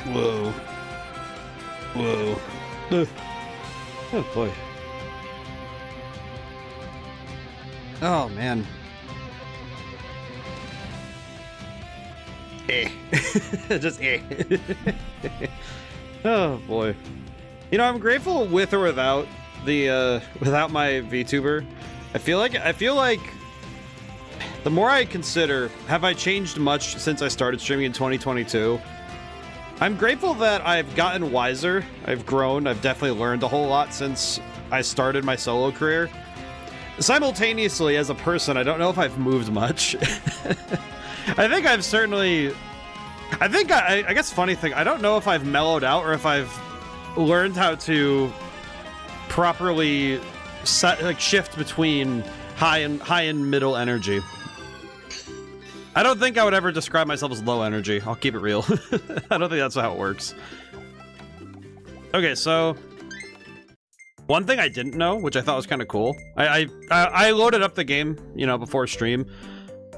Whoa. Whoa. Oh boy. Oh man. Just Oh boy. You know, I'm grateful with or without the without my VTuber. I feel like the more I consider, have I changed much since I started streaming in 2022? I'm grateful that I've gotten wiser, I've grown, I've definitely learned a whole lot since I started my solo career. Simultaneously, as a person, I don't know if I've moved much. I think I've certainly... I guess funny thing, I don't know if I've mellowed out or if I've learned how to properly shift between high and middle energy. I don't think I would ever describe myself as low energy. I'll keep it real. I don't think that's how it works. Okay, so one thing I didn't know, which I thought was kind of cool, I loaded up the game, you know, before stream,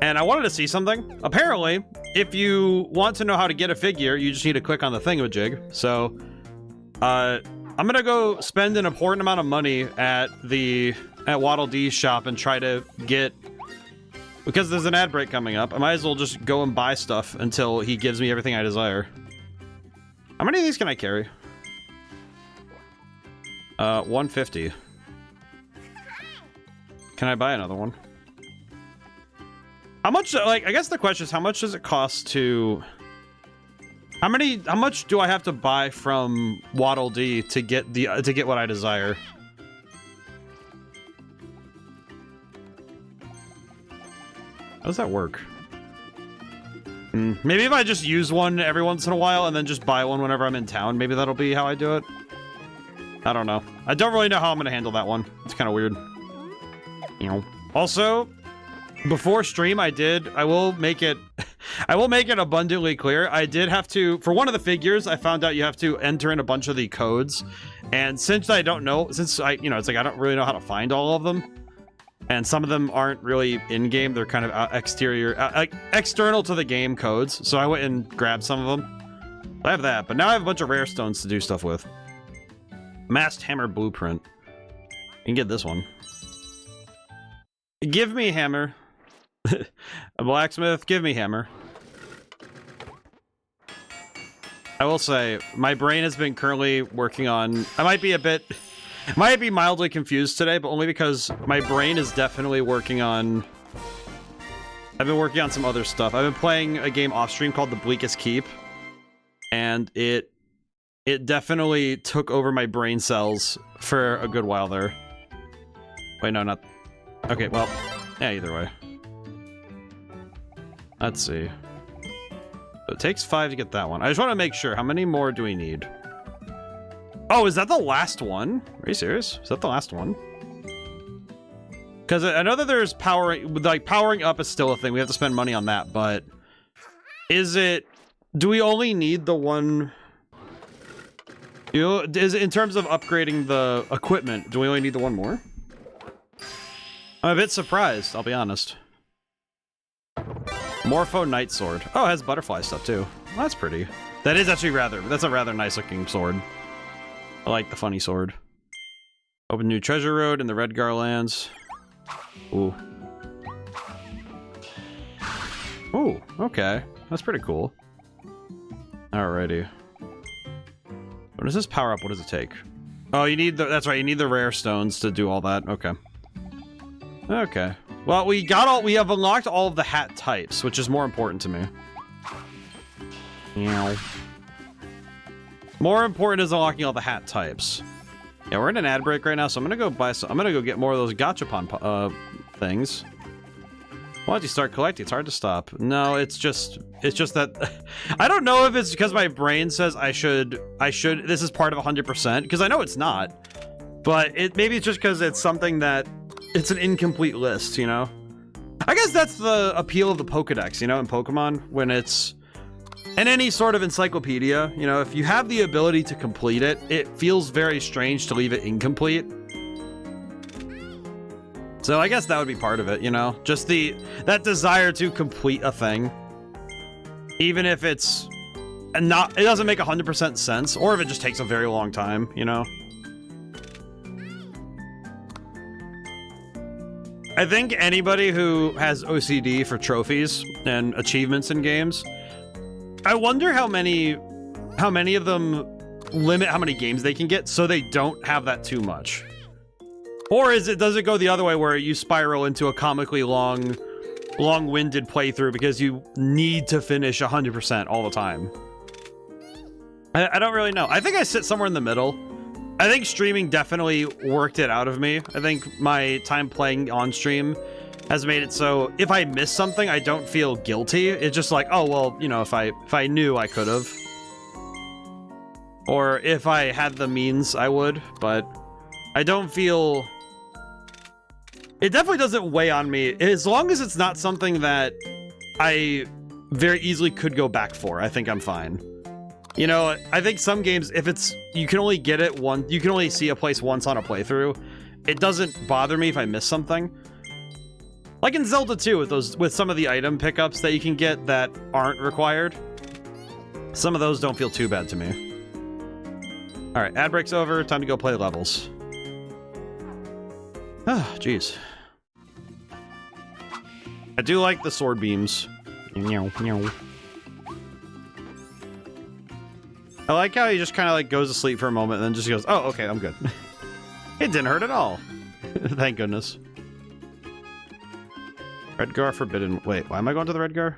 and I wanted to see something. Apparently, if you want to know how to get a figure, you just need to click on the thingamajig. So, I'm gonna go spend an important amount of money at Waddle Dee's shop and try to get, because there's an ad break coming up, I might as well just go and buy stuff until he gives me everything I desire. How many of these can I carry? 150. Can I buy another one? How much, like, I guess the question is, how much does it cost to... How much do I have to buy from Waddle Dee to get what I desire? How does that work? Maybe if I just use one every once in a while and then just buy one whenever I'm in town, maybe that'll be how I do it. I don't know. I don't really know how I'm gonna handle that one. It's kind of weird. You know. Also, before stream, I will make it abundantly clear. I did have to, for one of the figures, I found out you have to enter in a bunch of the codes. And since I don't know, it's like, I don't really know how to find all of them. And some of them aren't really in-game, they're kind of external to the game codes. So I went and grabbed some of them. I have that, but now I have a bunch of rare stones to do stuff with. Masked Hammer Blueprint. You can get this one. Give me hammer. A blacksmith, give me hammer. I will say, my brain has been currently working on... I might be mildly confused today, but only because my brain is definitely working on... I've been working on some other stuff. I've been playing a game off-stream called The Bleakest Keep, and it definitely took over my brain cells for a good while there. Wait, no, not... Okay, well, yeah, either way. Let's see. It takes 5 to get that one. I just want to make sure. How many more do we need? Oh, is that the last one? Are you serious? Is that the last one? Because I know that there's powering up is still a thing. We have to spend money on that, but is it... Do we only need the one... is it, in terms of upgrading the equipment, do we only need the one more? I'm a bit surprised, I'll be honest. Morpho Night Sword. Oh, it has butterfly stuff too. Well, that's pretty. That is actually that's a rather nice looking sword. I like the funny sword. Open new treasure road in the Redgar lands. Ooh. Ooh, okay. That's pretty cool. Alrighty. When does this power up? What does it take? Oh, you need that's right, you need the rare stones to do all that. Okay. Okay. Well, we have unlocked all of the hat types, which is more important to me. Meow. More important is unlocking all the hat types. Yeah, we're in an ad break right now, so I'm gonna go buy some. I'm gonna go get more of those gachapon things. Why don't you start collecting? It's hard to stop. No, it's just that I don't know if it's because my brain says I should. This is part of 100% because I know it's not. But maybe it's just because it's something that it's an incomplete list, you know? I guess that's the appeal of the Pokedex, you know, in Pokemon, when it's in any sort of encyclopedia, you know, if you have the ability to complete it, it feels very strange to leave it incomplete. So I guess that would be part of it, you know? Just that desire to complete a thing. Even if it's and it doesn't make 100% sense, or if it just takes a very long time, you know? I think anybody who has OCD for trophies and achievements in games, I wonder how many of them limit how many games they can get so they don't have that too much. Or does it go the other way where you spiral into a comically long-winded playthrough because you need to finish 100% all the time? I don't really know. I think I sit somewhere in the middle. I think streaming definitely worked it out of me. I think my time playing on stream has made it so if I miss something, I don't feel guilty. It's just like, oh, well, you know, if I knew, I could have. Or if I had the means, I would, but I don't feel... It definitely doesn't weigh on me. As long as it's not something that I very easily could go back for, I think I'm fine. You know, I think some games, if it's, you can only get it you can only see a place once on a playthrough, it doesn't bother me if I miss something. Like in Zelda 2 with some of the item pickups that you can get that aren't required. Some of those don't feel too bad to me. All right, ad break's over, time to go play levels. Ah, jeez. I do like the sword beams. I like how he just kind of like goes to sleep for a moment and then just goes, oh, okay, I'm good. It didn't hurt at all. Thank goodness. Redgar forbidden. Wait, why am I going to the Redgar?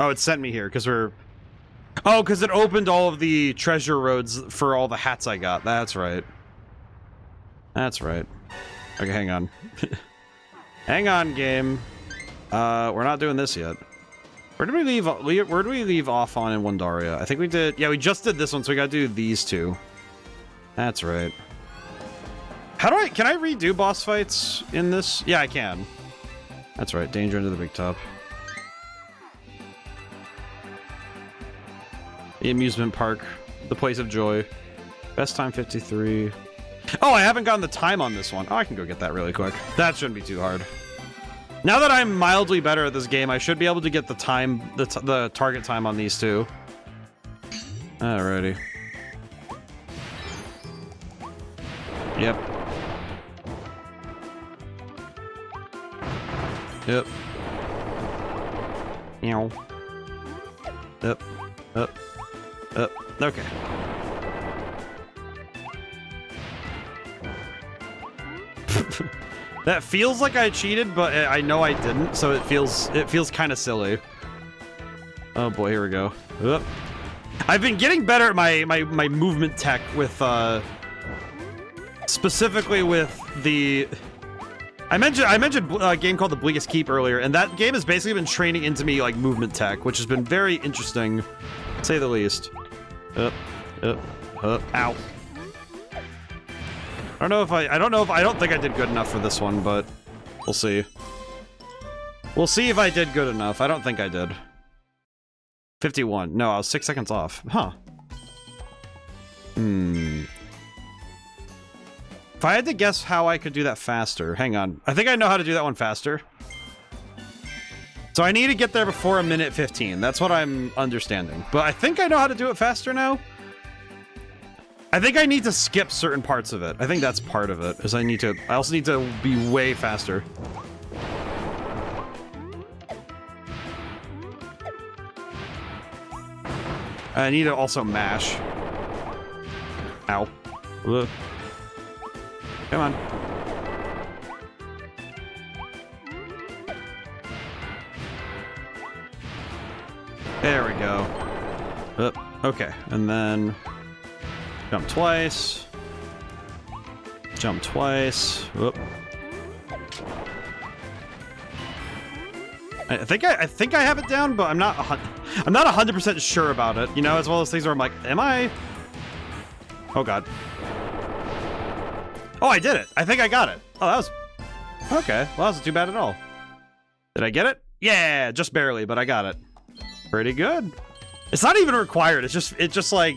Oh, it sent me here because oh, because it opened all of the treasure roads for all the hats I got. That's right. That's right. Okay, hang on. Hang on, game. We're not doing this yet. Where did we leave off on in Wandaria? I think we did... Yeah, we just did this one, so we gotta do these two. That's right. Can I redo boss fights in this? Yeah, I can. That's right, danger into the big top. The amusement park. The place of joy. Best time 53. Oh, I haven't gotten the time on this one. Oh, I can go get that really quick. That shouldn't be too hard. Now that I'm mildly better at this game, I should be able to get the time, the target time on these two. Alrighty. Yep. Yep. Meow. Yep. Up. Up. Okay. That feels like I cheated, but I know I didn't, so it feels kind of silly. Oh boy, here we go. Oop. I've been getting better at my movement tech with specifically with the. I mentioned a game called The Bleakest Keep earlier, and that game has basically been training into me like movement tech, which has been very interesting, to say the least. Ow. I don't think I did good enough for this one, but we'll see. We'll see if I did good enough. I don't think I did. 51. No, I was 6 seconds off. Huh. If I had to guess how I could do that faster, hang on. I think I know how to do that one faster. So I need to get there before 1:15. That's what I'm understanding. But I think I know how to do it faster now. I think I need to skip certain parts of it. I think that's part of it, is I also need to be way faster. I need to also mash. Ow. Ugh. Come on. There we go. Okay, and then jump twice. Jump twice. Whoop. I think I have it down, but I'm not 100% sure about it. You know, it's one of those things where I'm like, am I? Oh god. Oh, I did it. I think I got it. Oh, that was okay. Well, that wasn't too bad at all. Did I get it? Yeah, just barely, but I got it. Pretty good. It's not even required. It's just like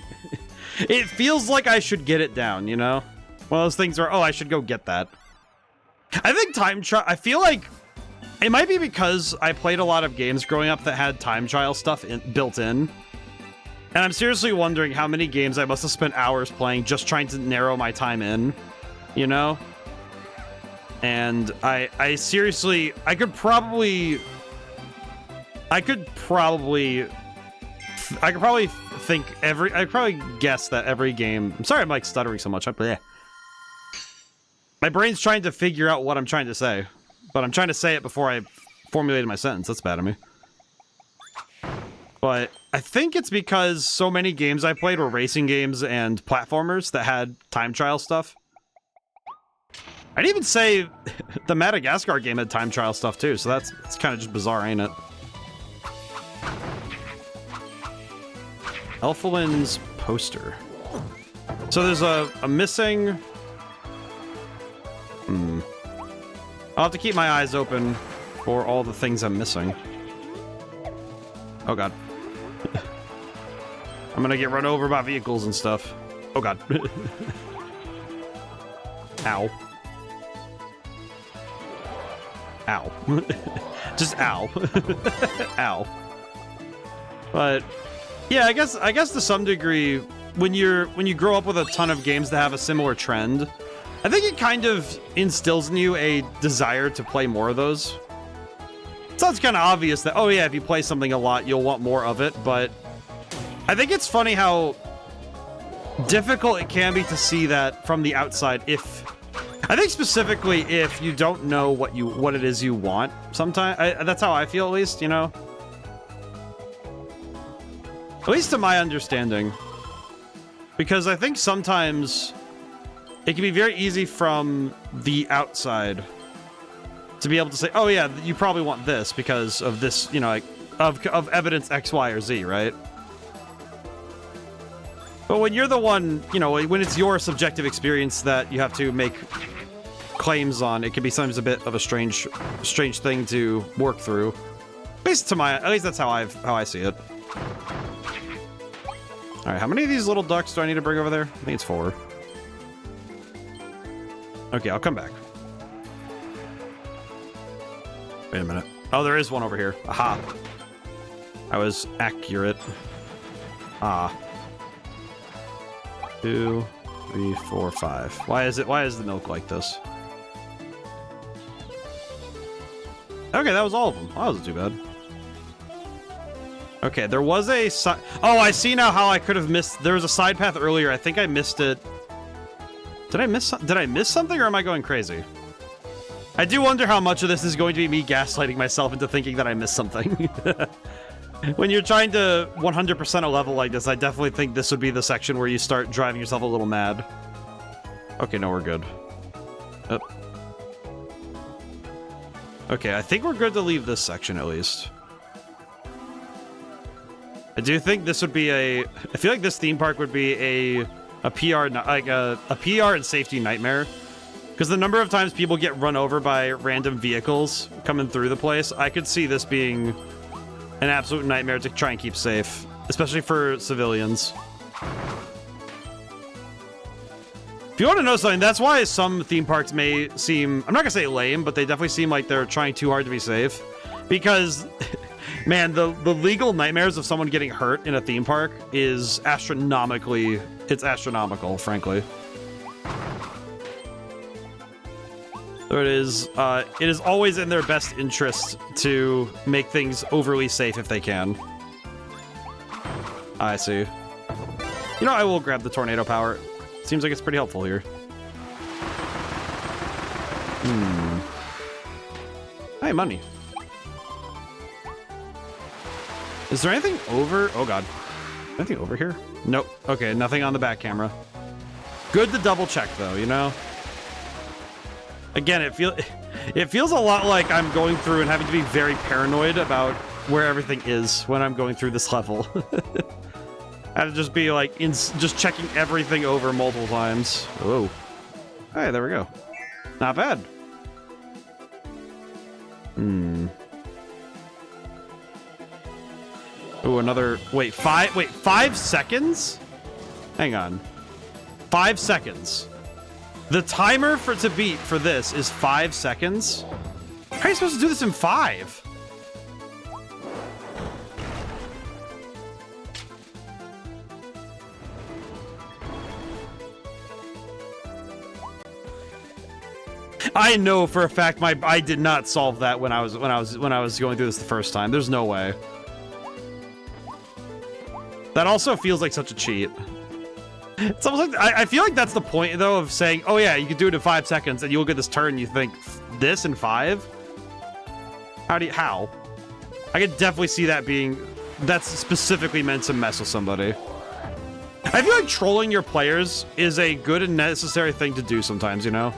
it feels like I should get it down, you know? One of those things where, oh, I should go get that. I think time trial, I feel like it might be because I played a lot of games growing up that had time trial stuff built in. And I'm seriously wondering how many games I must have spent hours playing just trying to narrow my time in, you know? And I seriously, I could probably guess that every game. I'm sorry I'm like stuttering so much. My brain's trying to figure out what I'm trying to say, but I'm trying to say it before I formulated my sentence. That's bad of me. But I think it's because so many games I played were racing games and platformers that had time trial stuff. I'd even say the Madagascar game had time trial stuff too, so it's kind of just bizarre, ain't it? Elflin's poster. So there's a missing... I'll have to keep my eyes open for all the things I'm missing. Oh god. I'm gonna get run over by vehicles and stuff. Oh god. Ow. Ow. Just ow. Ow. But yeah, I guess to some degree, when you grow up with a ton of games that have a similar trend, I think it kind of instills in you a desire to play more of those. It sounds kind of obvious that, oh yeah, if you play something a lot, you'll want more of it, but I think it's funny how difficult it can be to see that from the outside I think specifically if you don't know what it is you want. Sometimes that's how I feel, at least, you know. At least to my understanding, because I think sometimes it can be very easy from the outside to be able to say, "Oh yeah, you probably want this because of this," you know, like of evidence X, Y, or Z, right? But when you're the one, you know, when it's your subjective experience that you have to make claims on, it can be sometimes a bit of a strange thing to work through. At least that's how I see it. All right, how many of these little ducks do I need to bring over there? I think it's 4. Okay, I'll come back. Wait a minute. Oh, there is one over here. Aha. I was accurate. Ah. 2, 3, 4, 5. Why is the milk like this? Okay, that was all of them. That wasn't too bad. Okay, there was a side... Oh, I see now how I could have missed... There was a side path earlier. I think I missed it. Did I miss something, or am I going crazy? I do wonder how much of this is going to be me gaslighting myself into thinking that I missed something. When you're trying to 100% a level like this, I definitely think this would be the section where you start driving yourself a little mad. Okay, no, we're good. Oh. Okay, I think we're good to leave this section at least. I do think this would be I feel like this theme park would be a PR, like a PR and safety nightmare. Because the number of times people get run over by random vehicles coming through the place, I could see this being an absolute nightmare to try and keep safe, especially for civilians. If you want to know something, that's why some theme parks may seem, I'm not gonna say lame, but they definitely seem like they're trying too hard to be safe. Because, man, the legal nightmares of someone getting hurt in a theme park is astronomical, frankly. So it is always in their best interest to make things overly safe if they can. I see. You know, I will grab the tornado power. Seems like it's pretty helpful here. Hey, money. Is there anything over? Oh god. Anything over here? Nope. Okay, nothing on the back camera. Good to double check though, you know? Again, it feels a lot like I'm going through and having to be very paranoid about where everything is when I'm going through this level. I have to just be like, just checking everything over multiple times. Oh. Hey, there we go. Not bad. Oh, another, wait, 5 seconds? Hang on. 5 seconds. The timer to beat for this is 5 seconds? How are you supposed to do this in 5? I know for a fact I did not solve that when I was going through this the first time. There's no way. That also feels like such a cheat. It's almost like I feel like that's the point though of saying, oh yeah, you can do it in 5 seconds, and you look at this turn and you think, this in 5? How? I could definitely see that being, that's specifically meant to mess with somebody. I feel like trolling your players is a good and necessary thing to do sometimes, you know?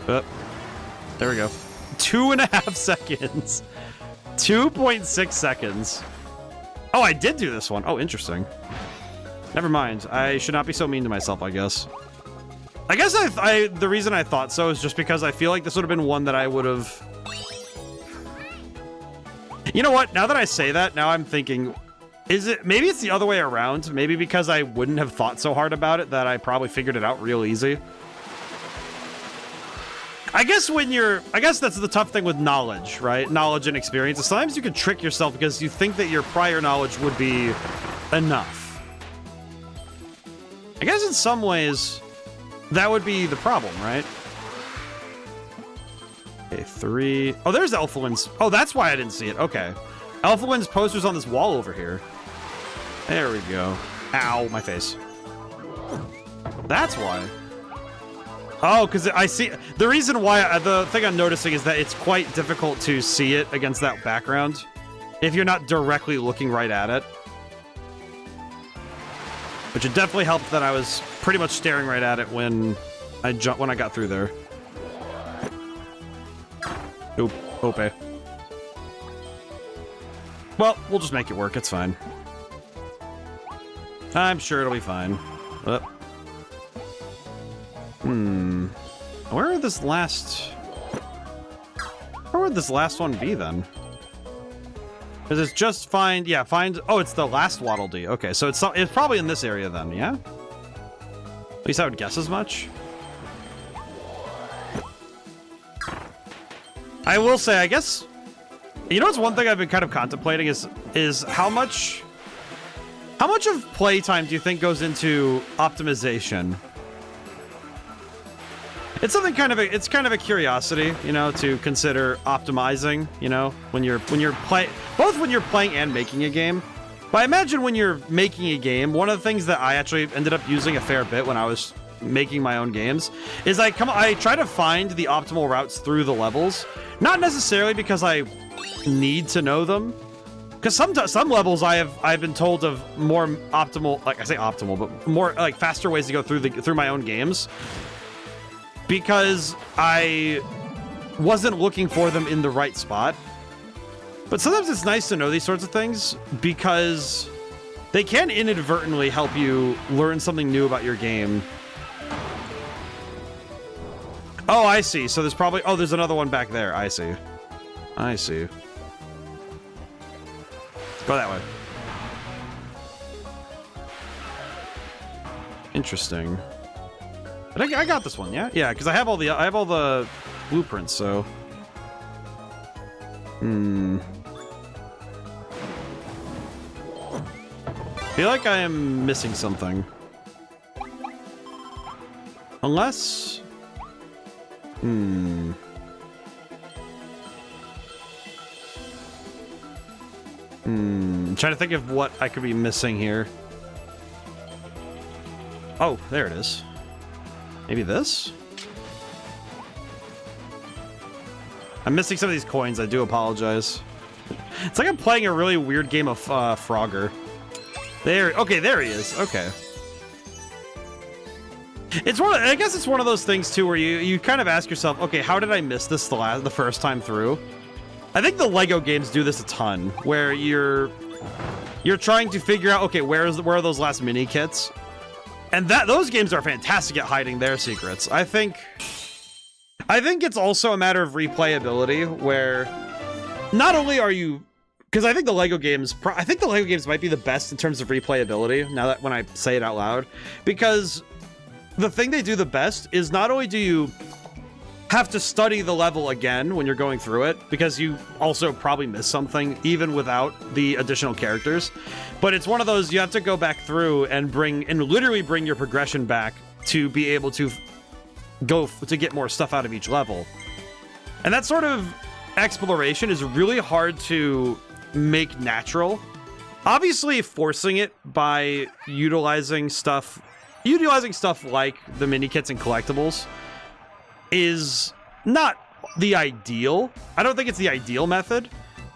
There we go. 2.5 seconds. 2.6 seconds. Oh, I did do this one. Oh, interesting. Never mind. I should not be so mean to myself, I guess. I guess the reason I thought so is just because I feel like this would have been one that I would have... You know what? Now that I say that, now I'm thinking, is it... Maybe it's the other way around. Maybe because I wouldn't have thought so hard about it that I probably figured it out real easy. I guess that's the tough thing with knowledge, right? Knowledge and experience. Sometimes you can trick yourself because you think that your prior knowledge would be enough. I guess in some ways, that would be the problem, right? Okay, 3. Oh, there's Elfwind's. Oh, that's why I didn't see it. Okay. Elfwind's poster's on this wall over here. There we go. Ow, my face. That's why. Oh, because I see... The reason why... The thing I'm noticing is that it's quite difficult to see it against that background if you're not directly looking right at it. Which it definitely helped that I was pretty much staring right at it when I got through there. Oop. Okay. Well, we'll just make it work. It's fine. I'm sure it'll be fine. Where would this last one be then? Because it's just find... Yeah, find... Oh, it's the last Waddle Dee. Okay, so it's probably in this area then, yeah? At least I would guess as much. I will say, I guess... You know what's one thing I've been kind of contemplating is how much of playtime do you think goes into optimization? It's something it's kind of a curiosity, you know, to consider optimizing, you know, when you're playing and making a game. But I imagine when you're making a game, one of the things that I actually ended up using a fair bit when I was making my own games is I try to find the optimal routes through the levels, not necessarily because I need to know them. Because some levels I've been told of more optimal, like I say optimal, but more like faster ways to go through my own games. Because I wasn't looking for them in the right spot. But sometimes it's nice to know these sorts of things because they can inadvertently help you learn something new about your game. Oh, I see. So there's probably... Oh, there's another one back there. I see. I see. Go that way. Interesting. But I got this one, yeah? Yeah, because I have all the blueprints, so... I feel like I am missing something. Unless... I'm trying to think of what I could be missing here. Oh, there it is. Maybe this? I'm missing some of these coins. I do apologize. It's like I'm playing a really weird game of Frogger. Okay, there he is. Okay. I guess it's one of those things too where you kind of ask yourself, okay, how did I miss this the first time through? I think the Lego games do this a ton, where you're trying to figure out, okay, where are those last mini kits? And those games are fantastic at hiding their secrets. I think it's also a matter of replayability, where not only are you, because I think the Lego games might be the best in terms of replayability. Now that when I say it out loud, because the thing they do the best is not only do you have to study the level again when you're going through it, because you also probably miss something even without the additional characters, but it's one of those you have to go back through and literally bring your progression back to be able to to get more stuff out of each level. And that sort of exploration is really hard to make natural. Obviously, forcing it by utilizing stuff like the mini kits and collectibles is not the ideal. I don't think it's the ideal method,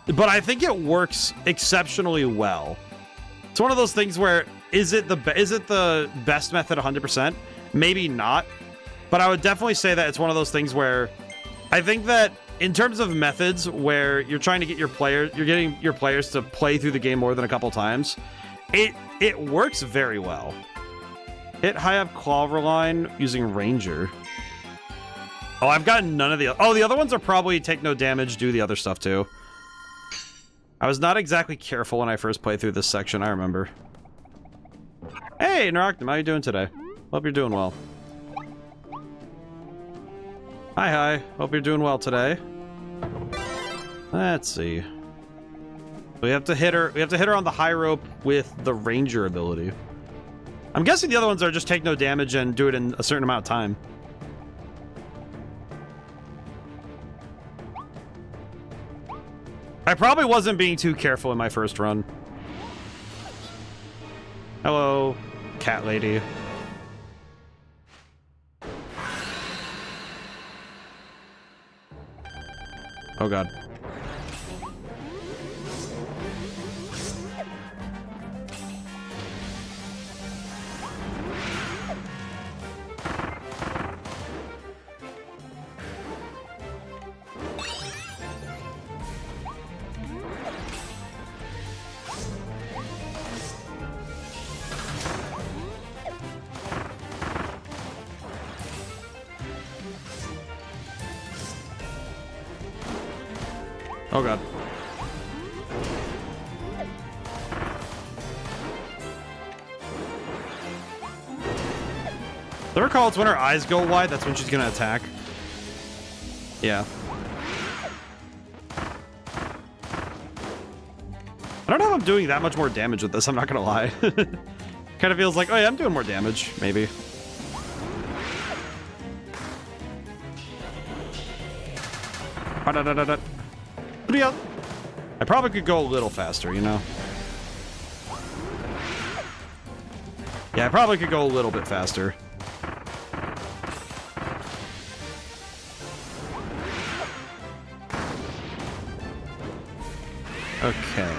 but I think it works exceptionally well. It's one of those things where is it the best method 100%? Maybe not, but I would definitely say that it's one of those things where I think that in terms of methods where you're trying to get you're getting your players to play through the game more than a couple times, it works very well. Hit high up Cloverline using Ranger. Oh, I've gotten none of the... Oh, the other ones are probably take no damage, do the other stuff too. I was not exactly careful when I first played through this section, I remember. Hey, Naroctum, how you doing today? Hope you're doing well. Hi. Hope you're doing well today. Let's see. We have to hit her on the high rope with the Ranger ability. I'm guessing the other ones are just take no damage and do it in a certain amount of time. I probably wasn't being too careful in my first run. Hello, cat lady. Oh god. Oh god. Do I recall it's when her eyes go wide, that's when she's gonna attack? Yeah. I don't know if I'm doing that much more damage with this, I'm not gonna lie. Kind of feels like, oh yeah, I'm doing more damage, maybe. I probably could go a little faster, you know? Yeah, I probably could go a little bit faster. Okay.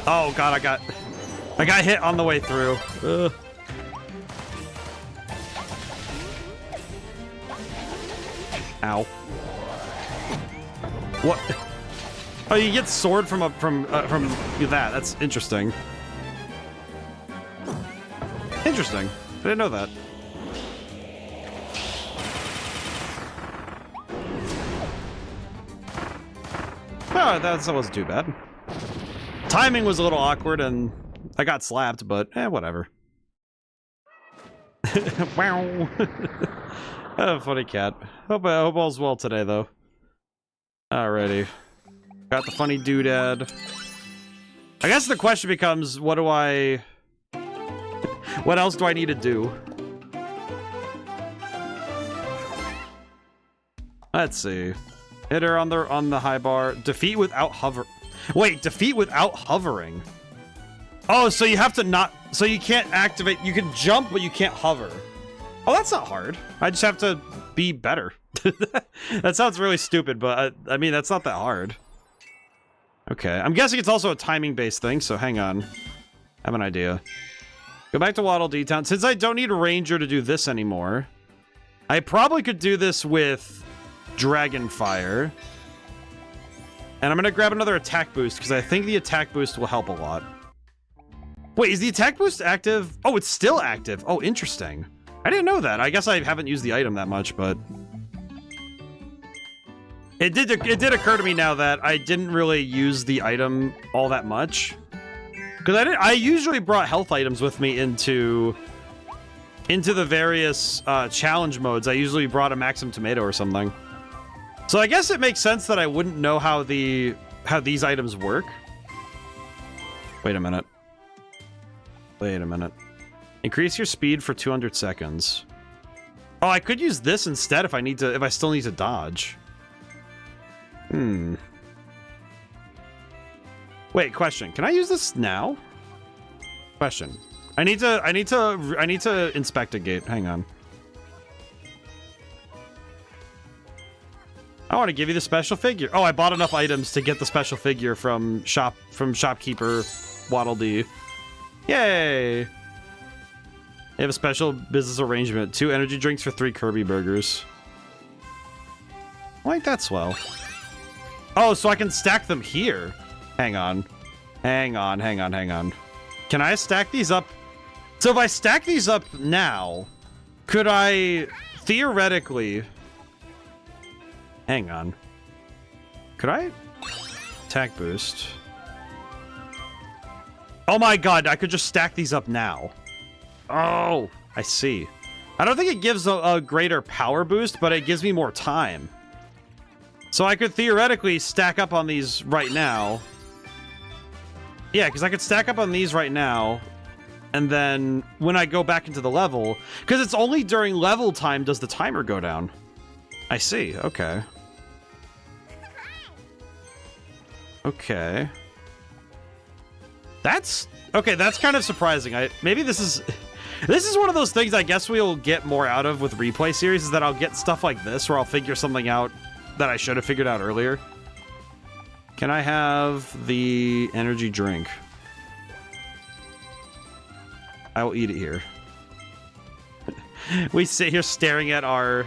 Oh god, I got hit on the way through. Ugh. Ow. What? Oh, you get sword from that. That's interesting. Interesting. I didn't know that. Oh, that wasn't too bad. Timing was a little awkward, and I got slapped, but whatever. Wow. Oh, funny cat. Hope all's well today, though. Alrighty. Got the funny doodad. I guess the question becomes, what else do I need to do? Let's see. Hit her on the high bar. Defeat without hover. Wait, defeat without hovering. Oh, so you have to not... So you can't activate... You can jump, but you can't hover. Oh, that's not hard. I just have to be better. That sounds really stupid, but I mean, that's not that hard. Okay, I'm guessing it's also a timing-based thing, so hang on. I have an idea. Go back to Waddle Dee Town. Since I don't need a Ranger to do this anymore, I probably could do this with Dragonfire. And I'm going to grab another attack boost, because I think the attack boost will help a lot. Wait, is the attack boost active? Oh, it's still active. Oh, interesting. I didn't know that. I guess I haven't used the item that much, but... It did occur to me now that I didn't really use the item all that much. Because I usually brought health items with me into the various challenge modes. I usually brought a Maxim Tomato or something. So I guess it makes sense that I wouldn't know how these items work. Wait a minute. Increase your speed for 200 seconds. Oh, I could use this instead if I still need to dodge. Wait, question. Can I use this now? Question. I need to inspect a gate. Hang on. I want to give you the special figure. Oh, I bought enough items to get the special figure from shopkeeper Waddle Dee. Yay! They have a special business arrangement. 2 energy drinks for 3 Kirby burgers. I like that swell. Oh, so I can stack them here. Hang on. Hang on. Can I stack these up? So if I stack these up now, could I theoretically... Hang on. Could I? Attack boost. Oh my god, I could just stack these up now. Oh, I see. I don't think it gives a greater power boost, but it gives me more time. So I could theoretically stack up on these right now. Yeah, because I could stack up on these right now. And then when I go back into the level, because it's only during level time does the timer go down. I see, okay. Okay. That's kind of surprising. Maybe this is one of those things I guess we'll get more out of with replay series, is that I'll get stuff like this where I'll figure something out that I should have figured out earlier. Can I have the energy drink? I will eat it here. We sit here staring at our...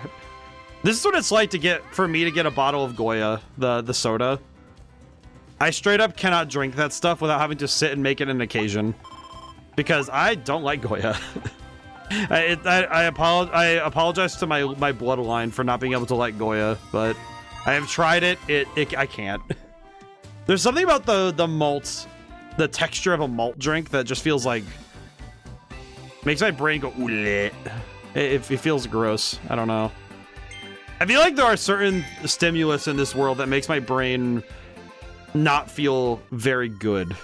This is what it's like for me to get a bottle of Goya, the soda. I straight up cannot drink that stuff without having to sit and make it an occasion. Because I don't like Goya. I apologize to my bloodline for not being able to like Goya, but I have tried it. I can't. There's something about the malt, the texture of a malt drink that just feels like... Makes my brain go, ooh, it feels gross. I don't know. I feel like there are certain stimulus in this world that makes my brain not feel very good.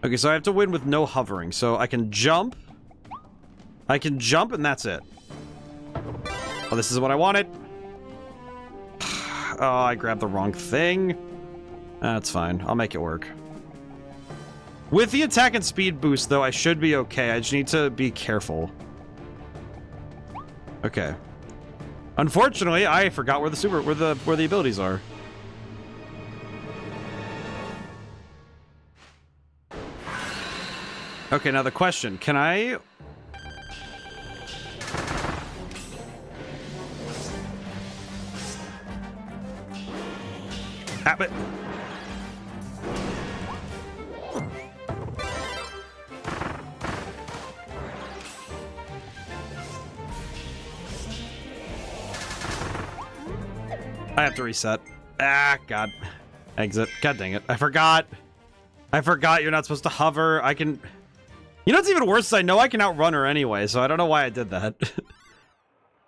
Okay, so I have to win with no hovering. So I can jump. And that's it. Oh, this is what I wanted. Oh, I grabbed the wrong thing. That's fine. I'll make it work. With the attack and speed boost, though, I should be okay. I just need to be careful. Okay. Unfortunately, I forgot where the abilities are. Okay, now the question, can I... But... I have to reset. Ah, God. Exit. God dang it. I forgot. You're not supposed to hover. I can... You know what's even worse is I know I can outrun her anyway, so I don't know why I did that.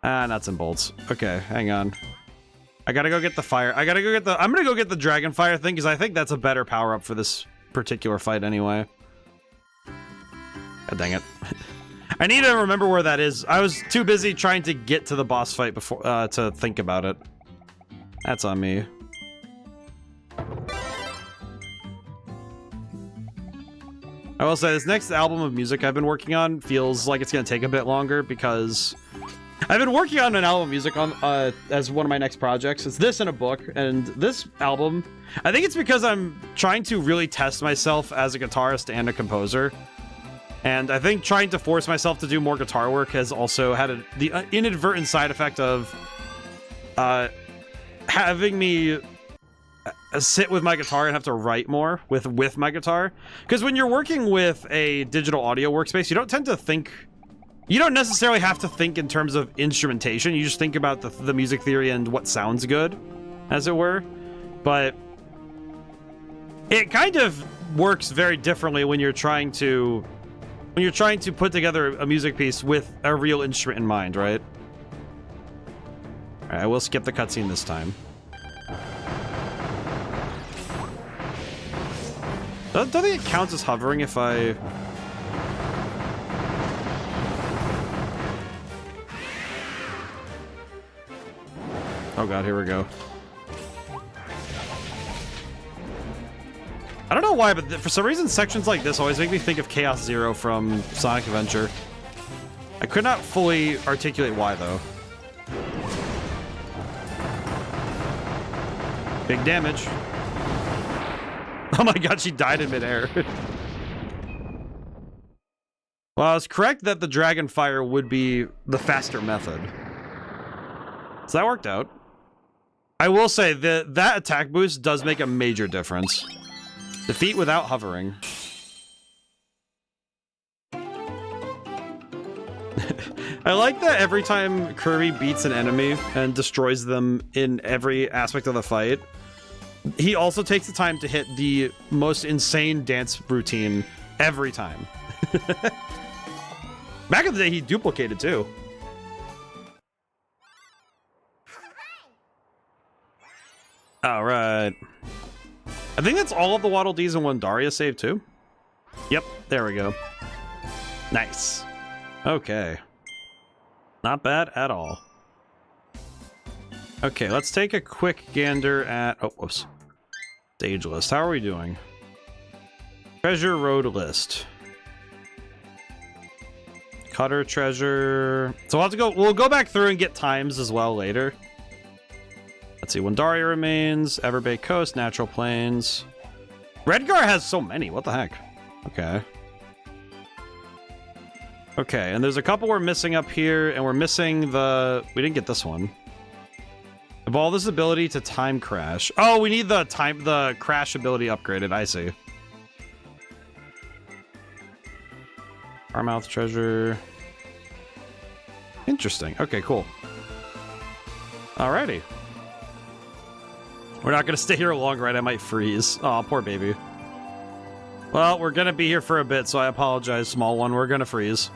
Nuts and bolts. Okay, hang on. I gotta go get the fire. I'm gonna go get the dragon fire thing, because I think that's a better power-up for this particular fight anyway. God dang it. I need to remember where that is. I was too busy trying to get to the boss fight before to think about it. That's on me. I will say, this next album of music I've been working on feels like it's going to take a bit longer, because I've been working on an album of music on as one of my next projects. It's this and a book, and this album, I think it's because I'm trying to really test myself as a guitarist and a composer. And I think trying to force myself to do more guitar work has also had the inadvertent side effect of having me sit with my guitar and have to write more with my guitar. Because when you're working with a digital audio workspace, you don't tend to think... You don't necessarily have to think in terms of instrumentation. You just think about the music theory and what sounds good, as it were. But it kind of works very differently when you're trying to put together a music piece with a real instrument in mind, right? All right, I will skip the cutscene this time. Don't think it counts as hovering if I... Oh god, here we go. I don't know why, but for some reason sections like this always make me think of Chaos Zero from Sonic Adventure. I could not fully articulate why, though. Big damage. Oh my god, she died in midair. Well, I was correct that the Dragon Fire would be the faster method. So that worked out. I will say that that attack boost does make a major difference. Defeat without hovering. I like that every time Kirby beats an enemy and destroys them in every aspect of the fight, he also takes the time to hit the most insane dance routine every time. Back in the day, he duplicated too. All right. I think that's all of the Waddle Dees and one Daria save too. Yep, there we go. Nice. Okay. Not bad at all. Okay, let's take a quick gander at... Oh, whoops. Stage list. How are we doing? Treasure road list. Cutter treasure. So we'll have to go... We'll go back through and get times as well later. Let's see. Wendaria remains. Everbay Coast. Natural Plains. Redgar has so many. What the heck? Okay. Okay, and there's a couple we're missing up here, and we're missing the... We didn't get this one. Evolve this ability to time crash. Oh, we need the crash ability upgraded. I see. Armouth treasure. Interesting. Okay, cool. Alrighty. We're not gonna stay here long, right? I might freeze. Oh, poor baby. Well, we're gonna be here for a bit, so I apologize, small one. We're gonna freeze.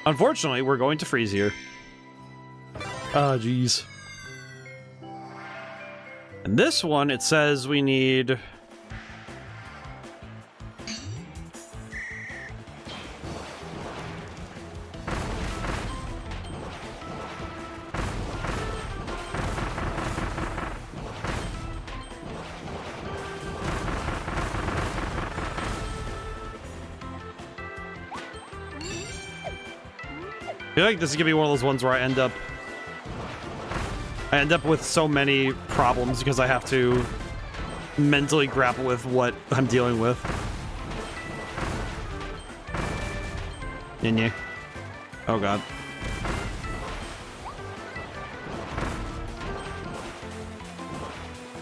Unfortunately, we're going to freeze here. Ah, jeez. And this one, it says we need... I feel like this is gonna be one of those ones where I end up with so many problems because I have to mentally grapple with what I'm dealing with. Inye. Oh god.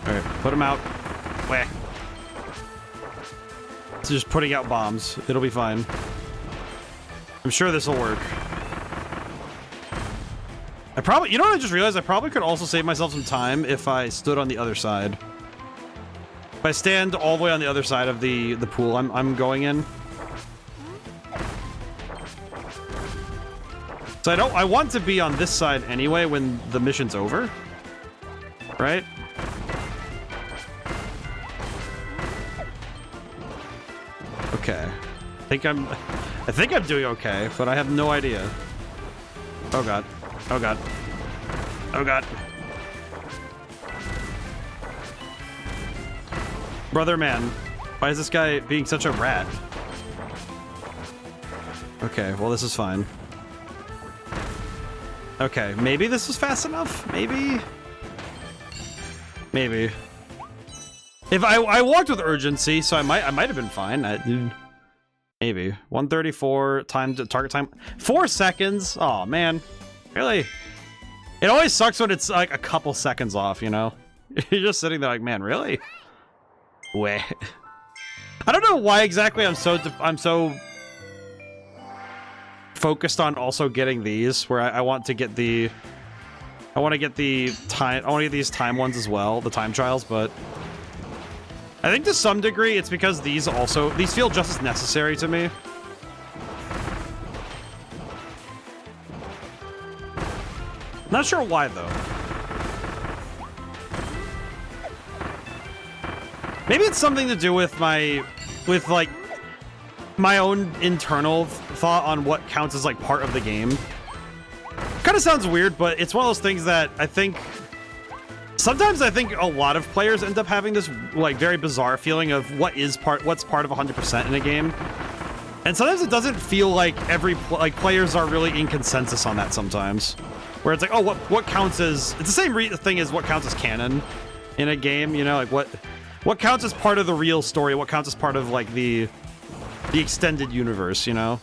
Alright, put him out. Whack. It's just putting out bombs. It'll be fine. I'm sure this will work. I probably, you know what I just realized? I probably could also save myself some time if I stood on the other side. If I stand all the way on the other side of the pool I'm going in. So I want to be on this side anyway when the mission's over. Right? Okay. I think I'm doing okay, but I have no idea. Oh god. Oh god. Oh god. Brother man, why is this guy being such a rat? Okay, well this is fine. Okay, maybe this is fast enough? Maybe? Maybe. If I walked with urgency, so I might have been fine. Maybe. 134 time to target time. 4 seconds? Oh man. Really? It always sucks when it's like a couple seconds off, you know? You're just sitting there like, man, really? Wait. I don't know why exactly I'm so focused on also getting these, where I want to get the... I want to get these time ones as well, the time trials, but... I think to some degree it's because these feel just as necessary to me. Not sure why, though. Maybe it's something to do with my own internal thought on what counts as, like, part of the game. Kind of sounds weird, but it's one of those things that I think sometimes I think a lot of players end up having this like very bizarre feeling of what's part of 100% in a game. And sometimes it doesn't feel like players are really in consensus on that sometimes. Where it's like, oh, what counts as... It's the same thing as what counts as canon in a game, you know? Like, what counts as part of the real story? What counts as part of, like, the extended universe, you know?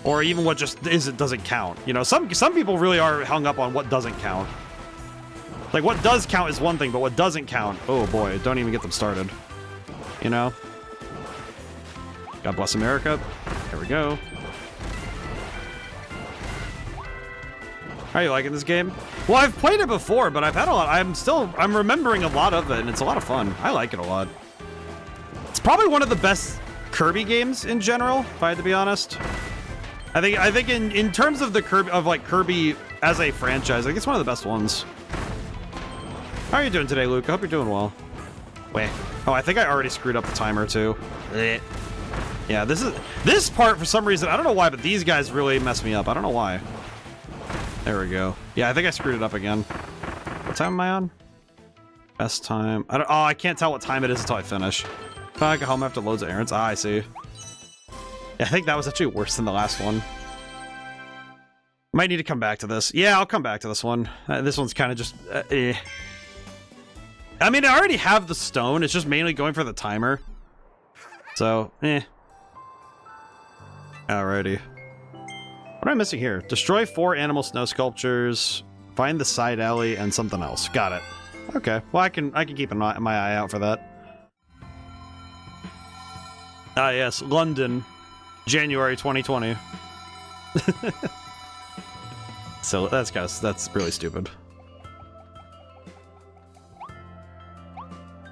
Or even what just doesn't count, you know? Some people really are hung up on what doesn't count. Like, what does count is one thing, but what doesn't count... Oh, boy, don't even get them started. You know? God bless America. There we go. How are you liking this game? Well, I've played it before, but I've had a lot. I'm remembering a lot of it, and it's a lot of fun. I like it a lot. It's probably one of the best Kirby games in general, if I had to be honest. I think in terms of the Kirby as a franchise, I think it's one of the best ones. How are you doing today, Luke? I hope you're doing well. Wait. Oh, I think I already screwed up the timer too. Yeah, this part for some reason, I don't know why, but these guys really mess me up. I don't know why. There we go. Yeah, I think I screwed it up again. What time am I on? Best time. I can't tell what time it is until I finish. If I get home after loads of errands. Ah, I see. Yeah, I think that was actually worse than the last one. Might need to come back to this. Yeah, I'll come back to this one. This one's kind of just... I mean, I already have the stone. It's just mainly going for the timer. So, Alrighty. What am I missing here? Destroy 4 animal snow sculptures, find the side alley, and something else. Got it. Okay. Well, I can keep my eye out for that. Ah, yes. London, January 2020. So that's really stupid.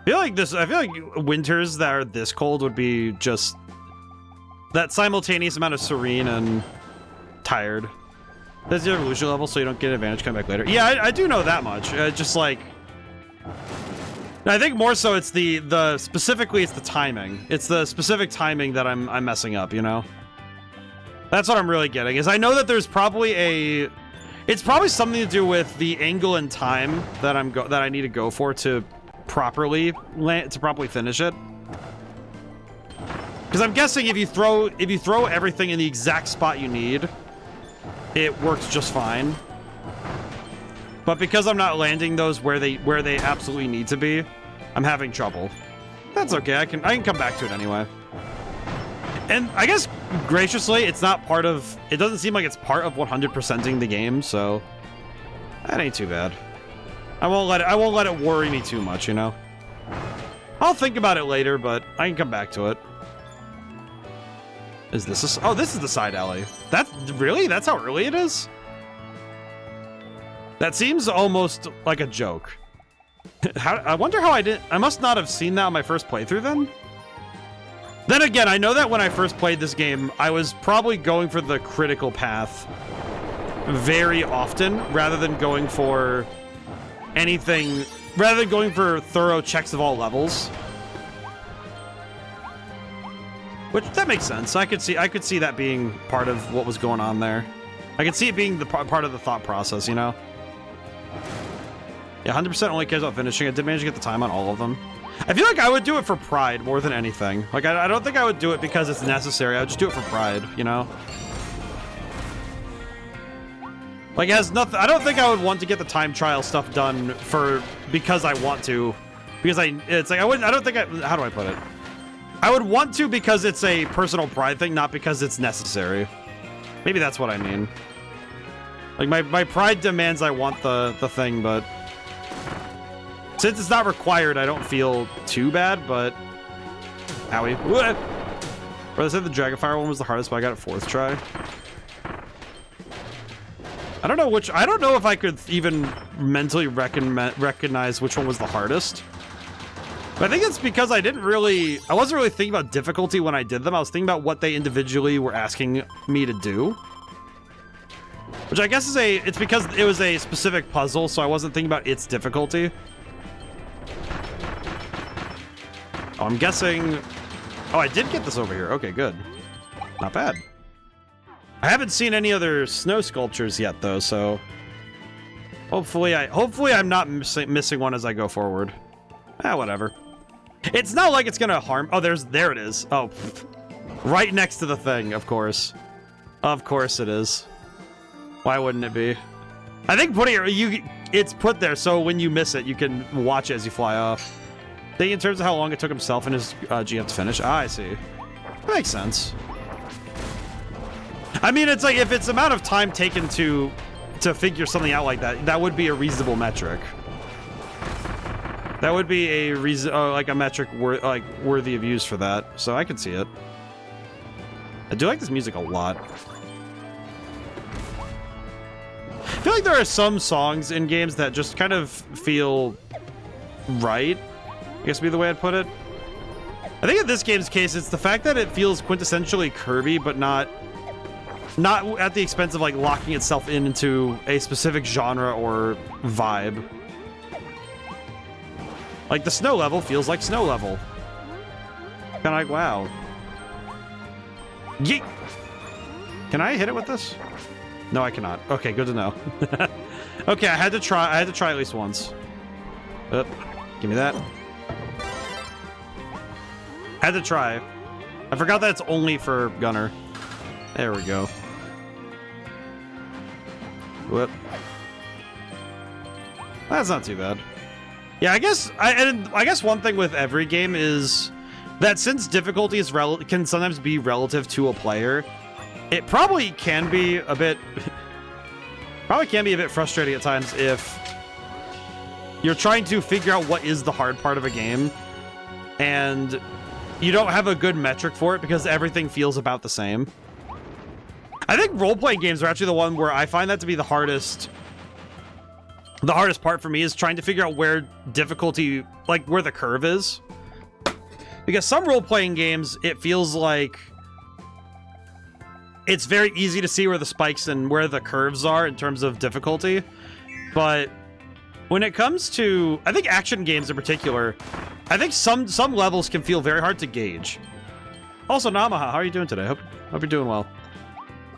I feel like winters that are this cold would be just that simultaneous amount of serene and tired. That's the evolution level, so you don't get advantage coming back later. Yeah, I do know that much. Just like, I think more so it's specifically it's the timing. It's the specific timing that I'm messing up. You know, that's what I'm really getting. Is I know that there's probably it's probably something to do with the angle and time that I need to go for to properly finish it. Because I'm guessing if you throw everything in the exact spot you need, it works just fine. But because I'm not landing those where they absolutely need to be, I'm having trouble. That's okay. I can come back to it anyway. And I guess graciously, it doesn't seem like it's part of 100%ing the game, so that ain't too bad. I won't let it worry me too much, you know. I'll think about it later, but I can come back to it. Is this oh, this is the side alley. That's how early it is? That seems almost like a joke. I wonder how I must not have seen that on my first playthrough then? Then again, I know that when I first played this game, I was probably going for the critical path very often, rather than going for thorough checks of all levels. Which, that makes sense. I could see that being part of what was going on there. I could see it being the part of the thought process, you know? Yeah, 100% only cares about finishing. I did manage to get the time on all of them. I feel like I would do it for pride more than anything. Like, I don't think I would do it because it's necessary. I would just do it for pride, you know? Like, it has nothing... I don't think I would want to get the time trial stuff done because I want to. Because it's like, I don't think how do I put it? I would want to because it's a personal pride thing, not because it's necessary. Maybe that's what I mean. Like, my pride demands I want the thing, but... Since it's not required, I don't feel too bad, but... Owie. Where they said the Dragonfire one was the hardest, but I got it 4th try. I don't know if I could even mentally recognize which one was the hardest. But I think it's because I wasn't really thinking about difficulty when I did them. I was thinking about what they individually were asking me to do. Which I guess it's because it was a specific puzzle, so I wasn't thinking about its difficulty. Oh, I'm guessing... Oh, I did get this over here. Okay, good. Not bad. I haven't seen any other snow sculptures yet, though, so hopefully I'm not missing one as I go forward. Whatever. It's not like it's gonna harm. Oh, there it is. Oh, right next to the thing, of course. Of course it is. Why wouldn't it be? I think it's put there so when you miss it, you can watch it as you fly off. I think in terms of how long it took himself and his GF to finish. I see. That makes sense. I mean, it's like if it's amount of time taken to figure something out like that, that would be a reasonable metric. That would be a like a metric worthy of use for that. So I can see it. I do like this music a lot. I feel like there are some songs in games that just kind of feel right, I guess would be the way I'd put it. I think in this game's case, it's the fact that it feels quintessentially Kirby, but not at the expense of like locking itself into a specific genre or vibe. Like the snow level feels like snow level. Kind of like, wow. Yeet! Can I hit it with this? No, I cannot. Okay, good to know. Okay, I had to try at least once. Give me that. Had to try. I forgot that it's only for Gunner. There we go. Whoop. That's not too bad. Yeah, I guess one thing with every game is that since difficulty is can sometimes be relative to a player, it probably can be a bit frustrating at times if you're trying to figure out what is the hard part of a game and you don't have a good metric for it because everything feels about the same. I think role-playing games are actually the one where I find that to be the hardest part for me is trying to figure out where difficulty, like where the curve is. Because some role-playing games, it feels like it's very easy to see where the spikes and where the curves are in terms of difficulty. But when it comes to, I think action games in particular, I think some levels can feel very hard to gauge. Also, Namaha, how are you doing today? Hope you're doing well.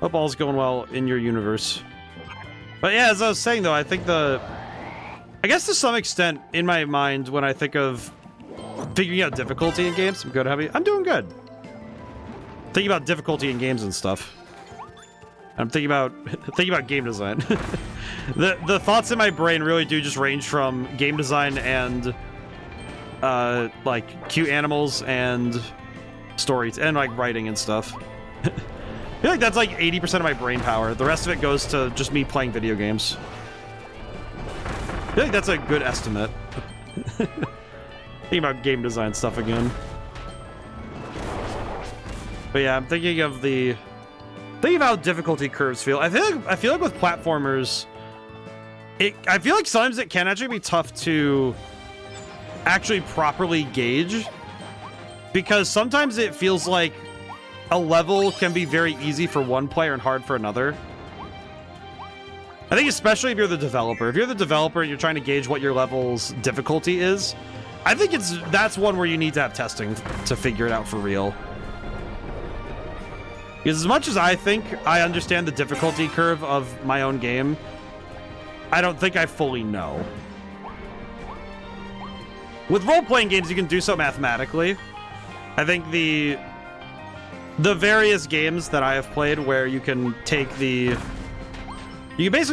Hope all's going well in your universe. But yeah, as I was saying though, I think I guess to some extent in my mind when I think of figuring out difficulty in games, I'm doing good. Thinking about difficulty in games and stuff. I'm thinking about game design. The thoughts in my brain really do just range from game design and like cute animals and stories and like writing and stuff. I feel like that's like 80% of my brain power. The rest of it goes to just me playing video games. I feel like that's a good estimate. Thinking about game design stuff again. But yeah, I'm thinking of how difficulty curves feel. I feel like with platformers, I feel like sometimes it can actually be tough to actually properly gauge, because sometimes it feels like a level can be very easy for one player and hard for another. I think especially if you're the developer. If you're the developer and you're trying to gauge what your level's difficulty is, I think that's one where you need to have testing to figure it out for real. Because as much as I think I understand the difficulty curve of my own game, I don't think I fully know. With role-playing games, you can do so mathematically. I think the various games that I have played where you can basically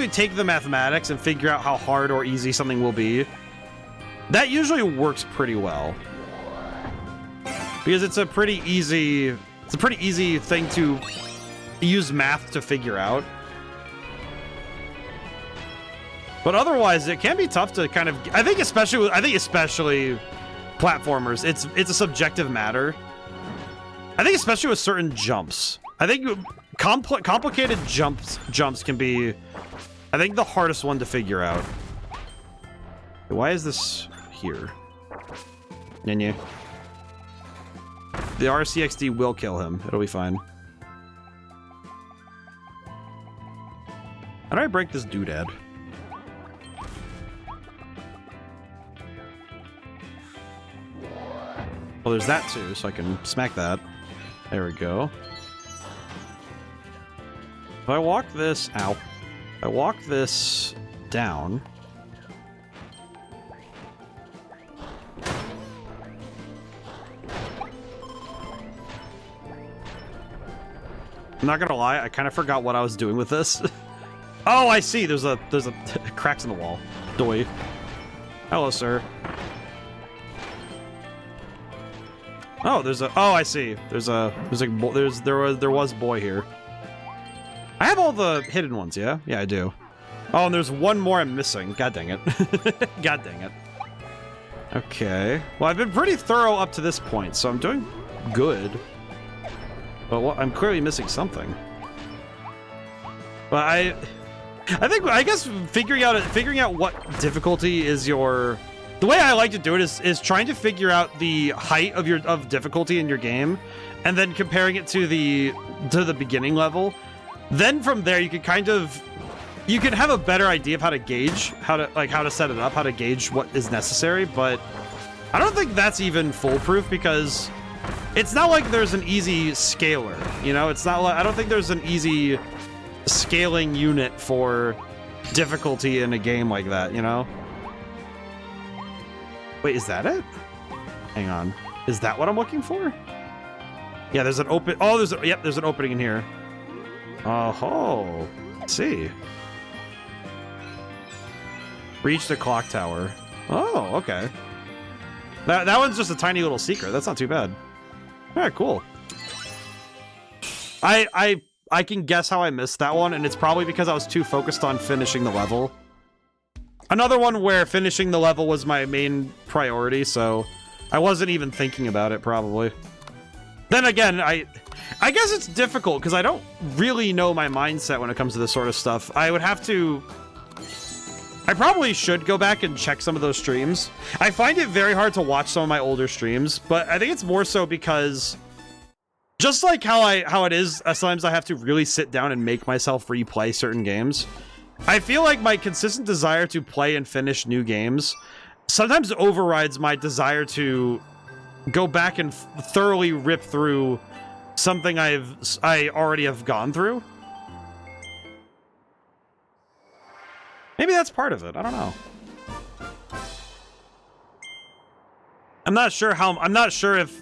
take the mathematics and figure out how hard or easy something will be. That usually works pretty well. Because it's a pretty easy thing to use math to figure out. But otherwise, it can be tough to kind of, I think especially platformers, it's a subjective matter. I think especially with certain jumps. I think complicated jumps can be, I think, the hardest one to figure out. Why is this here? Nanya. The RCXD will kill him. It'll be fine. How do I break this doodad? Well, there's that too, so I can smack that. There we go. If I walk this... Ow. If I walk this down... I'm not gonna lie, I kind of forgot what I was doing with this. Oh, I see. There's a cracks in the wall. Doy. Hello, sir. Oh, I see. There was boy here. I have all the hidden ones, yeah? Yeah, I do. Oh, and there's one more I'm missing. God dang it. God dang it. Okay. Well, I've been pretty thorough up to this point, so I'm doing good. But I'm clearly missing something. But I guess figuring out what difficulty is your... The way I like to do it is trying to figure out the height of difficulty in your game, and then comparing it to the beginning level. Then from there you can you can have a better idea of how to gauge, how to set it up, how to gauge what is necessary. But I don't think that's even foolproof, because it's not like there's an easy scaler, you know? It's not like, I don't think there's an easy scaling unit for difficulty in a game like that, you know? Wait, is that it? Hang on. Is that what I'm looking for? Yeah, there's an open... Oh, there's an opening in here. Oh, let's see. Reach the clock tower. Oh, okay. That one's just a tiny little secret. That's not too bad. All right, cool. I can guess how I missed that one, and it's probably because I was too focused on finishing the level. Another one where finishing the level was my main priority, so I wasn't even thinking about it, probably. Then again, I guess it's difficult, because I don't really know my mindset when it comes to this sort of stuff. I would have to... I probably should go back and check some of those streams. I find it very hard to watch some of my older streams, but I think it's more so because just like how it is, sometimes I have to really sit down and make myself replay certain games. I feel like my consistent desire to play and finish new games sometimes overrides my desire to go back and thoroughly rip through something I already have gone through. Maybe that's part of it. I don't know. I'm not sure if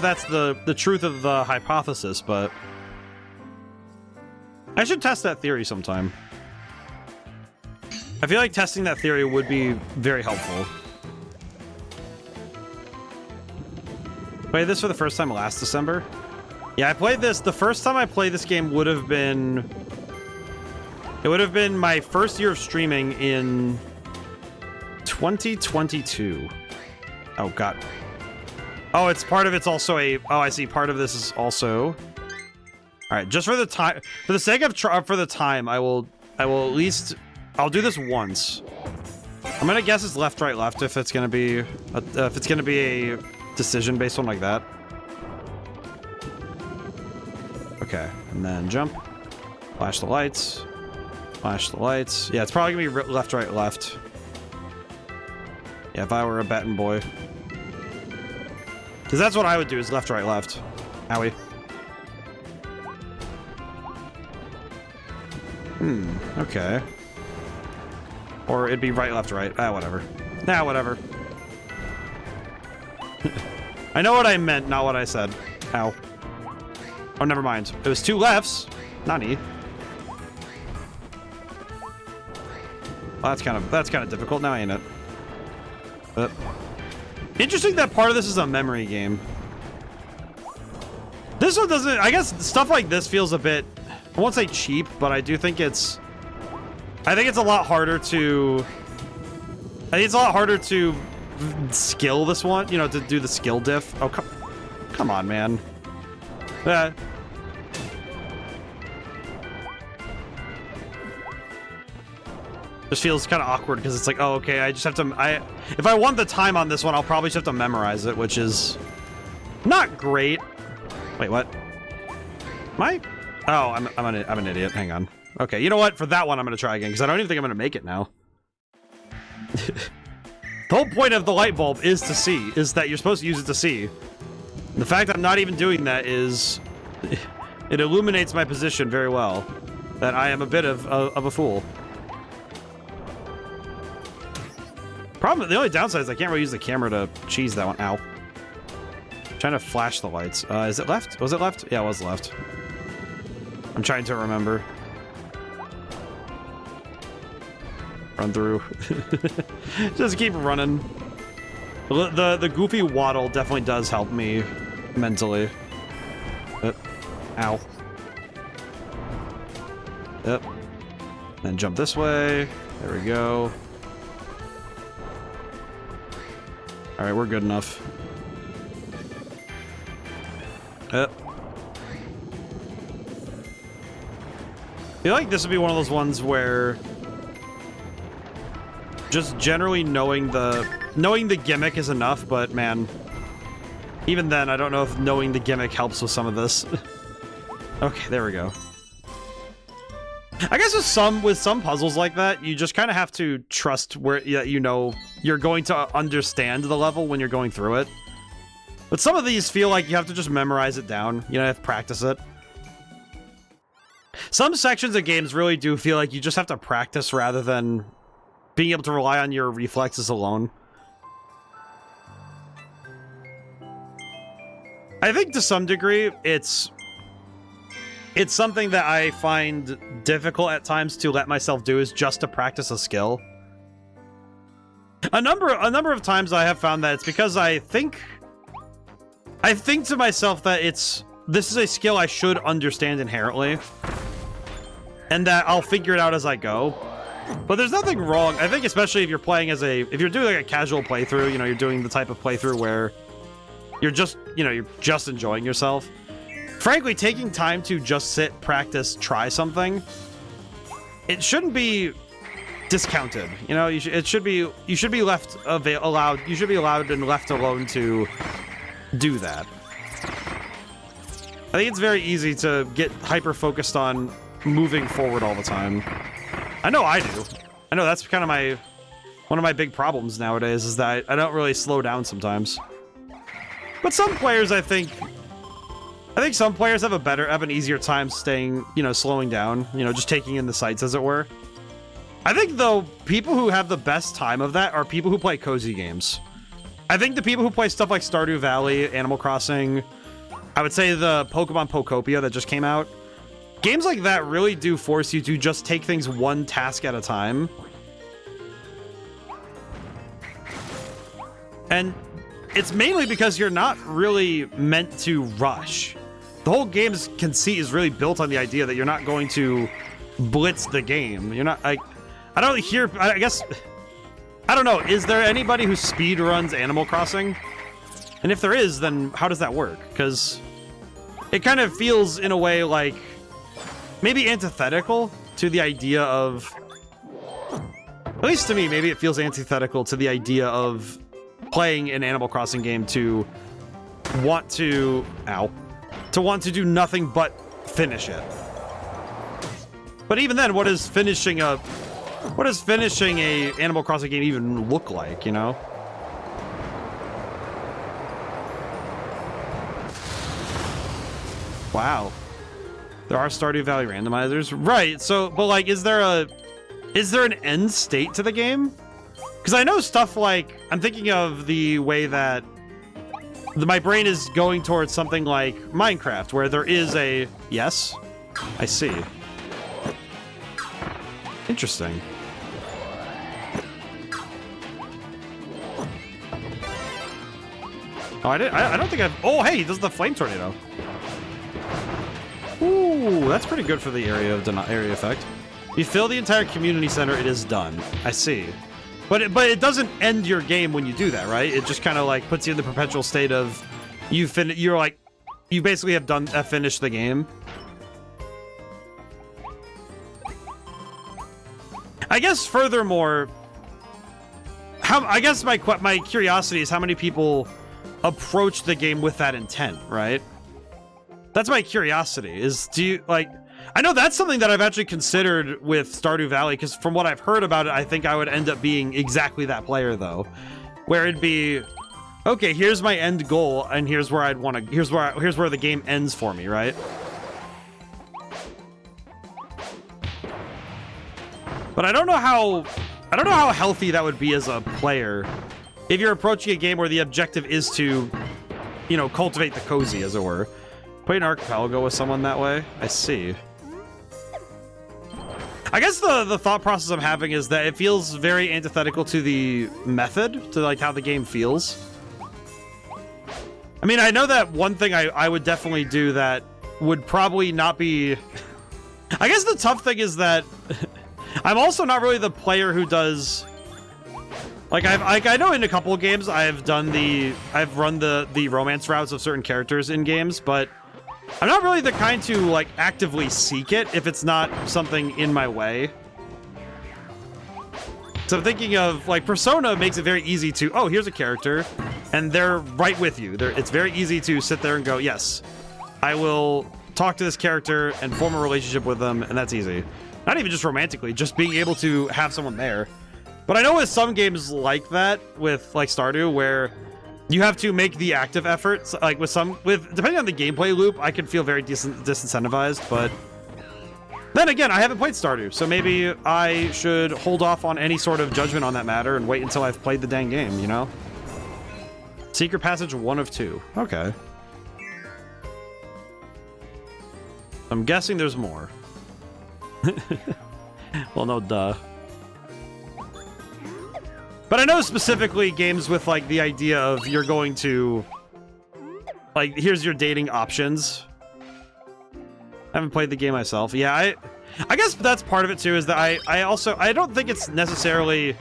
that's the truth of the hypothesis, but I should test that theory sometime. I feel like testing that theory would be very helpful. Played this for the first time last December. Yeah, I played this. The first time I played this game would have been... It would have been my first year of streaming in 2022. Oh, God. Oh, it's part of it's also a... Oh, I see. Part of this is also... All right, just for the time... For the sake of... For the time, I will at least... I'll do this once. I'm gonna guess it's left, right, left if it's gonna be... if it's gonna be a decision-based one like that. Okay, and then jump. Flash the lights. Flash the lights. Yeah, it's probably gonna be left, right, left. Yeah, if I were a betting boy. Because that's what I would do, is left, right, left. Owie. Okay. Or it'd be right, left, right. Ah, whatever. Nah, whatever. I know what I meant, not what I said. Ow. Oh, never mind. It was two lefts. Nani. Well, that's kind of difficult now, ain't it? Interesting that part of this is a memory game. This one doesn't... I guess stuff like this feels a bit... I won't say cheap, but I do think it's... I think it's a lot harder to... I think it's a lot harder to skill this one, you know, to do the skill diff. Oh, come on, man. Just feels kind of awkward because it's like, oh, okay, I just have to... if I want the time on this one, I'll probably just have to memorize it, which is not great. Wait, what? Am I... Oh, I'm an idiot. Hang on. Okay, you know what? For that one, I'm going to try again because I don't even think I'm going to make it now. The whole point of the light bulb is to see, is that you're supposed to use it to see. The fact that I'm not even doing that is It illuminates my position very well. That I am a bit of a fool. The only downside is I can't really use the camera to cheese that one. Ow. Trying to flash the lights. Is it left? Was it left? Yeah, it was left. I'm trying to remember. Run through. Just keep running. The goofy waddle definitely does help me mentally. Ow. Yep. Then jump this way. There we go. All right, we're good enough. Yep. I feel like this would be one of those ones where just generally knowing the gimmick is enough, but man, even then, I don't know if knowing the gimmick helps with some of this. Okay, there we go. I guess with some puzzles like that, you just kind of have to trust where you know you're going to understand the level when you're going through it. But some of these feel like you have to just memorize it down. You know, you have to practice it. Some sections of games really do feel like you just have to practice rather than being able to rely on your reflexes alone. I think to some degree, it's something that I find difficult at times to let myself do, is just to practice a skill. A number of times I have found that it's because I think to myself that this is a skill I should understand inherently, and that I'll figure it out as I go. But there's nothing wrong. I think especially if you're playing if you're doing like a casual playthrough, you know, you're doing the type of playthrough where you're just enjoying yourself. Frankly, taking time to just sit, practice, try something, it shouldn't be discounted. You know, you should be allowed and left alone to do that. I think it's very easy to get hyper focused on moving forward all the time. I know I do. I know that's kind of one of my big problems nowadays, is that I don't really slow down sometimes. But some players, I think some players have an easier time slowing down, you know, just taking in the sights, as it were. I think, though, people who have the best time of that are people who play cozy games. I think the people who play stuff like Stardew Valley, Animal Crossing, I would say the Pokemon Pokopia that just came out, games like that really do force you to just take things one task at a time. And it's mainly because you're not really meant to rush. The whole game's conceit is really built on the idea that you're not going to blitz the game. You're not, I don't know, is there anybody who speed runs Animal Crossing? And if there is, then how does that work? Because it kind of feels, in a way, like maybe antithetical to the idea of, at least to me, maybe it feels antithetical to the idea of playing an Animal Crossing game to want to do nothing but finish it. But even then, what does finishing a Animal Crossing game even look like, you know? Wow. There are Stardew Valley randomizers. Right, so, but like, is there an end state to the game? Because I know stuff like, I'm thinking of the way that my brain is going towards something like Minecraft, where there is a... Yes? I see. Interesting. Oh, I don't think I've... Oh, hey, this is the flame tornado. Ooh, that's pretty good for the area effect. You fill the entire community center, it is done. I see. But it doesn't end your game when you do that, right? It just kind of like puts you in the perpetual state of you basically have finished the game. I guess furthermore, my curiosity is how many people approach the game with that intent, right? That's my curiosity, is I know that's something that I've actually considered with Stardew Valley, because from what I've heard about it, I think I would end up being exactly that player, though. Where it'd be, okay, here's my end goal, and here's where the game ends for me, right? But I don't know how healthy that would be as a player if you're approaching a game where the objective is to, you know, cultivate the cozy, as it were. Play an archipelago with someone that way? I see. I guess the thought process I'm having is that it feels very antithetical to the method, to like how the game feels. I mean, I know that one thing I would definitely do that would probably not be... I guess the tough thing is that I'm also not really the player who does... Like, I know in a couple of games I've run the romance routes of certain characters in games, but I'm not really the kind to, like, actively seek it if it's not something in my way. So I'm thinking of, like, Persona makes it very easy to, oh, here's a character, and they're right with you. It's very easy to sit there and go, yes, I will talk to this character and form a relationship with them, and that's easy. Not even just romantically, just being able to have someone there. But I know with some games like that, with, like, Stardew, where you have to make the active efforts, like depending on the gameplay loop, I can feel very disincentivized, but then again, I haven't played Stardew, so maybe I should hold off on any sort of judgment on that matter and wait until I've played the dang game, you know? Secret passage 1 of 2. Okay. I'm guessing there's more. Well, no, duh. But I know specifically games with, like, the idea of you're going to... Like, here's your dating options. I haven't played the game myself. Yeah, I guess that's part of it, too, is that I don't think it's necessarily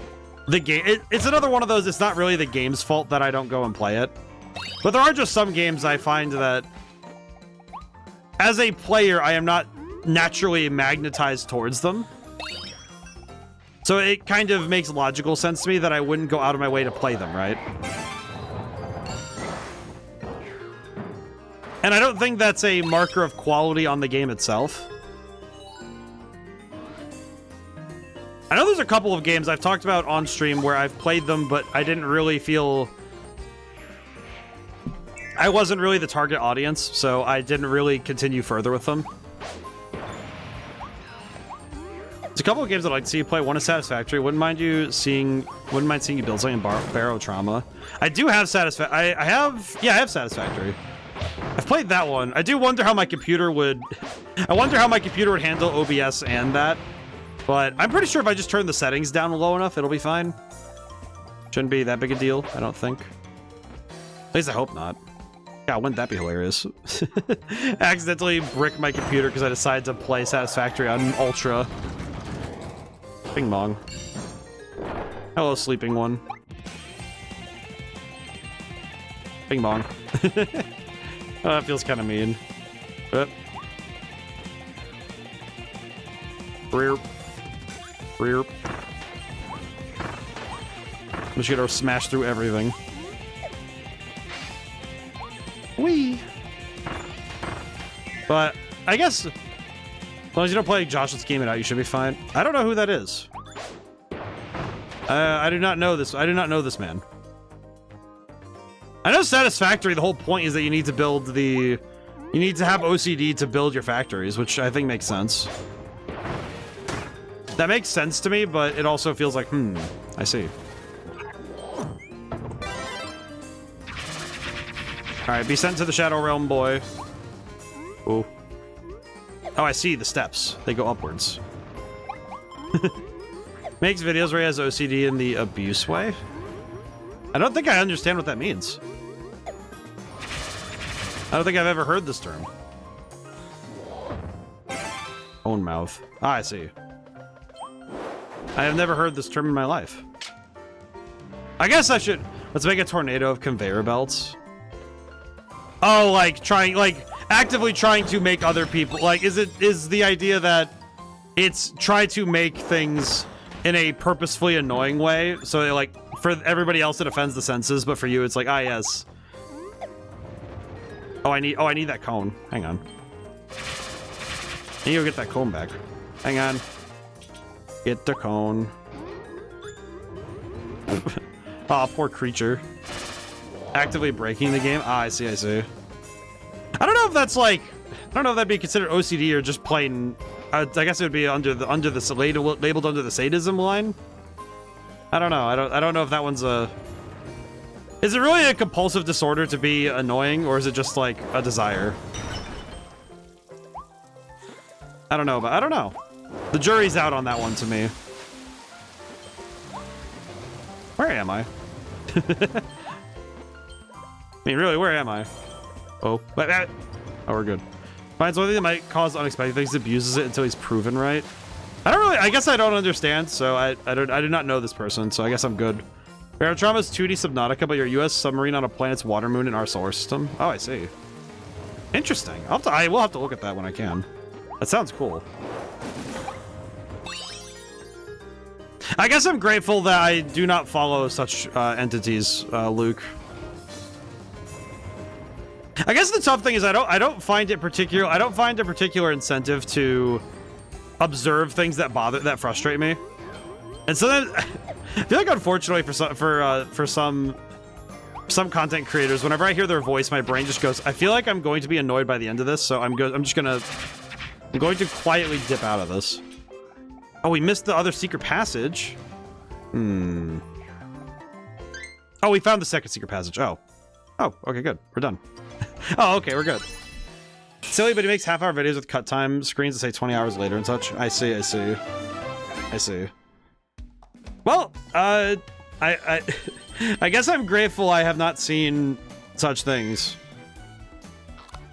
the game... It's another one of those, it's not really the game's fault that I don't go and play it. But there are just some games I find that... As a player, I am not naturally magnetized towards them. So it kind of makes logical sense to me that I wouldn't go out of my way to play them, right? And I don't think that's a marker of quality on the game itself. I know there's a couple of games I've talked about on stream where I've played them, but I didn't really feel... I wasn't really the target audience, so I didn't really continue further with them. There's a couple of games I'd like to see you play. One is Satisfactory. Wouldn't mind seeing you build something in Barotrauma. I do have Satisfactory. I have Satisfactory. I've played that one. I do wonder how my computer would... I wonder how my computer would handle OBS and that. But I'm pretty sure if I just turn the settings down low enough, it'll be fine. Shouldn't be that big a deal, I don't think. At least I hope not. God, wouldn't that be hilarious? Accidentally brick my computer because I decided to play Satisfactory on Ultra. Bing bong. Hello, sleeping one. Bing bong. Oh, that feels kind of mean. Rear. I'm just gonna smash through everything. Whee! But I guess as long as you don't play Josh's game it out, you should be fine. I don't know who that is. I do not know this. I do not know this man. I know Satisfactory, the whole point is that you need to build the... You need to have OCD to build your factories, which I think makes sense. That makes sense to me, but it also feels like, I see. Alright, be sent to the Shadow Realm, boy. Ooh. Oh, I see the steps. They go upwards. Makes videos where he has OCD in the abuse way? I don't think I understand what that means. I don't think I've ever heard this term. Own mouth. Ah, I see. I have never heard this term in my life. I guess I should... Let's make a tornado of conveyor belts. Oh, like, actively trying to make other people... Like, is the idea that it's try to make things in a purposefully annoying way? So, like, for everybody else it offends the senses, but for you it's like, ah, yes. Oh, I need that cone. Hang on. I need to go get that cone back. Hang on. Get the cone. Aw, poor creature. Actively breaking the game? Ah, I see. I don't know if that's like... I don't know if that'd be considered OCD or just plain I guess it would be labeled under the sadism line. I don't know. I don't know if that one's a. Is it really a compulsive disorder to be annoying, or is it just like a desire? I don't know, but I don't know. The jury's out on that one to me. Where am I? I mean, really, where am I? Oh, oh, we're good. Finds one thing that might cause unexpected things, abuses it until he's proven right. I guess I don't understand, so I do not know this person, so I guess I'm good. Barotrauma is 2D Subnautica, but you're a U.S. submarine on a planet's water moon in our solar system. Oh, I see. Interesting. I will have to look at that when I can. That sounds cool. I guess I'm grateful that I do not follow such entities, Luke. I guess the tough thing is I don't find a particular incentive to observe things that frustrate me. And so then I feel like, unfortunately for some content creators, whenever I hear their voice, my brain just goes, I feel like I'm going to be annoyed by the end of this, so I'm going to quietly dip out of this. Oh, we missed the other secret passage. Oh, we found the second secret passage. Oh, okay, good. We're done. Oh, okay, we're good. Silly, but he makes half-hour videos with cut time screens that say 20 hours later and such. I see. Well, I guess I'm grateful I have not seen such things.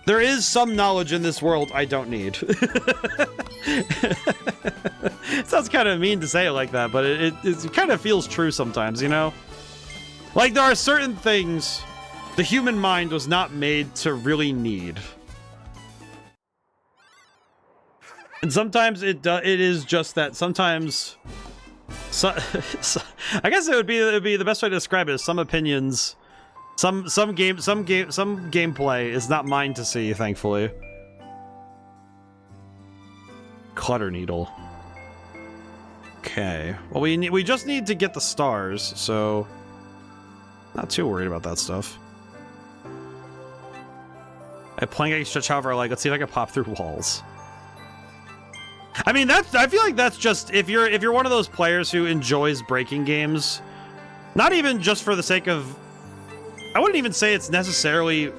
There is some knowledge in this world I don't need. It sounds kind of mean to say it like that, but it kind of feels true sometimes, you know? Like, there are certain things the human mind was not made to really need. And sometimes it is just that. Sometimes, I guess it would be the best way to describe it is some opinions, some gameplay is not mine to see, thankfully. Clutter needle. Okay. Well, we just need to get the stars, so not too worried about that stuff. I'm playing I can stretch however I like. Let's see if I can pop through walls. I mean, I feel like that's just if you're one of those players who enjoys breaking games, not even just for the sake of. I wouldn't even say it's necessarily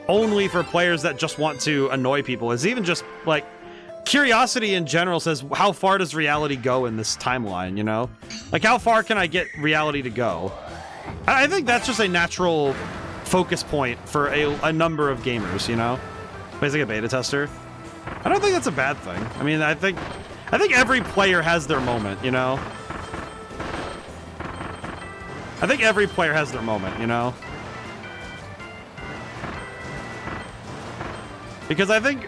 only for players that just want to annoy people. It's even just like curiosity in general says, how far does reality go in this timeline? You know, like how far can I get reality to go? I think that's just a natural focus point for a number of gamers. You know, basically a beta tester. I don't think that's a bad thing. I mean, I think every player has their moment, you know? I think every player has their moment, you know? Because I think...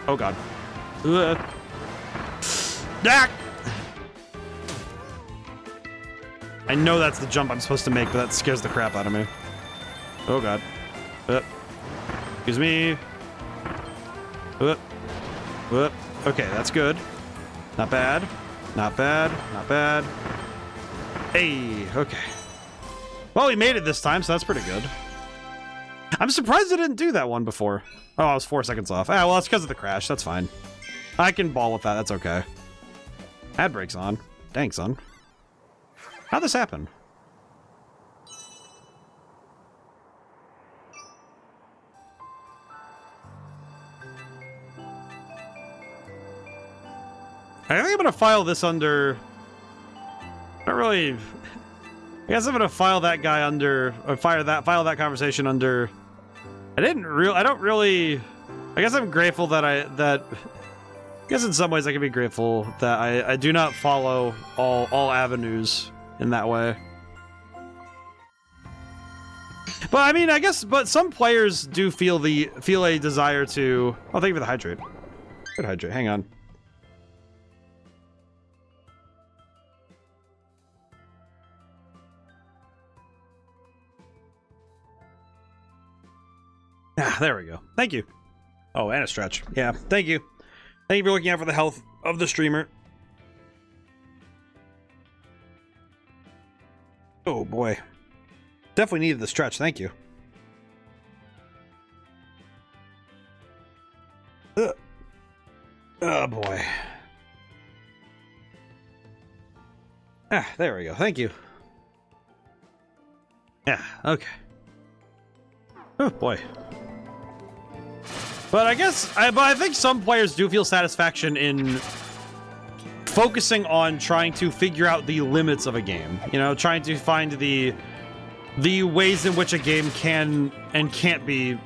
Oh, God. Ah! I know that's the jump I'm supposed to make, but that scares the crap out of me. Oh, God. Excuse me. Okay, that's good. Not bad. Not bad. Not bad. Hey, okay. Well, we made it this time, so that's pretty good. I'm surprised I didn't do that one before. Oh, I was 4 seconds off. Ah, well, it's because of the crash. That's fine. I can ball with that. That's okay. Ad break's on. Dang, son. How'd this happen? I think I'm gonna file this under. Not really. I guess I'm gonna file that guy under, or file that conversation under. I don't really. I guess I'm grateful that I guess in some ways I can be grateful that I do not follow all avenues in that way. But I mean, I guess, but some players do feel a desire to. Oh, thank you for the hydrate. Good hydrate. Hang on. Ah, there we go. Thank you. Oh, and a stretch. Yeah, thank you. Thank you for looking out for the health of the streamer. Oh, boy. Definitely needed the stretch. Thank you. Oh, boy. Ah, there we go. Thank you. Yeah, okay. Oh, boy. But I guess, I think some players do feel satisfaction in focusing on trying to figure out the limits of a game. You know, trying to find the ways in which a game can and can't be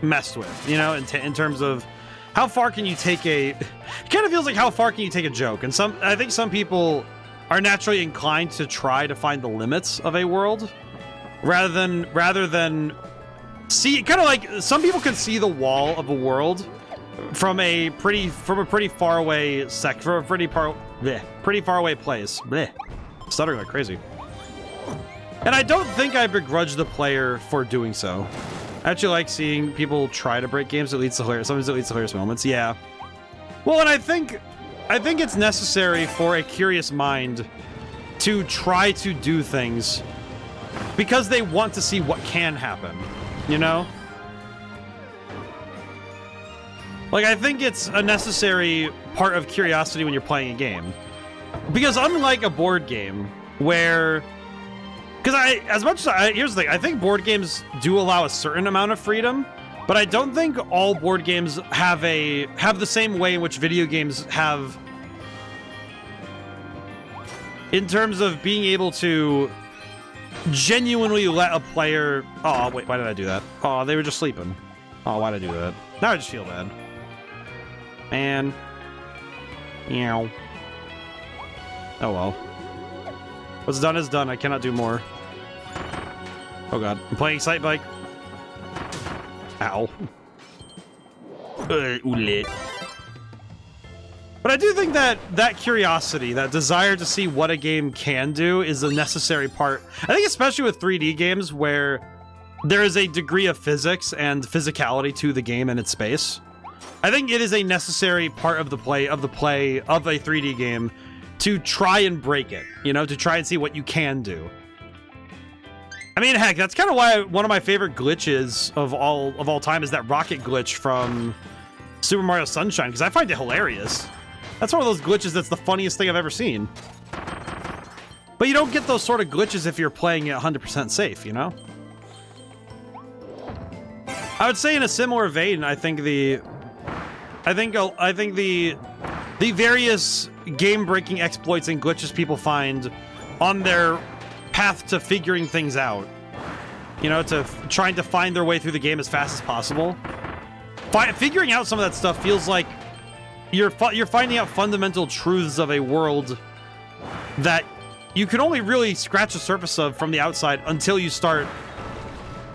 messed with. You know, in terms of how far can you take it kind of feels like how far can you take a joke. And I think some people are naturally inclined to try to find the limits of a world rather than see, kind of like some people can see the wall of a world from a pretty far away pretty far away place. Bleh. Stuttering like crazy. And I don't think I begrudge the player for doing so. I actually like seeing people try to break games. Sometimes it leads to hilarious moments. Yeah. Well, and I think it's necessary for a curious mind to try to do things because they want to see what can happen, you know? Like, I think it's a necessary part of curiosity when you're playing a game. Because unlike a board game where... Because here's the thing, I think board games do allow a certain amount of freedom, but I don't think all board games have the same way in which video games have in terms of being able to genuinely let a player... Oh, wait, why did I do that? Oh, they were just sleeping. Oh, why did I do that? Now I just feel bad. Man. Meow. Oh, well. What's done is done. I cannot do more. Oh, God. I'm playing Excite Bike. Ow. But I do think that curiosity, that desire to see what a game can do is a necessary part. I think especially with 3D games where there is a degree of physics and physicality to the game and its space. I think it is a necessary part of the play of a 3D game to try and break it, you know, to try and see what you can do. I mean, heck, that's kind of why one of my favorite glitches of all time is that rocket glitch from Super Mario Sunshine, because I find it hilarious. That's one of those glitches that's the funniest thing I've ever seen. But you don't get those sort of glitches if you're playing it 100% safe, you know? I would say in a similar vein, I think the various game-breaking exploits and glitches people find on their path to figuring things out, you know, to trying to find their way through the game as fast as possible. Figuring out some of that stuff feels like you're finding out fundamental truths of a world that you can only really scratch the surface of from the outside until you start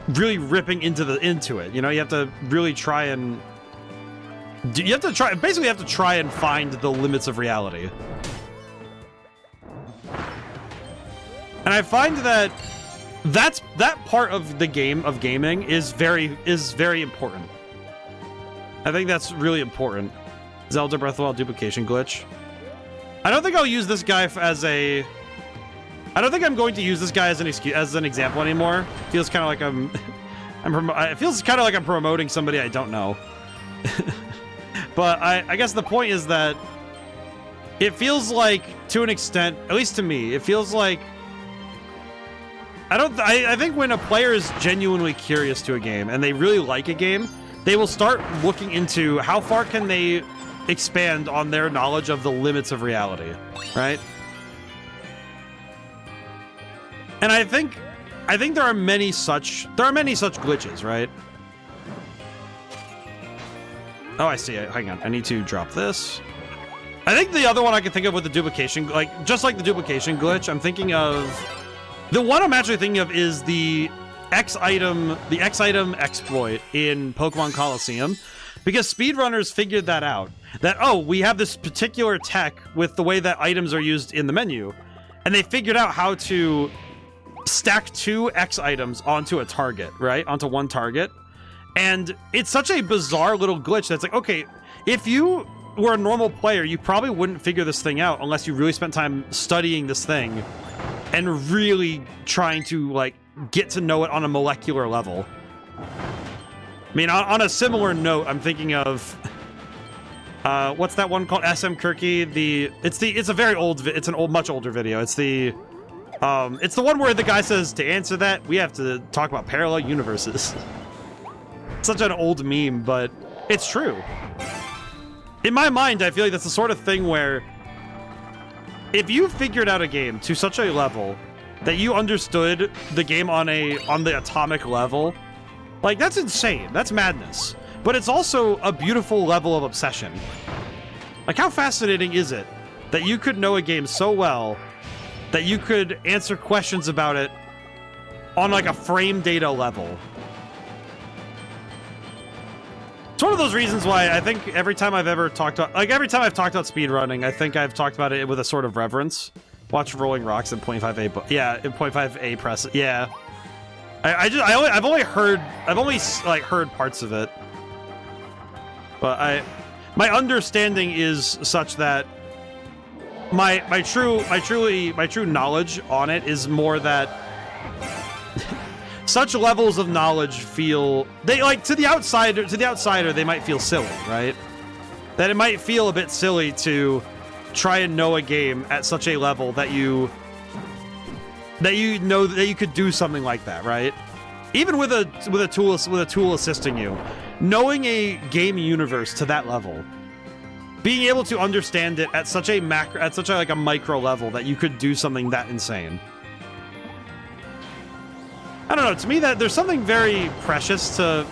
really ripping into it. You know, you have to really try and basically have to try and find the limits of reality. And I find that that part of the game of gaming is very important. I think that's really important. Zelda Breath of the Wild duplication glitch. I don't think I'll use this guy I don't think I'm going to use this guy as an example anymore. It feels kind of like it feels kind of like I'm promoting somebody I don't know. But I guess the point is that it feels like, to an extent, at least to me, it feels like I think when a player is genuinely curious to a game and they really like a game, they will start looking into how far can they expand on their knowledge of the limits of reality, right? And I think there are many such glitches, right? Oh, I see it. Hang on. I need to drop this. I think the other one I can think of with the duplication, just like the duplication glitch, I'm thinking of the one I'm actually thinking of is the X item exploit in Pokemon Coliseum, because speedrunners figured that out. That, oh, we have this particular tech with the way that items are used in the menu, and they figured out how to stack 2 X items onto a target, right? Onto one target. And it's such a bizarre little glitch that's like, okay, if you were a normal player, you probably wouldn't figure this thing out unless you really spent time studying this thing and really trying to, like, get to know it on a molecular level. I mean, on a similar note, I'm thinking of What's that one called? SM Kirky. It's a very old. It's an much older video. It's the one where the guy says, to answer that, we have to talk about parallel universes. Such an old meme, but it's true. In my mind, I feel like that's the sort of thing where if you figured out a game to such a level that you understood the game on the atomic level, like, that's insane. That's madness. But it's also a beautiful level of obsession. Like, how fascinating is it that you could know a game so well that you could answer questions about it on, like, a frame data level? It's one of those reasons why I think every time I've ever talked about, like, every time I've talked about speedrunning, I think I've talked about it with a sort of reverence. Watch Rolling Rocks in 0.5A, but yeah, in 0.5A press, yeah. I've only heard parts of it, but my understanding is such that my true knowledge on it is more that such levels of knowledge feel, they, like, to the outsider they might feel silly, right? That it might feel a bit silly to try and know a game at such a level that you know that you could do something like that, right? Even with a tool assisting you, knowing a game universe to that level, being able to understand it at such a like a micro level that you could do something that insane. I don't know, to me that there's something very precious to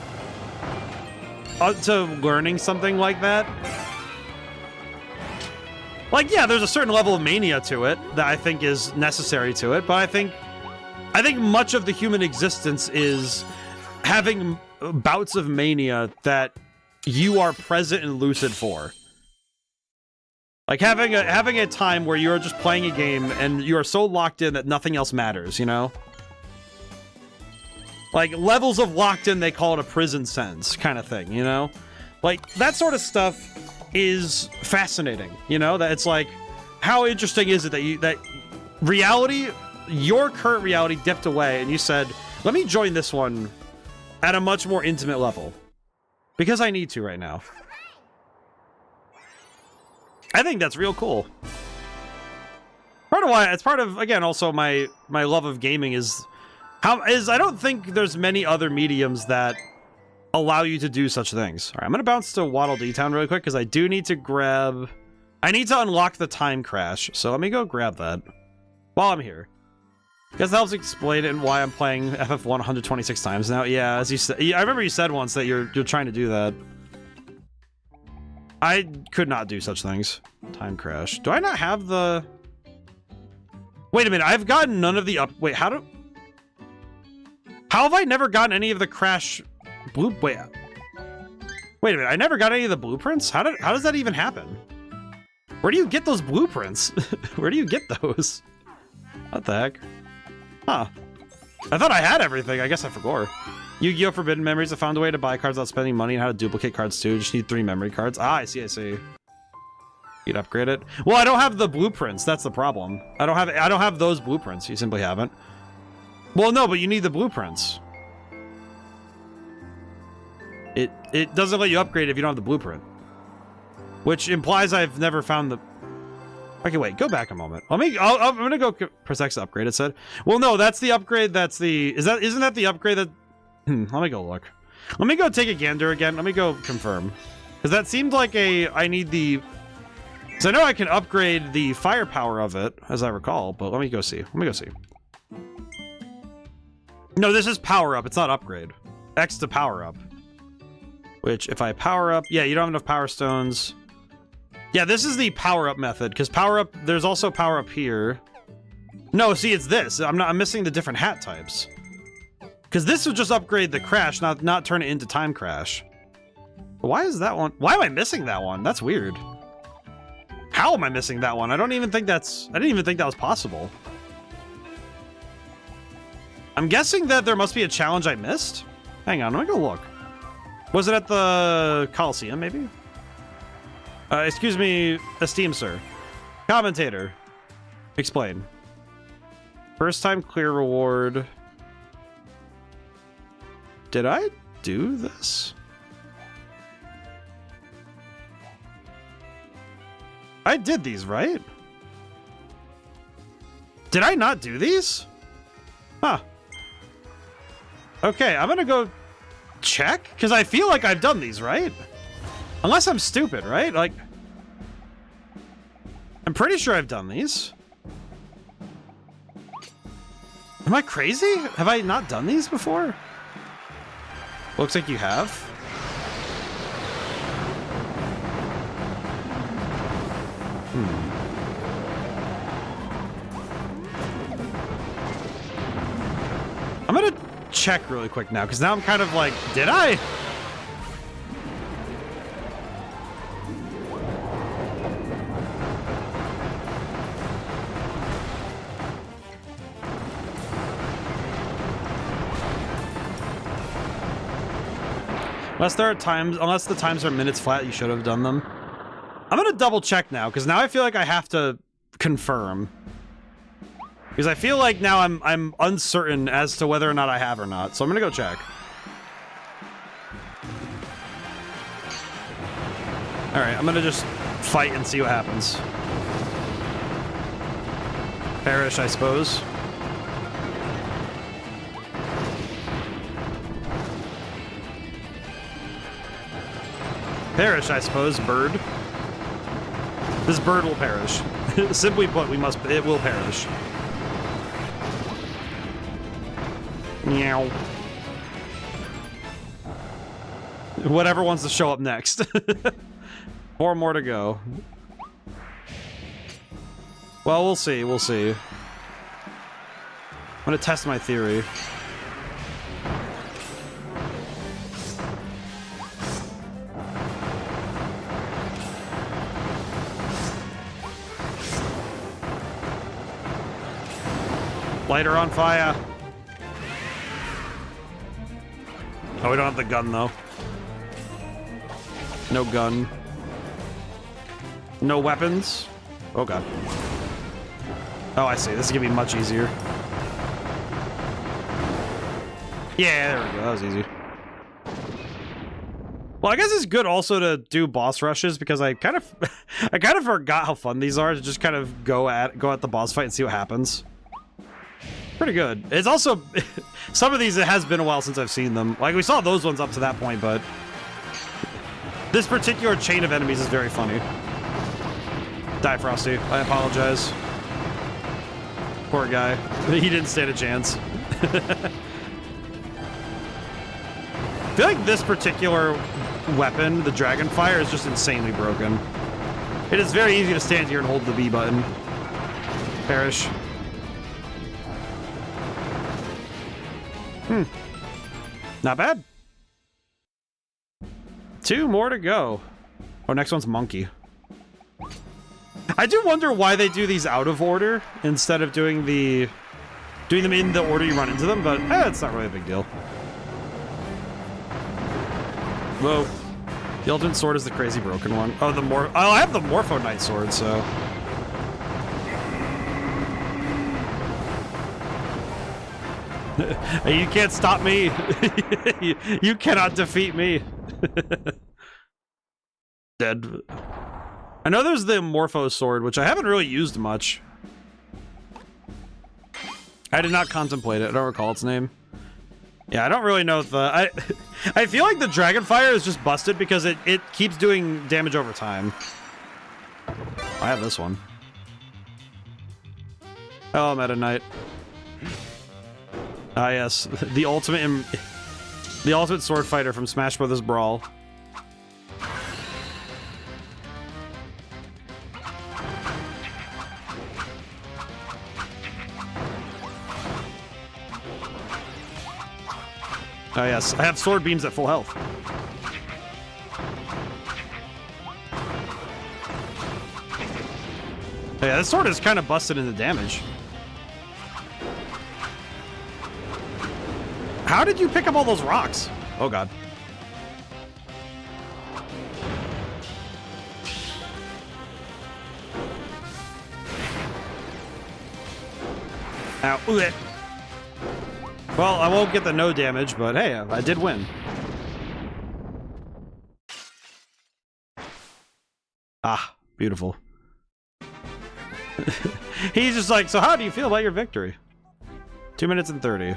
learning something like that. Like, yeah, there's a certain level of mania to it that I think is necessary to it, but I think much of the human existence is having bouts of mania that you are present and lucid for. Like having a time where you're just playing a game and you are so locked in that nothing else matters, you know? Like, levels of locked in, they call it a prison sentence kind of thing, you know? Like, that sort of stuff is fascinating, you know? That it's like, how interesting is it that reality, your current reality dipped away and you said, let me join this one at a much more intimate level. Because I need to right now. I think that's real cool. Part of why, it's part of, again, also my love of gaming is I don't think there's many other mediums that allow you to do such things. All right, I'm going to bounce to Waddle Dee Town really quick because I do need to I need to unlock the time crash. So let me go grab that while I'm here. Because that helps explain it and why I'm playing FF1 126 times now. Yeah, as you said, I remember you said once that you're trying to do that. I could not do such things. Time crash. Do I not have the... Wait a minute, I've gotten none of the Wait, how have I never gotten any of the crash Wait a minute, I never got any of the blueprints? How does that even happen? Where do you get those blueprints? Where do you get those? What the heck? Huh. I thought I had everything. I guess I forgot. Yu-Gi-Oh! Forbidden Memories. I found a way to buy cards without spending money and how to duplicate cards too. Just need 3 memory cards. Ah, I see. You'd upgrade it. Well, I don't have the blueprints. That's the problem. I don't have those blueprints. You simply haven't. Well, no, but you need the blueprints. It doesn't let you upgrade if you don't have the blueprint. Which implies I've never found the... Okay, wait, go back a moment. I'm gonna go press X to upgrade, it said. Well, no, that's the upgrade, that's the... Isn't that the upgrade that... let me go look. Let me go take a gander again. Let me go confirm. Because that seemed like I need the... So I know I can upgrade the firepower of it, as I recall, but let me go see. No, this is power up, it's not upgrade. X to power up. Which, if I power up... Yeah, you don't have enough power stones. Yeah, this is the power up method, because power up... There's also power up here. No, see, it's this. I'm missing the different hat types. Because this would just upgrade the crash, not turn it into time crash. Why is that one... Why am I missing that one? That's weird. How am I missing that one? I didn't even think that was possible. I'm guessing that there must be a challenge I missed? Hang on, let me go look. Was it at the Coliseum, maybe? Excuse me, esteemed sir. Commentator. Explain. First time clear reward. Did I do this? I did these, right? Did I not do these? Huh. Okay, I'm gonna go check, because I feel like I've done these, right? Unless I'm stupid, right? Like, I'm pretty sure I've done these. Am I crazy? Have I not done these before? Looks like you have. I'm gonna check really quick now, because now I'm kind of like, did I? Unless the times are minutes flat, you should have done them. I'm gonna double check now, because now I feel like I have to confirm. Because I feel like now I'm uncertain as to whether or not I have or not. So I'm gonna go check. Alright, I'm gonna just fight and see what happens. Perish, I suppose. Perish, I suppose, bird. This bird will perish. Simply put, it will perish. Meow. Whatever wants to show up next. 4 more to go. Well, we'll see, we'll see. I'm gonna test my theory. Light her on fire. Oh, we don't have the gun, though. No gun. No weapons. Oh, God. Oh, I see. This is gonna be much easier. Yeah, there we go. That was easy. Well, I guess it's good also to do boss rushes, because I kind of forgot how fun these are, to just kind of go at the boss fight and see what happens. Pretty good. It's also some of these, it has been a while since I've seen them. Like, we saw those ones up to that point, but this particular chain of enemies is very funny. Die, Frosty. I apologize. Poor guy. He didn't stand a chance. I feel like this particular weapon, the Dragon Fire, is just insanely broken. It is very easy to stand here and hold the B button. Perish. Not bad. 2 more to go. Oh, next one's Monkey. I do wonder why they do these out of order instead of doing them in the order you run into them, but it's not really a big deal. Whoa. The ultimate sword is the crazy broken one. Oh, I have the Morpho Knight sword, so. You can't stop me. You cannot defeat me. Dead. I know there's the Morpho sword, which I haven't really used much. I did not contemplate it. I don't recall its name. Yeah, I don't really know I feel like the Dragonfire is just busted because it keeps doing damage over time. I have this one. Oh, Meta Knight. Ah, yes, the ultimate sword fighter from Smash Bros. Brawl. Oh yes, I have sword beams at full health. Oh, yeah, this sword is kind of busted into damage. How did you pick up all those rocks? Oh, God. Ow. Ooh, well, I won't get the no damage, but hey, I did win. Ah, beautiful. He's just like, so how do you feel about your victory? 2 minutes and 30.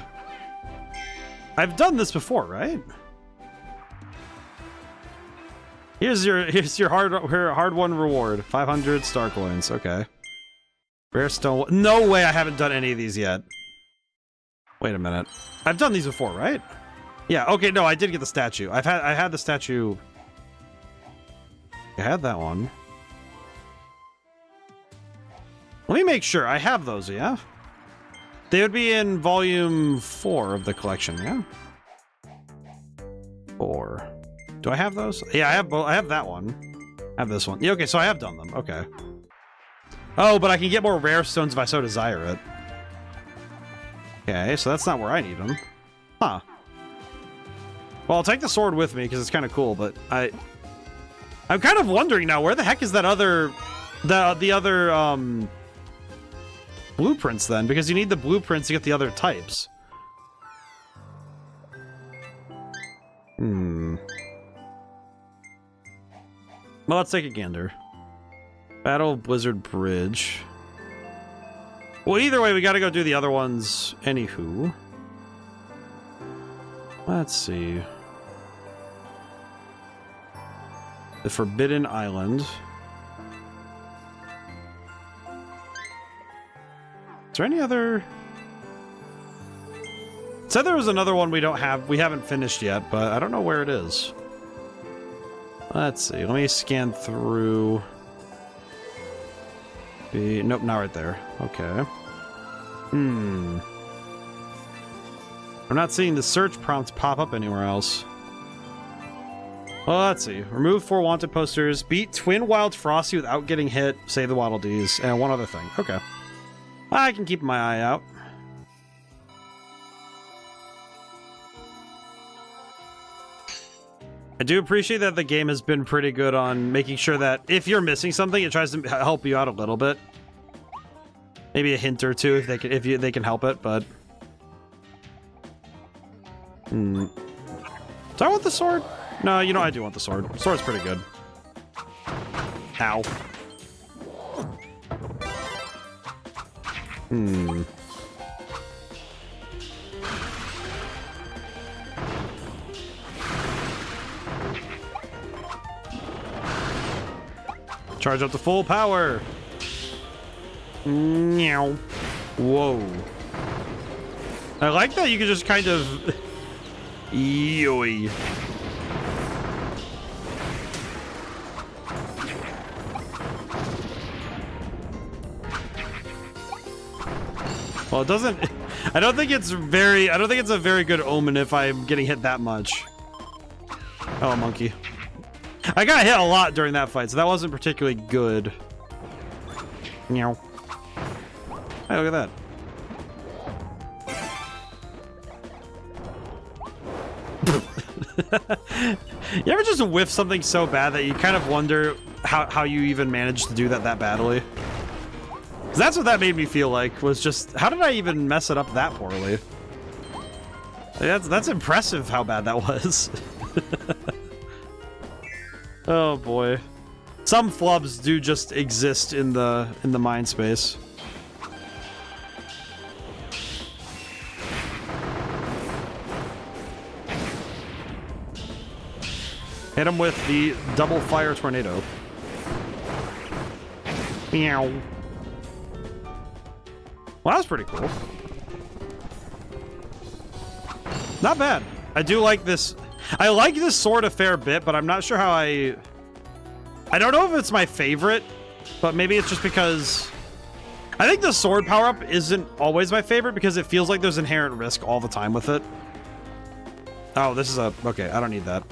I've done this before, right? Here's your hard-won reward. 500 star coins. Okay. Rare stone. No way I haven't done any of these yet. Wait a minute. I've done these before, right? Yeah, okay, no, I did get the statue. I had the statue. I had that one. Let me make sure. I have those, yeah? They would be in volume 4 of the collection, yeah? 4. Do I have those? Yeah, I have both. I have that one. I have this one. Yeah, okay, so I have done them. Okay. Oh, but I can get more rare stones if I so desire it. Okay, so that's not where I need them. Huh. Well, I'll take the sword with me because it's kind of cool, but I'm kind of wondering now, where the heck is that other... the other, blueprints then? Because you need the blueprints to get the other types. Well, let's take a gander. Battle of Blizzard Bridge. Well, either way, we gotta go do the other ones anywho. Let's see. The Forbidden Island. Is there any other... It said there was another one we haven't finished yet, but I don't know where it is. Let's see, let me scan through... Nope, not right there. Okay. I'm not seeing the search prompts pop up anywhere else. Well, let's see. Remove 4 wanted posters, beat Twin Wild Frosty without getting hit, save the Waddle Dees, and one other thing. Okay. I can keep my eye out. I do appreciate that the game has been pretty good on making sure that if you're missing something, it tries to help you out a little bit. Maybe a hint or two if they can help it, but... Do I want the sword? No, you know, I do want the sword. The sword's pretty good. Ow. Charge up to full power. Meow. Whoa. I like that you can just kind of... Yoy. Well, it doesn't... I don't think it's a very good omen if I'm getting hit that much. Oh, monkey. I got hit a lot during that fight, so that wasn't particularly good. Meow. Hey, look at that. You ever just whiff something so bad that you kind of wonder how you even managed to do that badly? 'Cause that's what that made me feel like, was just, how did I even mess it up that poorly? That's impressive how bad that was. Oh boy. Some flubs do just exist in the mind space. Hit him with the double fire tornado. Meow. Well, that was pretty cool. Not bad. I do like this. I like this sword a fair bit, but I'm not sure how I don't know if it's my favorite, but maybe it's just because I think the sword power-up isn't always my favorite because it feels like there's inherent risk all the time with it. Oh, this is okay, I don't need that.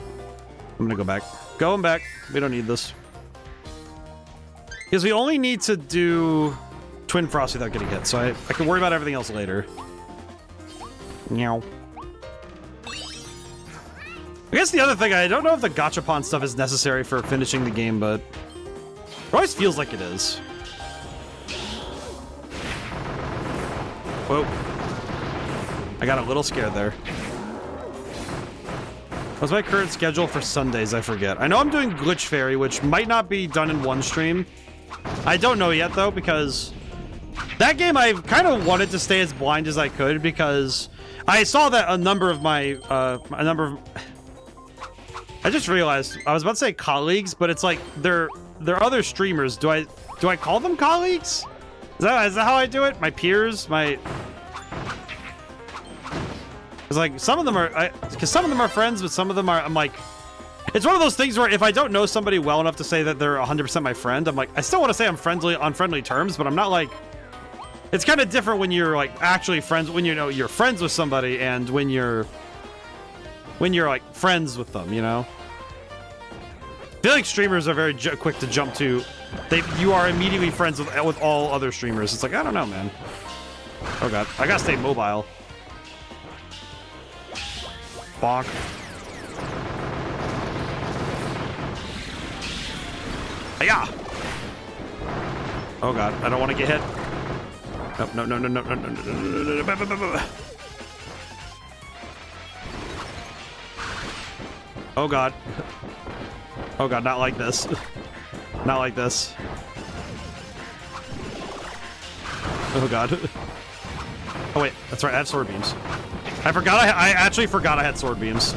I'm gonna go back. Going back. We don't need this. Because we only need to do Twin Frost without getting hit, so I can worry about everything else later. Meow. I guess the other thing, I don't know if the gachapon stuff is necessary for finishing the game, but it always feels like it is. Whoa. I got a little scared there. What's my current schedule for Sundays? I forget. I know I'm doing Glitch Fairy, which might not be done in one stream. I don't know yet, though, because That game I kind of wanted to stay as blind as I could because I saw that a number of my I just realized I was about to say colleagues, but it's like they're other streamers. Do I call them colleagues? Is that how I do it? My peers, it's like some of them are, because some of them are friends, but some of them are, I'm like, it's one of those things where if I don't know somebody well enough to say that they're 100% my friend, I'm like, I still want to say I'm on friendly terms, but I'm not like, it's kind of different when you're like actually friends, when you know you're friends with somebody and when you're like friends with them, you know? I feel like streamers are very quick to jump to, you are immediately friends with all other streamers. It's like, I don't know, man. Oh god, I gotta stay mobile. Bonk. Yeah. Oh god, I don't want to get hit. No. Oh god. Oh god, not like this. Not like this. Oh god. Oh wait, that's right, I have sword beams. I actually forgot I had sword beams.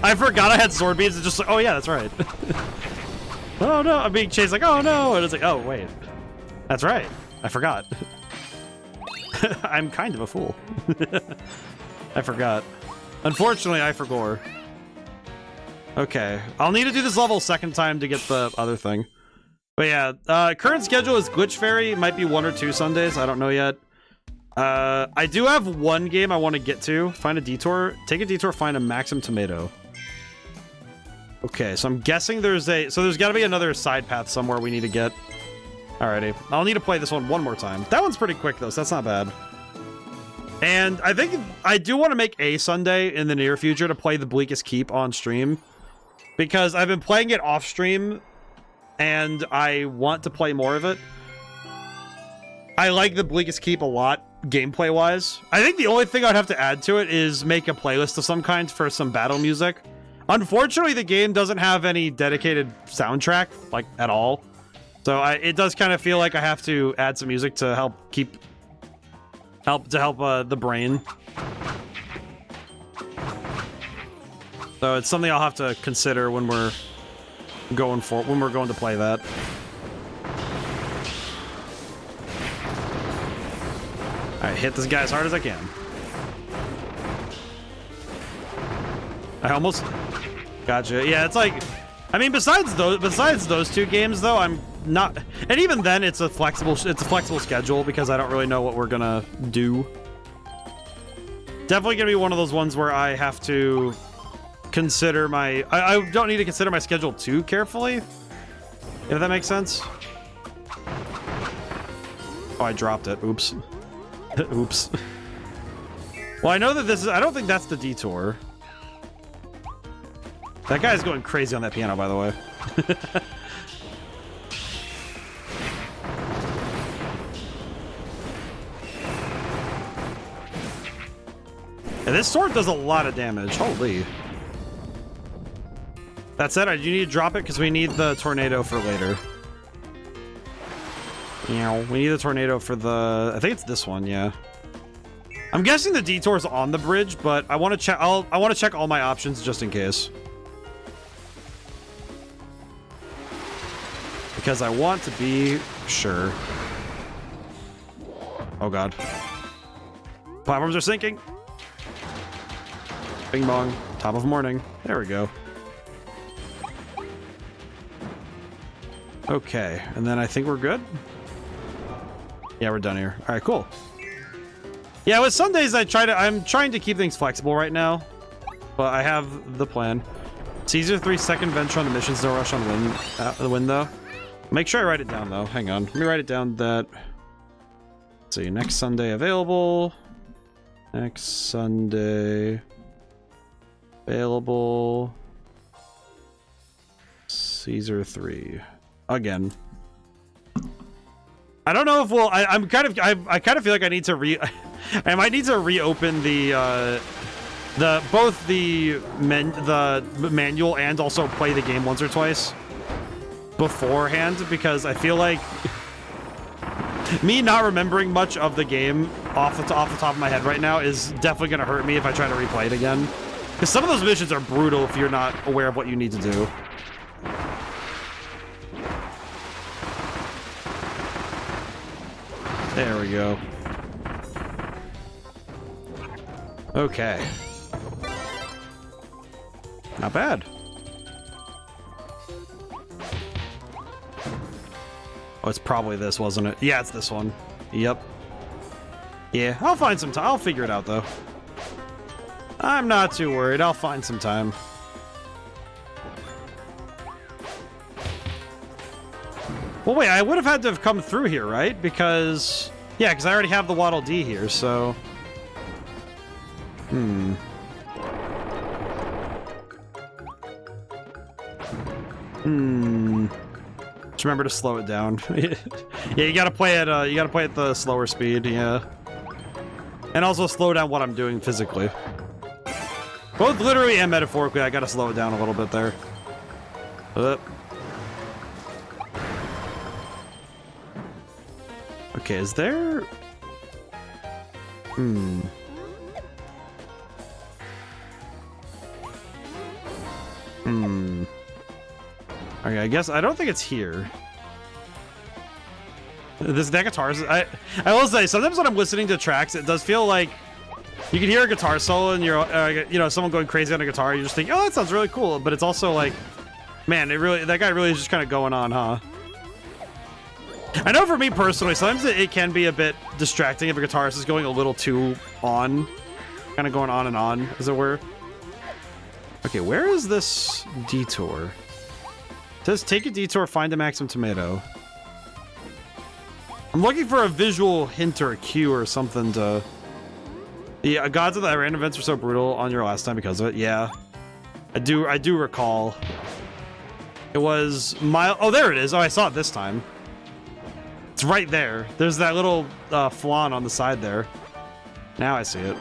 I forgot I had sword beams. It's just like, oh yeah, that's right. Oh no, I'm being chased like, oh no. And it's like, oh wait. That's right. I forgot. I'm kind of a fool. I forgot. Unfortunately, I forgot. Okay. I'll need to do this level a second time to get the other thing. But yeah, current schedule is Glitch Fairy. It might be 1 or 2 Sundays. I don't know yet. I do have one game I want to get to. Find a detour. Take a detour, find a Maxim Tomato. Okay, so I'm guessing there's got to be another side path somewhere we need to get. Alrighty. I'll need to play this one more time. That one's pretty quick, though, so that's not bad. And I think I do want to make a Sunday in the near future to play the Bleakest Keep on stream. Because I've been playing it off stream, and I want to play more of it. I like the Bleakest Keep a lot, gameplay-wise. I think the only thing I'd have to add to it is make a playlist of some kind for some battle music. Unfortunately, the game doesn't have any dedicated soundtrack, like, at all. So it does kind of feel like I have to add some music to help the brain. So it's something I'll have to consider when we're going to play that. Alright, hit this guy as hard as I can. I almost gotcha. Yeah, it's like, I mean, besides those 2 games though, I'm not, and even then it's a flexible schedule because I don't really know what we're gonna do. Definitely gonna be one of those ones where I have to consider I don't need to consider my schedule too carefully, if that makes sense. Oh, I dropped it. Oops. Oops. Well, I know that I don't think that's the detour. That guy's going crazy on that piano, by the way. Yeah, this sword does a lot of damage. Holy. That said, I do need to drop it because we need the tornado for later. Yeah, we need the tornado for the... I think it's this one, yeah. I'm guessing the detour's on the bridge, but I want to check. I want to check all my options just in case. Because I want to be sure. Oh god. Platforms are sinking. Bing bong. Top of morning. There we go. Okay, and then I think we're good. Yeah, we're done here. All right, cool. Yeah, with Sundays I'm trying to keep things flexible right now, but I have the plan. Caesar 3 second venture on the missions, no rush on the wind though. Make sure I write it down though. Hang on, let me write it down. That, let's see, next Sunday available. Next Sunday available. Caesar 3 again. I don't know if we'll. I kind of feel like I need to I might need to reopen both the manual and also play the game once or twice beforehand, because I feel like Me not remembering much of the game off the top of my head right now is definitely going to hurt me if I try to replay it again. Because some of those missions are brutal if you're not aware of what you need to do. There we go. Okay. Not bad. Oh, it's probably this, wasn't it? Yeah, it's this one. Yep. Yeah, I'll find some time. I'll figure it out, though. I'm not too worried. I'll find some time. Well, wait, I would have had to have come through here, right? Because... yeah, because I already have the Waddle Dee here, so... Just remember to slow it down. Yeah, you gotta play at the slower speed, yeah. And also slow down what I'm doing physically. Both literally and metaphorically, I gotta slow it down a little bit there. Okay, is there... Okay, I guess I don't think it's here. That guitar is... I will say, sometimes when I'm listening to tracks, it does feel like you can hear a guitar solo and you're, you know, someone going crazy on a guitar. You just think, oh, that sounds really cool. But it's also like, man, that guy really is just kind of going on, huh? I know for me personally, sometimes it can be a bit distracting if a guitarist is going a little too on. Kind of going on and on, as it were. Okay, where is this detour? It says, take a detour, find a maximum tomato. I'm looking for a visual hint or a cue or something to... Yeah, gods of the random events were so brutal on your last time because of it. Yeah. I do recall. It was oh, there it is. Oh, I saw it this time. It's right there. There's that little flan on the side there. Now I see it.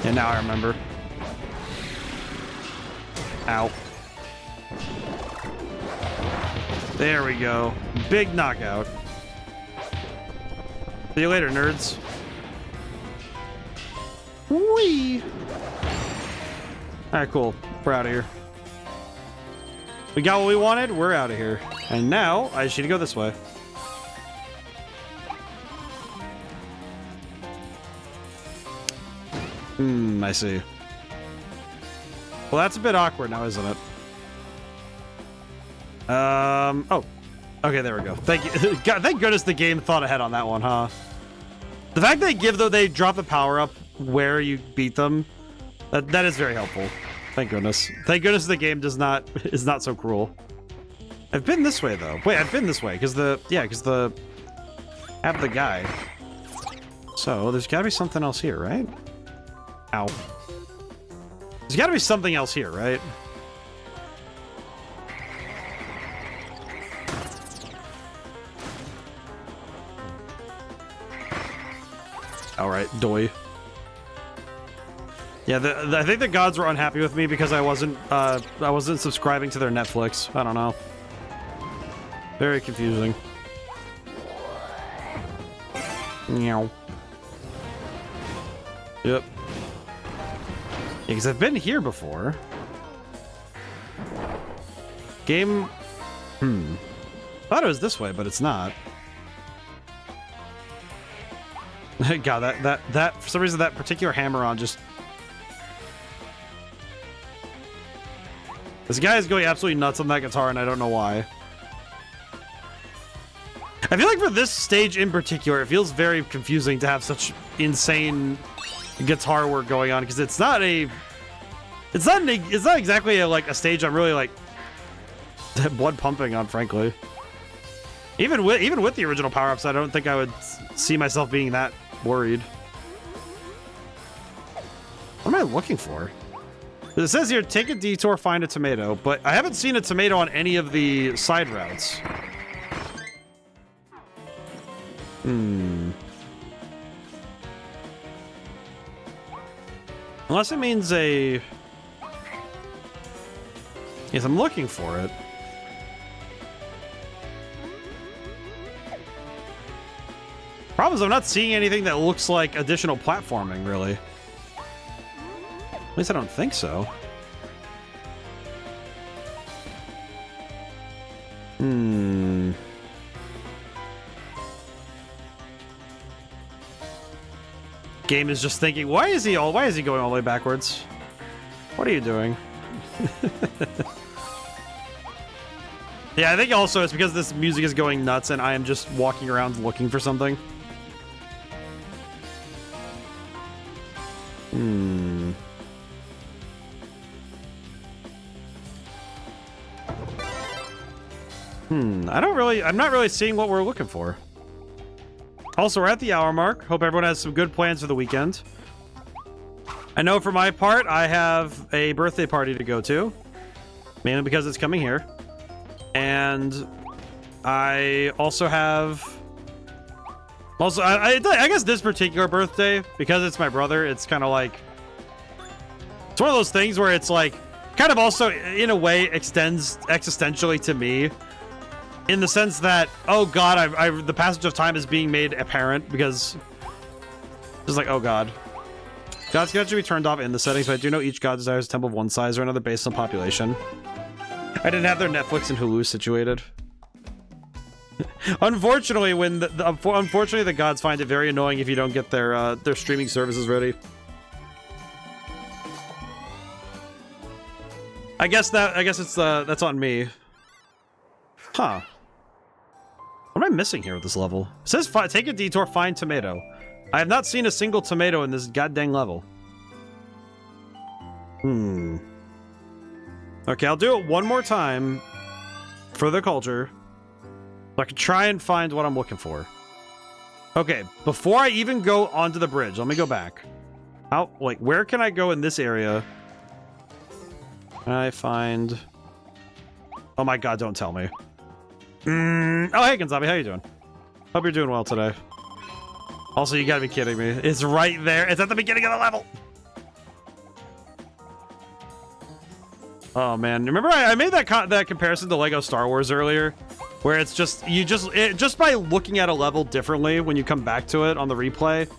Yeah, now I remember. Ow. There we go. Big knockout. See you later, nerds. Whee! Alright, cool. We're out of here. We got what we wanted, we're out of here. And now, I just need to go this way. I see. Well, that's a bit awkward now, isn't it? Oh. Okay, there we go. Thank you. God, thank goodness the game thought ahead on that one, huh? The fact they drop the power up where you beat them, that is very helpful. Thank goodness. Thank goodness the game is not so cruel. I've been this way though. Wait, I've been this way because have the guy. So there's gotta be something else here, right? Ow. There's gotta be something else here, right? All right, doy. Yeah, I think the gods were unhappy with me because I wasn't subscribing to their Netflix. I don't know. Very confusing. Meow. Yep. Yeah, because I've been here before. Game. Thought it was this way, but it's not. God, that for some reason that particular hammer-on just... This guy is going absolutely nuts on that guitar, and I don't know why. I feel like for this stage in particular, it feels very confusing to have such insane guitar work going on, because it's not exactly a stage I'm really like blood pumping on, frankly. Even with the original power-ups, I don't think I would see myself being that worried. What am I looking for? It says here, take a detour, find a tomato, but I haven't seen a tomato on any of the side routes. Unless it means a... Yes, I'm looking for it. Problem is I'm not seeing anything that looks like additional platforming, really. At least I don't think so. Game is just thinking, why is he going all the way backwards? What are you doing? Yeah, I think also it's because this music is going nuts and I am just walking around looking for something. I'm not really seeing what we're looking for. Also, we're at the hour mark. Hope everyone has some good plans for the weekend. I know for my part, I have a birthday party to go to. Mainly because it's coming here. And I also have... Also, I guess this particular birthday, because it's my brother, it's kind of like... It's one of those things where it's like, kind of also, in a way, extends existentially to me. In the sense that, oh god, the passage of time is being made apparent, because... Just like, oh god. Gods can actually be turned off in the settings, but I do know each god desires a temple of one size or another based on population. I didn't have their Netflix and Hulu situated. Unfortunately, unfortunately, the gods find it very annoying if you don't get their streaming services ready. I guess it's that's on me. Huh. What am I missing here with this level? It says take a detour, find tomato. I have not seen a single tomato in this goddamn level. Okay, I'll do it one more time for the culture. So I can try and find what I'm looking for. Okay, before I even go onto the bridge, let me go back. Where can I go in this area? I find... Oh my god, don't tell me. Oh, hey, Gonzabi, how you doing? Hope you're doing well today. Also, you gotta be kidding me. It's right there. It's at the beginning of the level. Oh, man. Remember I made that comparison to Lego Star Wars earlier? Where it's just, just by looking at a level differently when you come back to it on the replay,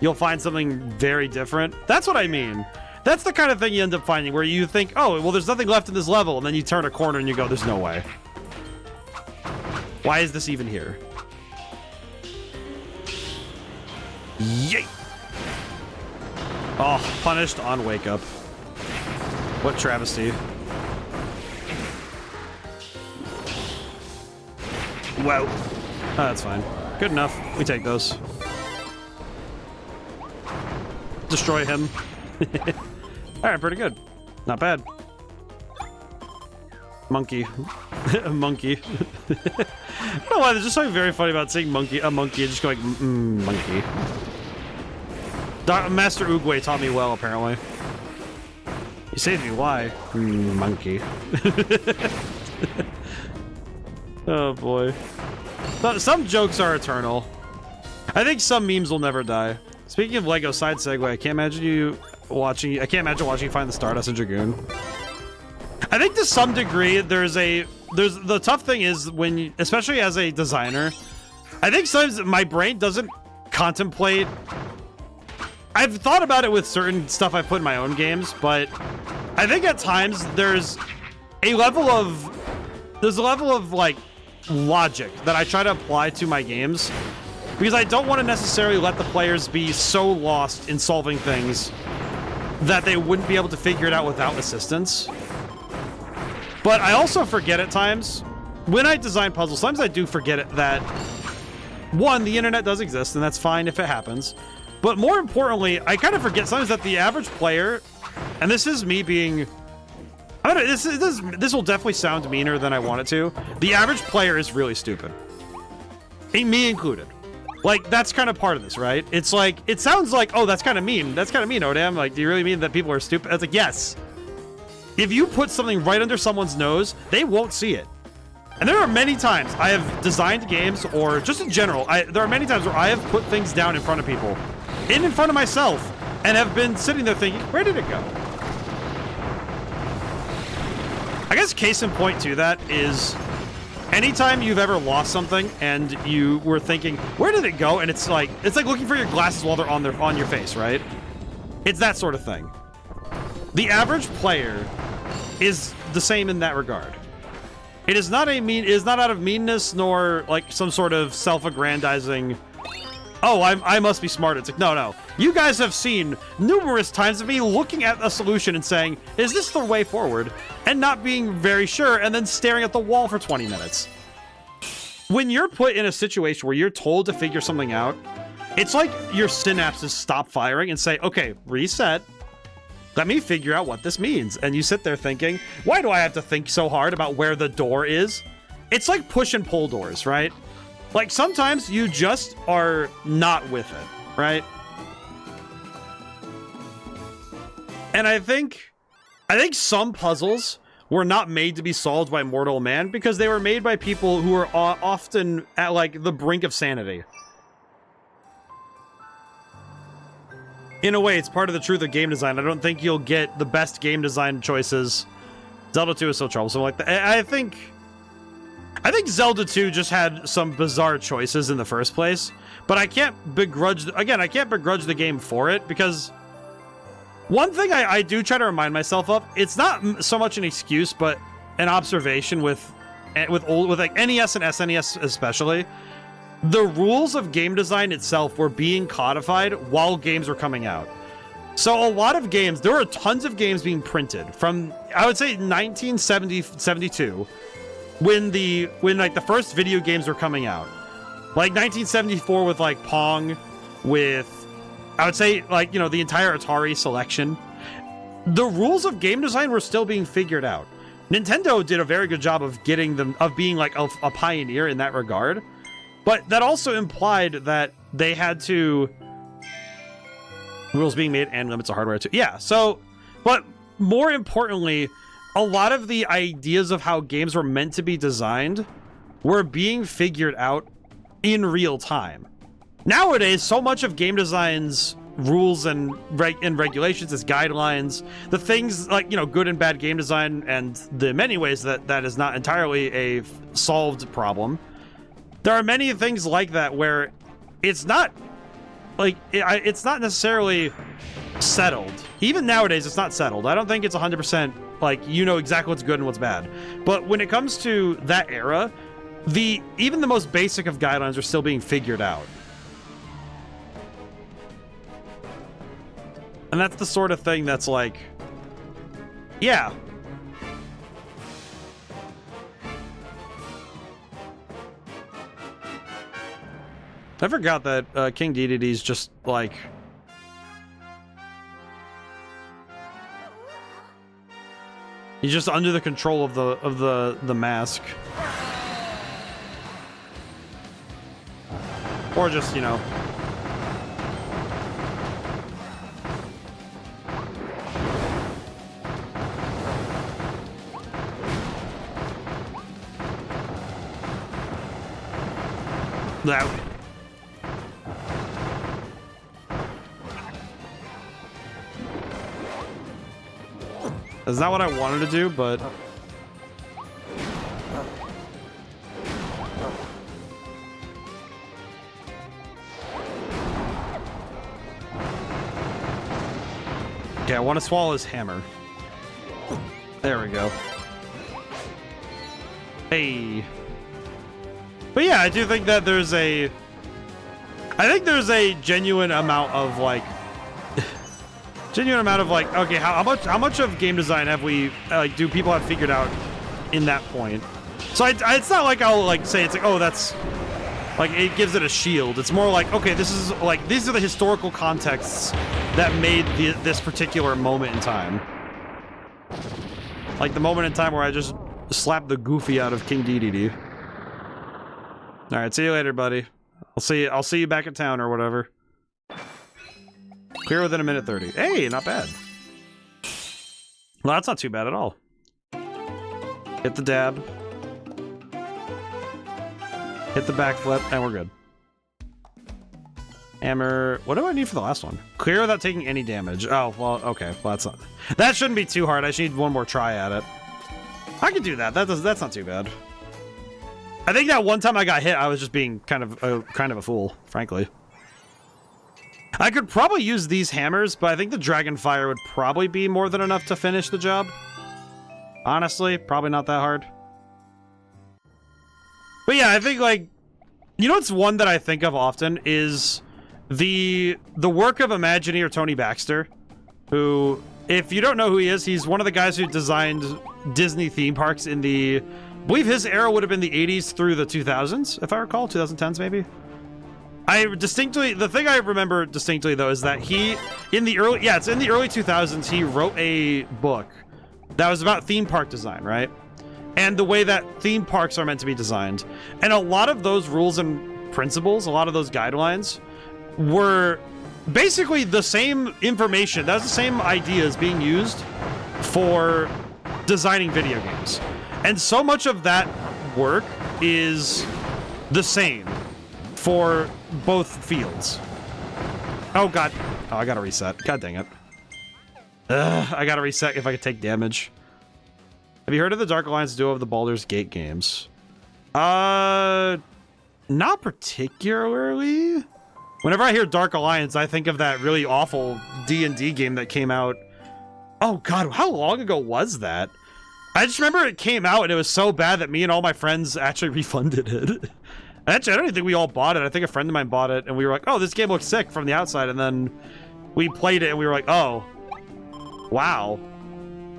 you'll find something very different. That's what I mean. That's the kind of thing you end up finding where you think, oh, well, there's nothing left in this level, and then you turn a corner and you go, there's no way. Why is this even here? Yay! Oh, punished on wake up. What travesty. Wow. Oh, that's fine. Good enough. We take those. Destroy him. Alright, pretty good. Not bad. Monkey. A monkey. I don't know why, there's just something very funny about saying a monkey and just going, monkey. Master Oogway taught me well, apparently. You saved me, why? Monkey. Oh boy. Some jokes are eternal. I think some memes will never die. Speaking of Lego side segue, I can't imagine watching you find the Stardust and Dragoon. I think to some degree the tough thing is when you, especially as a designer, I think sometimes my brain doesn't contemplate. I've thought about it with certain stuff I put in my own games, but I think at times there's a level of like logic that I try to apply to my games, because I don't want to necessarily let the players be so lost in solving things that they wouldn't be able to figure it out without assistance. But I also forget at times, when I design puzzles, sometimes I do forget it that, one, the internet does exist, and that's fine if it happens. But more importantly, I kind of forget sometimes that the average player, and this is me being... I don't know, this will definitely sound meaner than I want it to. The average player is really stupid. Me included. Like, that's kind of part of this, right? It's like, it sounds like, oh, that's kind of mean. That's kind of mean, ODaM. Like, do you really mean that people are stupid? It's like, yes. If you put something right under someone's nose, they won't see it. And there are many times I have designed games, or just in general, there are many times where I have put things down in front of people, in front of myself, and have been sitting there thinking, where did it go? I guess case in point to that is anytime you've ever lost something and you were thinking, where did it go? And it's like looking for your glasses while they're on your face, right? It's that sort of thing. The average player is the same in that regard. It is not out of meanness nor like some sort of self-aggrandizing, oh, I must be smart. It's like, no. You guys have seen numerous times of me looking at a solution and saying, is this the way forward? And not being very sure and then staring at the wall for 20 minutes. When you're put in a situation where you're told to figure something out, it's like your synapses stop firing and say, okay, reset. Let me figure out what this means. And you sit there thinking, why do I have to think so hard about where the door is? It's like push and pull doors, right? Like sometimes you just are not with it, right? And I think some puzzles were not made to be solved by mortal man because they were made by people who are often at like the brink of sanity. In a way, it's part of the truth of game design. I don't think you'll get the best game design choices. Zelda 2 is so troublesome like that. I think Zelda 2 just had some bizarre choices in the first place, but I can't begrudge the game for it because one thing I do try to remind myself of, it's not so much an excuse, but an observation with like NES and SNES especially. The rules of game design itself were being codified while games were coming out. So a lot of games, there were tons of games being printed from, I would say 1972, when like the first video games were coming out. Like 1974 with like Pong, with, I would say like, you know, the entire Atari selection. The rules of game design were still being figured out. Nintendo did a very good job of being like a pioneer in that regard. But that also implied that they had to... Rules being made and limits of hardware too. Yeah, so... But more importantly, a lot of the ideas of how games were meant to be designed were being figured out in real time. Nowadays, so much of game design's rules and regulations, its guidelines, the things like, you know, good and bad game design, and the many ways that is not entirely a solved problem. There are many things like that where it's not like it's not necessarily settled. Even nowadays, it's not settled. I don't think it's 100% like you know exactly what's good and what's bad. But when it comes to that era, even the most basic of guidelines are still being figured out. And that's the sort of thing that's like, yeah. I forgot that King Dedede's just like... He's just under the control of the mask. Or just, you know... That... That's not what I wanted to do, but... Okay, I want to swallow his hammer. There we go. Hey. But yeah, I do think that there's a... I think there's a genuine amount of, like... okay, how much of game design have we do people have figured out in that point? So it's not like I'll like say it's like, oh, that's like it gives it a shield. It's more like, okay, this is like these are the historical contexts that made this particular moment in time. Like the moment in time where I just slapped the goofy out of King Dedede. All right, see you later, buddy. I'll see you back in town or whatever. Clear within a minute 30. Hey, not bad. Well, that's not too bad at all. Hit the dab. Hit the backflip, and we're good. Hammer. What do I need for the last one? Clear without taking any damage. Oh, well, okay. Well, that's not... That shouldn't be too hard. I just need one more try at it. I can do that. That's not too bad. I think that one time I got hit, I was just being kind of a fool, frankly. I could probably use these hammers, but I think the dragon fire would probably be more than enough to finish the job. Honestly, probably not that hard. But yeah, I think, like, you know what's one that I think of often is the work of Imagineer Tony Baxter, who, if you don't know who he is, he's one of the guys who designed Disney theme parks in the, I believe his era would have been the 80s through the 2000s, if I recall, 2010s maybe. The thing I remember distinctly though is that it's in the early 2000s, he wrote a book that was about theme park design, right? And the way that theme parks are meant to be designed. And a lot of those rules and principles, a lot of those guidelines were basically the same information. That was the same ideas being used for designing video games. And so much of that work is the same for both fields. Oh god. Oh, I gotta reset. God dang it. I gotta reset if I could take damage. Have you heard of the Dark Alliance duo of the Baldur's Gate games? Not particularly. Whenever I hear Dark Alliance, I think of that really awful D&D game that came out. Oh god, how long ago was that? I just remember it came out and it was so bad that me and all my friends actually refunded it. Actually, I don't even think we all bought it. I think a friend of mine bought it and we were like, oh, this game looks sick from the outside. And then we played it and we were like, oh, wow.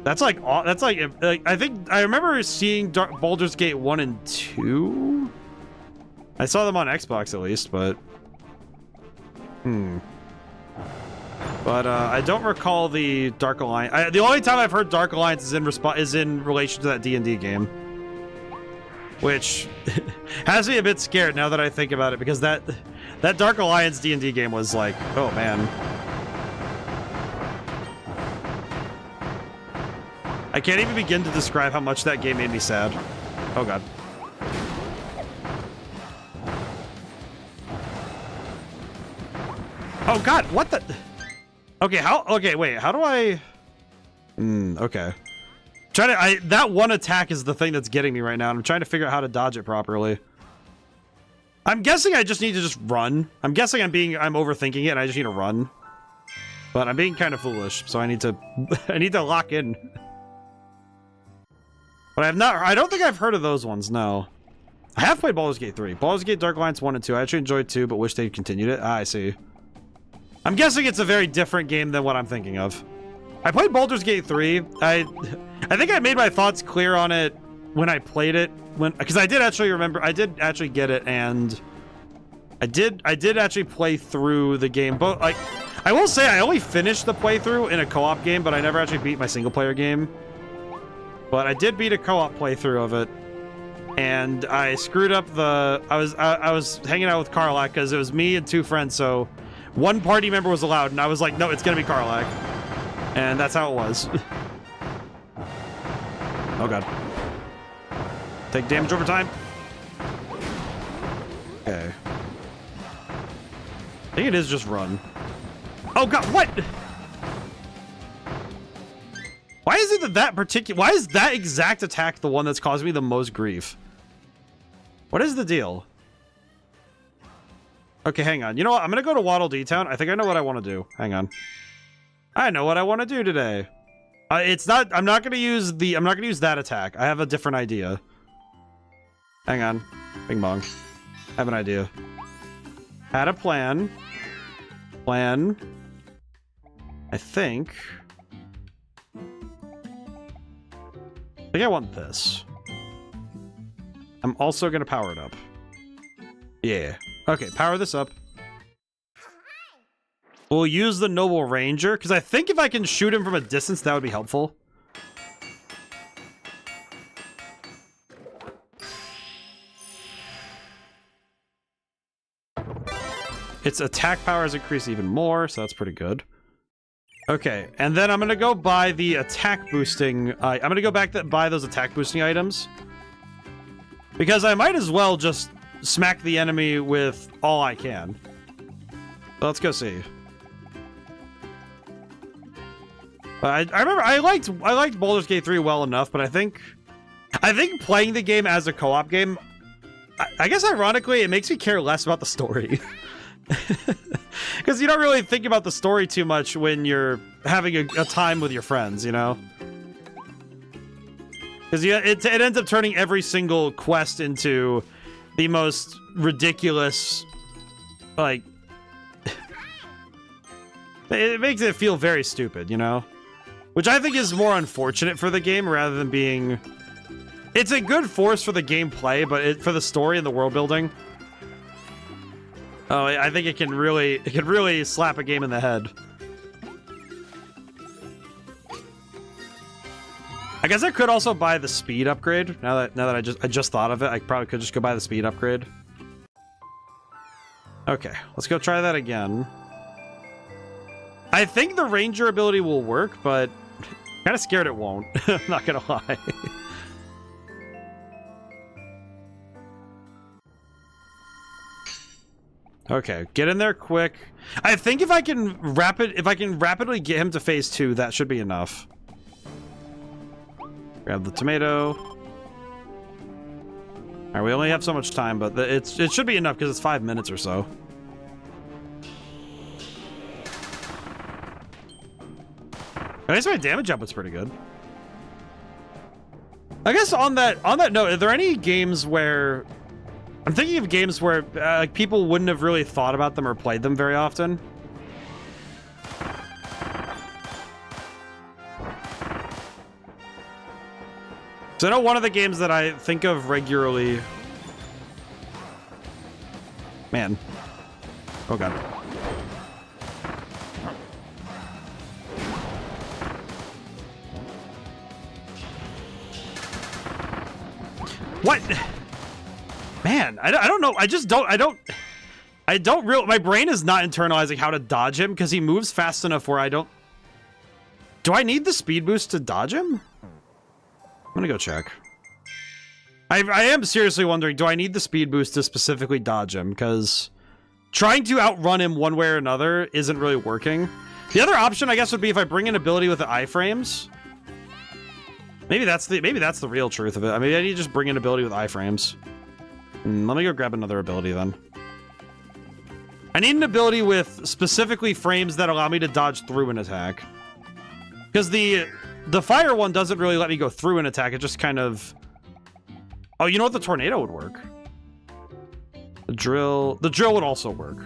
That's like, I think, I remember seeing Baldur's Gate 1 and 2. I saw them on Xbox at least, but... But I don't recall the Dark Alliance. The only time I've heard Dark Alliance is in relation to that D&D game, which has me a bit scared now that I think about it, because that Dark Alliance D&D game was like, oh man. I can't even begin to describe how much that game made me sad. Oh god. Oh god, what the? Okay, wait, how do I? Okay. That one attack is the thing that's getting me right now, and I'm trying to figure out how to dodge it properly. I'm guessing I just need to just run. I'm guessing I'm overthinking it, and I just need to run. But I'm being kind of foolish, so I need to lock in. But I don't think I've heard of those ones, no. I have played Baldur's Gate 3. Baldur's Gate Dark Alliance 1 and 2. I actually enjoyed 2, but wish they'd continued it. Ah, I see. I'm guessing it's a very different game than what I'm thinking of. I played Baldur's Gate 3. I think I made my thoughts clear on it when I played it, because I did actually get it, and I did actually play through the game. But like, I will say I only finished the playthrough in a co-op game, but I never actually beat my single player game. But I did beat a co-op playthrough of it, and I screwed up I was hanging out with Karlak because it was me and two friends, so one party member was allowed, and I was like, no, it's gonna be Karlak. And that's how it was. Oh god. Take damage over time. Okay. I think it is just run. Oh god, what? Why is it why is that exact attack the one that's caused me the most grief? What is the deal? Okay, hang on. You know what? I'm gonna go to Waddle Dee Town. I think I know what I want to do. Hang on. I know what I want to do today. I'm not gonna use that attack. I have a different idea. Hang on. Bing bong. I have an idea. Had a plan. I think I want this. I'm also gonna power it up. Yeah. Okay, power this up. We'll use the Noble Ranger, because I think if I can shoot him from a distance, that would be helpful. Its attack power has increased even more, so that's pretty good. Okay, and then I'm gonna go buy the attack boosting. I'm gonna go back to buy those attack boosting items, because I might as well just smack the enemy with all I can. So let's go see. I remember I liked Baldur's Gate 3 well enough, but I think I think playing the game as a co-op game, I guess ironically, it makes me care less about the story. Because you don't really think about the story too much when you're having a time with your friends, you know? Because it ends up turning every single quest into the most ridiculous, like... it makes it feel very stupid, you know? Which I think is more unfortunate for the game rather than being... It's a good force for the gameplay, but for the story and the world building... Oh, I think it can really slap a game in the head. I guess I could also buy the speed upgrade. Now that I just thought of it, I probably could just go buy the speed upgrade. Okay, let's go try that again. I think the ranger ability will work, but I'm kind of scared it won't. I'm not gonna lie. Okay, get in there quick. I think if I can rapidly get him to phase 2, that should be enough. Grab the tomato. Alright, we only have so much time, but it should be enough because it's 5 minutes or so. At least my damage output's pretty good. I guess on that note, are there any games where... I'm thinking of games where like people wouldn't have really thought about them or played them very often. So I know one of the games that I think of regularly... Man. Oh god. What? Man, I don't know. I don't really... My brain is not internalizing how to dodge him because he moves fast enough where I don't... Do I need the speed boost to dodge him? I'm gonna go check. I am seriously wondering, do I need the speed boost to specifically dodge him? Because trying to outrun him one way or another isn't really working. The other option, I guess, would be if I bring an ability with the iframes. Maybe that's the real truth of it. I mean, I need to just bring an ability with iframes. Let me go grab another ability then. I need an ability with specifically frames that allow me to dodge through an attack. Because the fire one doesn't really let me go through an attack. It just kind of... Oh, you know what? The tornado would work. The drill would also work.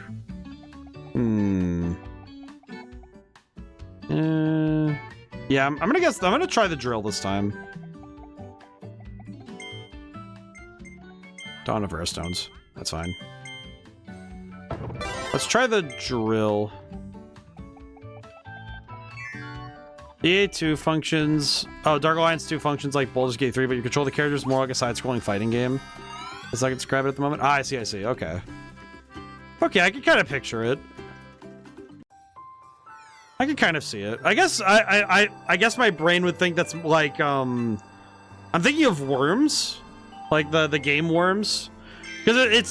Yeah, I'm gonna try the drill this time. Dawn of Rare Stones. That's fine. Let's try the drill. EA2 functions... Oh, Dark Alliance 2 functions like Baldur's Gate 3, but you control the characters more like a side-scrolling fighting game. As I can describe it at the moment. Ah, I see. Okay. Okay, I can kind of picture it. I can kind of see it. I guess I guess my brain would think that's like I'm thinking of Worms, like the game Worms, because it's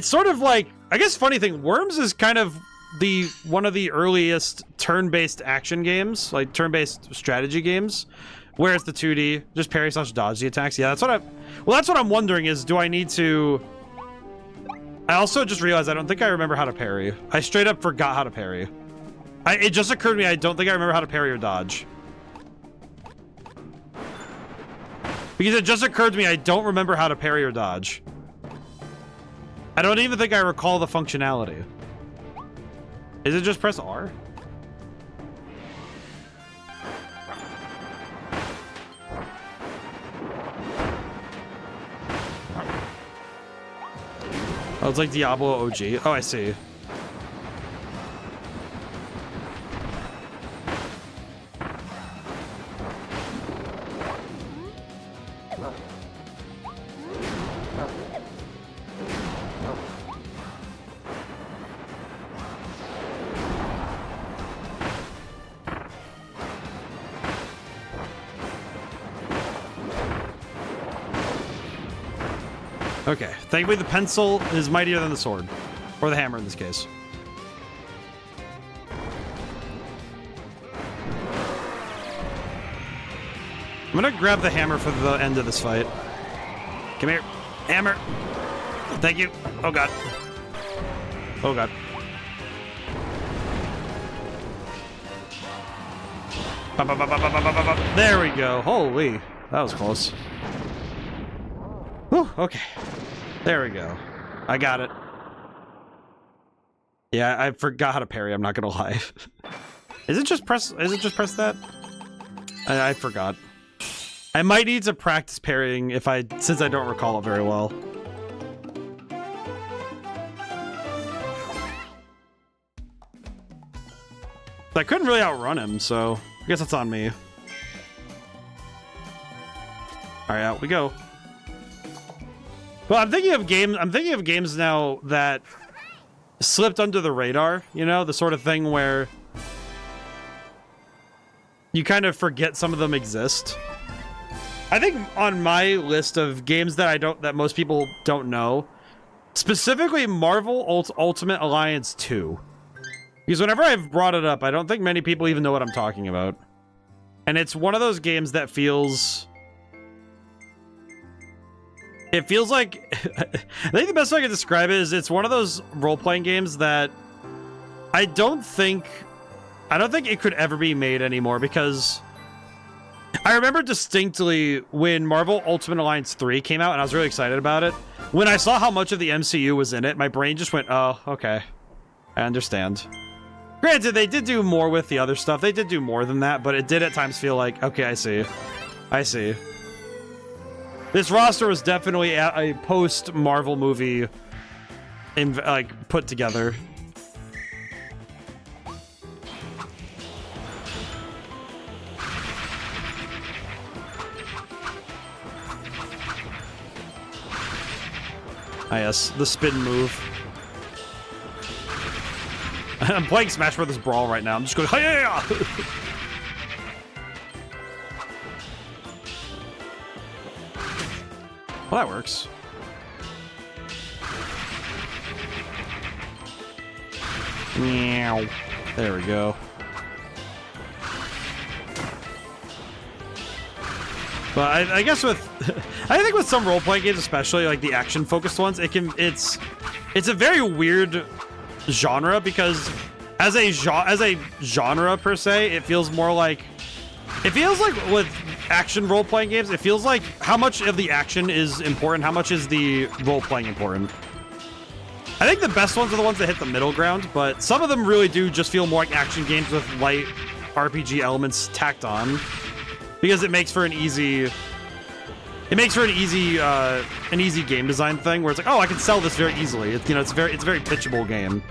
sort of like, I guess funny thing, Worms is kind of one of the earliest turn-based action games, like turn-based strategy games, where it's the 2D, just parry / dodge the attacks. Yeah, that's what I'm wondering is, do I need to... I also just realized I don't think I remember how to parry. I straight up forgot how to parry. It just occurred to me I don't think I remember how to parry or dodge. Because it just occurred to me I don't remember how to parry or dodge. I don't even think I recall the functionality. Is it just press R? Oh, it's like Diablo OG. Oh, I see. Okay, thankfully the pencil is mightier than the sword. Or the hammer in this case. I'm gonna grab the hammer for the end of this fight. Come here. Hammer. Thank you. Oh, God. Oh, God. There we go. Holy. That was close. Whew, okay. There we go. I got it. Yeah, I forgot how to parry, I'm not gonna lie. Is it just press that? I forgot. I might need to practice parrying since I don't recall it very well. I couldn't really outrun him, so I guess that's on me. All right, out we go. Well, I'm thinking of games now that slipped under the radar, you know, the sort of thing where you kind of forget some of them exist. I think on my list of games that most people don't know, specifically Marvel Ultimate Alliance 2. Because whenever I've brought it up, I don't think many people even know what I'm talking about. And it's one of those games that feels... It feels like... I think the best way I can describe it is it's one of those role-playing games that I don't think it could ever be made anymore, because I remember distinctly when Marvel Ultimate Alliance 3 came out, and I was really excited about it. When I saw how much of the MCU was in it, my brain just went, oh, okay. I understand. Granted, they did do more with the other stuff. They did do more than that, but it did at times feel like, okay, I see. I see. This roster was definitely a post-Marvel movie put together. Ah, yes, the spin move. I'm playing Smash Brothers Brawl right now. I'm just going, yeah! Well, that works. Meow. There we go. But I guess with, I think with some role-playing games, especially like the action-focused ones, it's a very weird genre, because as a genre per se, it feels like with action role-playing games, it feels like how much of the action is important, how much is the role-playing important. I think the best ones are the ones that hit the middle ground, but some of them really do just feel more like action games with light RPG elements tacked on, because it makes for an easy game design thing where it's like, oh, I can sell this very easily. It's a very pitchable game.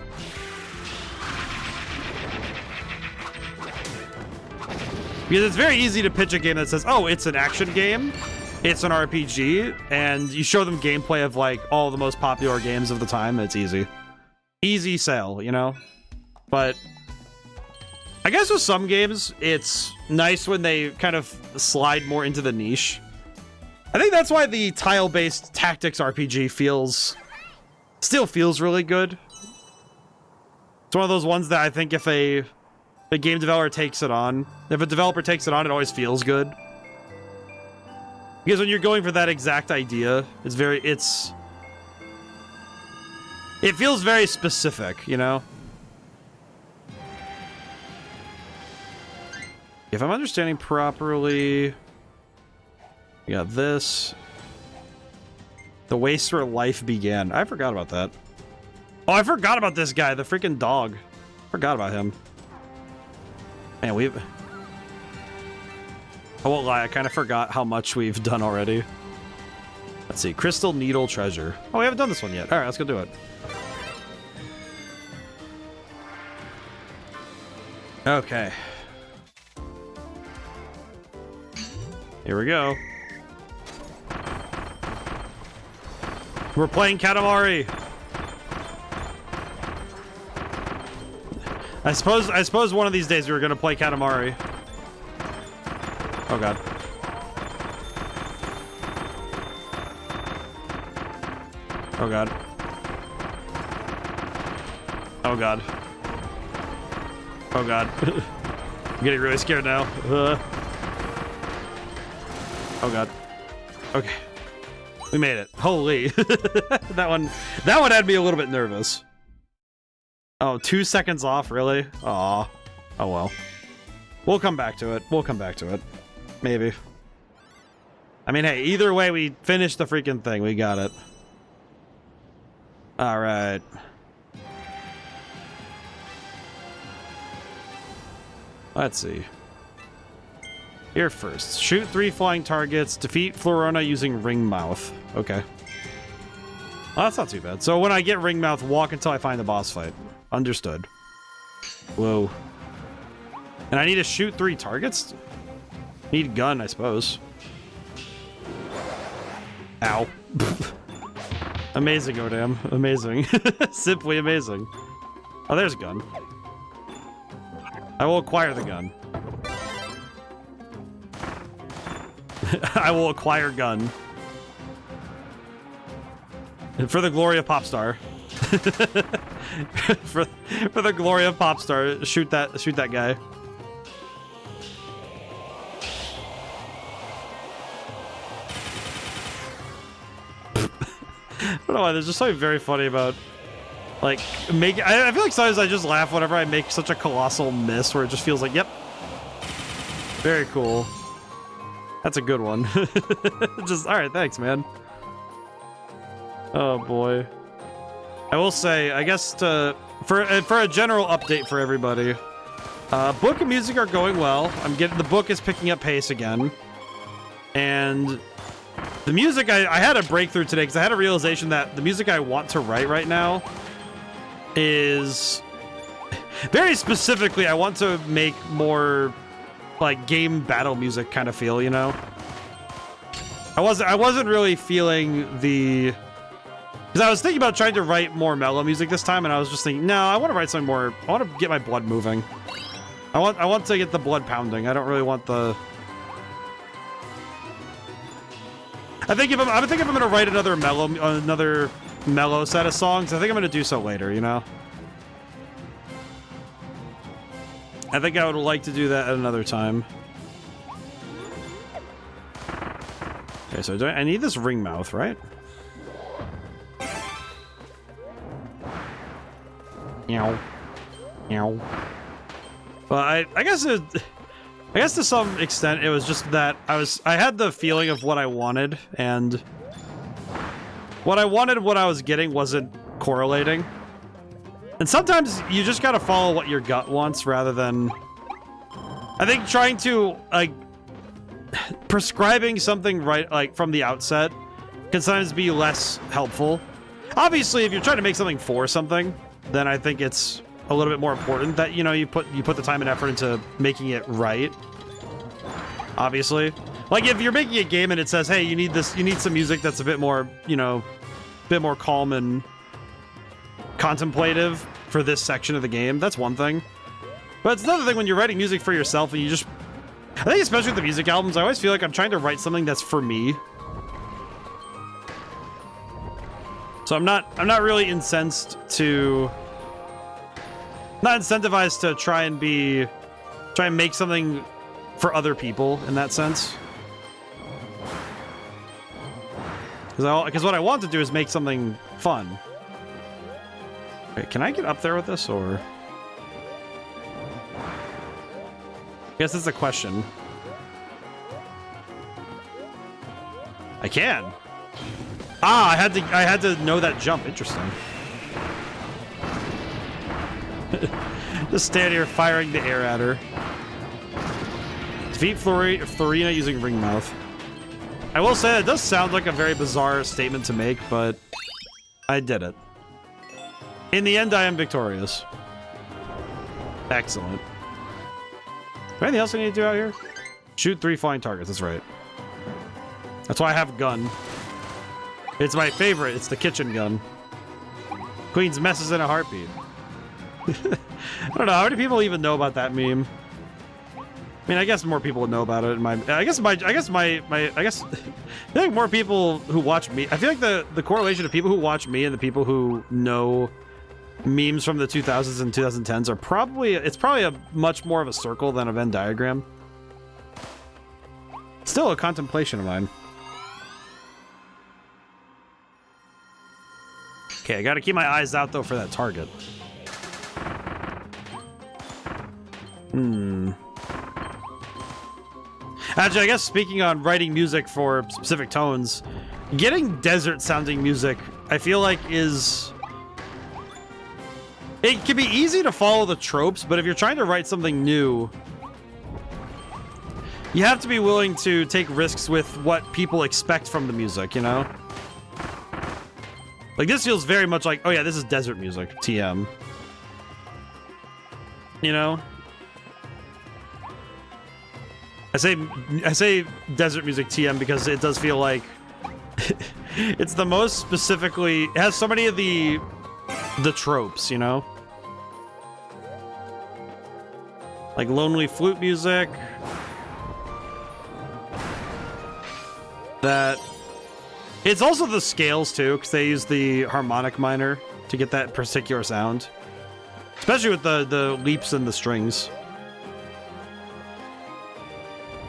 Because it's very easy to pitch a game that says, oh, it's an action game, it's an RPG, and you show them gameplay of like all the most popular games of the time, and it's easy. Easy sell, you know? But I guess with some games, it's nice when they kind of slide more into the niche. I think that's why the tile-based tactics RPG still feels really good. It's one of those ones that I think if a game developer takes it on, it always feels good. Because when you're going for that exact idea, it feels very specific, you know? If I'm understanding properly, we got this. The waste where life began. I forgot about that. Oh, I forgot about this guy, the freaking dog. Forgot about him. Man, I won't lie, I kind of forgot how much we've done already. Let's see, Crystal Needle Treasure. Oh, we haven't done this one yet. All right, let's go do it. Okay. Here we go. We're playing Katamari. I suppose one of these days we were gonna play Katamari. Oh god. Oh god. Oh god. Oh god. I'm getting really scared now. Oh god. Okay. We made it. Holy. that one had me a little bit nervous. Oh, 2 seconds off, really? Aw. Oh well. We'll come back to it. We'll come back to it. Maybe. I mean, hey, either way, we finished the freaking thing. We got it. Alright. Let's see. Here first. Shoot 3 flying targets. Defeat Florona using Ring Mouth. Okay. Well, that's not too bad. So when I get Ring Mouth, walk until I find the boss fight. Understood. Whoa. And I need to shoot 3 targets? Need gun, I suppose. Ow. Amazing, ODaM. Amazing. Simply amazing. Oh, there's a gun. I will acquire the gun. I will acquire gun. And for the glory of Popstar. for the glory of Popstar, shoot that guy. I don't know why, there's just something very funny about, like, I feel like sometimes I just laugh whenever I make such a colossal miss where it just feels like, yep. Very cool. That's a good one. Just, alright, thanks, man. Oh, boy. I will say, I guess for a general update for everybody, book and music are going well. The book is picking up pace again. And the music, I had a breakthrough today because I had a realization that the music I want to write right now is very specifically, I want to make more like game battle music kind of feel, you know? I wasn't really feeling the, because I was thinking about trying to write more mellow music this time, and I was just thinking, no, I want to write something more, I want to get my blood moving. I want to get the blood pounding. I don't really want the, I think if I'm gonna write another mellow set of songs, I think I'm gonna do so later, you know? I think I would like to do that at another time. Okay, so I need this ring mouth, right? Meow. Meow. Well, I guess to some extent it was just that I had the feeling of what I wanted, and what I was getting wasn't correlating. And sometimes you just gotta follow what your gut wants rather than, I think, trying to, like, prescribing something right, like, from the outset can sometimes be less helpful. Obviously, if you're trying to make something for something, then I think it's a little bit more important that, you know, you put the time and effort into making it right. Obviously. Like, if you're making a game and it says, hey, you need some music that's a bit more, you know, a bit more calm and contemplative for this section of the game, that's one thing. But it's another thing when you're writing music for yourself and you just, I think especially with the music albums, I always feel like I'm trying to write something that's for me. So I'm not really incentivized to try and make something for other people in that sense. Because what I want to do is make something fun. Wait, can I get up there with this, or? I guess that's the question. I can. Ah, I had to know that jump. Interesting. Just stand here firing the air at her. Defeat Florina using Ring Mouth. I will say that does sound like a very bizarre statement to make, but I did it. In the end, I am victorious. Excellent. Is there anything else I need to do out here? Shoot 3 flying targets, that's right. That's why I have a gun. It's my favorite, it's the kitchen gun. Queen's messes in a heartbeat. I don't know, how many people even know about that meme? I mean, I guess more people would know about it. I feel like more people who watch me. I feel like the correlation of people who watch me and the people who know memes from the 2000s and 2010s are probably a much more of a circle than a Venn diagram. still a contemplation of mine. Okay, I gotta keep my eyes out, though, for that target. Actually, I guess speaking on writing music for specific tones, getting desert-sounding music, I feel like is... It can be easy to follow the tropes, but if you're trying to write something new, you have to be willing to take risks with what people expect from the music, you know? Like, this feels very much like, oh yeah, this is desert music, TM. You know? I say desert music TM because it does feel like it's the most specifically, it has so many of the tropes, you know? Like lonely flute music. That it's also the scales too, because they use the harmonic minor to get that particular sound, especially with the leaps and the strings.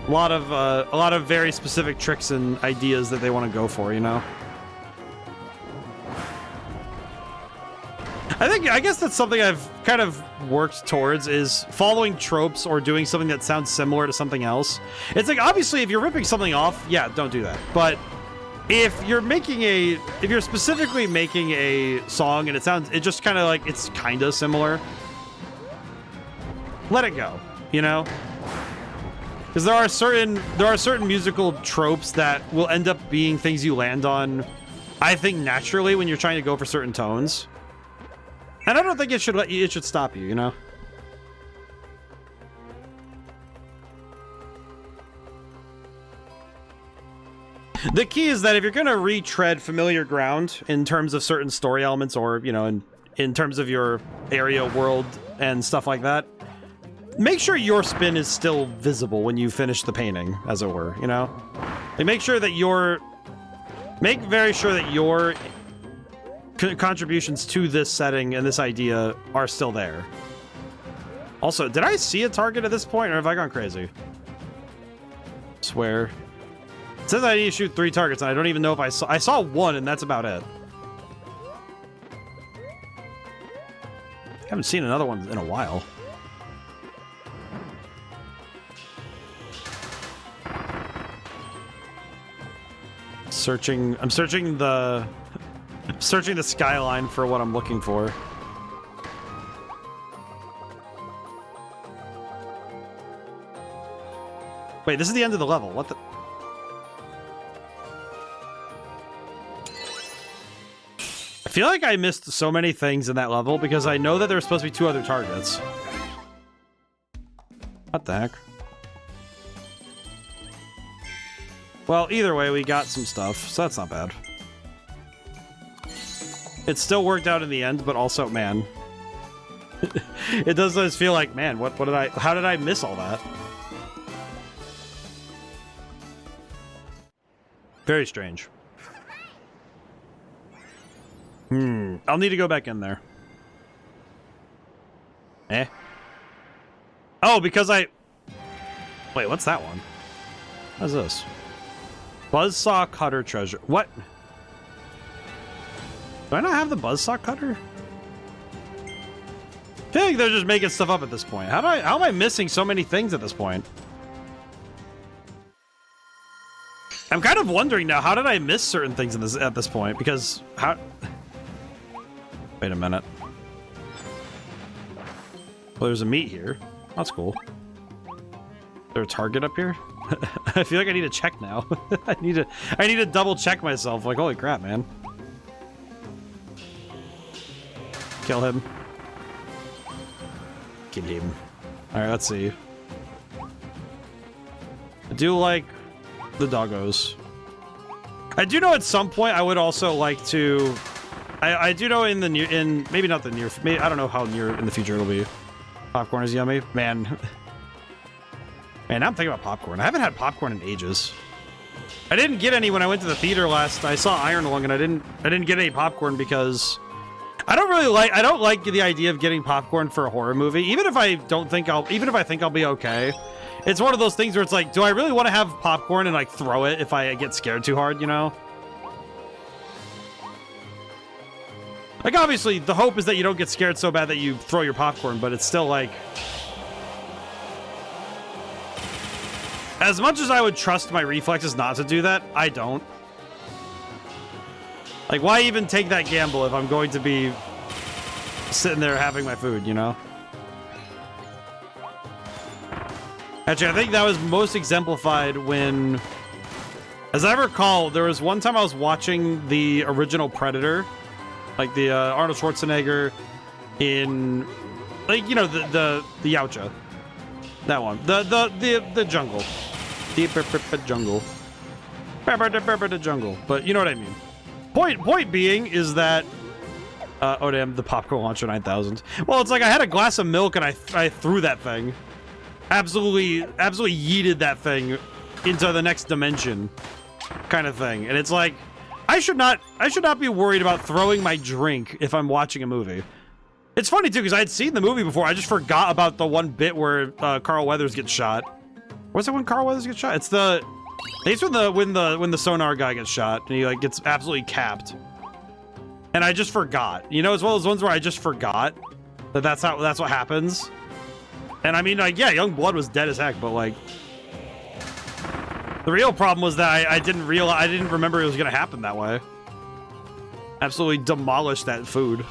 A lot of very specific tricks and ideas that they want to go for, you know. I guess that's something I've kind of worked towards, is following tropes or doing something that sounds similar to something else. It's like, obviously, if you're ripping something off, yeah, don't do that. But if you're specifically making a song and it just kind of like, it's kind of similar, let it go, you know? Because there are certain musical tropes that will end up being things you land on, I think, naturally when you're trying to go for certain tones. And I don't think it should stop you, you know? The key is that if you're going to retread familiar ground in terms of certain story elements, or, you know, in terms of your area, world, and stuff like that, make sure your spin is still visible when you finish the painting, as it were, you know? Like, make very sure that your contributions to this setting and this idea are still there. Also, did I see a target at this point, or have I gone crazy? Swear. It says I need to shoot 3 targets, and I don't even know if I saw 1, and that's about it. I haven't seen another one in a while. I'm searching the skyline for what I'm looking for. Wait, this is the end of the level. What the? I feel like I missed so many things in that level because I know that there were supposed to be 2 other targets. What the heck? Well, either way, we got some stuff, so that's not bad. It still worked out in the end, but also, man, it does feel like, man, how did I miss all that? Very strange. I'll need to go back in there. Oh, because wait, what's that one? What is this? Buzzsaw cutter treasure. What? Do I not have the buzzsaw cutter? I feel like they're just making stuff up at this point. How am I missing so many things at this point? I'm kind of wondering now, how did I miss certain things at this point? Because wait a minute. Well, there's a meat here. That's cool. Is there a target up here? I feel like I need to check now. I need to double check myself. Like, holy crap, man. Kill him. Kill him. Alright, let's see. I do like the doggos. I do know at some point I would also like to... I do know in the near... maybe not the near... Maybe, I don't know how near in the future it'll be. Popcorn is yummy. Man. Man, now I'm thinking about popcorn. I haven't had popcorn in ages. I didn't get any when I went to the theater last. I saw Iron Lung and I didn't get any popcorn because I don't like the idea of getting popcorn for a horror movie. Even if I think I'll be okay. It's one of those things where it's like, do I really want to have popcorn and like throw it if I get scared too hard, you know? Like, obviously, the hope is that you don't get scared so bad that you throw your popcorn, but it's still like... As much as I would trust my reflexes not to do that, I don't. Like, why even take that gamble if I'm going to be sitting there having my food, you know? Actually, I think that was most exemplified when... As I recall, there was one time I was watching the original Predator, like the Arnold Schwarzenegger in, like, you know, the Yautja. That one. The jungle. The jungle. The jungle. But you know what I mean. Point being is that ODaM, the popcorn launcher 9000. Well, it's like I had a glass of milk and I threw that thing. Absolutely yeeted that thing into the next dimension, kind of thing. And it's like, I should not be worried about throwing my drink if I'm watching a movie. It's funny too because I had seen the movie before. I just forgot about the one bit where Carl Weathers gets shot. What's it when Carl Weathers gets shot? It's when the sonar guy gets shot and he like gets absolutely capped. And I just forgot. You know, it's one of those ones where I just forgot that that's what happens. And I mean, like, yeah, Young Blood was dead as heck, but like, the real problem was that I didn't remember it was gonna happen that way. Absolutely demolished that food.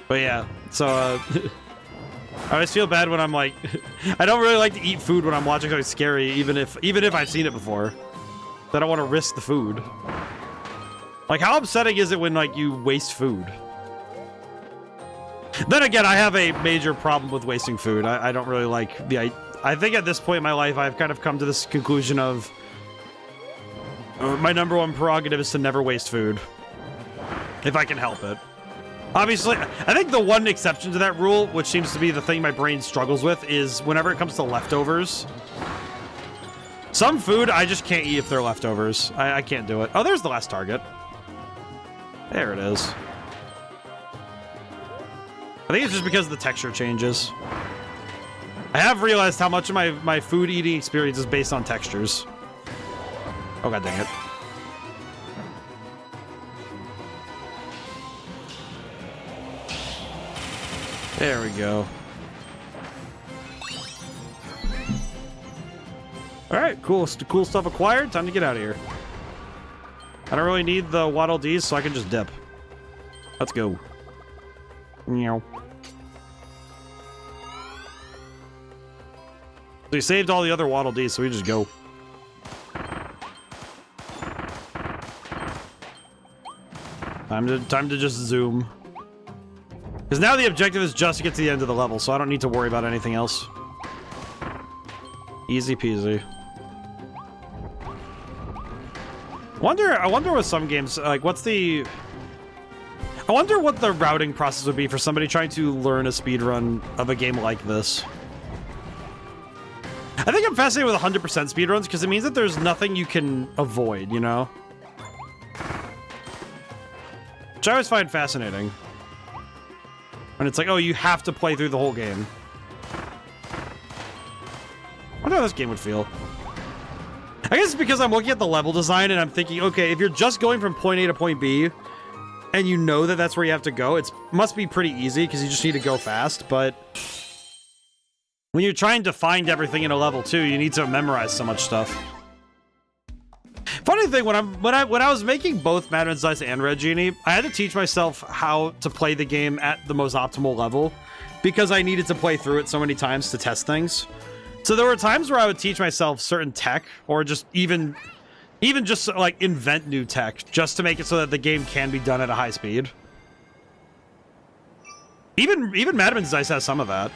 But yeah, so I always feel bad when I'm like, I don't really like to eat food when I'm watching something scary, even if I've seen it before. I don't want to risk the food. Like, how upsetting is it when, like, you waste food? Then again, I have a major problem with wasting food. I don't really like the... I think at this point in my life, I've kind of come to this conclusion of... my number one prerogative is to never waste food. If I can help it. Obviously, I think the one exception to that rule, which seems to be the thing my brain struggles with, is whenever it comes to leftovers. Some food, I just can't eat if they're leftovers. I can't do it. Oh, there's the last target. There it is. I think it's just because the texture changes. I have realized how much of my food eating experience is based on textures. Oh, god dang it. There we go. Alright, cool stuff acquired. Time to get out of here. I don't really need the Waddle Dees, so I can just dip. Let's go. Meow. We saved all the other Waddle Dees, so we just go. Time to just zoom. Because now the objective is just to get to the end of the level, so I don't need to worry about anything else. Easy peasy. I wonder with some games, like, I wonder what the routing process would be for somebody trying to learn a speedrun of a game like this. I think I'm fascinated with 100% speedruns because it means that there's nothing you can avoid, you know? Which I always find fascinating. And it's like, oh, you have to play through the whole game. I wonder how this game would feel. I guess it's because I'm looking at the level design and I'm thinking, okay, if you're just going from point A to point B, and you know that that's where you have to go, it must be pretty easy because you just need to go fast, but when you're trying to find everything in a level too, you need to memorize so much stuff. Funny thing, when I was making both Madman's Dice and Red Genie, I had to teach myself how to play the game at the most optimal level because I needed to play through it so many times to test things. So there were times where I would teach myself certain tech, or just even just like invent new tech, just to make it so that the game can be done at a high speed. Even Madman's Dice has some of that.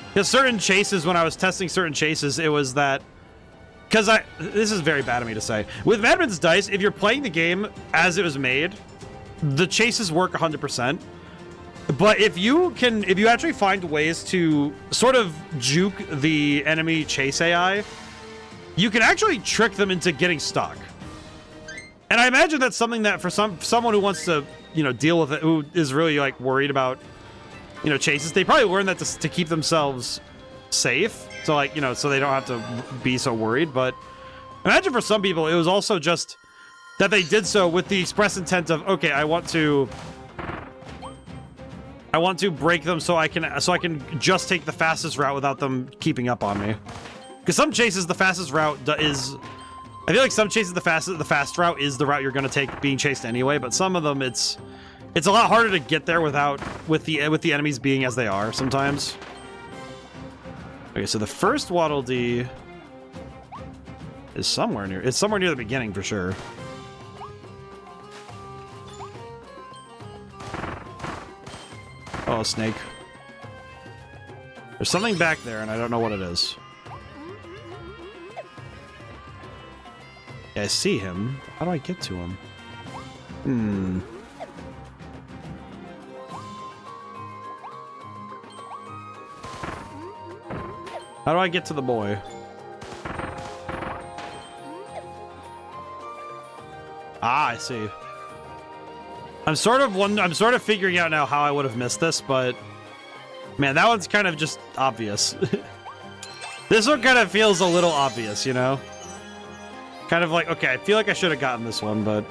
Because certain chases, when I was testing certain chases, it was that... Because this is very bad of me to say. With Madman's Dice, if you're playing the game as it was made, the chases work 100%. But if you actually find ways to sort of juke the enemy chase AI, you can actually trick them into getting stuck. And I imagine that's something that for someone who wants to you know, deal with it, who is really like worried about, you know, chases. They probably learned that to keep themselves safe. So like, you know, so they don't have to be so worried. But imagine for some people, it was also just that they did so with the express intent of, okay, I want to break them so I can just take the fastest route without them keeping up on me. Because some chases, the fastest route is, I feel like some chases the fast route is the route you're going to take being chased anyway. But some of them, it's a lot harder to get there with the enemies being as they are sometimes. Okay, so the first Waddle Dee is somewhere near. It's somewhere near the beginning for sure. Oh, snake. There's something back there, and I don't know what it is. Yeah, I see him. How do I get to him? How do I get to the boy? Ah, I see. I'm sort of figuring out now how I would have missed this, but man, that one's kind of just obvious. This one kind of feels a little obvious, you know? Kind of like, okay, I feel like I should have gotten this one, but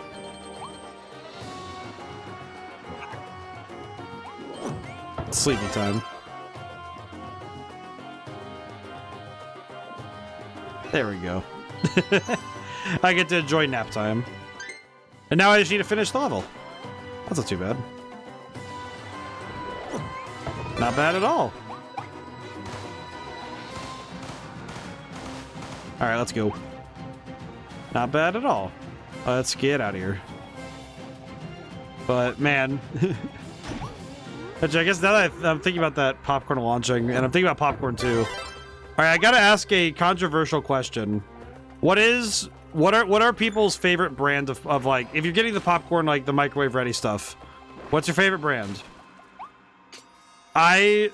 it's sleepy time. There we go. I get to enjoy nap time. And now I just need to finish the level. That's not too bad. Not bad at all. Alright, let's go. Not bad at all. Let's get out of here. But, man. Which I guess now that I'm thinking about that popcorn launching, and I'm thinking about popcorn too. Alright, I gotta ask a controversial question. What are people's favorite brand of like, if you're getting the popcorn, like the microwave ready stuff, what's your favorite brand? Because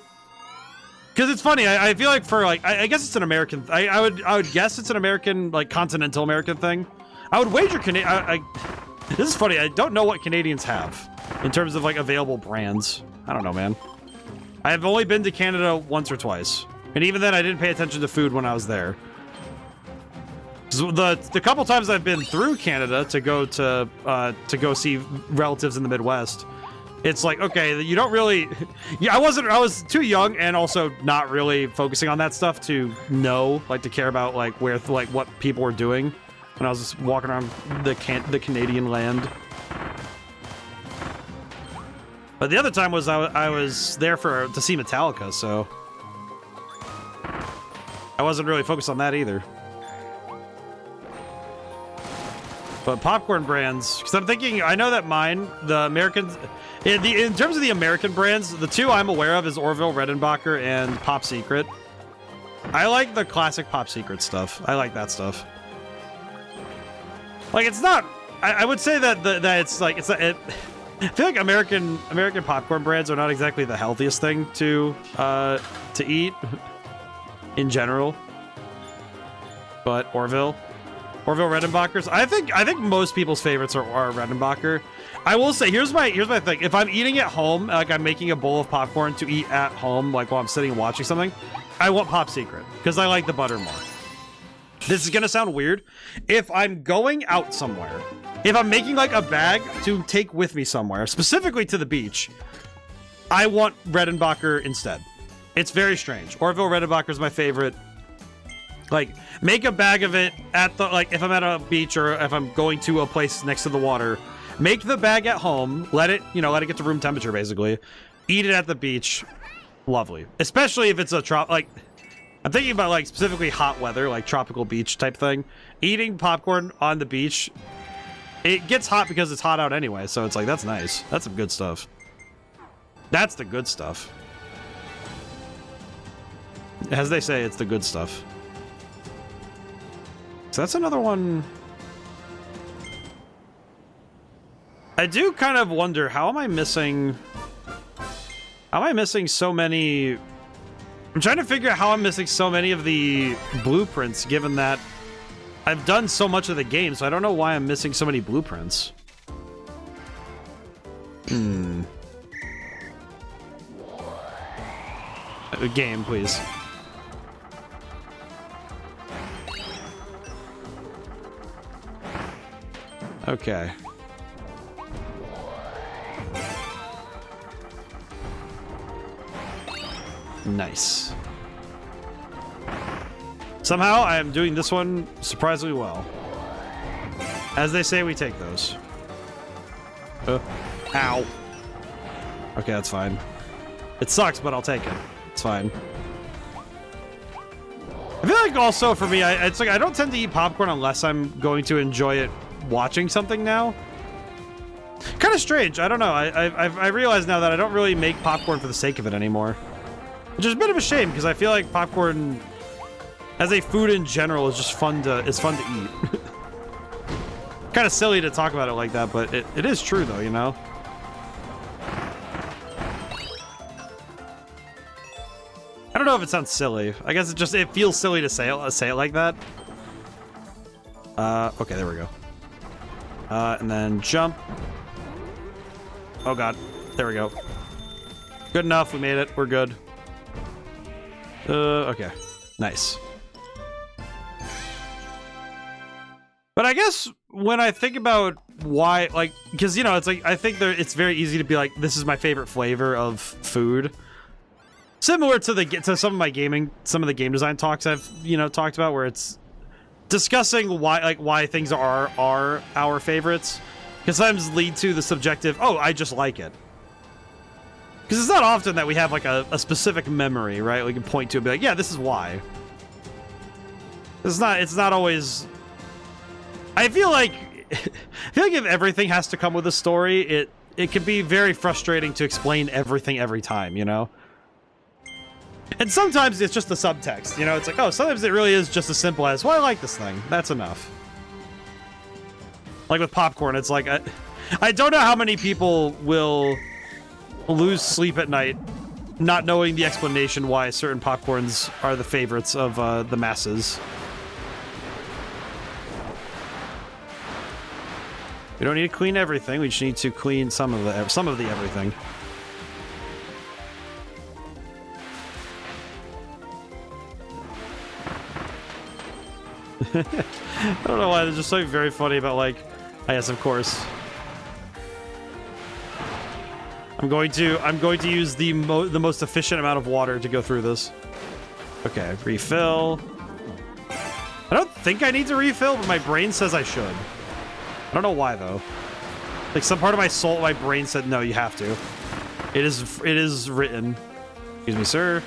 it's funny, I feel like for like, I guess it's an American, I would guess it's an American, like continental American thing. I would wager this is funny, I don't know what Canadians have in terms of like available brands. I don't know, man. I have only been to Canada once or twice. And even then I didn't pay attention to food when I was there. So the couple times I've been through Canada to go see relatives in the Midwest, it's like, okay, you don't really, yeah, I was too young and also not really focusing on that stuff to know, like to care about like where, like what people were doing when I was just walking around the Canadian land. But the other time was I was there to see Metallica, so I wasn't really focused on that either. But popcorn brands, because I'm thinking, I know that mine, the Americans, in terms of the American brands, the two I'm aware of is Orville Redenbacher and Pop Secret. I like the classic Pop Secret stuff. I like that stuff. Like, it's not, I would say that it's like, I feel like American popcorn brands are not exactly the healthiest thing to eat in general. But Orville Redenbachers, I think most people's favorites are Redenbacher. I will say, here's my thing. If I'm eating at home, like I'm making a bowl of popcorn to eat at home, like while I'm sitting and watching something, I want Pop Secret because I like the butter more. This is gonna sound weird. If I'm going out somewhere, if I'm making like a bag to take with me somewhere, specifically to the beach, I want Redenbacher instead. It's very strange. Orville Redenbacher is my favorite. Like, make a bag of it at the, like, if I'm at a beach or if I'm going to a place next to the water, make the bag at home, let it get to room temperature, basically. Eat it at the beach. Lovely. Especially if it's a like, I'm thinking about, like, specifically hot weather, like tropical beach type thing. Eating popcorn on the beach, it gets hot because it's hot out anyway, so it's like, that's nice. That's some good stuff. That's the good stuff. As they say, it's the good stuff. So that's another one. I do kind of wonder, how am I missing so many? I'm trying to figure out how I'm missing so many of the blueprints, given that I've done so much of the game, so I don't know why I'm missing so many blueprints. Hmm. Game, please. Okay. Nice. Somehow I am doing this one surprisingly well. As they say, we take those. Ow. Okay, that's fine. It sucks, but I'll take it. It's fine. I feel like also for me, it's like I don't tend to eat popcorn unless I'm going to enjoy it watching something now. Kind of strange. I don't know. I realize now that I don't really make popcorn for the sake of it anymore. Which is a bit of a shame because I feel like popcorn as a food in general is just fun to eat. Kind of silly to talk about it like that, but it is true though, you know? I don't know if it sounds silly. I guess it feels silly to say it like that. Okay, there we go. And then jump. Oh god. There we go. Good enough, we made it. We're good. Okay. Nice. But I guess when I think about why, like, because, you know, it's like, I think it's very easy to be like, this is my favorite flavor of food. Similar to some of the game design talks I've, you know, talked about, where it's discussing why things are our favorites. Can sometimes lead to the subjective, oh, I just like it. Because it's not often that we have like a specific memory, right? We can point to and be like, yeah, this is why. It's not always. I feel like if everything has to come with a story, it can be very frustrating to explain everything every time, you know? And sometimes it's just the subtext, you know? It's like, oh, sometimes it really is just as simple as, well, I like this thing. That's enough. Like with popcorn, it's like, I don't know how many people will lose sleep at night not knowing the explanation why certain popcorns are the favorites of the masses. We don't need to clean everything. We just need to clean some of the everything. I don't know why. There's just something very funny about, like, I guess of course. I'm going to use the most efficient amount of water to go through this. Okay, refill. I don't think I need to refill, but my brain says I should. I don't know why though. Like some part of my brain said no, you have to. It is written. Excuse me, sir.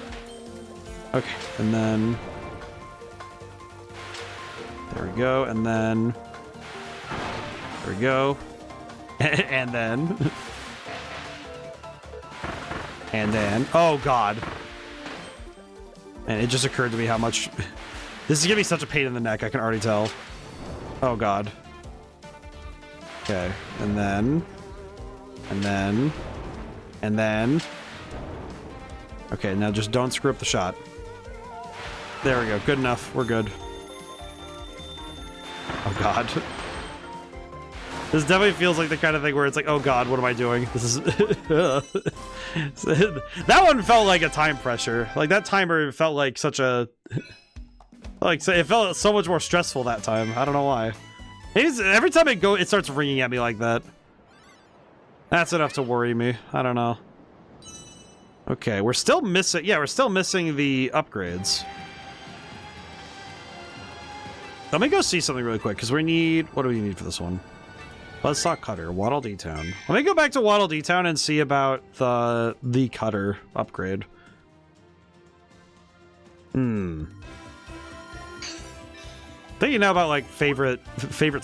Okay, and then there we go, and then there we go, and then. And then, oh god. And it just occurred to me how much... This is gonna be such a pain in the neck, I can already tell. Oh god. Okay, and then... And then... And then... Okay, now just don't screw up the shot. There we go, good enough, we're good. Oh god. This definitely feels like the kind of thing where it's like, oh god, what am I doing? This is... That one felt like a time pressure. Like, that timer felt like such a... Like, it felt so much more stressful that time. I don't know why. Every time it starts ringing at me like that. That's enough to worry me. I don't know. Okay, we're still missing... Yeah, we're still missing the upgrades. Let me go see something really quick, because we need... What do we need for this one? Buzzsaw Cutter, Waddle Dee Town. Let me go back to Waddle Dee Town and see about the cutter upgrade. Thinking now about like favorite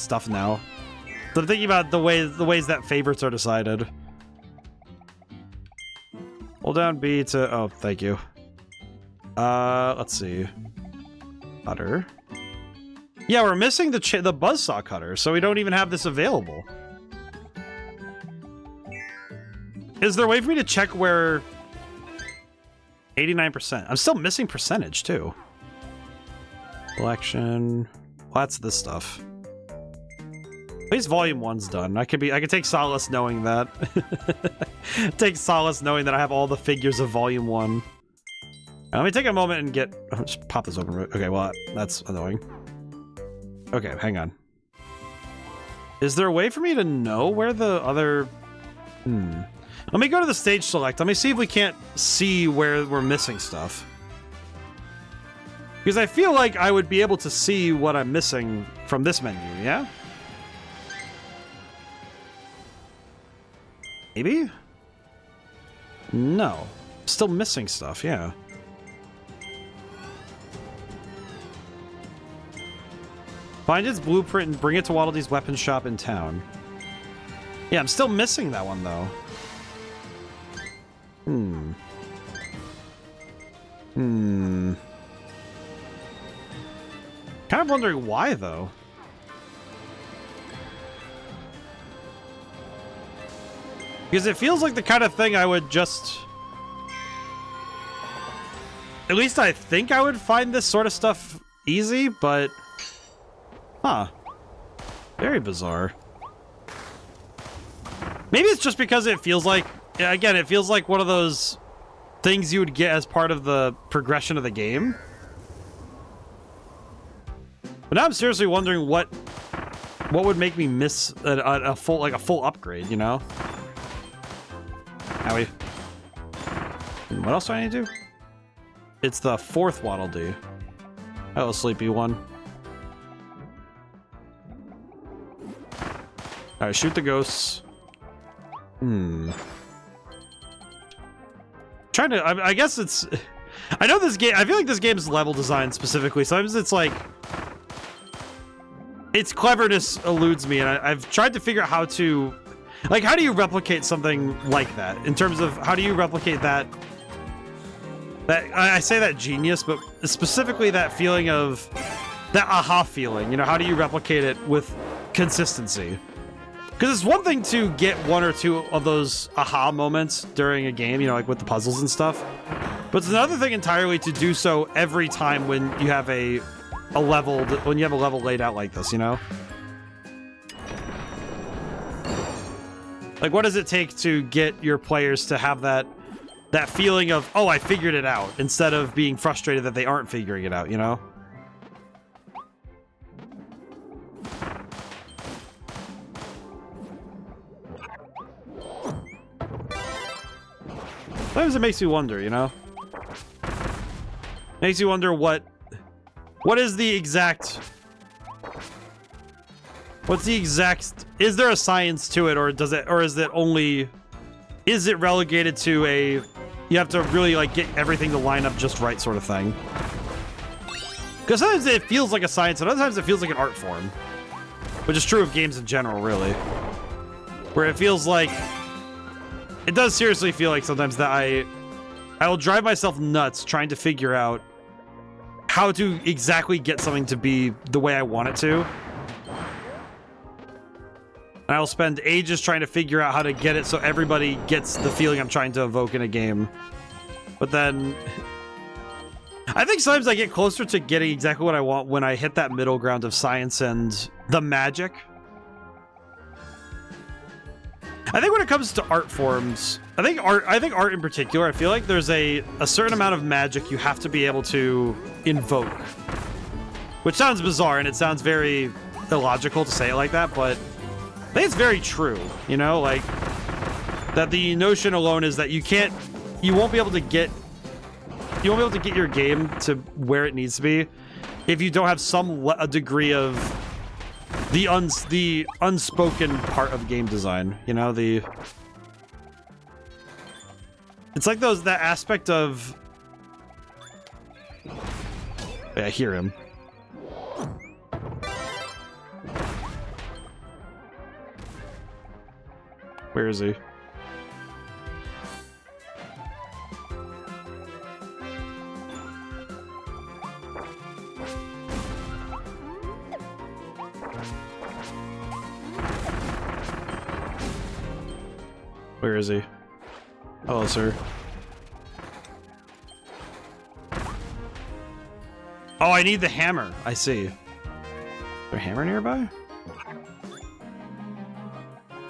stuff now. So I'm thinking about the ways that favorites are decided. Hold down B to oh, thank you. Let's see. Cutter. Yeah, we're missing the buzzsaw cutter, so we don't even have this available. Is there a way for me to check where... 89%. I'm still missing percentage, too. Collection... Well, that's this stuff. At least volume 1's done. I could take solace knowing that. Take solace knowing that I have all the figures of volume 1. Let me take a moment and get... Oh, just pop this open. Okay, well, that's annoying. Okay, hang on. Is there a way for me to know where the other... Let me go to the stage select. Let me see if we can't see where we're missing stuff. Because I feel like I would be able to see what I'm missing from this menu, yeah? Maybe? No. Still missing stuff, yeah. Find its blueprint and bring it to Waddle Dee's weapons shop in town. Yeah, I'm still missing that one, though. Kind of wondering why, though. Because it feels like the kind of thing I would just... At least I think I would find this sort of stuff easy, but... Huh. Very bizarre. Maybe it's just because it feels like... Again, it feels like one of those things you would get as part of the progression of the game. But now I'm seriously wondering what would make me miss a full upgrade, you know? Howie. And what else do I need to do? It's the 4th Waddle Dee. Oh, sleepy one. Alright, shoot the ghosts. Trying to... I guess it's... I know this game... I feel like this game's level design specifically. Sometimes it's like... Its cleverness eludes me, and I've tried to figure out how to... Like, how do you replicate something like that? In terms of, how do you replicate that... I say that genius, but specifically that feeling of... That aha feeling, you know, how do you replicate it with consistency? Because it's one thing to get 1 or 2 of those aha moments during a game, you know, like with the puzzles and stuff. But it's another thing entirely to do so every time when you have a level laid out like this, you know? Like, what does it take to get your players to have that feeling of, oh, I figured it out, instead of being frustrated that they aren't figuring it out, you know? Sometimes it makes you wonder, you know? Makes you wonder what is the exact... What's the exact... Is there a science to it, or is it only... Is it relegated to a... You have to really, like, get everything to line up just right sort of thing? Because sometimes it feels like a science, and other times it feels like an art form. Which is true of games in general, really. Where it feels like... It does seriously feel like sometimes that I will drive myself nuts trying to figure out how to exactly get something to be the way I want it to. And I'll spend ages trying to figure out how to get it so everybody gets the feeling I'm trying to evoke in a game. But then... I think sometimes I get closer to getting exactly what I want when I hit that middle ground of science and the magic. I think when it comes to art forms, I think art in particular, I feel like there's a certain amount of magic you have to be able to invoke. Which sounds bizarre, and it sounds very illogical to say it like that, but I think it's very true, you know? Like, that the notion alone is that you won't be able to get your game to where it needs to be if you don't have a degree of the unspoken part of game design, you know, it's like that aspect of... Yeah, I hear him. Where is he? Where is he? Hello, sir. Oh, I need the hammer. I see. Is there a hammer nearby?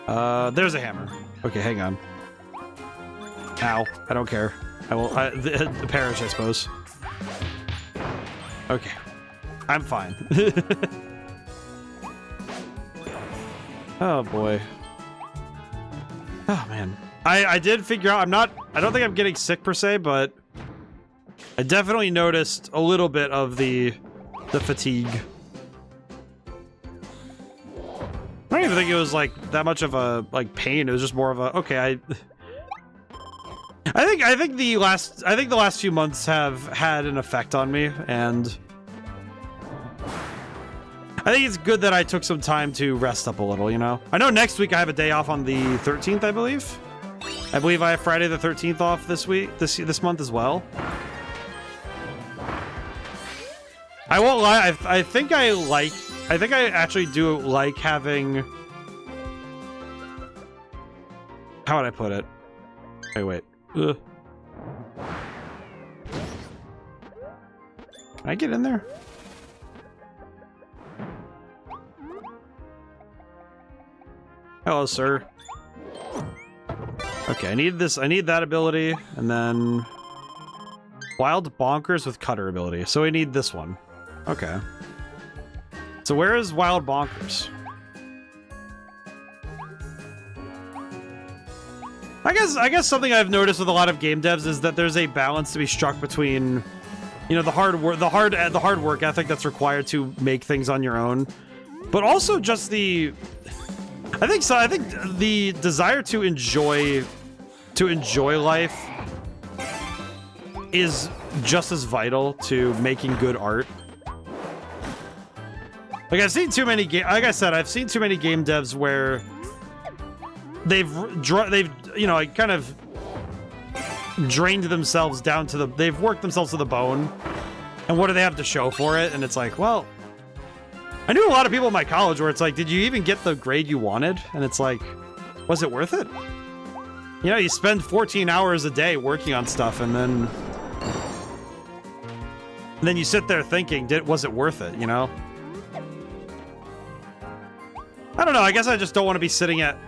There's a hammer. Okay, hang on. Ow. I don't care. The perish, I suppose. Okay. I'm fine. Oh, boy. Oh, man. I did figure out, I don't think I'm getting sick per se, but I definitely noticed a little bit of the fatigue. I don't even think it was like that much of a pain. It was just more of a okay. I think the last few months have had an effect on me, and I think it's good that I took some time to rest up a little. You know, I know next week I have a day off on the 13th. I believe I have Friday the 13th off this this month as well. I won't lie. I think I actually do like having... How would I put it? Wait. Ugh. Can I get in there? Hello, sir. Okay, I need this. I need that ability, and then... Wild Bonkers with Cutter ability. So we need this one. Okay. So where is Wild Bonkers? I guess something I've noticed with a lot of game devs is that there's a balance to be struck between, you know, the hard work ethic that's required to make things on your own, but also just the I think the desire to enjoy life is just as vital to making good art. Like I've seen too many I've seen too many game devs where they've you know, kind of drained themselves down to they've worked themselves to the bone, and what do they have to show for it? And it's like, well, I knew a lot of people in my college where it's like, did you even get the grade you wanted? And it's like, was it worth it? You know, you spend 14 hours a day working on stuff, and then you sit there thinking, was it worth it, you know? I don't know, I guess I just don't want to be sitting at...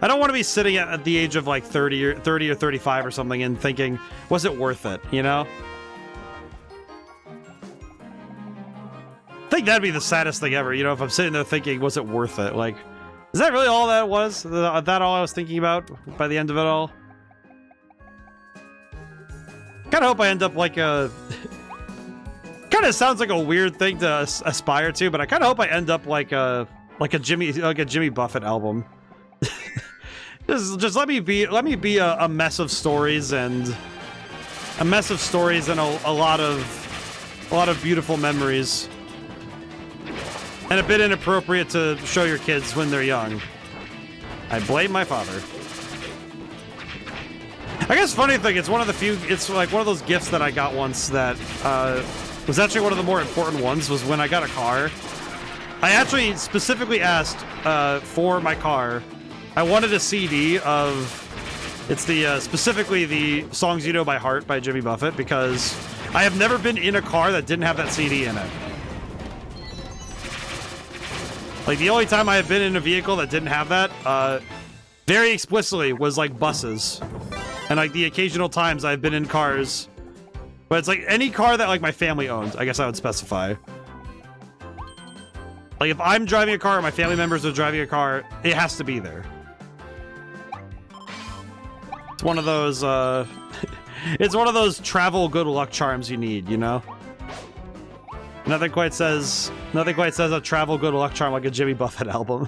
I don't want to be sitting at the age of like 30 or 35 or something and thinking, was it worth it, you know? I think that'd be the saddest thing ever, you know, if I'm sitting there thinking, was it worth it? Like, is that really all that was? Is that all I was thinking about by the end of it all? Kind of hope I end up like a... kind of sounds like a weird thing to aspire to, but I kind of hope I end up like a Jimmy Buffett album. just let me be a mess of stories and a lot of beautiful memories, and a bit inappropriate to show your kids when they're young. I blame my father. I guess funny thing, it's like one of those gifts that I got once that was actually one of the more important ones. Was when I got a car. I actually specifically asked for my car. I wanted a CD of, it's the specifically the Songs You Know by Heart by Jimmy Buffett, because I have never been in a car that didn't have that CD in it. Like the only time I have been in a vehicle that didn't have that, very explicitly, was like buses, and like the occasional times I've been in cars, but it's like any car that like my family owns. I guess I would specify. Like if I'm driving a car or my family members are driving a car, it has to be there. It's one of those, it's one of those travel good luck charms you need, you know? Nothing quite says a travel good luck charm like a Jimmy Buffett album.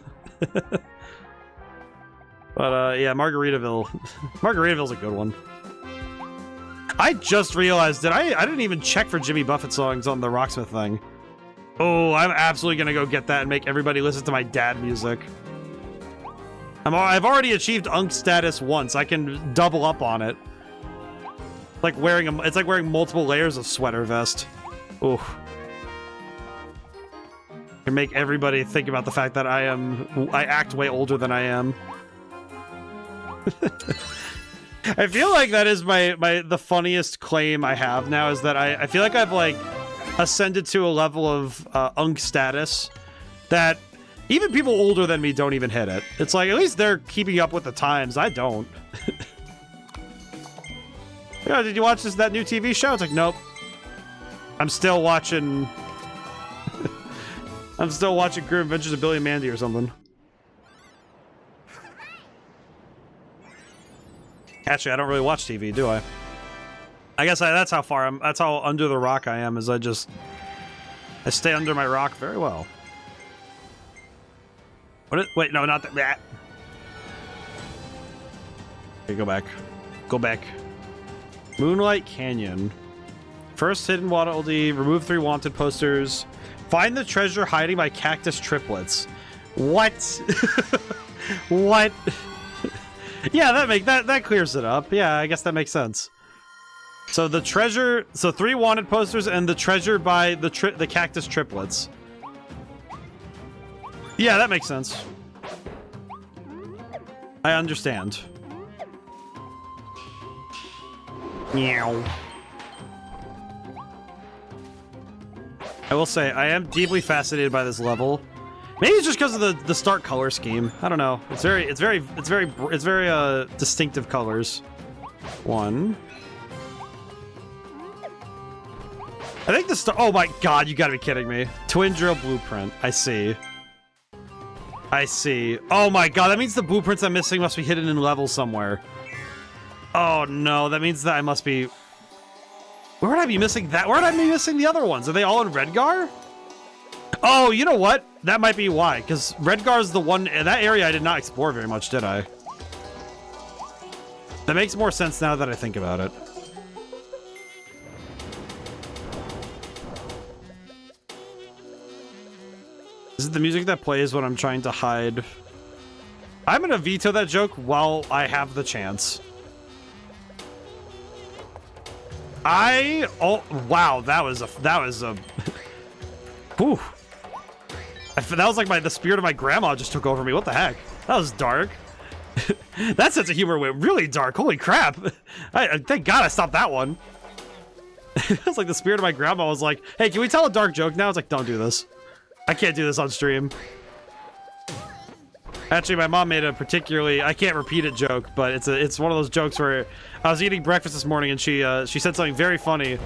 But, yeah, Margaritaville's a good one. I just realized that I didn't even check for Jimmy Buffett songs on the Rocksmith thing. Oh, I'm absolutely gonna go get that and make everybody listen to my dad music. I've already achieved Unk status once. I can double up on it. It's like wearing multiple layers of sweater vest. Ooh. Can make everybody think about the fact that I act way older than I am. I feel like that is the funniest claim I have now, is that I feel like I've like ascended to a level of Unk status that Even people older than me don't even hit it. It's like, at least they're keeping up with the times. I don't. Yeah, did you watch that new TV show? It's like, nope. I'm still watching... I'm still watching Grim Adventures of Billy and Mandy or something. Actually, I don't really watch TV, do I? I guess that's how far that's how under the rock I am, is I stay under my rock very well. Wait, no, not that. Okay, go back. Go back. Moonlight Canyon. First hidden waddle dee, remove 3 wanted posters. Find the treasure hiding by cactus triplets. What? What? Yeah, that clears it up. Yeah, I guess that makes sense. So the treasure, so 3 wanted posters and the treasure by the cactus triplets. Yeah, that makes sense. I understand. Meow. I will say, I am deeply fascinated by this level. Maybe it's just because of the start color scheme. I don't know. It's very distinctive colors. 1. I think the oh my god, you gotta be kidding me. Twin drill blueprint. I see. I see. Oh my god, that means the blueprints I'm missing must be hidden in level somewhere. Oh no, that means that I must be... Where would I be missing that? Where would I be missing the other ones? Are they all in Redgar? Oh, you know what? That might be why, because Redgar's the one... That area I did not explore very much, did I? That makes more sense now that I think about it. This is the music that plays when I'm trying to hide. I'm gonna veto that joke while I have the chance. Oh wow, that was a whew. That was like the spirit of my grandma just took over me. What the heck? That was dark. That sense of humor went really dark. Holy crap. Thank God I stopped that one. It was like the spirit of my grandma was like, hey, can we tell a dark joke now? It's like, don't do this. I can't do this on stream. Actually, my mom made a particularly, I can't repeat it joke, but it's one of those jokes where I was eating breakfast this morning and she said something very funny.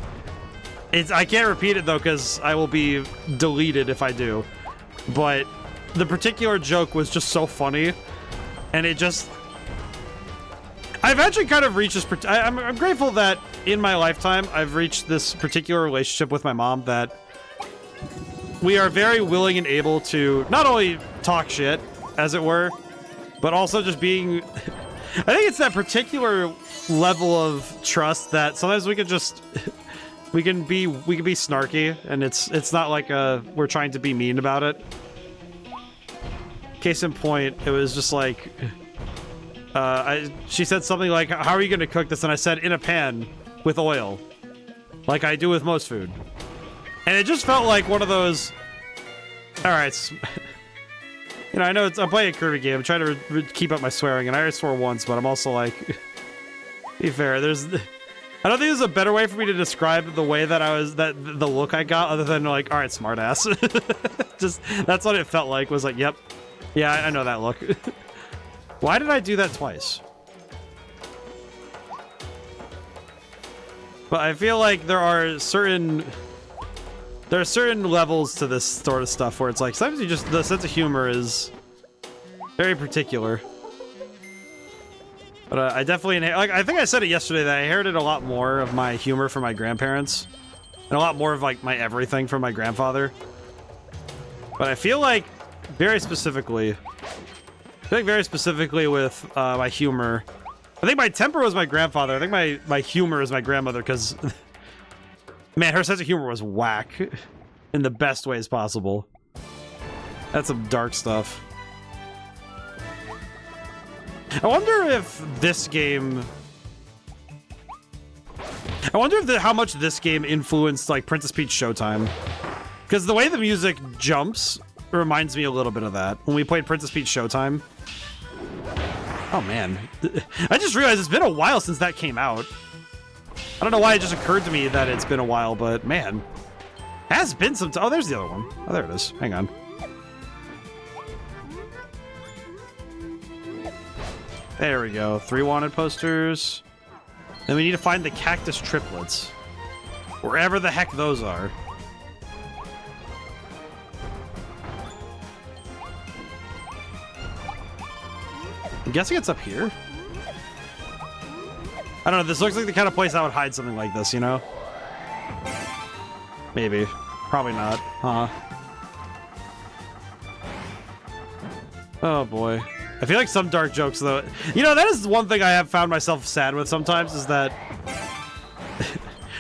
I can't repeat it though because I will be deleted if I do. But the particular joke was just so funny, and it just... I've actually kind of reached this... I'm grateful that in my lifetime I've reached this particular relationship with my mom that we are very willing and able to not only talk shit, as it were, but also just being... I think it's that particular level of trust that sometimes we can just... we can be snarky, and it's not like we're trying to be mean about it. Case in point, it was just like... she said something like, how are you gonna cook this? And I said, in a pan with oil. Like I do with most food. And it just felt like one of those... Alright, you know, I know I'm playing a Kirby game. I'm trying to keep up my swearing, and I already swore once, but I'm also like... be fair, I don't think there's a better way for me to describe the way that the look I got, other than like, alright, smartass. Just, that's what it felt like, was like, yep. Yeah, I know that look. Why did I do that twice? But I feel like there are certain levels to this sort of stuff where it's like, sometimes the sense of humor is very particular. But I definitely, like, I think I said it yesterday that I inherited a lot more of my humor from my grandparents, and a lot more of like my everything from my grandfather. But I feel like very specifically with my humor, I think my temper was my grandfather. I think my humor is my grandmother, because man, her sense of humor was whack in the best ways possible. That's some dark stuff. I wonder if this game... I wonder if how much this game influenced, like, Princess Peach Showtime. Because the way the music jumps reminds me a little bit of that. When we played Princess Peach Showtime. Oh, man. I just realized it's been a while since that came out. I don't know why it just occurred to me that it's been a while, but, man. It has been some time. Oh, there's the other one. Oh, there it is. Hang on. There we go. 3 wanted posters. Then we need to find the cactus triplets. Wherever the heck those are. I'm guessing it's up here. I don't know. This looks like the kind of place I would hide something like this, you know? Maybe. Probably not. Huh. Oh boy. I feel like some dark jokes, though. You know, that is one thing I have found myself sad with sometimes, is that...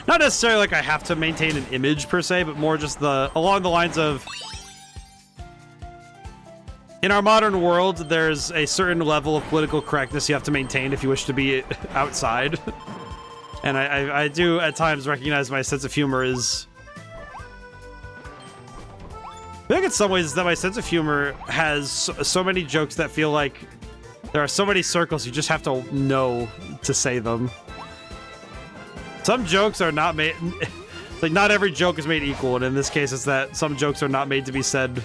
not necessarily like I have to maintain an image, per se, but more just along the lines of... in our modern world, there's a certain level of political correctness you have to maintain if you wish to be outside. And I do, at times, recognize my sense of humor is... I think in some ways that my sense of humor has so many jokes that feel like there are so many circles you just have to know to say them. Some jokes are not made... like, not every joke is made equal, and in this case it's that some jokes are not made to be said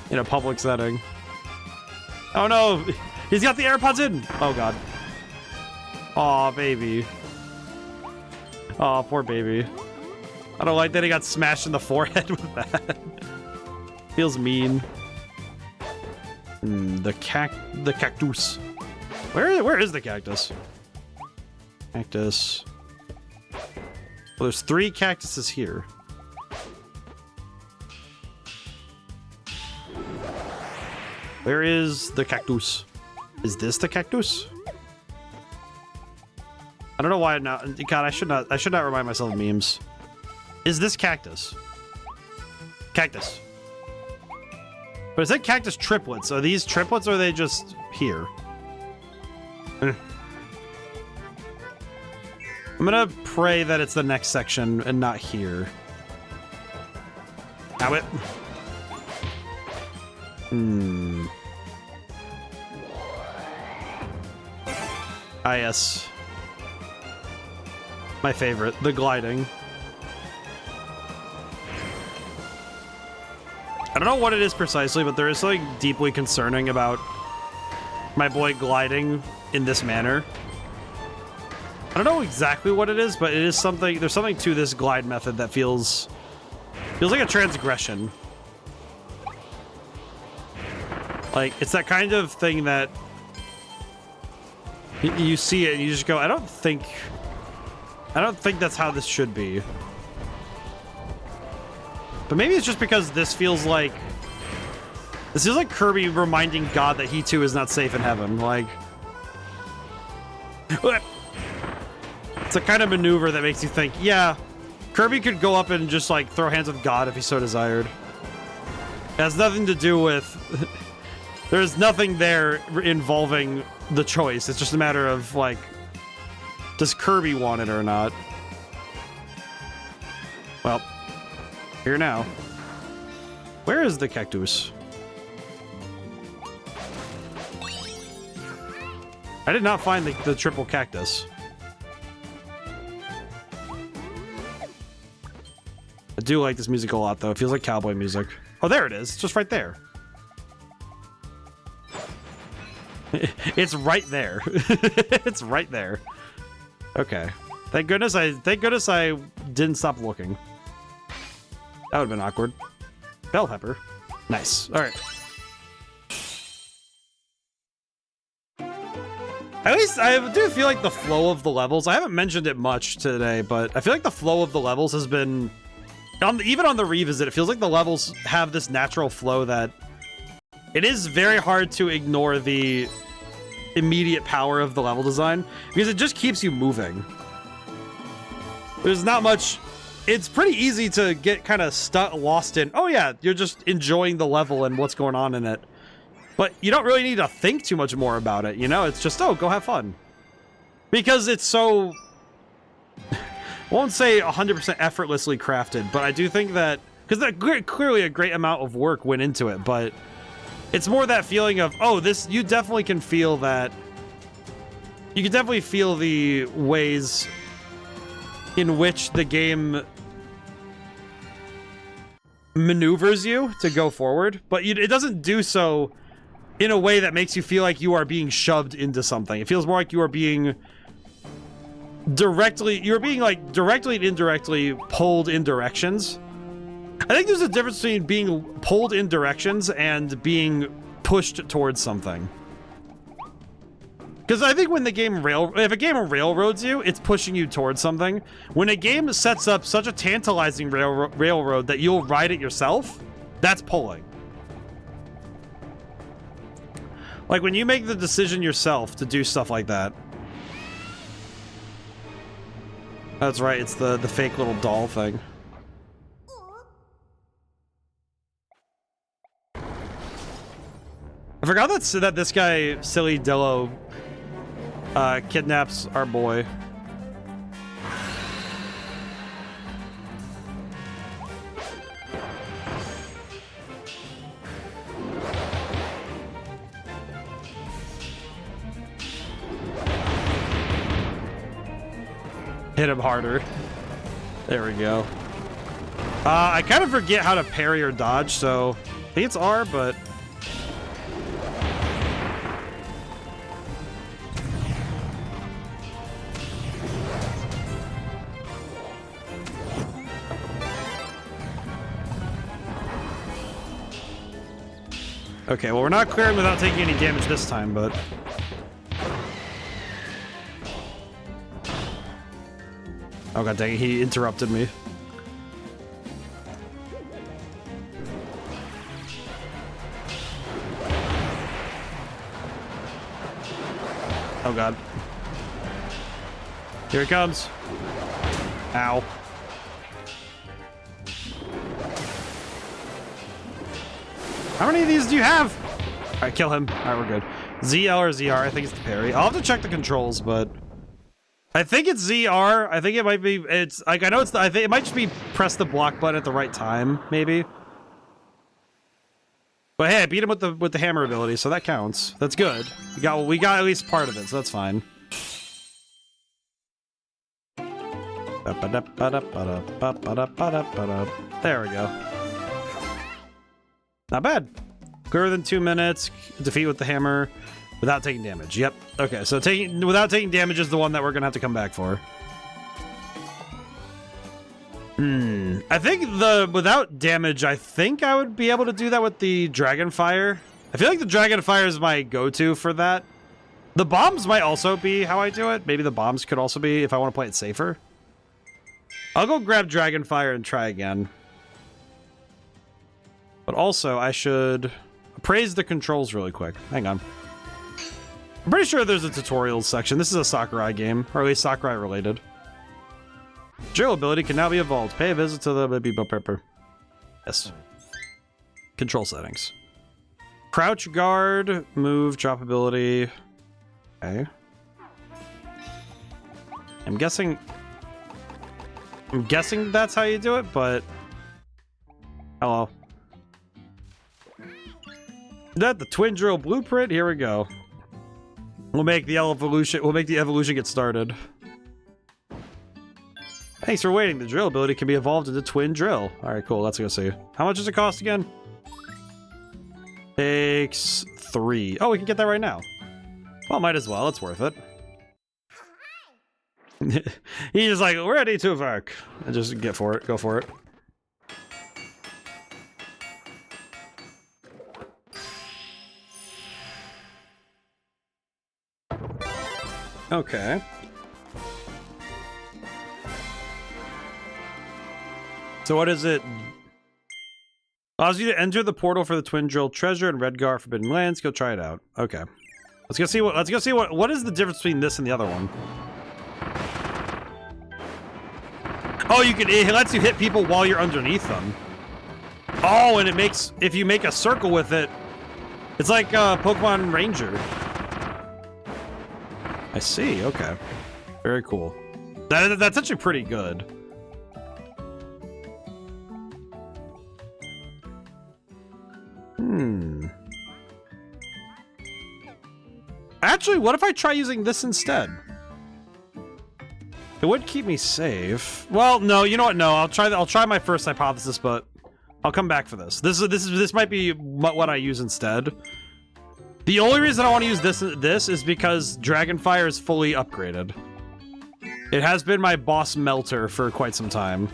in a public setting. Oh no! He's got the AirPods in! Oh god. Aw, baby. Aw, poor baby. I don't like that he got smashed in the forehead with that. Feels mean. The cactus. Where is the cactus? Cactus. Well, there's 3 cactuses here. Where is the cactus? Is this the cactus? I don't know why now. God, I should not remind myself of memes. Is this cactus? Cactus. But it said cactus triplets. Are these triplets or are they just here? I'm gonna pray that it's the next section and not here. Ow it. Ah, yes. My favorite, the gliding. I don't know what it is precisely, but there is something deeply concerning about my boy gliding in this manner. I don't know exactly what it is, but it is something. There's something to this glide method that feels like a transgression. Like, it's that kind of thing that you see it and you just go, I don't think that's how this should be. But maybe it's just because this feels like Kirby reminding God that he too is not safe in heaven. Like, it's a kind of maneuver that makes you think, yeah, Kirby could go up and just like throw hands with God if he so desired. It has nothing to do with... there's nothing there involving the choice. It's just a matter of like, does Kirby want it or not? Well, here now. Where is the cactus? I did not find the triple cactus. I do like this music a lot, though. It feels like cowboy music. Oh, there it is. It's just right there. It's right there. It's right there. Okay. Thank goodness I didn't stop looking. That would have been awkward. Bell pepper. Nice. All right. At least I do feel like the flow of the levels, I haven't mentioned it much today, but I feel like the flow of the levels has been, even on the revisit, it feels like the levels have this natural flow that it is very hard to ignore the immediate power of the level design, because it just keeps you moving. There's not much... It's pretty easy to get kind of lost in, oh yeah, you're just enjoying the level and what's going on in it. But you don't really need to think too much more about it, you know? It's just, oh, go have fun. Because it's so... I won't say 100% effortlessly crafted, but I do think that... Because clearly a great amount of work went into it, but... It's more that feeling of, oh, this... You definitely can feel that... You can definitely feel the ways in which the game maneuvers you to go forward, but it doesn't do so in a way that makes you feel like you are being shoved into something. It feels more like you are being directly and indirectly pulled in directions. I think there's a difference between being pulled in directions and being pushed towards something. Because I think when the game if a game railroads you, it's pushing you towards something. When a game sets up such a tantalizing railroad that you'll ride it yourself, that's pulling. Like when you make the decision yourself to do stuff like that. That's right, it's the fake little doll thing. I forgot that this guy, Silly Dillo, kidnaps our boy. Hit him harder. There we go. I kind of forget how to parry or dodge, so I think it's R, but... Okay, well, we're not clearing without taking any damage this time, but... Oh god dang it, he interrupted me. Oh god. Here it comes. Ow. How many of these do you have? Alright, kill him. Alright, we're good. ZL or ZR, I think it's the parry. I'll have to check the controls, but... I think it's ZR. I think it might be... It's... Like, I know it's... I think it might just be press the block button at the right time, maybe. But hey, I beat him with the hammer ability, so that counts. That's good. We got at least part of it, so that's fine. There we go. Not bad. Clearer than 2 minutes. Defeat with the hammer without taking damage. Yep. Okay, so without taking damage is the one that we're gonna have to come back for. I think without damage, I think I would be able to do that with the Dragon Fire. I feel like the Dragon Fire is my go-to for that. The bombs might also be how I do it. Maybe the bombs could also be if I want to play it safer. I'll go grab Dragon Fire and try again. But also, I should appraise the controls really quick. Hang on. I'm pretty sure there's a tutorials section. This is a Sakurai game, or at least Sakurai related. Drill ability can now be evolved. Pay a visit to the baby pepper. Yes. Control settings. Crouch, guard, move, drop ability. Okay. I'm guessing that's how you do it, but... Hello. That the twin drill blueprint. Here we go. We'll make the evolution get started. Thanks for waiting. The drill ability can be evolved into twin drill. All right, cool. Let's go see. How much does it cost again? Takes 3. Oh, we can get that right now. Well, might as well. It's worth it. He's like ready to work. And just go for it. Okay. So what is it? Allows you to enter the portal for the twin drill treasure and Redgar Forbidden Lands. Go try it out. Okay. Let's go see what is the difference between this and the other one. Oh, it lets you hit people while you're underneath them. Oh, and if you make a circle with it, it's like Pokemon Ranger. I see, okay. Very cool. That's actually pretty good. Actually, what if I try using this instead? It would keep me safe. Well, no, you know what? No, I'll try my first hypothesis, but I'll come back for this. This might be what I use instead. The only reason I want to use this is because Dragonfire is fully upgraded. It has been my boss melter for quite some time.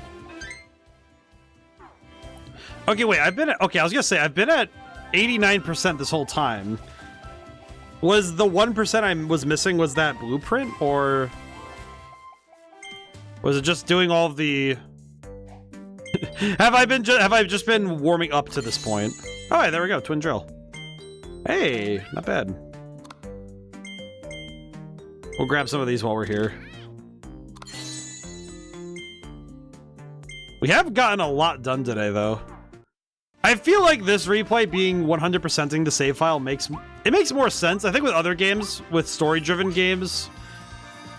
Okay, wait, I was gonna say, I've been at 89% this whole time. Was the 1% I was missing, was that blueprint, or was it just doing all of the... have I just been warming up to this point? Oh, hey, there we go, twin drill. Hey, not bad. We'll grab some of these while we're here. We have gotten a lot done today, though. I feel like this replay being 100%ing the save file makes more sense. I think with other games, with story-driven games,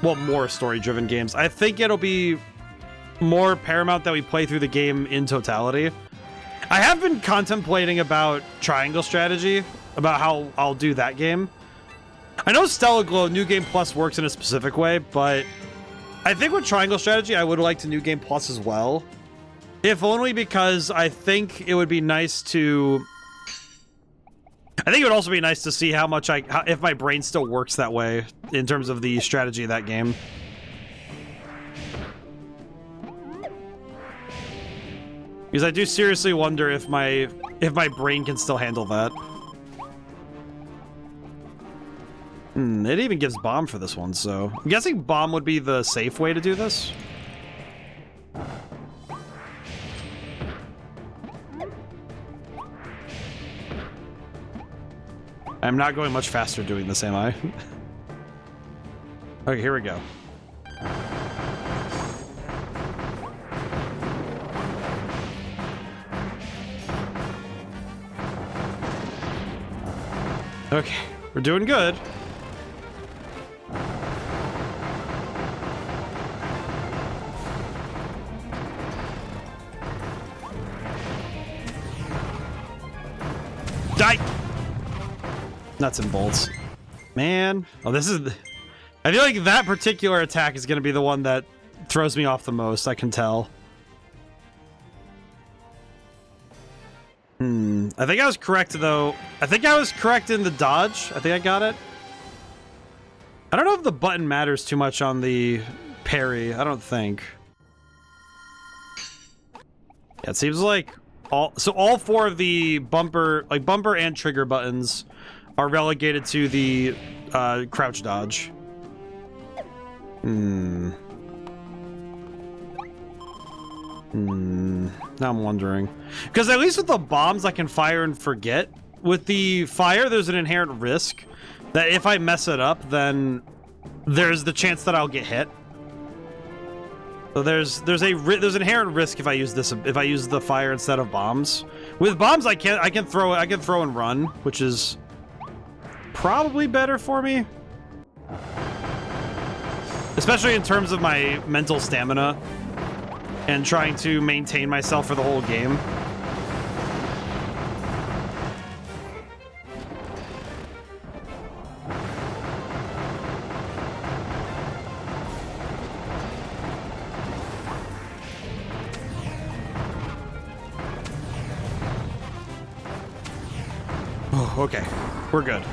well, more story-driven games, I think it'll be more paramount that we play through the game in totality. I have been contemplating about triangle strategy, about how I'll do that game. I know Stella Glow New Game Plus works in a specific way, but I think with triangle strategy, I would like to New Game Plus as well. If only because I think it would be nice to... I think it would also be nice to see how much if my brain still works that way in terms of the strategy of that game. Because I do seriously wonder if my brain can still handle that. It even gives bomb for this one, so... I'm guessing bomb would be the safe way to do this. I'm not going much faster doing this, am I? Okay, here we go. Okay, we're doing good. Die! Nuts and bolts. Man. Oh, this is... I feel like that particular attack is going to be the one that throws me off the most, I can tell. I think I was correct, though. I think I was correct in the dodge. I think I got it. I don't know if the button matters too much on the parry. I don't think. Yeah, it seems like all four of the bumper and trigger buttons are relegated to the crouch dodge. Now I'm wondering. Because at least with the bombs, I can fire and forget. With the fire, there's an inherent risk that if I mess it up, then there's the chance that I'll get hit. So there's inherent risk if I use the fire instead of bombs. With bombs, I can throw and run, which is probably better for me. Especially in terms of my mental stamina and trying to maintain myself for the whole game. Oh, okay. We're good.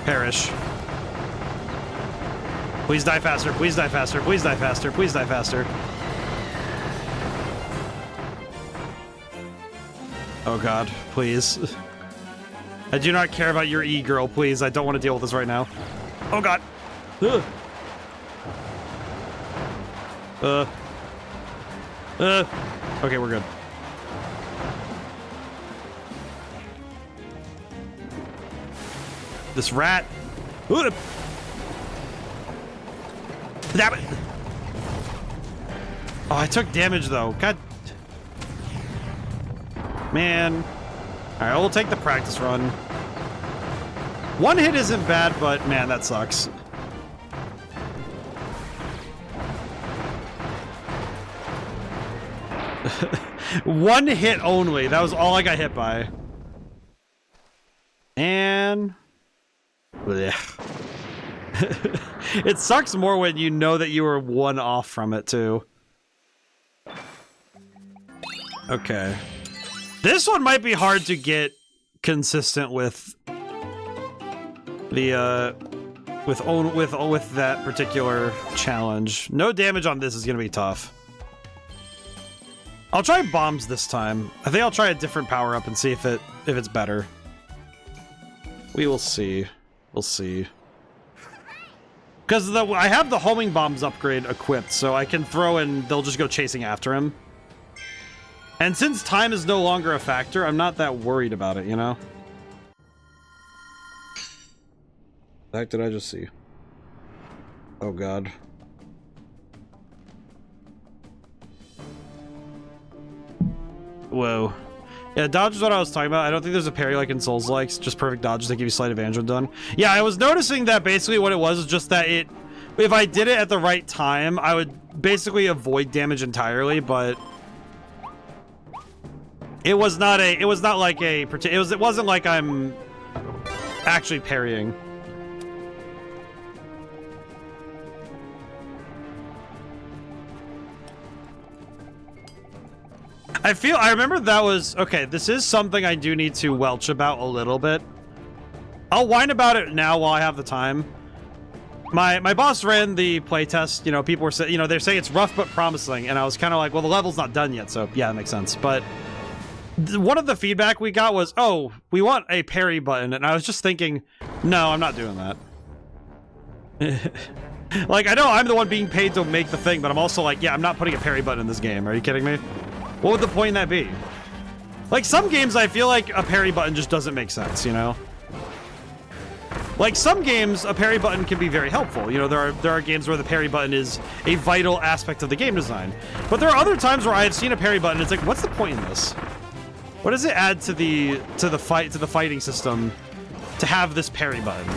Perish. Please die faster, please die faster, please die faster, please die faster. Oh god, please. I do not care about your E-girl, please. I don't want to deal with this right now. Oh god. Ugh. Okay, we're good. This rat. Ugh. Damn it. Oh, I took damage though. God. Man. Alright, we'll take the practice run. One hit isn't bad, but man, that sucks. One hit only. That was all I got hit by. And... It sucks more when you know that you were one off from it, too. Okay. This one might be hard to get consistent with the with that particular challenge. No damage on this is gonna be tough. I'll try bombs this time. I think I'll try a different power up and see if it's better. We will see. We'll see. Because I have the homing bombs upgrade equipped, so I can throw and they'll just go chasing after him. And since time is no longer a factor, I'm not that worried about it, you know? The heck did I just see? Oh god. Whoa. Yeah, dodge is what I was talking about. I don't think there's a parry like in Souls-likes, just perfect dodges that give you sleight of hand when done. Yeah, I was noticing that basically what it was just that if I did it at the right time, I would basically avoid damage entirely, but it wasn't like I'm actually parrying. I remember that was, okay, this is something I do need to welch about a little bit. I'll whine about it now while I have the time. My boss ran the playtest, you know, people were saying, you know, they're saying it's rough but promising, and I was kind of like, well, the level's not done yet, so yeah, that makes sense. But one of the feedback we got was, oh, we want a parry button, and I was just thinking, no, I'm not doing that. Like, I know I'm the one being paid to make the thing, but I'm also like, yeah, I'm not putting a parry button in this game. Are you kidding me? What would the point in that be? Like, some games I feel like a parry button just doesn't make sense, you know? Like, some games, a parry button can be very helpful. You know, there are games where the parry button is a vital aspect of the game design. But there are other times where I have seen a parry button, it's like, what's the point in this? What does it add to the fighting system to have this parry button?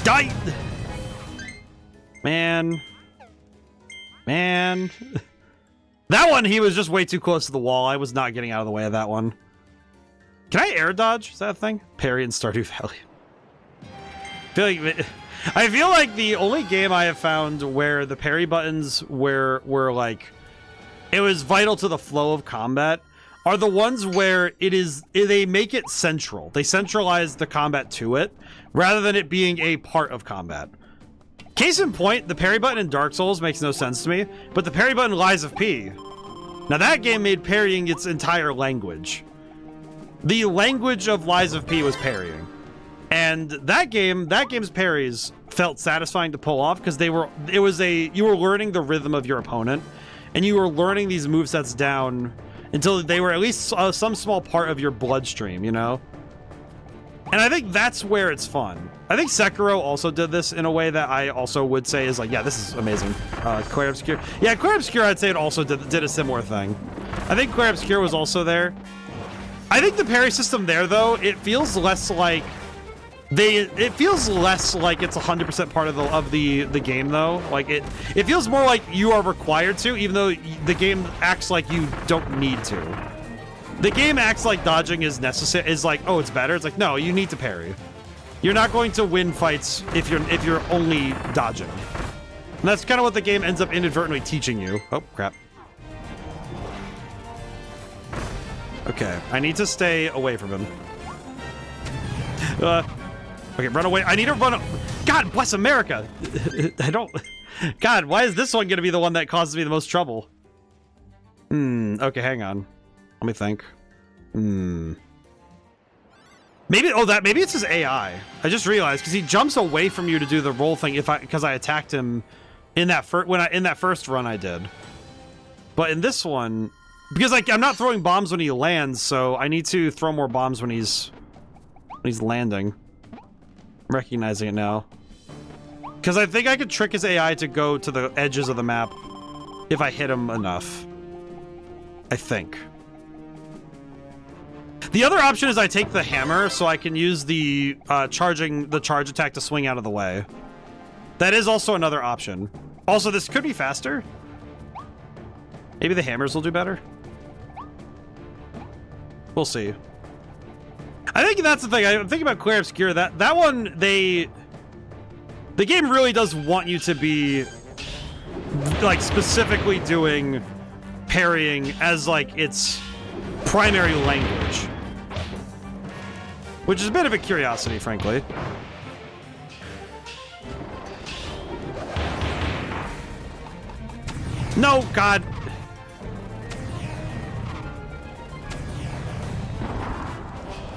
Die! Man. That one, he was just way too close to the wall. I was not getting out of the way of that one. Can I air dodge? Is that a thing? Parry in Stardew Valley. I feel like the only game I have found where the parry buttons were like, it was vital to the flow of combat are the ones where they make it central. They centralize the combat to it rather than it being a part of combat. Case in point, the parry button in Dark Souls makes no sense to me, but the parry button in Lies of P. Now that game made parrying its entire language. The language of Lies of P was parrying. And that game's parries felt satisfying to pull off because you were learning the rhythm of your opponent and you were learning these movesets down until they were at least some small part of your bloodstream, you know? And I think that's where it's fun. I think Sekiro also did this in a way that I also would say is like, yeah, this is amazing. Claire Obscure. Yeah, Claire Obscure, I'd say it also did a similar thing. I think Claire Obscure was also there. I think the parry system there, though, it feels less like it feels less like it's 100% part of the game, though. Like it feels more like you are required to, even though the game acts like you don't need to. The game acts like dodging is necessary. Is like, oh, it's better. It's like, no, you need to parry. You're not going to win fights if you're only dodging. And that's kind of what the game ends up inadvertently teaching you. Oh crap. Okay, I need to stay away from him. Okay, run away. I need to run. God bless America. I don't. God, why is this one going to be the one that causes me the most trouble? Okay, hang on. Let me think. Maybe it's his AI. I just realized because he jumps away from you to do the roll thing because I attacked him in that first run I did. But in this one, because like I'm not throwing bombs when he lands, so I need to throw more bombs when he's landing. I'm recognizing it now. Because I think I could trick his AI to go to the edges of the map if I hit him enough. I think. The other option is I take the hammer so I can use the charge attack to swing out of the way. That is also another option. Also, this could be faster. Maybe the hammers will do better. We'll see. I think that's the thing. I'm thinking about Claire Obscure. That one, The game really does want you to be, like, specifically doing parrying as, like, its primary language. Which is a bit of a curiosity, frankly. No, God.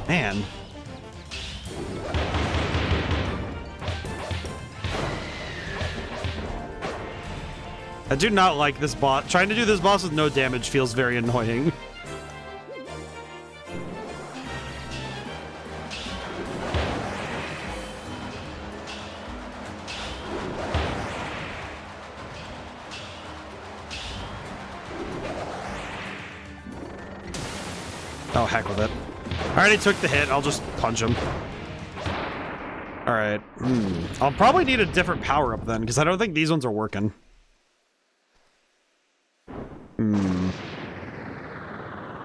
Man. I do not like this boss. Trying to do this boss with no damage feels very annoying. Oh, heck with it. I already took the hit. I'll just punch him. Alright. I'll probably need a different power-up then, because I don't think these ones are working.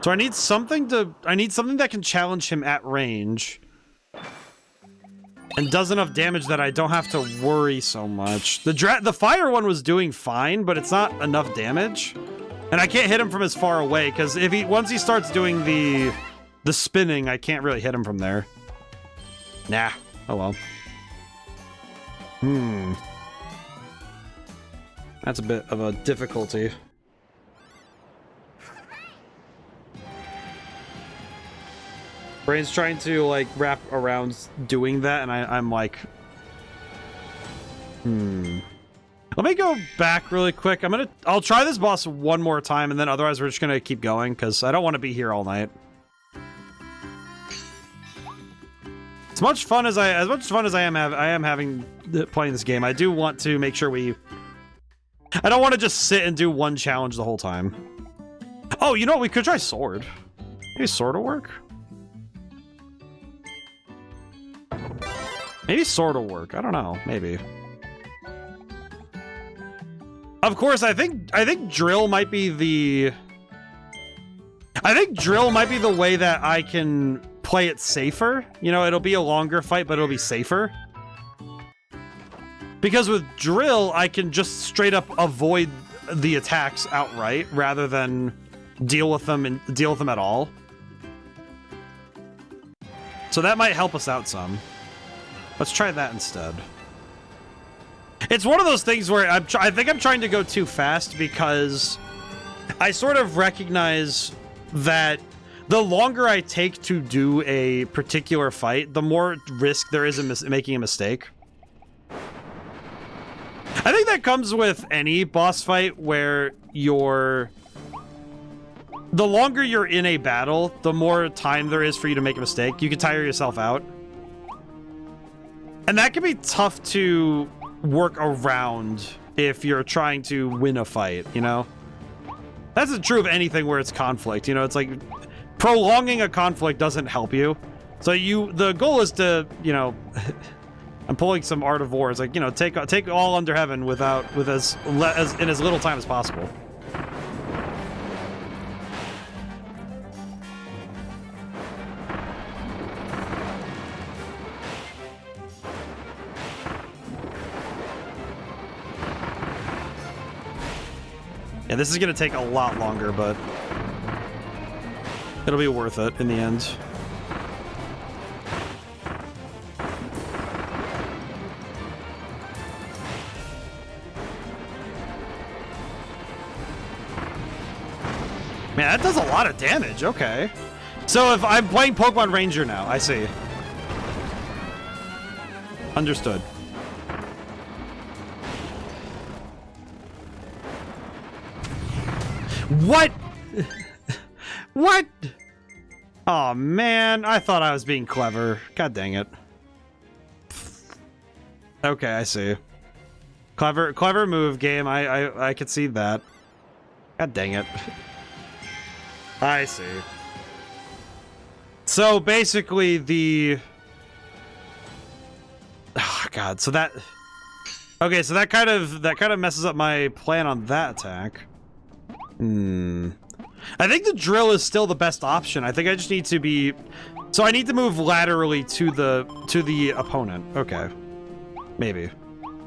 So I need something that can challenge him at range. And does enough damage that I don't have to worry so much. The fire one was doing fine, but it's not enough damage. And I can't hit him from as far away, because once he starts doing the spinning, I can't really hit him from there. Nah. Oh well. That's a bit of a difficulty. Brain's trying to, like, wrap around doing that, and I'm like... Let me go back really quick. I'll try this boss one more time, and then otherwise we're just gonna keep going, because I don't want to be here all night. As much fun as I am having playing this game, I do want to make sure I don't want to just sit and do one challenge the whole time. Oh, you know what? We could try sword. Maybe sword will work. Maybe sword will work. I don't know. Maybe. Of course, I think drill might be the... I think drill might be the way that I can play it safer. You know, it'll be a longer fight, but it'll be safer. Because with drill, I can just straight up avoid the attacks outright rather than deal with them at all. So that might help us out some. Let's try that instead. It's one of those things where I think I'm trying to go too fast because I sort of recognize that the longer I take to do a particular fight, the more risk there is in making a mistake. I think that comes with any boss fight where the longer you're in a battle, the more time there is for you to make a mistake. You can tire yourself out. And that can be tough to work around if you're trying to win a fight, you know? That's true of anything where it's conflict, you know? It's like prolonging a conflict doesn't help you. So the goal is to, you know, I'm pulling some Art of War. It's like, you know, take all under heaven in as little time as possible. Yeah, this is gonna take a lot longer, but it'll be worth it in the end. Man, that does a lot of damage. Okay. So if I'm playing Pokemon Ranger now, I see. Understood. What? What? Oh man, I thought I was being clever. God dang it. Okay, I see. Clever move, game. I could see that. God dang it. I see. So basically the... Oh god, so that... Okay, so that kind of messes up my plan on that attack. I think the drill is still the best option. I think I just need to be... So I need to move laterally to the opponent. Okay. Maybe.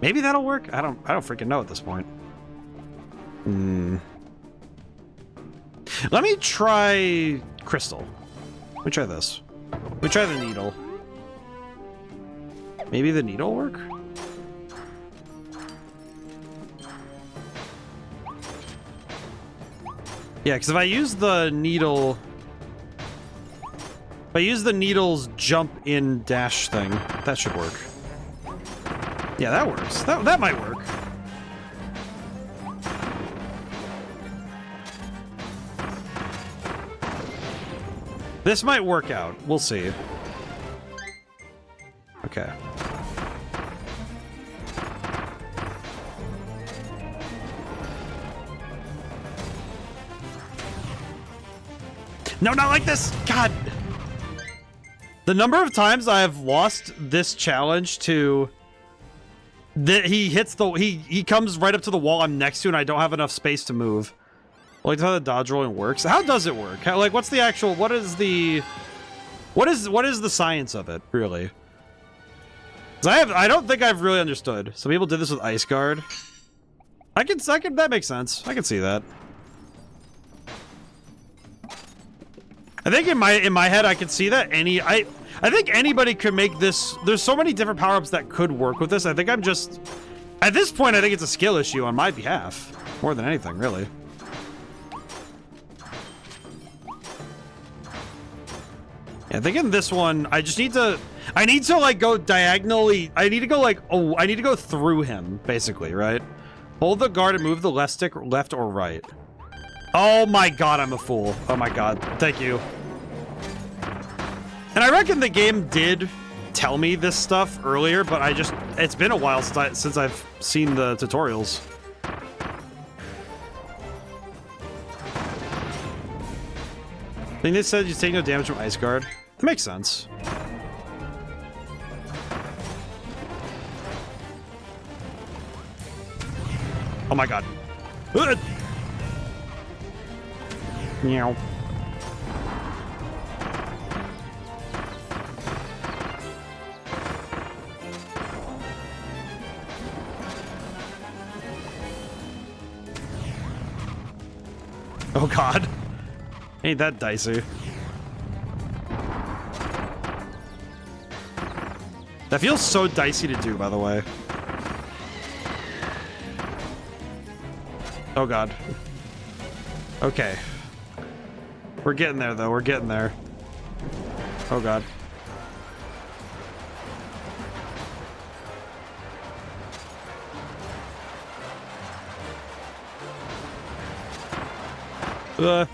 Maybe that'll work. I don't freaking know at this point. Let me try crystal. Let me try this. Let me try the needle. Maybe the needle will work? Yeah, because if I use the needle... If I use the needle's jump in dash thing, that should work. Yeah, that works. That might work. This might work out. We'll see. Okay. No, not like this! God! The number of times I have lost this challenge to... he hits the... He comes right up to the wall I'm next to and I don't have enough space to move. Like how the dodge rolling works. How does it work? How, like, what's the actual... What is the the science of it, really? 'Cause I don't think I've really understood. Some people did this with Ice Guard. I can... That makes sense. I can see that. I think in my head I could see that I think anybody could make this. There's so many different power-ups that could work with this. I think I'm just at this point I think it's a skill issue on my behalf more than anything, really. Yeah, I think in this one I just need to like go diagonally. I need to go like I need to go through him basically, right? Hold the guard and move the left stick left or right. Oh my god, I'm a fool. Oh my god. Thank you. And I reckon the game did tell me this stuff earlier, but it's been a while since I've seen the tutorials. I think they said you take no damage from Ice Guard. That makes sense. Oh my god. Meow. Oh god. Ain't that dicey. That feels so dicey to do, by the way. Oh god. Okay. We're getting there, though. We're getting there. Oh, God. Oh,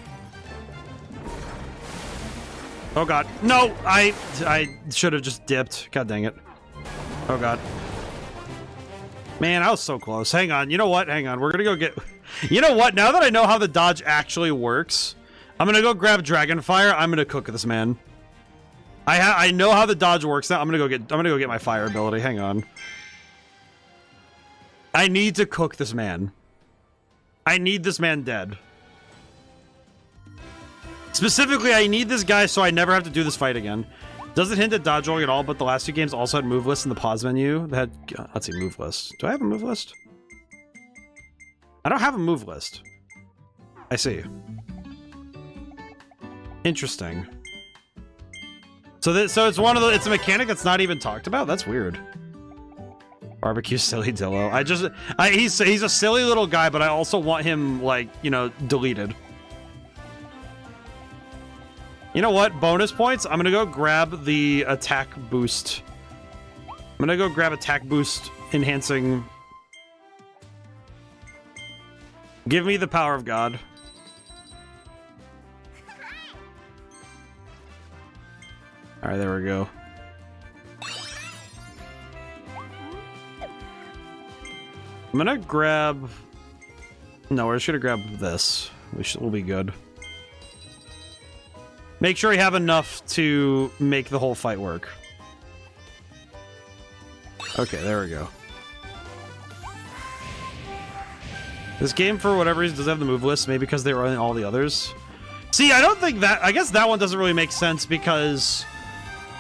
God. No! I should have just dipped. God dang it. Oh, God. Man, I was so close. Hang on. You know what? Hang on. We're gonna go get... You know what? Now that I know how the dodge actually works... I'm gonna go grab Dragonfire. I'm gonna cook this man. I know how the dodge works now. I'm gonna go get my fire ability. Hang on. I need to cook this man. I need this man dead. Specifically, I need this guy so I never have to do this fight again. Doesn't hint at dodge rolling at all, but the last two games also had move lists in the pause menu. That had, let's see, move list. Do I have a move list? I don't have a move list. I see. Interesting. So it's one of the, it's a mechanic that's not even talked about? That's weird. Barbecue silly Dillo. He's a silly little guy, but I also want him, like, you know, deleted. You know what? Bonus points. I'm gonna go grab the attack boost. I'm gonna go grab attack boost enhancing. Give me the power of God. All right, there we go. I'm gonna grab... No, we're just gonna grab this. We'll be good. Make sure you have enough to make the whole fight work. Okay, there we go. This game, for whatever reason, doesn't have the move list. Maybe because they were in all the others. See, I don't think that... I guess that one doesn't really make sense because...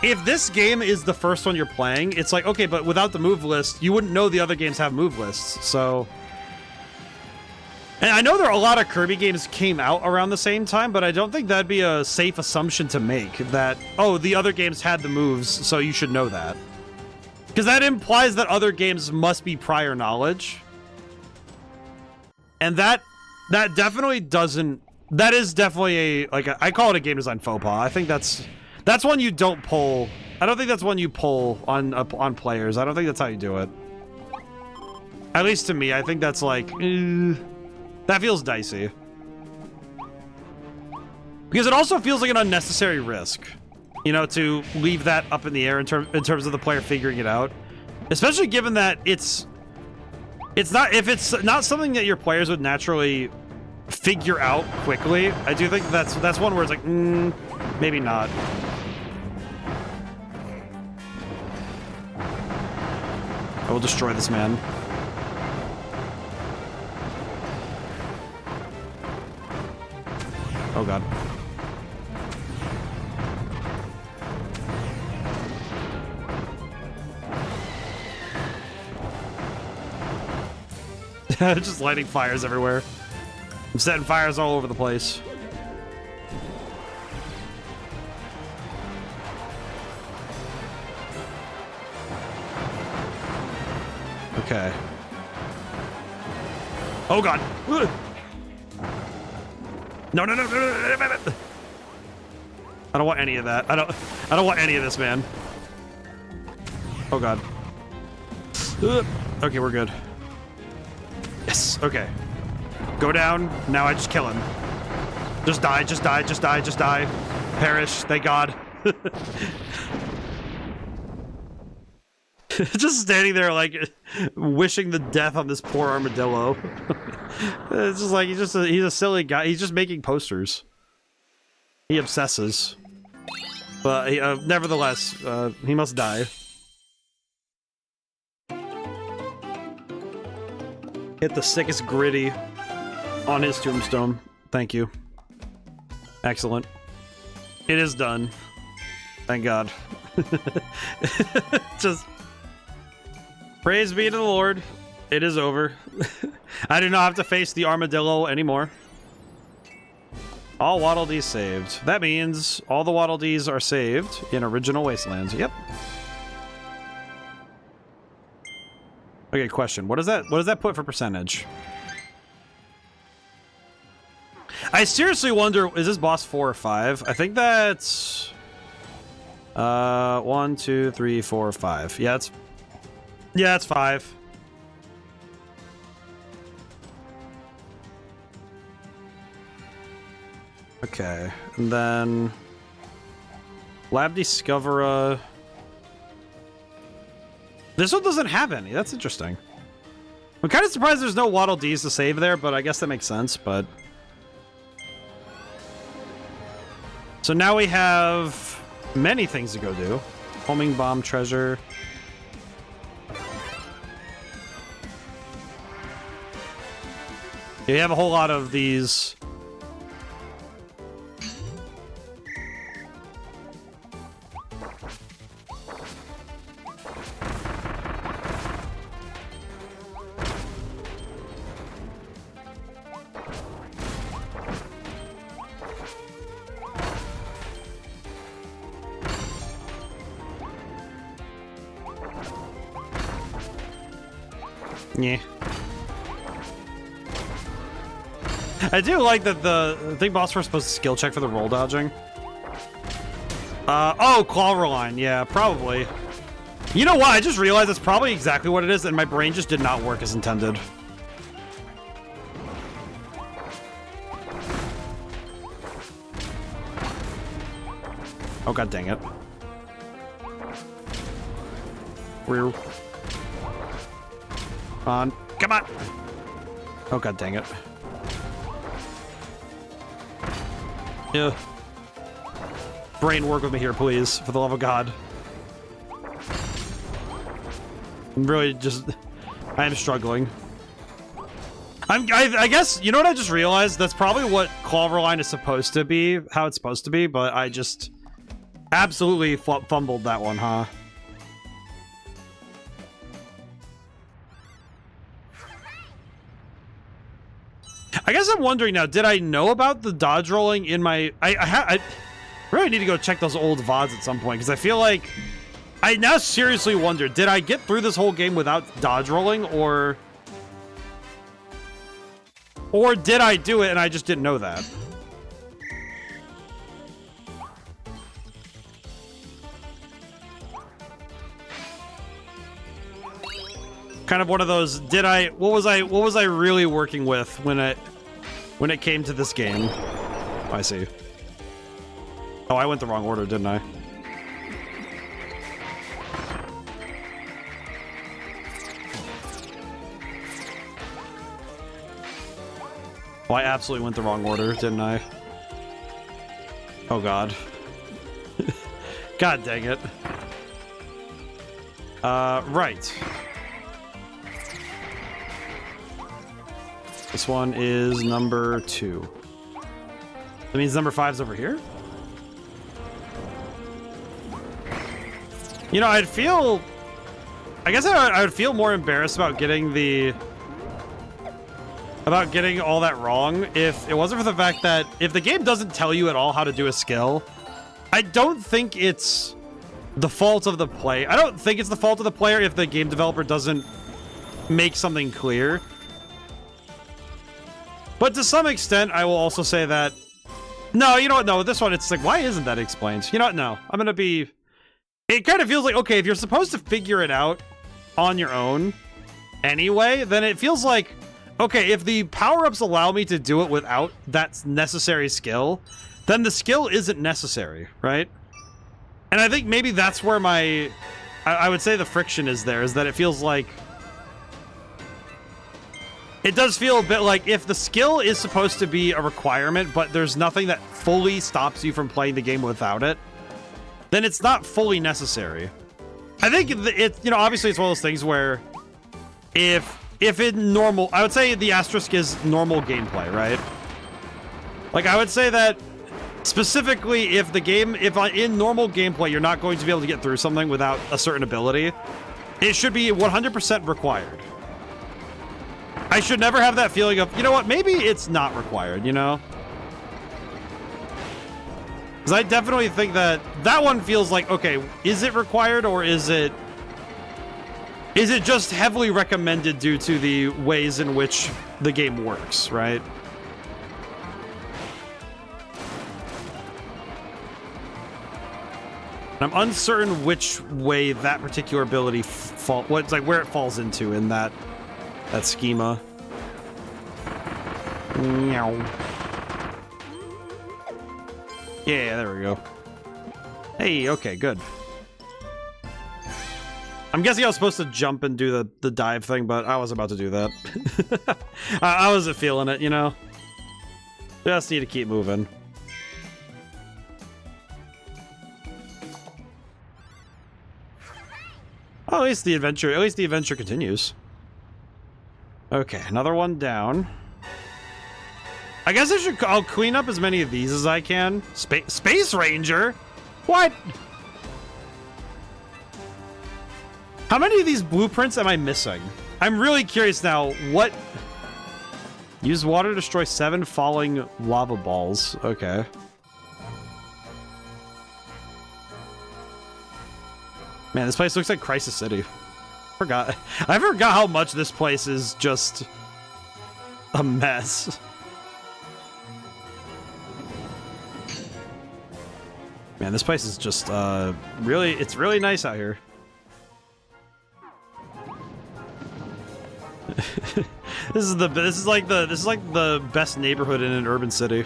if this game is the first one you're playing, it's like, okay, but without the move list, you wouldn't know the other games have move lists, so... And I know there are a lot of Kirby games came out around the same time, but I don't think that'd be a safe assumption to make, that, oh, the other games had the moves, so you should know that. Because that implies that other games must be prior knowledge. And that definitely doesn't... That is definitely I call it a game design faux pas. I think that's one you don't pull. I don't think that's one you pull on players. I don't think that's how you do it. At least to me, I think that's like, that feels dicey. Because it also feels like an unnecessary risk, you know, to leave that up in the air in terms of the player figuring it out. Especially given that it's not, if it's not something that your players would naturally figure out quickly, I do think that's one where it's like, maybe not. I will destroy this man. Oh god. Just lighting fires everywhere. I'm setting fires all over the place. Okay. Oh god. No, no, no, no, no, no, no. I don't want any of that. I don't want any of this, man. Oh god. Okay, we're good. Yes, okay. Go down. Now I just kill him. Just die, just die, just die, just die. Perish, thank God. Just standing there, like, wishing the death on this poor armadillo. It's just like, he's a silly guy. He's just making posters. He obsesses. But, nevertheless, he must die. Hit the sickest gritty on his tombstone. Thank you. Excellent. It is done. Thank God. Just... Praise be to the Lord. It is over. I do not have to face the armadillo anymore. All Waddle Dees saved. That means all the Waddle Dees are saved in Original Wastelands. Yep. Okay, question. What does that put for percentage? I seriously wonder, is this boss 4 or 5? I think that's 1, 2, 3, 4, 5. Yeah, it's 5. Okay, and then Lab Discoverer. This one doesn't have any. That's interesting. I'm kind of surprised there's no Waddle Dees to save there, but I guess that makes sense, but... So now we have many things to go do. Homing Bomb Treasure. You have a whole lot of these. Yeah. I do like that I think boss was supposed to skill check for the roll dodging. Oh, Cloverline. Yeah, probably. You know what? I just realized that's probably exactly what it is, and my brain just did not work as intended. Oh, god dang it. Rear. On. Come on! Oh, god dang it. Yeah. Brain, work with me here, please. For the love of God. I'm really just... I am struggling. I guess, you know what I just realized? That's probably what Cloverline is supposed to be, how it's supposed to be, but I just... Absolutely fumbled that one, huh? I guess I'm wondering now, did I know about the dodge rolling in my... I really need to go check those old VODs at some point, because I feel like... I now seriously wonder, did I get through this whole game without dodge rolling, or... Or did I do it and I just didn't know that? Kind of one of those, did I... What was I really working with when it came to this game? Oh, I see. Oh, I went the wrong order, didn't I? Oh, I absolutely went the wrong order, didn't I? Oh, God. God dang it. Right. This one is number 2. That means number 5's over here? You know, I guess I would feel more embarrassed about getting all that wrong if it wasn't for the fact that if the game doesn't tell you at all how to do a skill, I don't think it's the fault of the play. I don't think it's the fault of the player if the game developer doesn't make something clear. But to some extent, I will also say that, no, you know what? No, with this one, it's like, why isn't that explained? You know what? No, I'm going to be... It kind of feels like, okay, if you're supposed to figure it out on your own anyway, then it feels like, okay, if the power-ups allow me to do it without that necessary skill, then the skill isn't necessary, right? And I think maybe that's where I would say the friction is there, is that it feels like... It does feel a bit like if the skill is supposed to be a requirement, but there's nothing that fully stops you from playing the game without it, then it's not fully necessary. I think it, you know, obviously it's one of those things where if in normal, I would say the asterisk is normal gameplay, right? Like I would say that specifically if in normal gameplay you're not going to be able to get through something without a certain ability, it should be 100% required. I should never have that feeling of, you know what, maybe it's not required, you know? Because I definitely think that one feels like, okay, is it required or is it just heavily recommended due to the ways in which the game works, right? And I'm uncertain which way that particular ability where it falls into in that schema. Meow. Yeah, there we go. Hey, okay, good. I'm guessing I was supposed to jump and do the dive thing, but I was about to do that. I wasn't feeling it, you know? Just need to keep moving. Oh, at least the adventure continues. Okay, another one down. I guess I'll clean up as many of these as I can. Space Ranger? What? How many of these blueprints am I missing? I'm really curious now. What? Use water to destroy 7 falling lava balls. Okay. Man, this place looks like Crisis City. I forgot how much this place is just a mess. Man, this place is just it's really nice out here. This is like the best neighborhood in an urban city.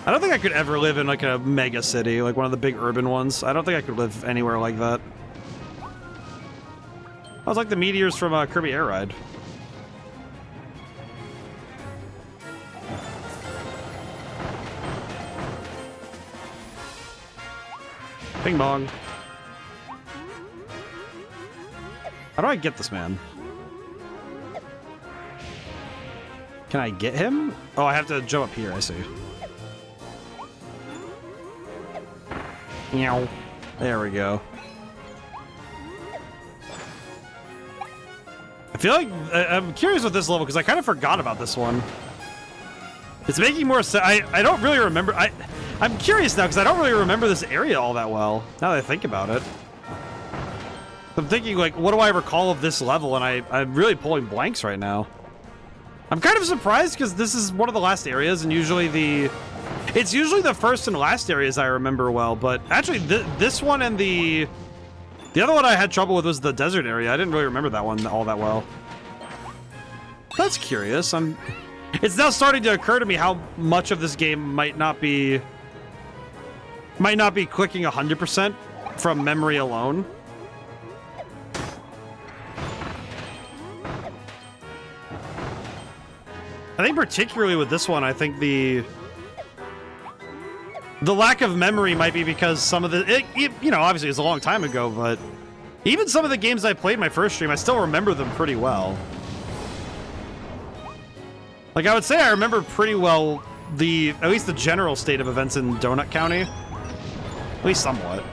I don't think I could ever live in like a mega city, like one of the big urban ones. I don't think I could live anywhere like that. I was like the meteors from Kirby Air Ride. Bing bong. How do I get this man? Can I get him? Oh, I have to jump up here, I see. Meow. There we go. I feel like I'm curious with this level because I kind of forgot about this one. It's making more sense. I don't really remember. I'm curious now because I don't really remember this area all that well. Now that I think about it, I'm thinking like, what do I recall of this level? And I'm really pulling blanks right now. I'm kind of surprised because this is one of the last areas, and it's usually the first and last areas I remember well. But actually, this one and the other one I had trouble with was the desert area. I didn't really remember that one all that well. That's curious. It's now starting to occur to me how much of this game might not be clicking 100% from memory alone. I think particularly with this one, I think the lack of memory might be because some of the, you know, obviously it's a long time ago, but even some of the games I played my first stream, I still remember them pretty well. Like, I would say I remember pretty well at least the general state of events in Donut County. At least somewhat.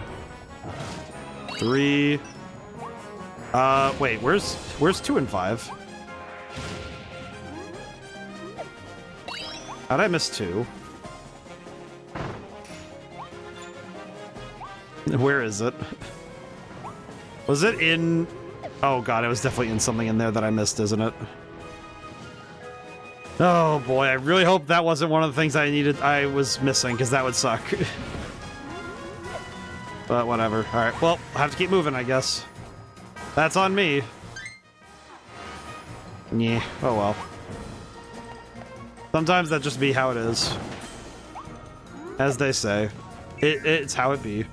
3. Wait, where's 2 and 5? How'd I miss 2? Where is it? Was it in... Oh god, it was definitely in something in there that I missed, isn't it? Oh boy, I really hope that wasn't one of the things I was missing, because that would suck. But whatever. Alright, well, I'll have to keep moving, I guess. That's on me. Yeah, oh well. Sometimes that just be how it is. As they say. It's how it be.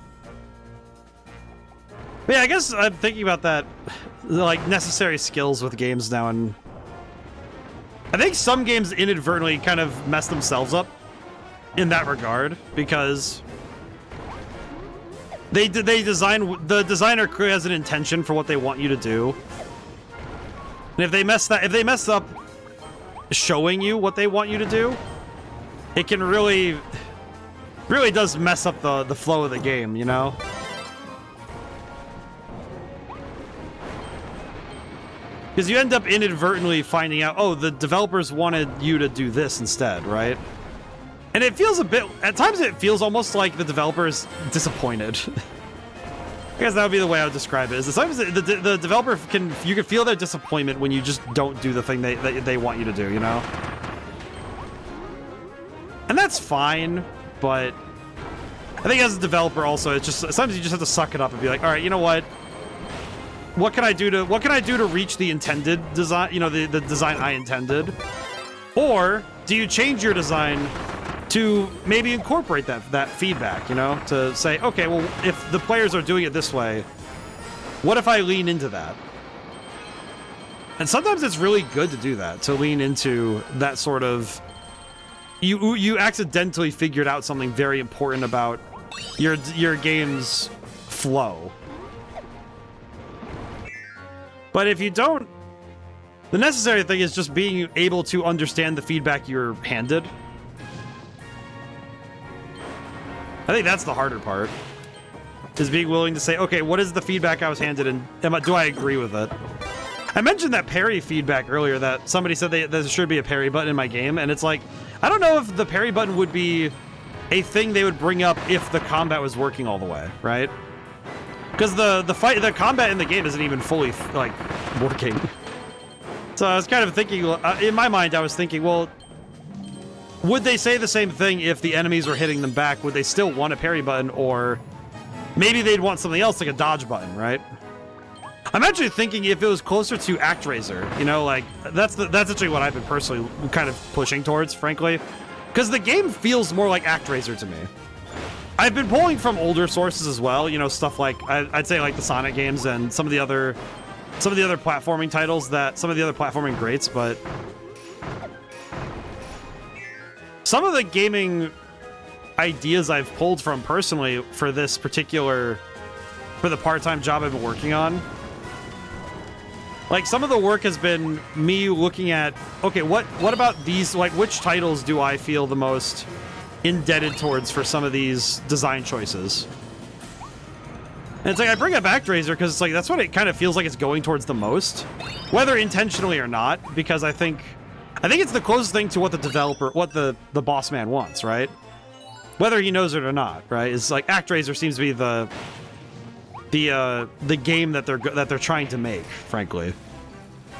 But yeah, I guess I'm thinking about that, like, necessary skills with games now, and I think some games inadvertently kind of mess themselves up in that regard, because the designer clearly has an intention for what they want you to do. And if they mess up showing you what they want you to do, it can really does mess up the flow of the game, you know? Because you end up inadvertently finding out, oh, the developers wanted you to do this instead, right? And it feels a bit, at times it feels almost like the developer is disappointed. I guess that would be the way I would describe it. Is sometimes the developer you can feel their disappointment when you just don't do the thing they want you to do, you know? And that's fine, but I think as a developer also, it's just, sometimes you just have to suck it up and be like, all right, you know what? What can I do to reach the intended design, you know, the design I intended? Or do you change your design to maybe incorporate that feedback, you know, to say, okay, well, if the players are doing it this way, what if I lean into that? And sometimes it's really good to do that, to lean into that sort of, you accidentally figured out something very important about your game's flow. But if you don't, the necessary thing is just being able to understand the feedback you're handed. I think that's the harder part, is being willing to say, okay, what is the feedback I was handed, and do I agree with it? I mentioned that parry feedback earlier, that somebody said there should be a parry button in my game, and it's like, I don't know if the parry button would be a thing they would bring up if the combat was working all the way, right? Because the combat in the game isn't even fully, like, working. So I was kind of thinking, in my mind, I was thinking, well, would they say the same thing if the enemies were hitting them back? Would they still want a parry button, or maybe they'd want something else, like a dodge button, right? I'm actually thinking if it was closer to ActRaiser, you know, like, that's actually what I've been personally kind of pushing towards, frankly. Because the game feels more like ActRaiser to me. I've been pulling from older sources as well, you know, stuff like, I'd say like the Sonic games and some of the other platforming titles, some of the other platforming greats, but some of the gaming ideas I've pulled from personally for the part-time job I've been working on, like, some of the work has been me looking at, okay, what about these, like, which titles do I feel the most indebted towards for some of these design choices? And it's like, I bring up ActRaiser because it's like, that's what it kind of feels like it's going towards the most. Whether intentionally or not, because I think it's the closest thing to what the developer, what the boss man wants, right? Whether he knows it or not, right? It's like, ActRaiser seems to be the game that they're trying to make, frankly.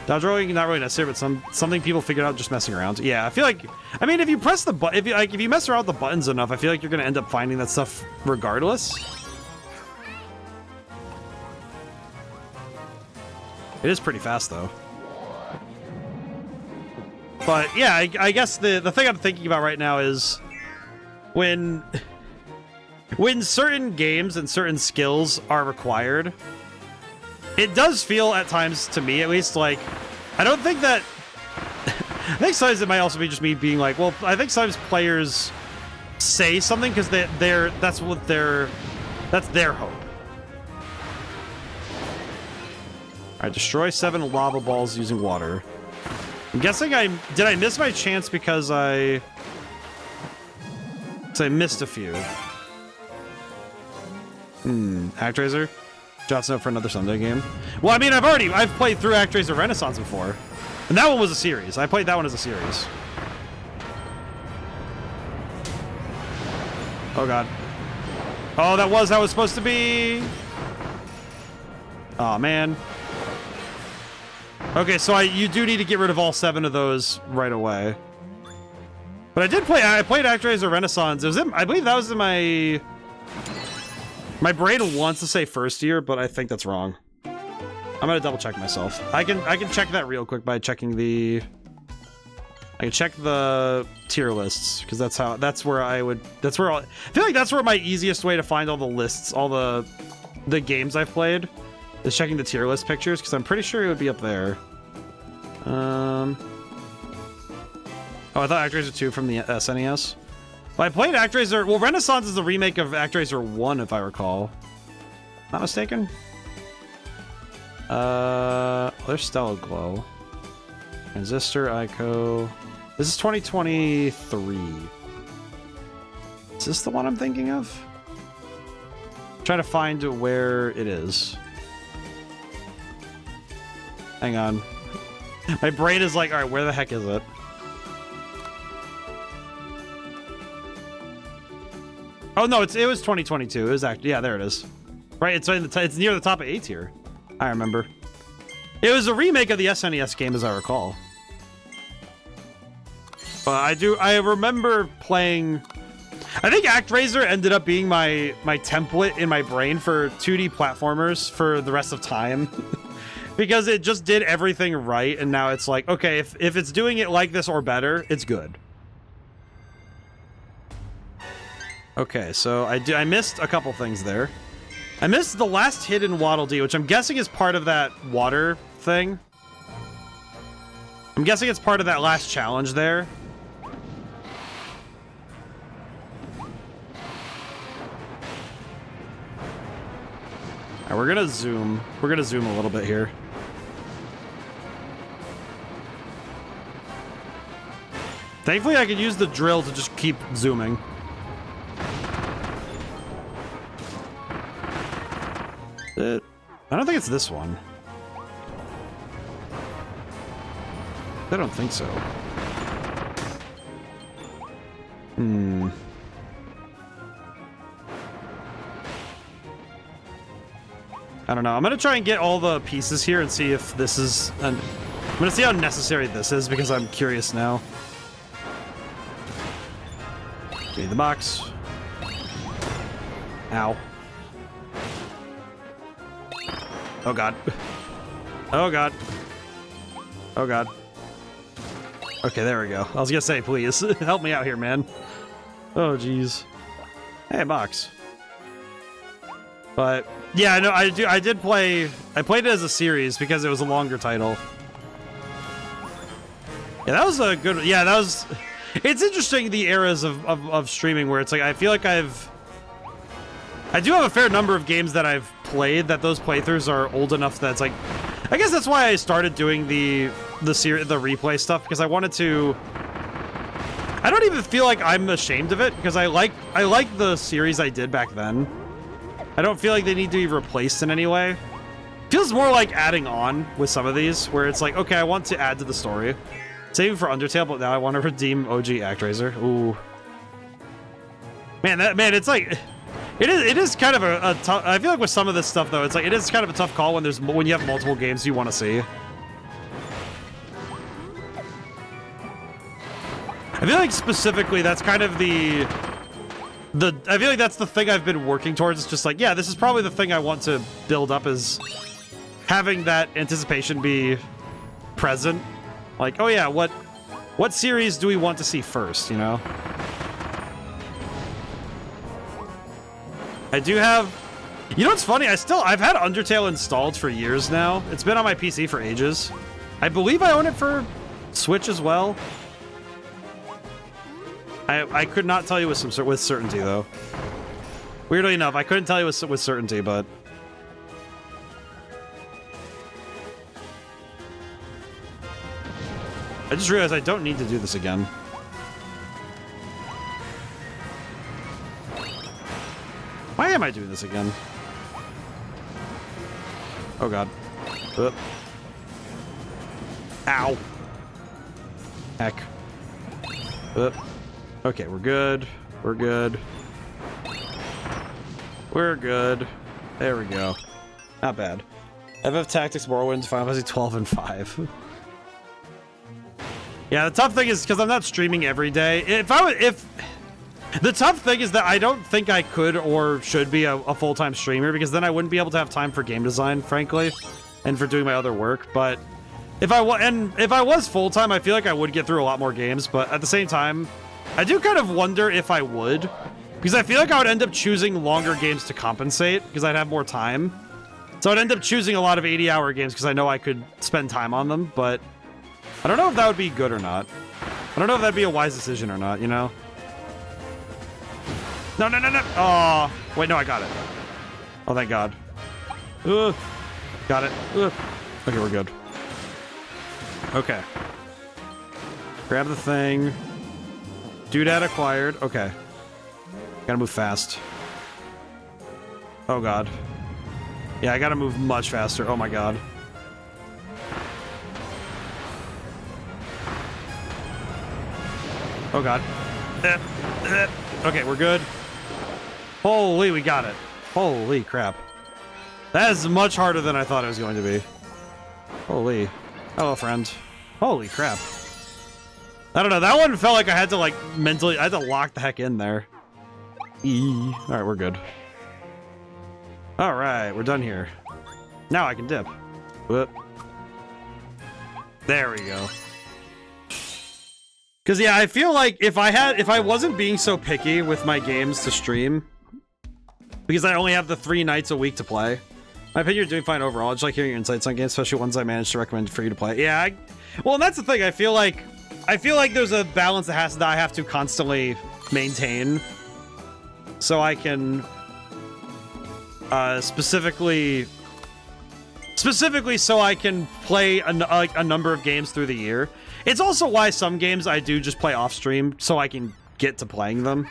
Dodge rolling, not really necessary, but something people figured out just messing around. Yeah, I feel like, I mean, if you press the button, if you mess around with the buttons enough, I feel like you're gonna end up finding that stuff regardless. It is pretty fast, though. But yeah, I guess the thing I'm thinking about right now is when certain games and certain skills are required, it does feel at times, to me at least, like, I don't think that... I think sometimes it might also be just me being like, well, I think sometimes players say something because that's their hope. Alright, destroy 7 lava balls using water. I'm guessing did I miss my chance because I missed a few. ActRaiser? Jot's note for another Sunday game. Well, I mean, I've played through ActRaiser Renaissance before. And that one was a series. I played that one as a series. Oh god. Oh, that was how it was supposed to be. Oh man. Okay, so you do need to get rid of all 7 of those right away. But I played ActRaiser Renaissance. I believe that was in my brain wants to say first year, but I think that's wrong. I'm gonna double check myself. I can check that real quick by checking I can check the tier lists, because I feel like that's where my easiest way to find all the lists, all the games I've played, is checking the tier list pictures, because I'm pretty sure it would be up there. Oh, I thought ActRaiser 2 from the SNES. Well, I played ActRaiser... Well, Renaissance is a remake of ActRaiser 1, if I recall. Not mistaken? There's Stellar Glow. Transistor, Ico... This is 2023. Is this the one I'm thinking of? I'm trying to find where it is. Hang on. My brain is like, alright, where the heck is it? Oh no, it was 2022. It was actually, yeah, there it is. Right, it's near the top of A tier. I remember. It was a remake of the SNES game, as I recall. But I remember playing... I think ActRaiser ended up being my template in my brain for 2D platformers for the rest of time. Because it just did everything right, and now it's like, okay, if it's doing it like this or better, it's good. Okay, so I missed a couple things there. I missed the last hidden Waddle Dee, which I'm guessing is part of that water thing. I'm guessing it's part of that last challenge there. Alright, we're gonna zoom. We're gonna zoom a little bit here. Thankfully, I could use the drill to just keep zooming. I don't think it's this one. I don't think so. I don't know. I'm gonna try and get all the pieces here and see if this is... I'm gonna see how necessary this is, because I'm curious now. Give me the box. Ow. Oh god. Oh god. Oh god. Okay, there we go. I was gonna say, please, help me out here, man. Oh, jeez. Hey, box. But, yeah, no, I did play... I played it as a series because it was a longer title. Yeah, that was a good... Yeah, that was... It's interesting, the eras of streaming where it's like, I feel like I do have a fair number of games that I've played that those playthroughs are old enough that it's like... I guess that's why I started doing the replay stuff, because I wanted to... I don't even feel like I'm ashamed of it, because I like the series I did back then. I don't feel like they need to be replaced in any way. Feels more like adding on with some of these, where it's like, okay, I want to add to the story. Saving for Undertale, but now I want to redeem OG ActRaiser. Ooh. Man, it's like... It is kind of a tough... I feel like with some of this stuff, though, it's like, it is kind of a tough call when you have multiple games you want to see. I feel like specifically that's kind of I feel like that's the thing I've been working towards. It's just like, yeah, this is probably the thing I want to build up, is having that anticipation be present. Like, oh yeah, what series do we want to see first, you know? I do have... You know what's funny? I've had Undertale installed for years now. It's been on my PC for ages. I believe I own it for Switch as well. I could not tell you with certainty, though. Weirdly enough, I couldn't tell you with certainty, but... I just realized I don't need to do this again. Why am I doing this again? Oh god. Ow. Heck. Okay, we're good. We're good. We're good. There we go. Not bad. FF Tactics, Morrowind, Final Fantasy 12, and 5. Yeah, the tough thing is because I'm not streaming every day. The tough thing is that I don't think I could or should be a full-time streamer, because then I wouldn't be able to have time for game design, frankly, and for doing my other work. But if I was full-time, I feel like I would get through a lot more games. But at the same time, I do kind of wonder if I would, because I feel like I would end up choosing longer games to compensate, because I'd have more time. So I'd end up choosing a lot of 80-hour games because I know I could spend time on them, but I don't know if that would be good or not. I don't know if that'd be a wise decision or not, you know? No, no, no, no! Oh, wait, no, I got it. Oh, thank God. Ugh. Got it. Ugh. Okay, we're good. Okay. Grab the thing. Doodad acquired. Okay. Gotta move fast. Oh, God. Yeah, I gotta move much faster. Oh, my God. Oh, God. Okay, we're good. Holy, we got it. Holy crap. That is much harder than I thought it was going to be. Holy. Hello, friend. Holy crap. I don't know. That one felt like I had to, like, mentally... I had to lock the heck in there. Alright, we're good. Alright, we're done here. Now I can dip. Whoop. There we go. Because, yeah, I feel like if I wasn't being so picky with my games to stream, because I only have the 3 nights a week to play, my opinion, you're doing fine overall. I just like hearing your insights on games, especially ones I managed to recommend for you to play. Yeah, well, and that's the thing. I feel like there's a balance that I have to constantly maintain, so I can specifically so I can play a number of games through the year. It's also why some games I do just play off stream so I can get to playing them.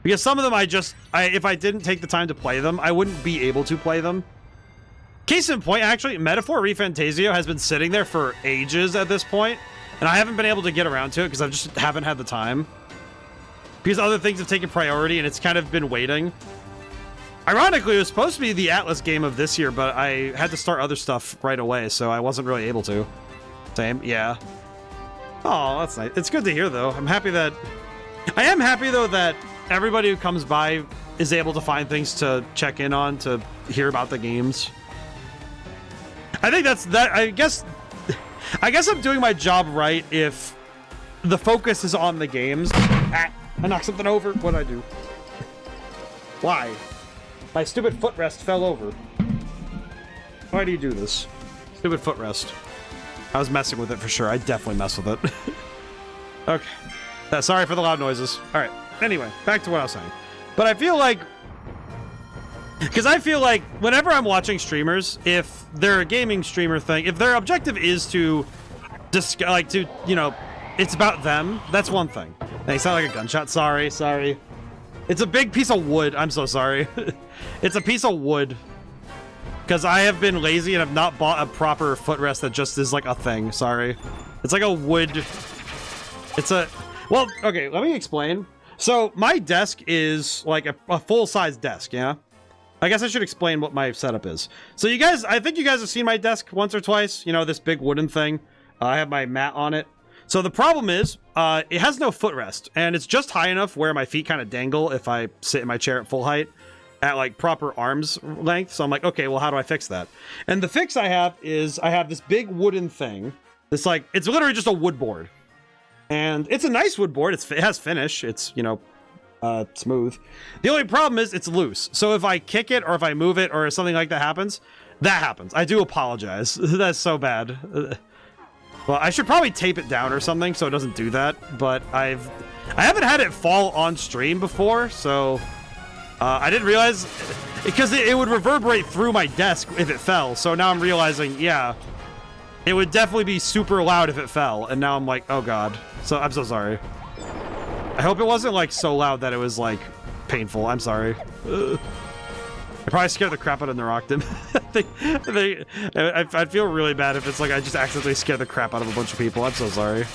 Because some of them if I didn't take the time to play them, I wouldn't be able to play them. Case in point, actually, Metaphor ReFantasio has been sitting there for ages at this point, and I haven't been able to get around to it because I just haven't had the time. Because other things have taken priority and it's kind of been waiting. Ironically, it was supposed to be the Atlas game of this year, but I had to start other stuff right away, so I wasn't really able to. Same, yeah. Oh, that's nice. It's good to hear, though. I am happy, though, that everybody who comes by is able to find things to check in on, to hear about the games. I think I guess I'm doing my job right if the focus is on the games. Ah, I knocked something over. What'd I do? Why? My stupid footrest fell over. Why do you do this? Stupid footrest. I was messing with it for sure. I definitely messed with it. Okay. Sorry for the loud noises. Alright. Anyway, back to what I was saying. But I feel like... Because I feel like whenever I'm watching streamers, if they're a gaming streamer thing, if their objective is to... you know, it's about them, that's one thing. They sound like a gunshot. Sorry. It's a big piece of wood. I'm so sorry. It's a piece of wood. Because I have been lazy and have not bought a proper footrest that just is like a thing. Sorry. It's like a wood. It's a... Well, okay, let me explain. So my desk is like a full-size desk, yeah? I guess I should explain what my setup is. So you guys, I think you guys have seen my desk once or twice. You know, this big wooden thing. I have my mat on it. So the problem is, it has no footrest, and it's just high enough where my feet kind of dangle if I sit in my chair at full height, at like proper arm's length. So I'm like, okay, well, how do I fix that? And the fix I have is I have this big wooden thing. It's like, it's literally just a wood board. And it's a nice wood board. It has finish. It's, you know, smooth. The only problem is it's loose. So if I kick it or if I move it or something like that happens, that happens. I do apologize. That's so bad. Well, I should probably tape it down or something so it doesn't do that, but I haven't had it fall on stream before, so I didn't realize, because it would reverberate through my desk if it fell, so now I'm realizing, yeah, it would definitely be super loud if it fell, and now I'm like, oh god, so I'm so sorry. I hope it wasn't like so loud that it was like painful. I'm sorry. I probably scared the crap out of Neuroctim. I'd feel really bad if it's like I just accidentally scared the crap out of a bunch of people. I'm so sorry.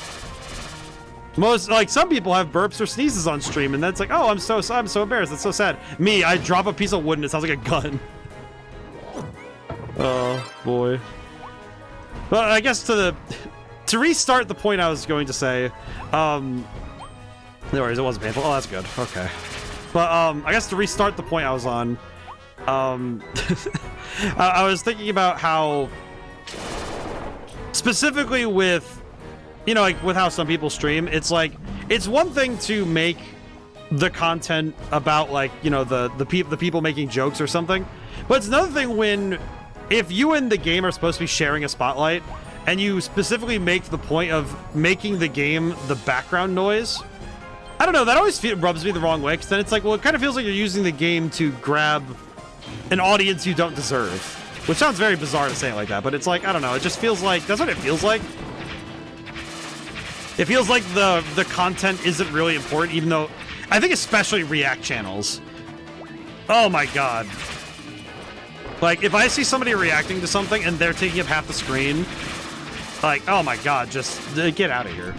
Most, like, some people have burps or sneezes on stream, and that's like, oh, I'm so embarrassed. That's so sad. Me, I drop a piece of wood and it sounds like a gun. Oh boy. Well, I guess to restart the point I was going to say, no worries, it wasn't painful. Oh, that's good. Okay. But I guess to restart the point I was on. I was thinking about how, specifically with, you know, like with how some people stream, it's like, it's one thing to make the content about like, you know, the people making jokes or something, but it's another thing when, if you and the game are supposed to be sharing a spotlight, and you specifically make the point of making the game the background noise. I don't know, that always rubs me the wrong way, because then it's like, well, it kind of feels like you're using the game to grab an audience you don't deserve. Which sounds very bizarre to say it like that, but it's like, I don't know, it just feels like, that's what it feels like. It feels like the content isn't really important, even though, I think especially React channels. Oh my god. Like, if I see somebody reacting to something and they're taking up half the screen, like, oh my god, just get out of here.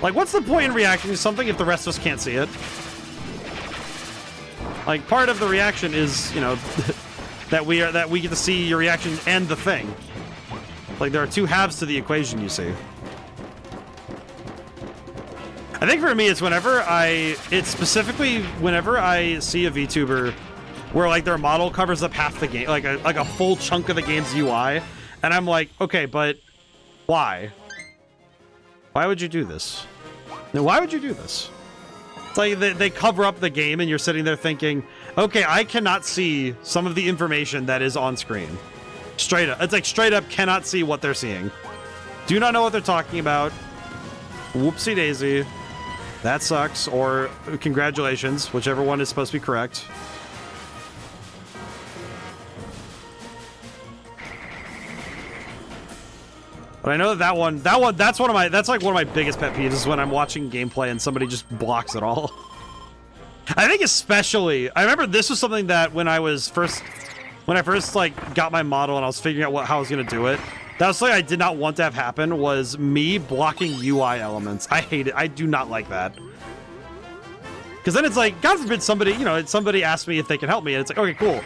Like, what's the point in reacting to something if the rest of us can't see it? Like, part of the reaction is, you know, that we get to see your reaction and the thing. Like, there are two halves to the equation, you see. I think for me, it's specifically whenever I see a VTuber where, like, their model covers up half the game, like a full chunk of the game's UI, and I'm like, okay, but why? Why would you do this? Now, why would you do this? It's like they cover up the game and you're sitting there thinking, okay, I cannot see some of the information that is on screen. Straight up. It's like straight up cannot see what they're seeing. Do not know what they're talking about. Whoopsie daisy. That sucks. Or congratulations, whichever one is supposed to be correct. But I know that's like one of my biggest pet peeves is when I'm watching gameplay and somebody just blocks it all. I think especially, I remember this was something that when I first like got my model and I was figuring out how I was going to do it, that was something I did not want to have happen, was me blocking UI elements. I hate it. I do not like that. Because then it's like, God forbid somebody, you know, somebody asks me if they can help me, and it's like, okay, cool.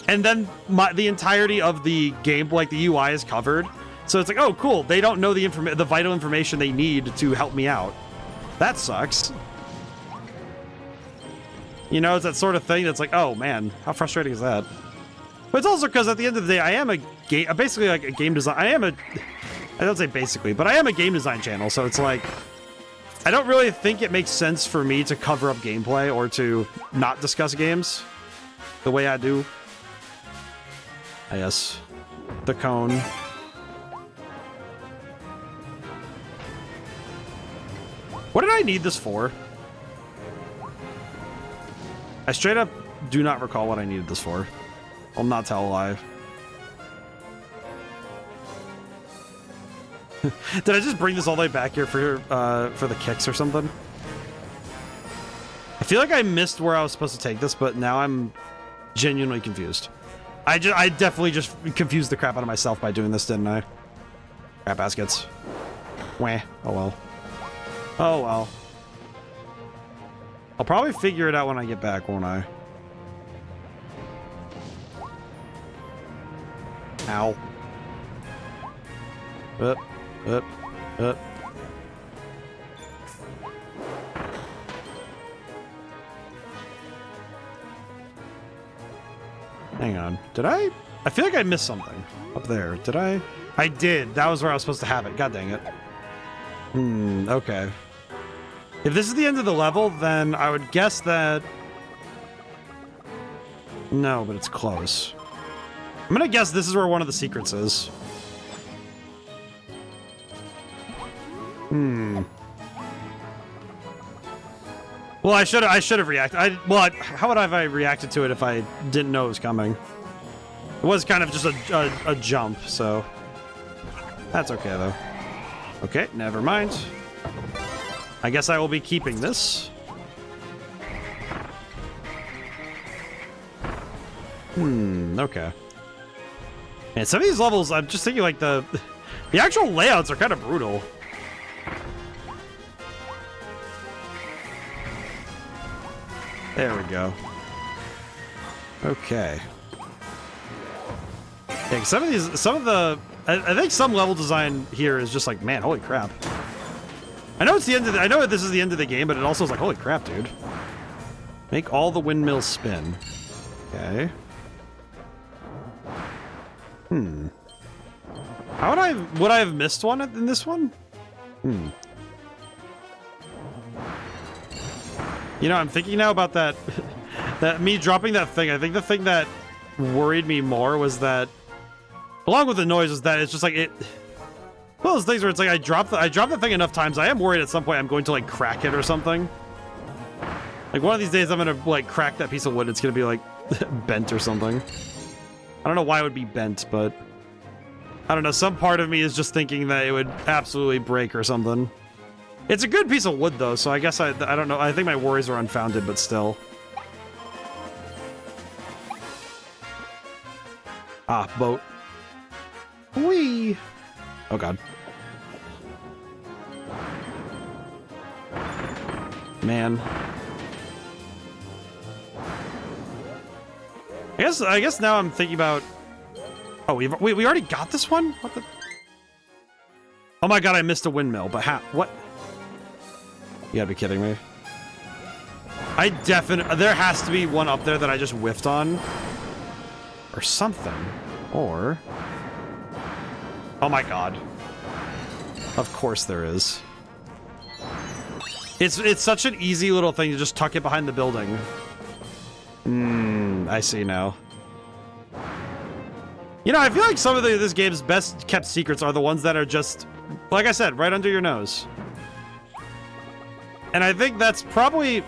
And then the entirety of the game, like the UI is covered. So it's like, oh, cool. They don't know the vital information they need to help me out. That sucks. You know, it's that sort of thing that's like, oh man, how frustrating is that? But it's also because at the end of the day, I am basically like a game design. I don't say basically, but I am a game design channel. So it's like, I don't really think it makes sense for me to cover up gameplay or to not discuss games the way I do. Yes, the cone. What did I need this for? I straight up do not recall what I needed this for. I'll not tell a lie. Did I just bring this all the way back here for the kicks or something? I feel like I missed where I was supposed to take this, but now I'm genuinely confused. I definitely just confused the crap out of myself by doing this, didn't I? Crap baskets. Wah. Oh well. Oh well. I'll probably figure it out when I get back, won't I? Ow. Up. Hang on. Did I feel like I missed something up there. Did I? I did. That was where I was supposed to have it. God dang it. Okay. If this is the end of the level, then I would guess that... No, but it's close. I'm gonna guess this is where one of the secrets is. Well, I should have reacted. How would I reacted to it if I didn't know it was coming? It was kind of just a jump, so that's okay though. Okay, never mind. I guess I will be keeping this. Okay. And some of these levels, I'm just thinking like the actual layouts are kind of brutal. There we go. Okay. Yeah, some of the, I think some level design here is just like, man, holy crap. I know it's the end of I know this is the end of the game, but it also is like, holy crap, dude. Make all the windmills spin. Okay. Would I have missed one in this one? You know, I'm thinking now about that, that me dropping that thing. I think the thing that worried me more was that, along with the noise, was that it's just like it. Well, those things where it's like I drop the thing enough times. I am worried at some point I'm going to like crack it or something. Like one of these days I'm gonna like crack that piece of wood. It's gonna be like bent or something. I don't know why it would be bent, but I don't know. Some part of me is just thinking that it would absolutely break or something. It's a good piece of wood, though, so I guess I don't know. I think my worries are unfounded, but still. Ah, boat. Whee! Oh, God. Man. I guess now I'm thinking about... Oh, we already got this one? What the... Oh my God, I missed a windmill, but how... What? You gotta be kidding me. There has to be one up there that I just whiffed on. Or something. Or... Oh my God. Of course there is. It's such an easy little thing to just tuck it behind the building. I see now. You know, I feel like some of this game's best kept secrets are the ones that are just, like I said, right under your nose. And I think that's probably...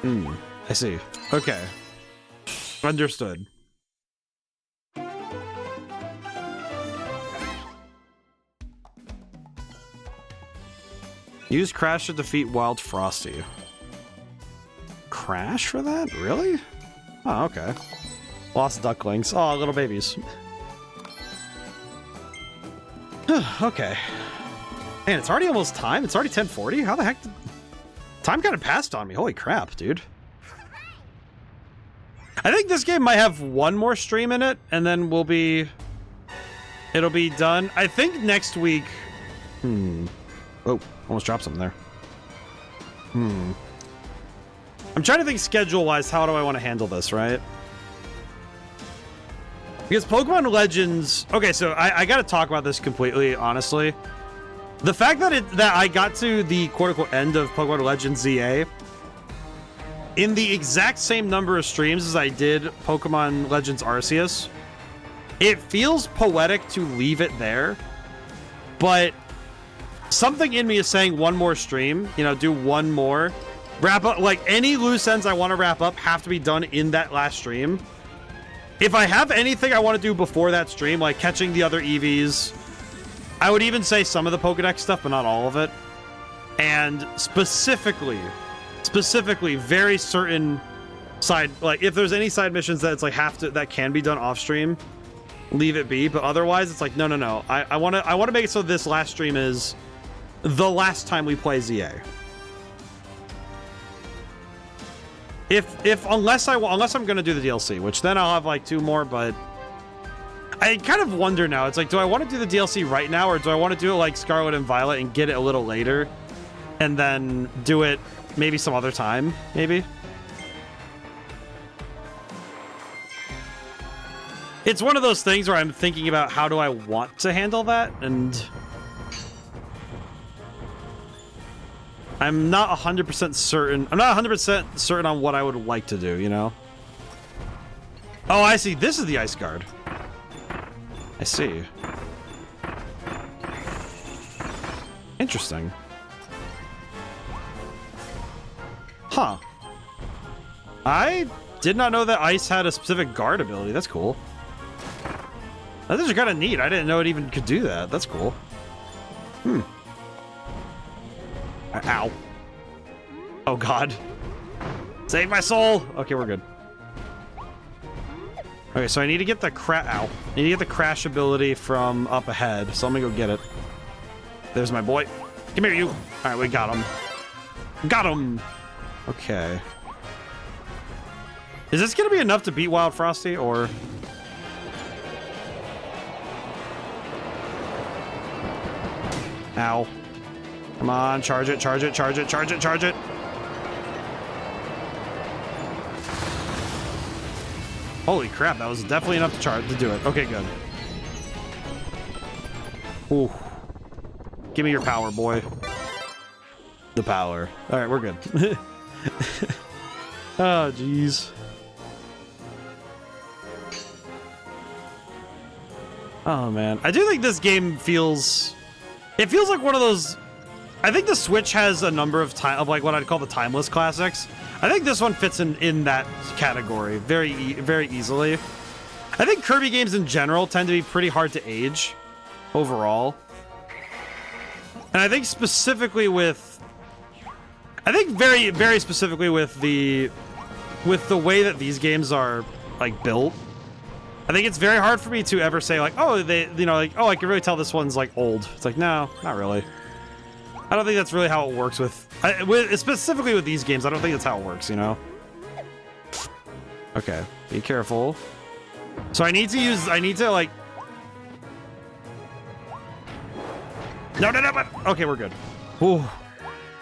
I see. Okay. Understood. Use Crash to defeat Wild Frosty. Crash for that? Really? Oh, okay. Lost ducklings. Oh, little babies. Okay. Man, it's already almost time? It's already 10:40? How the heck did... Time kind of passed on me. Holy crap, dude. I think this game might have one more stream in it, and then it'll be done. I think next week... Oh, almost dropped something there. I'm trying to think schedule-wise, how do I want to handle this, right? Because Pokemon Legends... Okay, so I gotta talk about this completely, honestly. The fact that I got to the quote-unquote end of Pokemon Legends ZA in the exact same number of streams as I did Pokemon Legends Arceus, it feels poetic to leave it there, but something in me is saying one more stream, you know, do one more. Wrap up, like, any loose ends I want to wrap up have to be done in that last stream. If I have anything I want to do before that stream, like catching the other EVs, I would even say some of the Pokedex stuff, but not all of it. And specifically, very certain side, like if there's any side missions that it's like that can be done off stream, leave it be. But otherwise, it's like no. I want to make it so this last stream is the last time we play ZA. Unless I'm gonna do the DLC, which then I'll have like 2 more, but I kind of wonder now. It's like, do I want to do the DLC right now, or do I want to do it like Scarlet and Violet and get it a little later, and then do it maybe some other time, maybe? It's one of those things where I'm thinking about how do I want to handle that, and I'm not 100% certain. I'm not 100% certain on what I would like to do, you know? Oh, I see. This is the Ice Guard. I see. Interesting. Huh. I did not know that Ice had a specific guard ability. That's cool. That is kind of neat. I didn't know it even could do that. That's cool. Ow. Oh, God. Save my soul! Okay, we're good. Okay, so I need to get the Ow. I need to get the crash ability from up ahead, so let me go get it. There's my boy. Come here, you! Alright, we got him. Got him! Okay. Is this gonna be enough to beat Wild Frosty, or... Ow. Come on, charge it, charge it, charge it, charge it, charge it! Holy crap, that was definitely enough to do it. Okay, good. Ooh. Give me your power, boy. The power. Alright, we're good. Oh, jeez. Oh, man. I do think this game feels... It feels like one of those... I think the Switch has a number of like what I'd call the timeless classics. I think this one fits in that category very easily. I think Kirby games in general tend to be pretty hard to age overall. And I think specifically with... I think very specifically with the way that these games are like built. I think it's very hard for me to ever say like, oh, I can really tell this one's like old. It's like, no, not really. I don't think that's really how it works specifically with these games. I don't think that's how it works, you know? Okay, be careful. So I need to like... No. Okay, we're good. Ooh,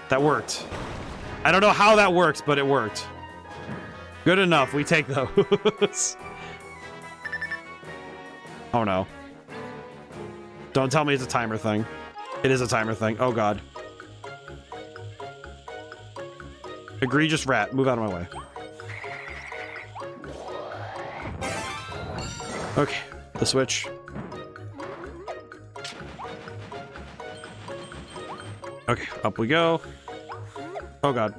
that worked. I don't know how that works, but it worked. Good enough, we take those. Oh no. Don't tell me it's a timer thing. It is a timer thing. Oh god. Egregious rat. Move out of my way. Okay. The switch. Okay. Up we go. Oh god.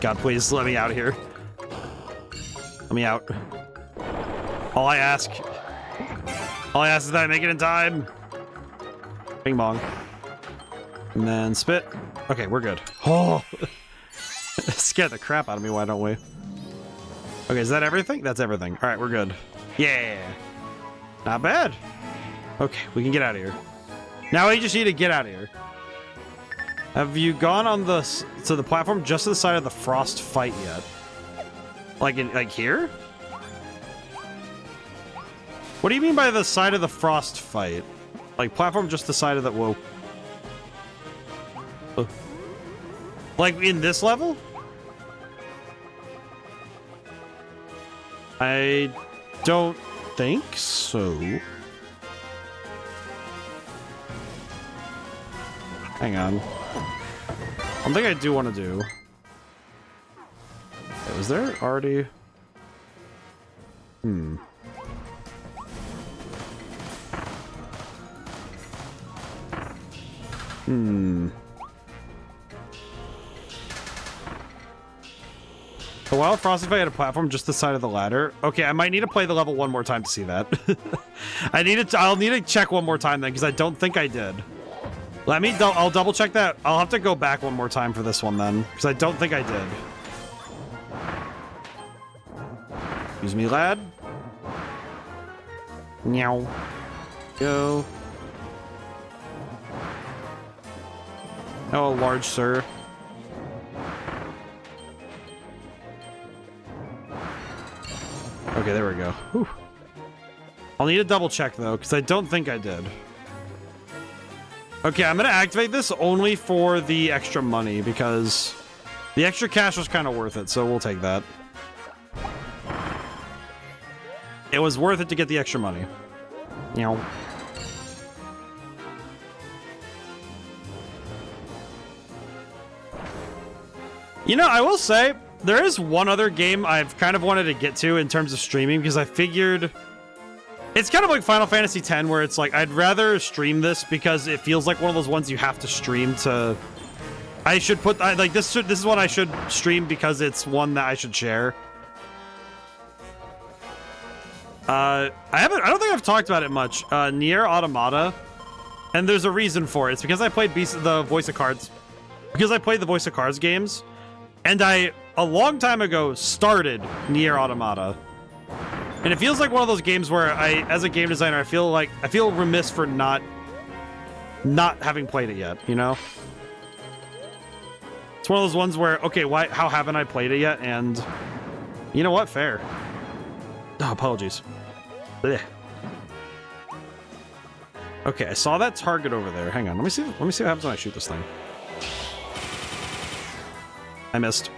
God, please let me out of here. Let me out. All I ask is that I make it in time. Bing bong. And then spit. Okay, we're good. Oh! Scared the crap out of me, why don't we? Okay, is that everything? That's everything. Alright, we're good. Yeah! Not bad. Okay, we can get out of here. Now we just need to get out of here. Have you gone on to the platform just to the side of the Frost fight yet? Like here? What do you mean by the side of the Frost fight? Like platform just the side of the... Whoa. Like in this level? I don't think so. Hang on. One thing I do want to do... Was there already... The Wild Frosty fight had a platform just the side of the ladder. Okay, I might need to play the level one more time to see that. I'll need to check one more time then, because I don't think I did. I'll double check that. I'll have to go back one more time for this one then, because I don't think I did. Excuse me, lad. Meow. Go. Oh, large sir. Okay, there we go. Whew. I'll need to double check though, because I don't think I did. Okay, I'm gonna activate this only for the extra money, because the extra cash was kind of worth it, so we'll take that. It was worth it to get the extra money. You know. You know, I will say, there is one other game I've kind of wanted to get to in terms of streaming, because I figured... It's kind of like Final Fantasy X, where it's like, I'd rather stream this because it feels like one of those ones you have to stream to... I should put... like, this is what I should stream because it's one that I should share. I don't think I've talked about it much. Nier Automata. And there's a reason for it. It's because I played the Voice of Cards. Because I played the Voice of Cards games. And I, a long time ago, started Nier Automata. And it feels like one of those games where as a game designer, I feel remiss for not having played it yet, you know? It's one of those ones where, okay, how haven't I played it yet? And you know what? Fair. Oh, apologies. Blech. Okay, I saw that target over there. Hang on, let me see what happens when I shoot this thing. I missed.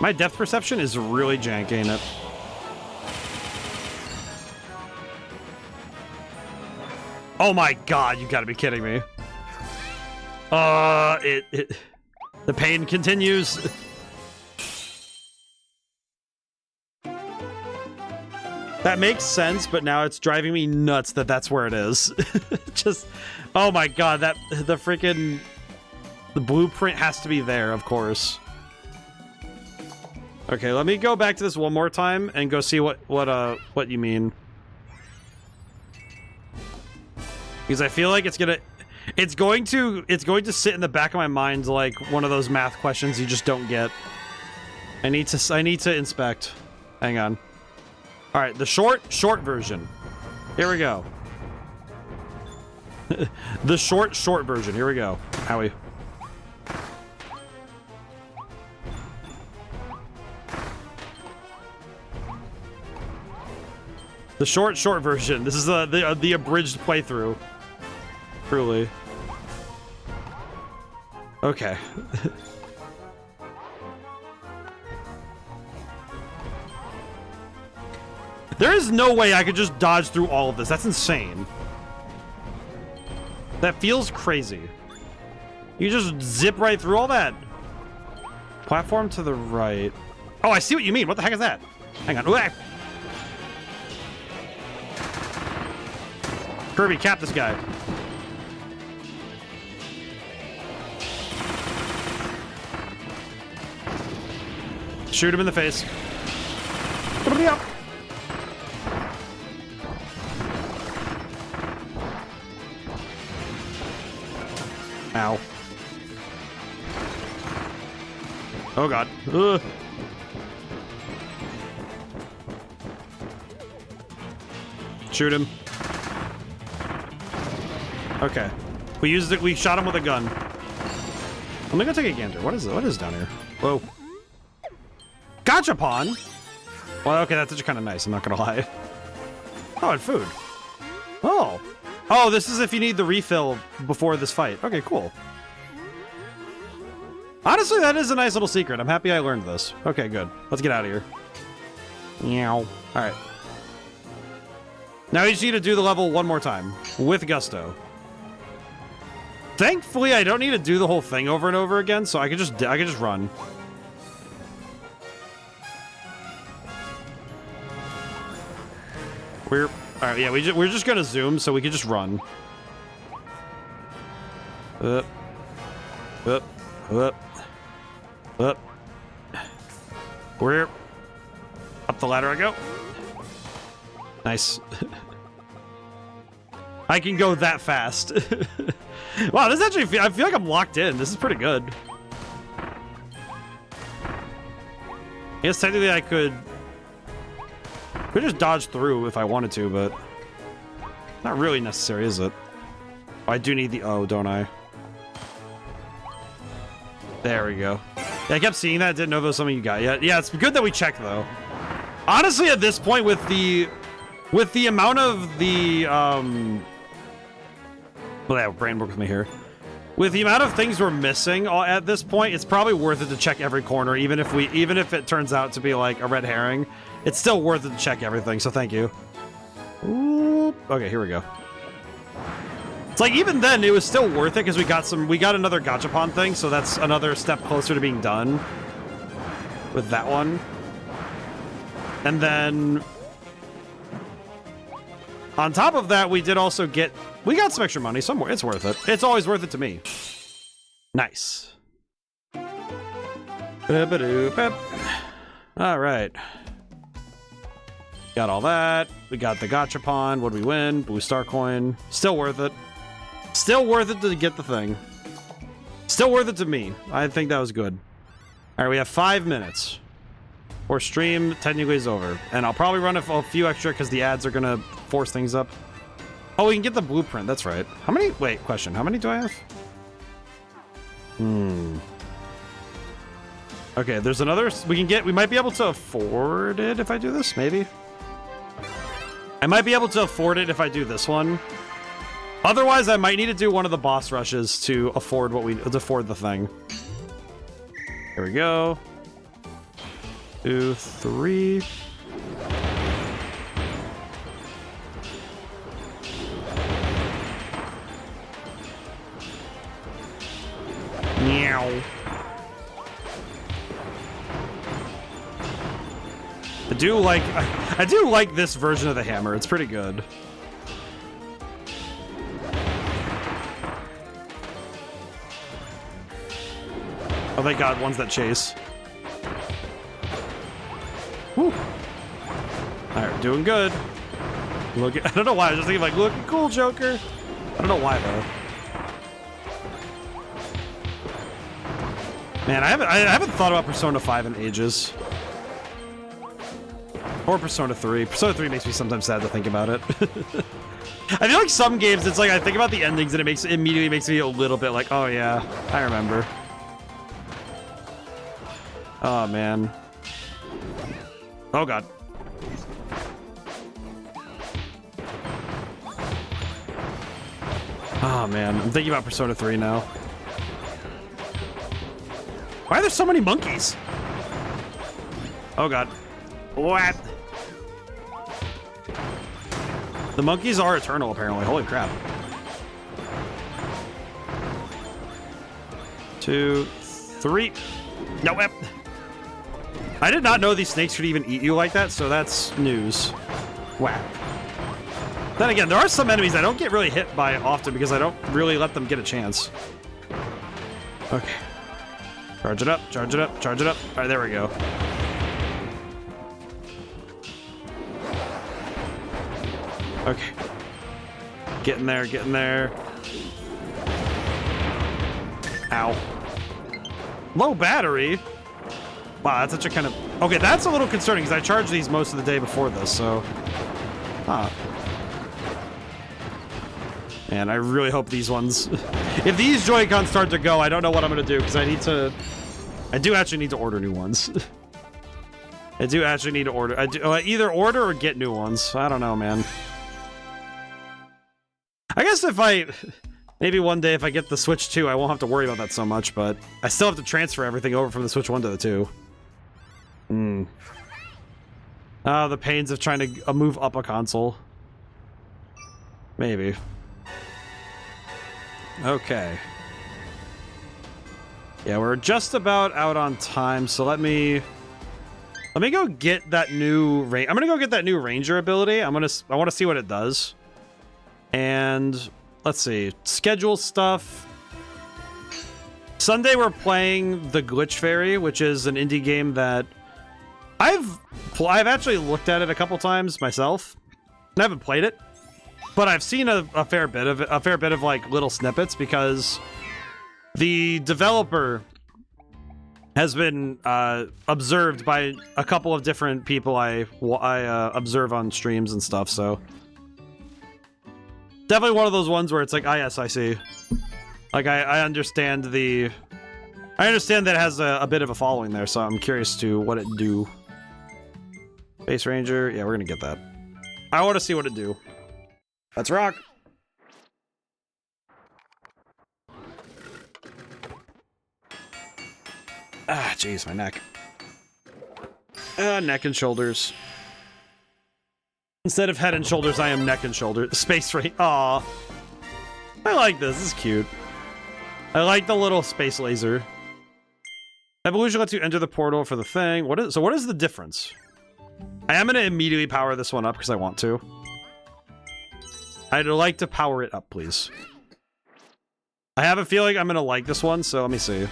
My depth perception is really jank, ain't it? Oh my god, you gotta be kidding me. The pain continues. That makes sense, but now it's driving me nuts that that's where it is. Just, oh my god, the blueprint has to be there, of course. Okay, let me go back to this one more time and go see what you mean. Because I feel like it's going to sit in the back of my mind like one of those math questions you just don't get. I need to inspect. Hang on. All right, the short version. Here we go. The short version. Here we go. Howie. The short version. This is the abridged playthrough. Truly. Okay. There is no way I could just dodge through all of this. That's insane. That feels crazy. You just zip right through all that. Platform to the right. Oh, I see what you mean. What the heck is that? Hang on. Ooh, Kirby, cap this guy. Shoot him in the face. Ow. Oh god. Ugh. Shoot him. Okay. We shot him with a gun. Let me go take a gander. What is down here? Whoa. Gachapon? Well, okay, that's actually kind of nice, I'm not gonna lie. Oh, and food. Oh. Oh, this is if you need the refill before this fight. Okay, cool. Honestly, that is a nice little secret. I'm happy I learned this. Okay, good. Let's get out of here. Meow. Alright. Now you just need to do the level one more time. With gusto. Thankfully, I don't need to do the whole thing over and over again, so I could just run. Alright, yeah, we're just gonna zoom so we can just run. Up. Where? Up the ladder I go. Nice. I can go that fast. Wow, this actually, I feel like I'm locked in. This is pretty good. I guess technically I could just dodge through if I wanted to, but not really necessary, is it? Oh, I do need the O, don't I? There we go. Yeah, I kept seeing that. Didn't know if it was something you got yet. Yeah, it's good that we checked, though. Honestly, at this point, with the amount of the well, yeah, brain work with me here. With the amount of things we're missing at this point, it's probably worth it to check every corner, even if it turns out to be like a red herring. It's still worth it to check everything. So thank you. Ooh, okay, here we go. It's like even then, it was still worth it because we got another gachapon thing, so that's another step closer to being done with that one. And then on top of that, we got some extra money somewhere. It's worth it. It's always worth it to me. Nice. All right. Got all that. We got the gachapon. What did we win? Blue star coin. Still worth it. Still worth it to get the thing. Still worth it to me. I think that was good. All right, we have 5 minutes. Or stream technically is over. And I'll probably run a few extra because the ads are going to force things up. Oh, we can get the blueprint. That's right. How many? Wait, question. How many do I have? Okay, there's another. We might be able to afford it if I do this. Maybe. I might be able to afford it if I do this one. Otherwise, I might need to do one of the boss rushes to afford the thing. Here we go. 2, 3. Meow. I do like this version of the hammer. It's pretty good. Oh, thank God, ones that chase. Woo. Alright, doing good. I don't know why. I was just thinking, like, looking cool, Joker. I don't know why, though. Man, I haven't thought about Persona 5 in ages. Or Persona 3. Persona 3 makes me sometimes sad to think about it. I feel like some games, it's like I think about the endings and it immediately makes me a little bit like, oh yeah, I remember. Oh, man. Oh, God. Oh, man. I'm thinking about Persona 3 now. Why are there so many monkeys? Oh, God. What? The monkeys are eternal, apparently. Holy crap. 2, 3. Nope. I did not know these snakes could even eat you like that, so that's news. Wow. Then again, there are some enemies I don't get really hit by often because I don't really let them get a chance. Okay. Charge it up, charge it up, charge it up. All right, there we go. Okay. Getting there, getting there. Ow. Low battery? Wow, that's such a kind of... Okay, that's a little concerning because I charged these most of the day before this, so... Huh. Man, I really hope these ones... If these Joy-Cons start to go, I don't know what I'm going to do because I do actually need to order new ones. I do actually need to order... either order or get new ones. I don't know, man. I guess if maybe one day if I get the Switch 2, I won't have to worry about that so much, but I still have to transfer everything over from the Switch 1 to the 2. Oh, the pains of trying to move up a console. Maybe. Okay. Yeah, we're just about out on time, so let me go get that new I'm gonna go get that new Ranger ability. I want to see what it does. And let's see, schedule stuff. Sunday we're playing The Glitch Fairy, which is an indie game that I've actually looked at it a couple times myself. I haven't played it, but I've seen a fair bit of it, like little snippets, because the developer has been observed by a couple of different people I observe on streams and stuff. So definitely one of those ones where it's like, ah, yes, I see. Like I understand that it has a bit of a following there, so I'm curious to what it do. Space Ranger, yeah, we're gonna get that. I want to see what it do. Let's rock. Ah, jeez, my neck. Neck and shoulders. Instead of head and shoulders, I am neck and shoulders. Space Ranger. Aw. I like this. This is cute. I like the little space laser. Evolution lets you enter the portal for the thing. What is the difference? I am gonna immediately power this one up because I want to. I'd like to power it up, please. I have a feeling I'm gonna like this one, so let me see.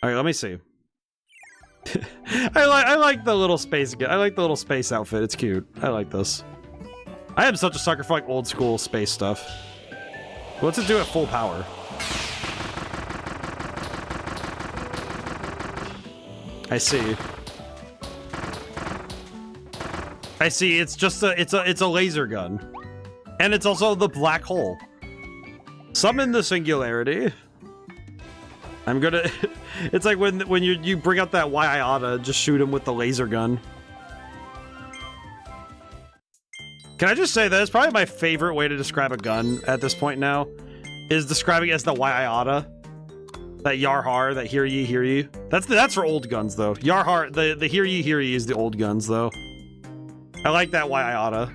Alright, let me see. I like the little space. I like the little space outfit. It's cute. I like this. I am such a sucker for like old school space stuff. What's it do at full power? I see. I see. It's just it's a laser gun, and it's also the black hole. Summon the singularity. I'm gonna. It's like when you bring out that Eidola, just shoot him with the laser gun. Can I just say that it's probably my favorite way to describe a gun at this point now, is describing it as the Eidola. That Yarhar, that hear ye. That's for old guns though. Yarhar, the hear ye is the old guns though. I like that Eidola.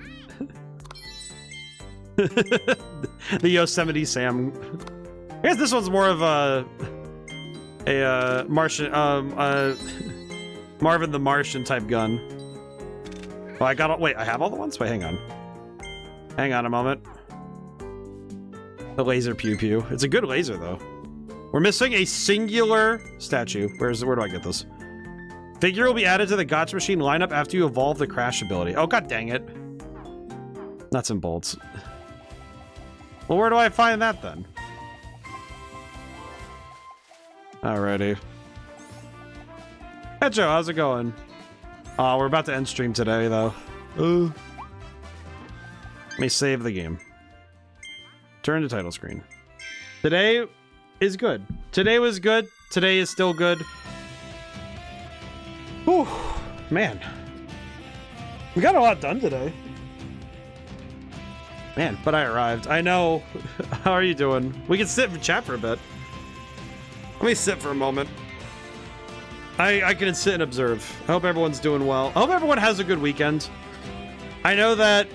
The Yosemite Sam. I guess this one's more of a Martian, Marvin the Martian type gun. Oh, wait, I have all the ones? Wait, hang on. Hang on a moment. The laser pew pew. It's a good laser though. We're missing a singular statue. Where do I get this? Figure will be added to the gotcha machine lineup after you evolve the crash ability. Oh, god dang it. Nuts and bolts. Well, where do I find that then? Alrighty. Hey Joe, how's it going? Oh, we're about to end stream today though. Let me save the game. Turn to title screen. Today is good. Today was good. Today is still good. Whew, man. We got a lot done today. Man, but I arrived. I know. How are you doing? We can sit and chat for a bit. Let me sit for a moment. I can sit and observe. I hope everyone's doing well. I hope everyone has a good weekend. I know that...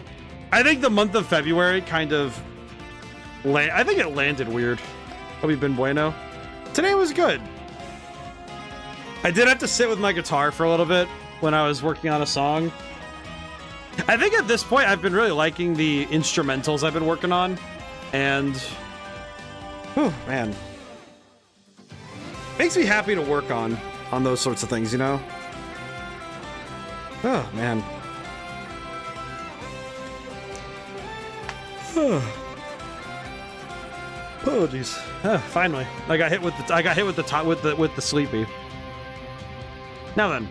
I think the month of February kind of... I think it landed weird. Hope you've been bueno. Today was good. I did have to sit with my guitar for a little bit when I was working on a song. I think at this point I've been really liking the instrumentals I've been working on. And... whew, man. Makes me happy to work on those sorts of things, you know? Oh, man. Oh jeez. Finally. I got hit with the sleepy. Now then.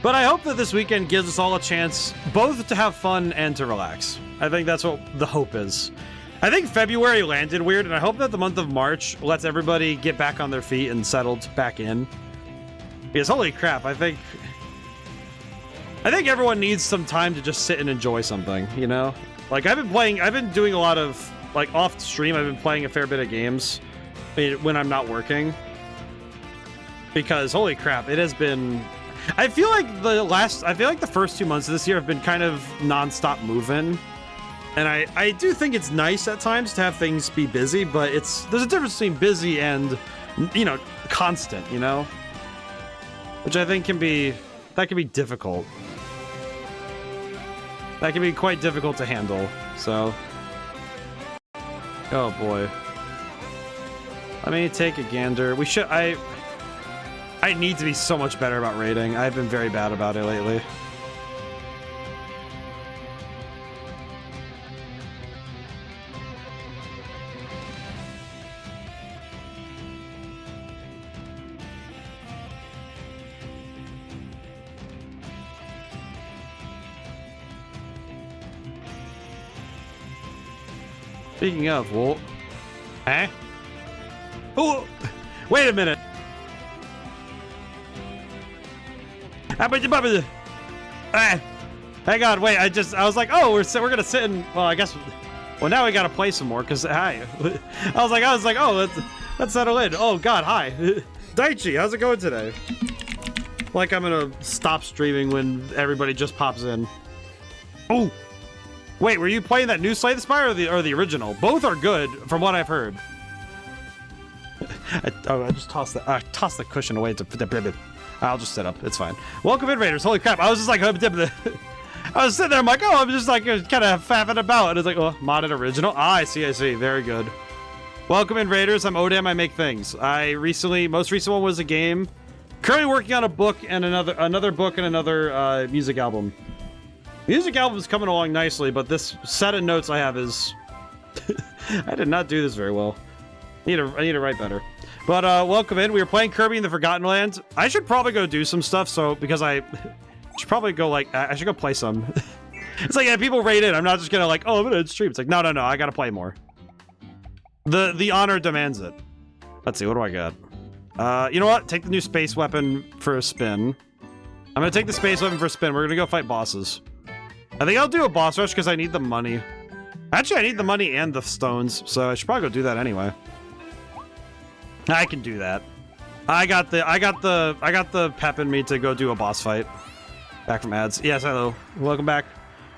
But I hope that this weekend gives us all a chance both to have fun and to relax. I think that's what the hope is. I think February landed weird, and I hope that the month of March lets everybody get back on their feet and settled back in. Because holy crap, I think everyone needs some time to just sit and enjoy something, you know? Like I've been doing a lot of, like off stream, I've been playing a fair bit of games when I'm not working. Because holy crap, it has been... I feel like the first 2 months of this year have been kind of non-stop moving. And I do think it's nice at times to have things be busy, but there's a difference between busy and, you know, constant, you know? Which I think can be difficult. That can be quite difficult to handle, so... oh boy. Let me take a gander. We should... I need to be so much better about raiding. I've been very bad about it lately. Speaking of, well... Eh? Oh! Wait a minute! Ah, hang on, wait, I was like, oh, we're gonna sit in, well, I guess, well, now we gotta play some more, because, hi. I was like, oh, let's settle in. Oh, God, hi. Daichi, how's it going today? Like I'm gonna stop streaming when everybody just pops in. Oh! Wait, were you playing that new Slay the Spire or the original? Both are good, from what I've heard. I just tossed the cushion away to... I'll just sit up. It's fine. Welcome in, Raiders. Holy crap. I was just like... I was sitting there. I'm like, oh, I'm just like kind of faffing about. And it's like, oh, modded original. Ah, I see. Very good. Welcome in, Raiders. I'm ODaM. I make things. Most recent one was a game. Currently working on a book and another book and another music album. Music album's coming along nicely, but this set of notes I have is... I did not do this very well. I need to write better. But welcome in. We were playing Kirby in the Forgotten Land. I should probably go do some stuff, because I should probably go, like, I should go play some. It's like, yeah, people raid in. I'm not just gonna, like, oh, I'm gonna stream. It's like, no, I gotta play more. The honor demands it. Let's see, what do I got? You know what? Take the new space weapon for a spin. I'm gonna take the space weapon for a spin. We're gonna go fight bosses. I think I'll do a boss rush because I need the money. Actually, I need the money and the stones, so I should probably go do that anyway. I can do that. I got the pep in me to go do a boss fight. Back from ads. Yes, hello. Welcome back.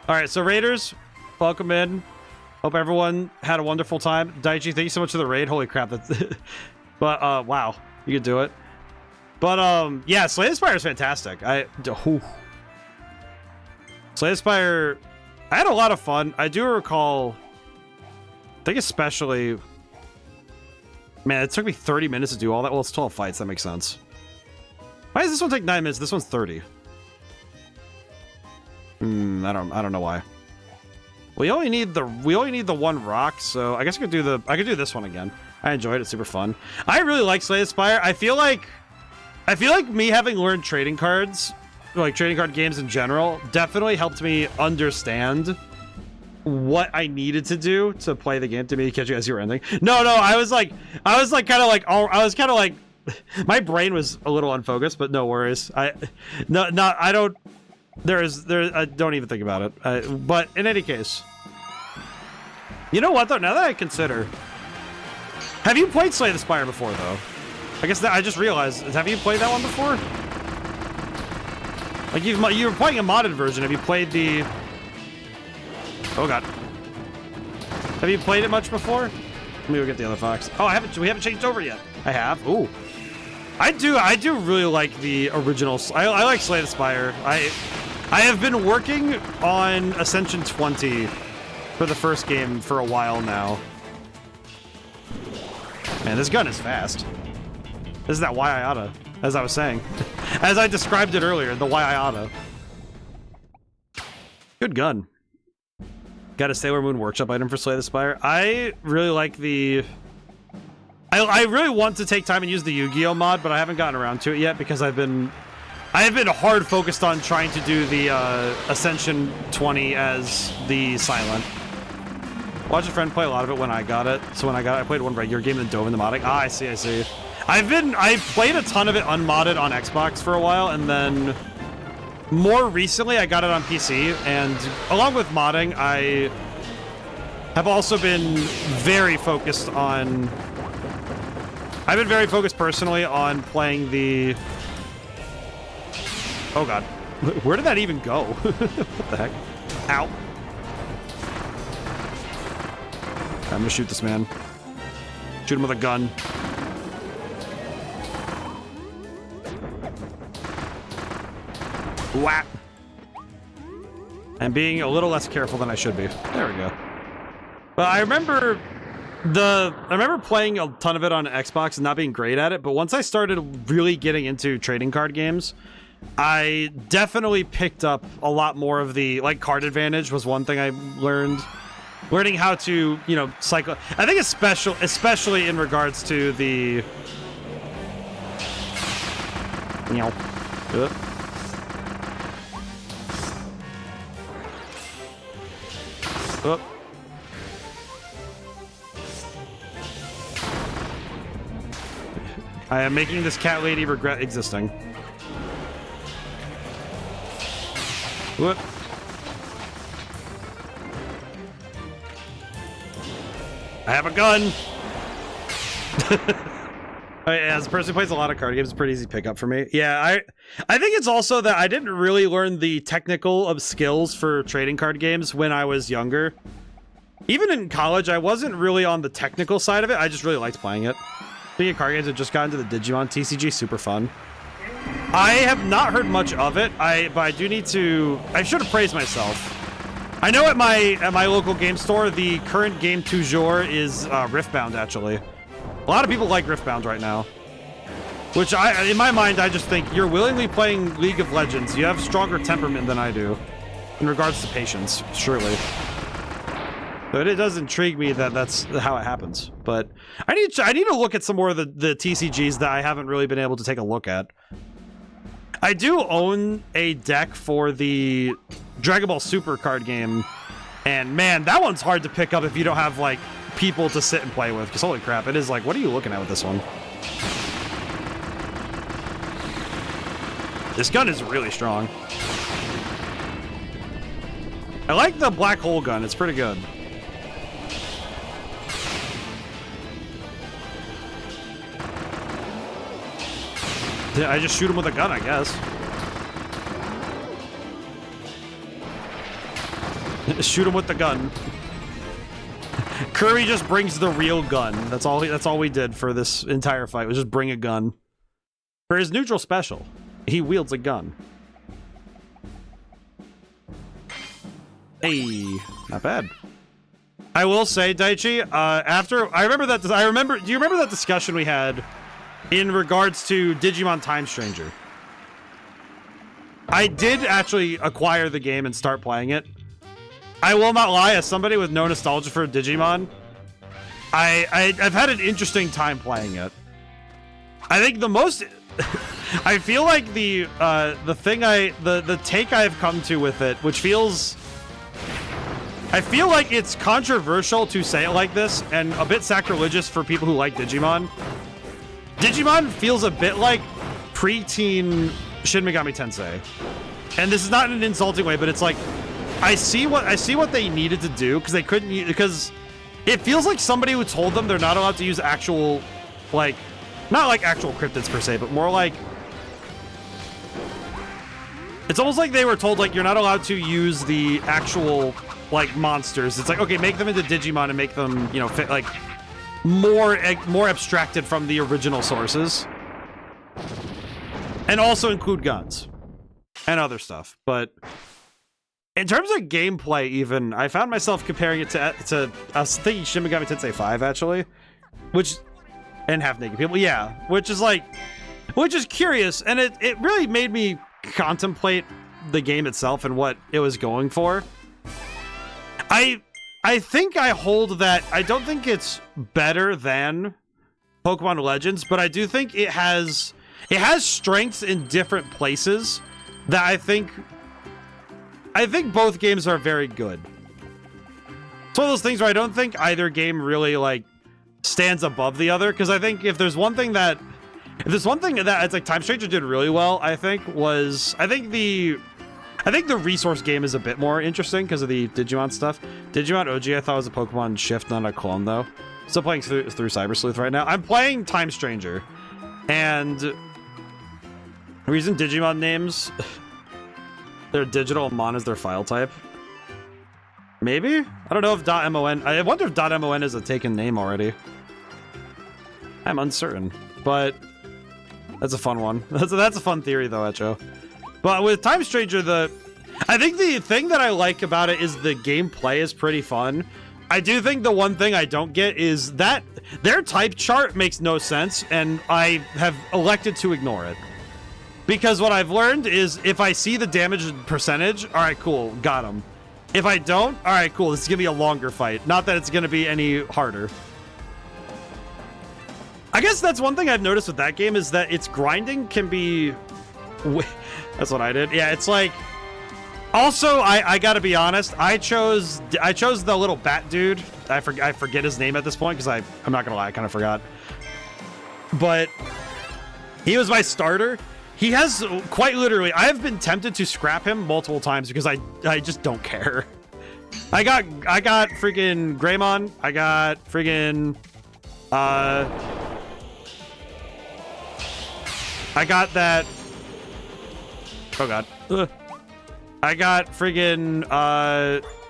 All right, so Raiders, welcome in. Hope everyone had a wonderful time. Daichi, thank you so much for the raid. Holy crap, that's but wow, you could do it. But yeah, Slay the Spire is fantastic. Slay the Spire, I had a lot of fun. I do recall, I think especially, man, it took me 30 minutes to do all that. Well, it's 12 fights, that makes sense. Why does this one take 9 minutes? This one's 30. I don't know why. We only need the one rock, so I guess I could do this one again. I enjoyed it, super fun. I really like Slay the Spire. I feel like me having learned trading cards, like trading card games in general, definitely helped me understand what I needed to do to play the game. To me, catch you as you were ending. No, I was kind of like, my brain was a little unfocused, but no worries. I don't even think about it. But in any case, you know what though? Now that I consider, have you played Slay the Spire before though? I guess I just realized. Have you played that one before? Like you were playing a modded version. Have you played the? Oh god. Have you played it much before? Let me go get the other fox. Oh, we haven't changed over yet. I have. Ooh. I do really like the original. I like Slay the Spire. I have been working on Ascension 20 for the first game for a while now. Man, this gun is fast. This is that Y Iota, as I was saying. As I described it earlier, the Y Iota. Good gun. Got a Sailor Moon workshop item for Slay the Spire. I really like the... I really want to take time and use the Yu-Gi-Oh mod, but I haven't gotten around to it yet because I have been hard focused on trying to do the Ascension 20 as the silent. Watched a friend play a lot of it when I got it. So when I got it, I played one regular game and dove into modding. Ah, I see. I played a ton of it unmodded on Xbox for a while, and then more recently I got it on PC, and along with modding, I have also been very focused on... I've been very focused personally on playing the... Oh god. Where did that even go? What the heck? Ow. I'm gonna shoot this man. Shoot him with a gun. Whap! I'm being a little less careful than I should be. There we go. But I remember I remember playing a ton of it on Xbox and not being great at it, but once I started really getting into trading card games, I definitely picked up a lot more of the, like, card advantage was one thing I learned. Learning how to, you know, cycle. I think especially in regards to the, you know, I am making this cat lady regret existing. Whoop. I have a gun. As a person who plays a lot of card games, it's a pretty easy pickup for me. Yeah, I think it's also that I didn't really learn the technical of skills for trading card games when I was younger. Even in college, I wasn't really on the technical side of it. I just really liked playing it. Speaking of card games, I just got into the Digimon TCG, super fun. I have not heard much of it, but I do need to. I should have praised myself. I know at my local game store, the current game du jour is Riftbound. Actually, a lot of people like Riftbound right now. Which in my mind, I just think you're willingly playing League of Legends. You have stronger temperament than I do, in regards to patience, surely. But it does intrigue me that that's how it happens. But I need to look at some more of the TCGs that I haven't really been able to take a look at. I do own a deck for the Dragon Ball Super card game, and man, that one's hard to pick up if you don't have like people to sit and play with. Because holy crap, it is like, what are you looking at with this one? This gun is really strong. I like the black hole gun. It's pretty good. I just shoot him with a gun, I guess. Shoot him with the gun. Kirby just brings the real gun. That's all we did for this entire fight, was just bring a gun. For his neutral special, he wields a gun. Hey, not bad. I will say, Daichi, do you remember that discussion we had in regards to Digimon Time Stranger? I did actually acquire the game and start playing it. I will not lie, as somebody with no nostalgia for Digimon, I've had an interesting time playing it. I think the most I feel like the take I've come to with it, which feels, I feel like it's controversial to say it like this and a bit sacrilegious for people who like Digimon. Digimon feels a bit like preteen Shin Megami Tensei. And this is not in an insulting way, but it's like, I see what they needed to do, because they couldn't, because it feels like somebody who told them they're not allowed to use actual, like, not like actual cryptids per se, but more like, it's almost like they were told, like, you're not allowed to use the actual, like, monsters. It's like, okay, make them into Digimon and make them, you know, fit, like, more abstracted from the original sources, and also include guns and other stuff. But in terms of gameplay, even I found myself comparing it to I was thinking Shin Megami Tensei 5 actually, and half naked people, yeah, which is curious, and it really made me contemplate the game itself and what it was going for. I think I hold that I don't think it's better than Pokemon Legends, but I do think it has strengths in different places that I think both games are very good. It's one of those things where I don't think either game really like stands above the other, because I think if there's one thing that it's like Time Stranger did really well, I think the resource game is a bit more interesting because of the Digimon stuff. Digimon OG I thought was a Pokemon Shift, not a clone, though. Still playing through Cyber Sleuth right now. I'm playing Time Stranger, and the reason Digimon names, they're digital and Mon is their file type. Maybe? I don't know if .mon... I wonder if .mon is a taken name already. I'm uncertain, but that's a fun one. That's a fun theory, though, Echo. But with Time Stranger, I think the thing that I like about it is the gameplay is pretty fun. I do think the one thing I don't get is that their type chart makes no sense, and I have elected to ignore it. Because what I've learned is if I see the damage percentage, all right, cool, got him. If I don't, all right, cool, this is going to be a longer fight. Not that it's going to be any harder. I guess that's one thing I've noticed with that game is that its grinding can be... That's what I did. Yeah, it's like... Also, I gotta be honest, I chose the little bat dude. I forget his name at this point because I'm not gonna lie, I kind of forgot. But he was my starter. He has quite literally, I have been tempted to scrap him multiple times because I just don't care. I got freaking Greymon. I got freaking I got that. Oh god. Ugh. I got friggin'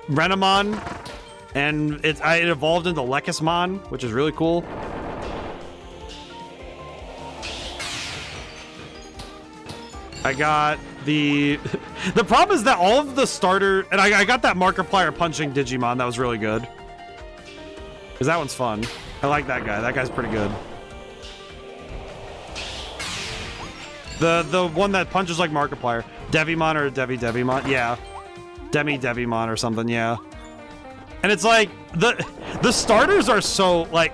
Renamon, and it evolved into Lekismon, which is really cool. I got the problem is that all of the starter, and I got that Markiplier punching Digimon. That was really good. Because that one's fun. I like that guy. That guy's pretty good. The one that punches like Markiplier. Devimon or Devimon? Yeah. Devimon or something, yeah. And it's like, the starters are so, like,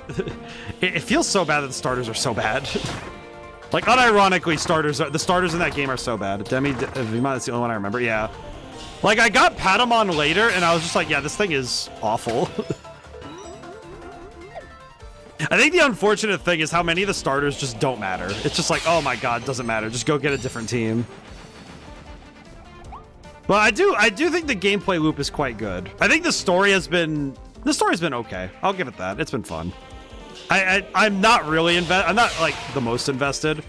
it feels so bad that the starters are so bad. Like, unironically, the starters in that game are so bad. Devimon is the only one I remember, yeah. Like, I got Patamon later, and I was just like, yeah, this thing is awful. I think the unfortunate thing is how many of the starters just don't matter. It's just like, oh my god, doesn't matter. Just go get a different team. But I do think the gameplay loop is quite good. I think the story's been okay. I'll give it that. It's been fun. I'm not really I'm not like the most invested,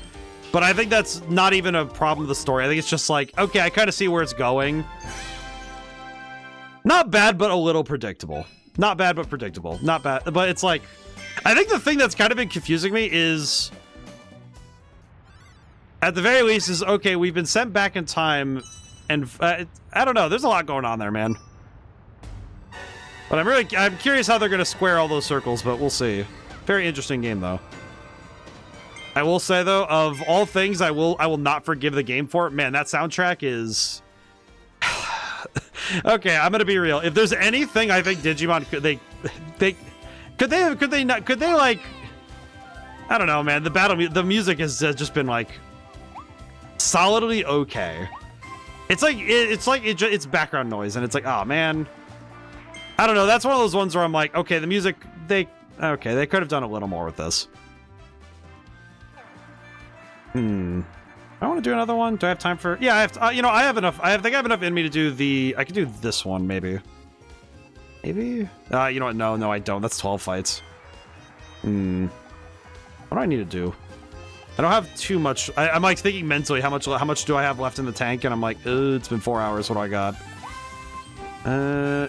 but I think that's not even a problem with the story. I think it's just like, okay, I kind of see where it's going. Not bad, but a little predictable. Not bad, but predictable. Not bad, but it's like, I think the thing that's kind of been confusing me is, at the very least, is, okay, we've been sent back in time, and I don't know, there's a lot going on there, man. But I'm curious how they're going to square all those circles, but we'll see. Very interesting game, though. I will say, though, of all things I will not forgive the game for, man, that soundtrack is... Okay, I'm going to be real. If there's anything I think Digimon could they like, I don't know, man, the music has just been like solidly okay. It's background noise, and it's like, oh man, I don't know, that's one of those ones where I'm like, okay, the music, they could have done a little more with this. I want to do another one. Do I have time for? Yeah, I have. I have enough. I think I have enough in me to do the. I could do this one, maybe. Maybe. You know what? No, I don't. That's 12 fights. What do I need to do? I don't have too much. I'm like thinking mentally, how much do I have left in the tank? And I'm like, it's been 4 hours. What do I got?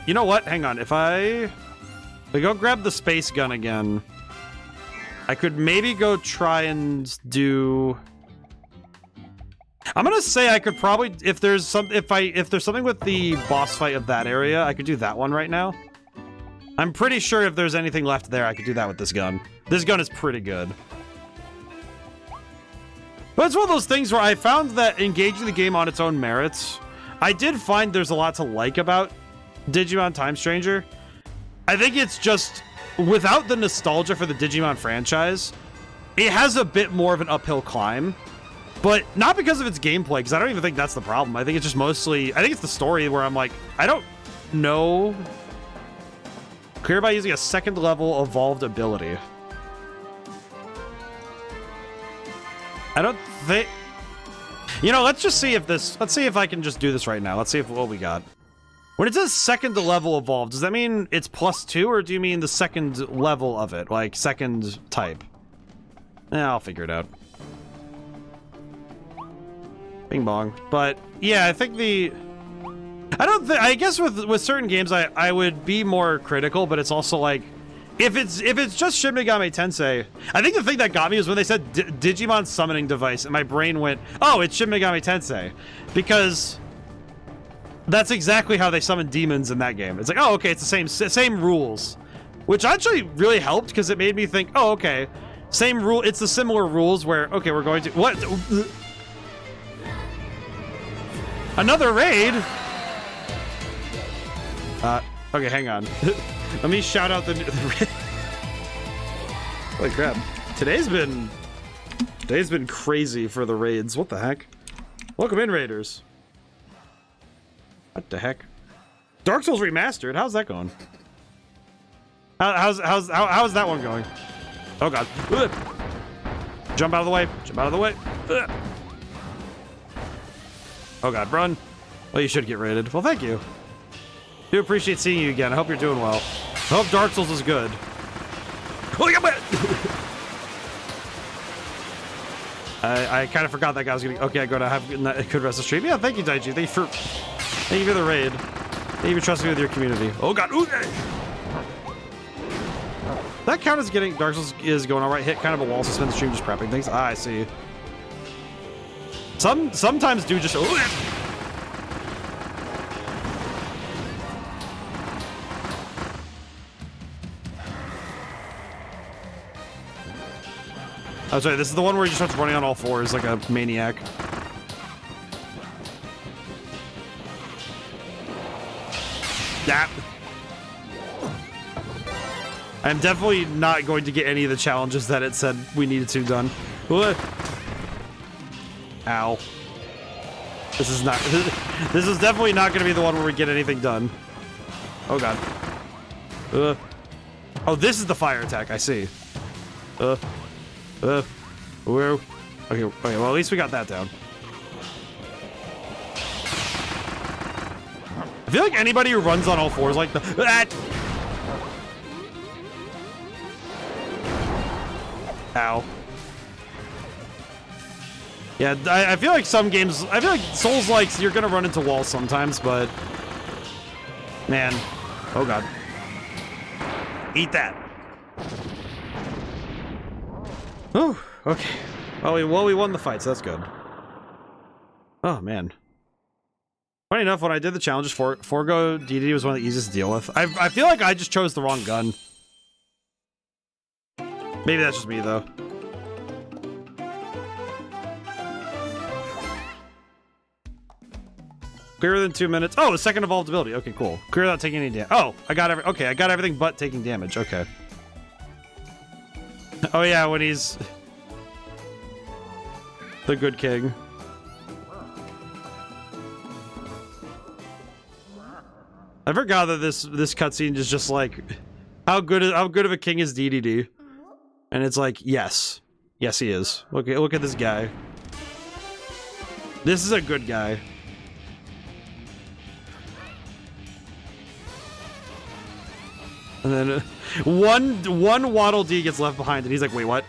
You know what? Hang on. If I go grab the space gun again, I could maybe go try and do. I'm gonna say I could probably, if there's something with the boss fight of that area, I could do that one right now. I'm pretty sure if there's anything left there, I could do that with this gun. This gun is pretty good. But it's one of those things where I found that engaging the game on its own merits, I did find there's a lot to like about Digimon Time Stranger. I think it's just, without the nostalgia for the Digimon franchise, it has a bit more of an uphill climb. But not because of its gameplay, because I don't even think that's the problem. I think it's just mostly, I think it's the story where I'm like, I don't know. Clear by using a second level evolved ability. I don't think, let's just see if let's see if I can just do this right now. Let's see what we got. When it says second level evolved, does that mean it's +2, or do you mean the second level of it? Like second type? I'll figure it out. Bing bong. But yeah, I think I guess with certain games I would be more critical, but it's also like, if it's just Shin Megami Tensei, I think the thing that got me is when they said Digimon summoning device, and my brain went, oh, it's Shin Megami Tensei, because That's exactly how they summon demons in that game. It's like, oh, okay, it's the same rules. Which actually really helped, because it made me think, oh, okay, same rule, it's the similar rules where, okay, we're going to, what? Another raid? Okay, hang on. Let me shout out the holy crap. Today's been crazy for the raids. What the heck? Welcome in, raiders. What the heck? Dark Souls Remastered, how's that going? How's that one going? Oh god. Ugh. Jump out of the way. Jump out of the way. Ugh. Oh god, run. Well, you should get raided. Well, thank you. Do appreciate seeing you again. I hope you're doing well. I hope Dark Souls is good. Oh, yeah, I kind of forgot that guy was gonna. Okay, I'm gonna have a good rest of the stream. Yeah, thank you, Daichi. Thank you for the raid. Thank you for trusting me with your community. Oh god. Ooh. That count as getting Dark Souls is going all right. Hit kind of a wall, so spend the stream just prepping things. Ah, I see. Sometimes do just. Oh, oh, sorry, this is the one where you just start running on all fours like a maniac. Yeah. I'm definitely not going to get any of the challenges that it said we needed to done. Ow. This is not. This is definitely not going to be the one where we get anything done. Oh god. Oh, this is the fire attack. I see. Whoa. Okay, well, at least we got that down. I feel like anybody who runs on all fours like the. Ow. Yeah, I feel like some games. I feel like Souls likes you're gonna run into walls sometimes, but man, oh god, eat that. Oh, okay. Well, we won the fight, so that's good. Oh man. Funny enough, when I did the challenges, Forgo DDD was one of the easiest to deal with. I feel like I just chose the wrong gun. Maybe that's just me, though. Clearer than 2 minutes. Oh, a second evolved ability. Okay, cool. Clear without taking any damage. Oh, I got everything but taking damage. Okay. Oh yeah, when he's the good king. I forgot that this cutscene is just like how good of a king is DDD. And it's like, yes. Yes, he is. Look at this guy. This is a good guy. And then one Waddle Dee gets left behind, and he's like, wait, what?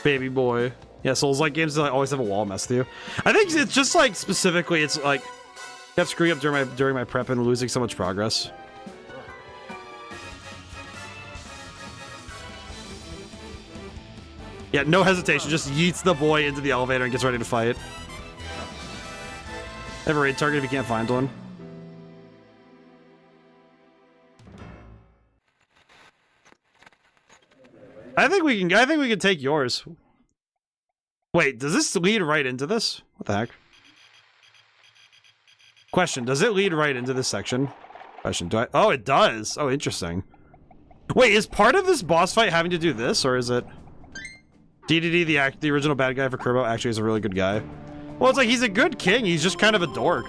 Baby boy. Yeah, Souls-like games like, always have a wall mess with you. I think it's just like, specifically, it's like, kept screwing up during my prep and losing so much progress. Yeah, no hesitation, just yeets the boy into the elevator and gets ready to fight. Have a raid target if you can't find one. I think we can take yours. Wait, does this lead right into this? What the heck? Question, does it lead right into this section? Question, do I? Oh, it does. Oh, interesting. Wait, is part of this boss fight having to do this, or is it... DDD, the original bad guy for Kirby, actually is a really good guy. Well, it's like he's a good king. He's just kind of a dork.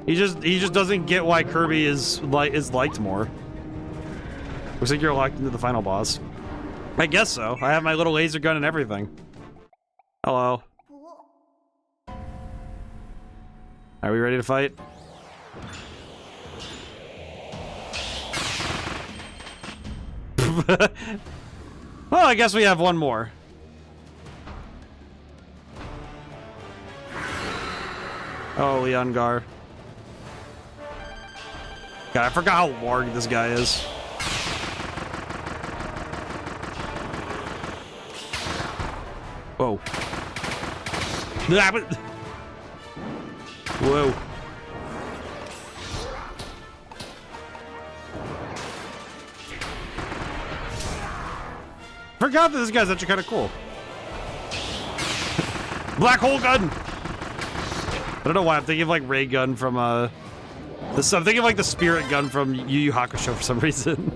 He just doesn't get why Kirby is liked more. Looks like you're locked into the final boss. I guess so. I have my little laser gun and everything. Hello. Are we ready to fight? Well, I guess we have one more. Oh, Leongar. God, I forgot how warg this guy is. Whoa. Whoa. Forgot that this guy's actually kind of cool. Black hole gun! I don't know why I'm thinking of like ray gun from I'm thinking of like the spirit gun from Yu Yu Hakusho for some reason.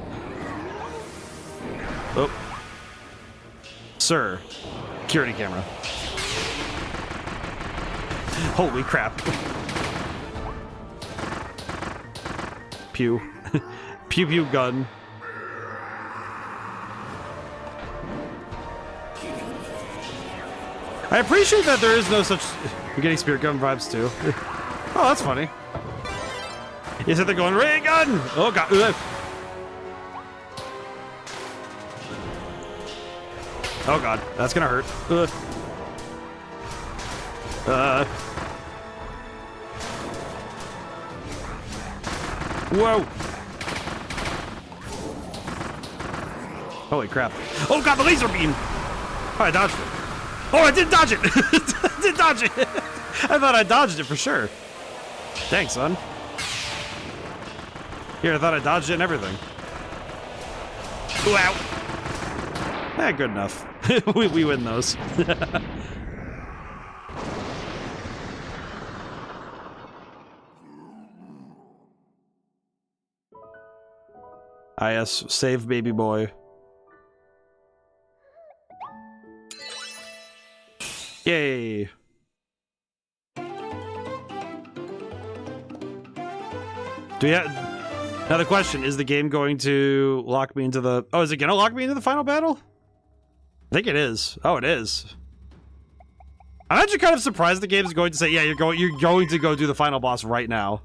Oh. Sir. Security camera. Holy crap. Pew. Pew pew gun. I appreciate that there is no such... I'm getting spirit gun vibes too. Oh, that's funny. You said they're going, ray gun! Oh god. Ugh. Oh god, that's gonna hurt. Ugh. Whoa! Holy crap. Oh god, the laser beam! Oh, I dodged it. Oh, I did dodge it! I did dodge it! I thought I dodged it for sure. Thanks, son. Here, I thought I dodged it and everything. Wow. Eh, good enough. we win those. Yes, save baby boy. Yay. Do we have... Now the question, is the game going to lock me into the... Oh, is it going to lock me into the final battle? I think it is. Oh, it is. I'm actually kind of surprised the game is going to say, yeah, you're going to go do the final boss right now.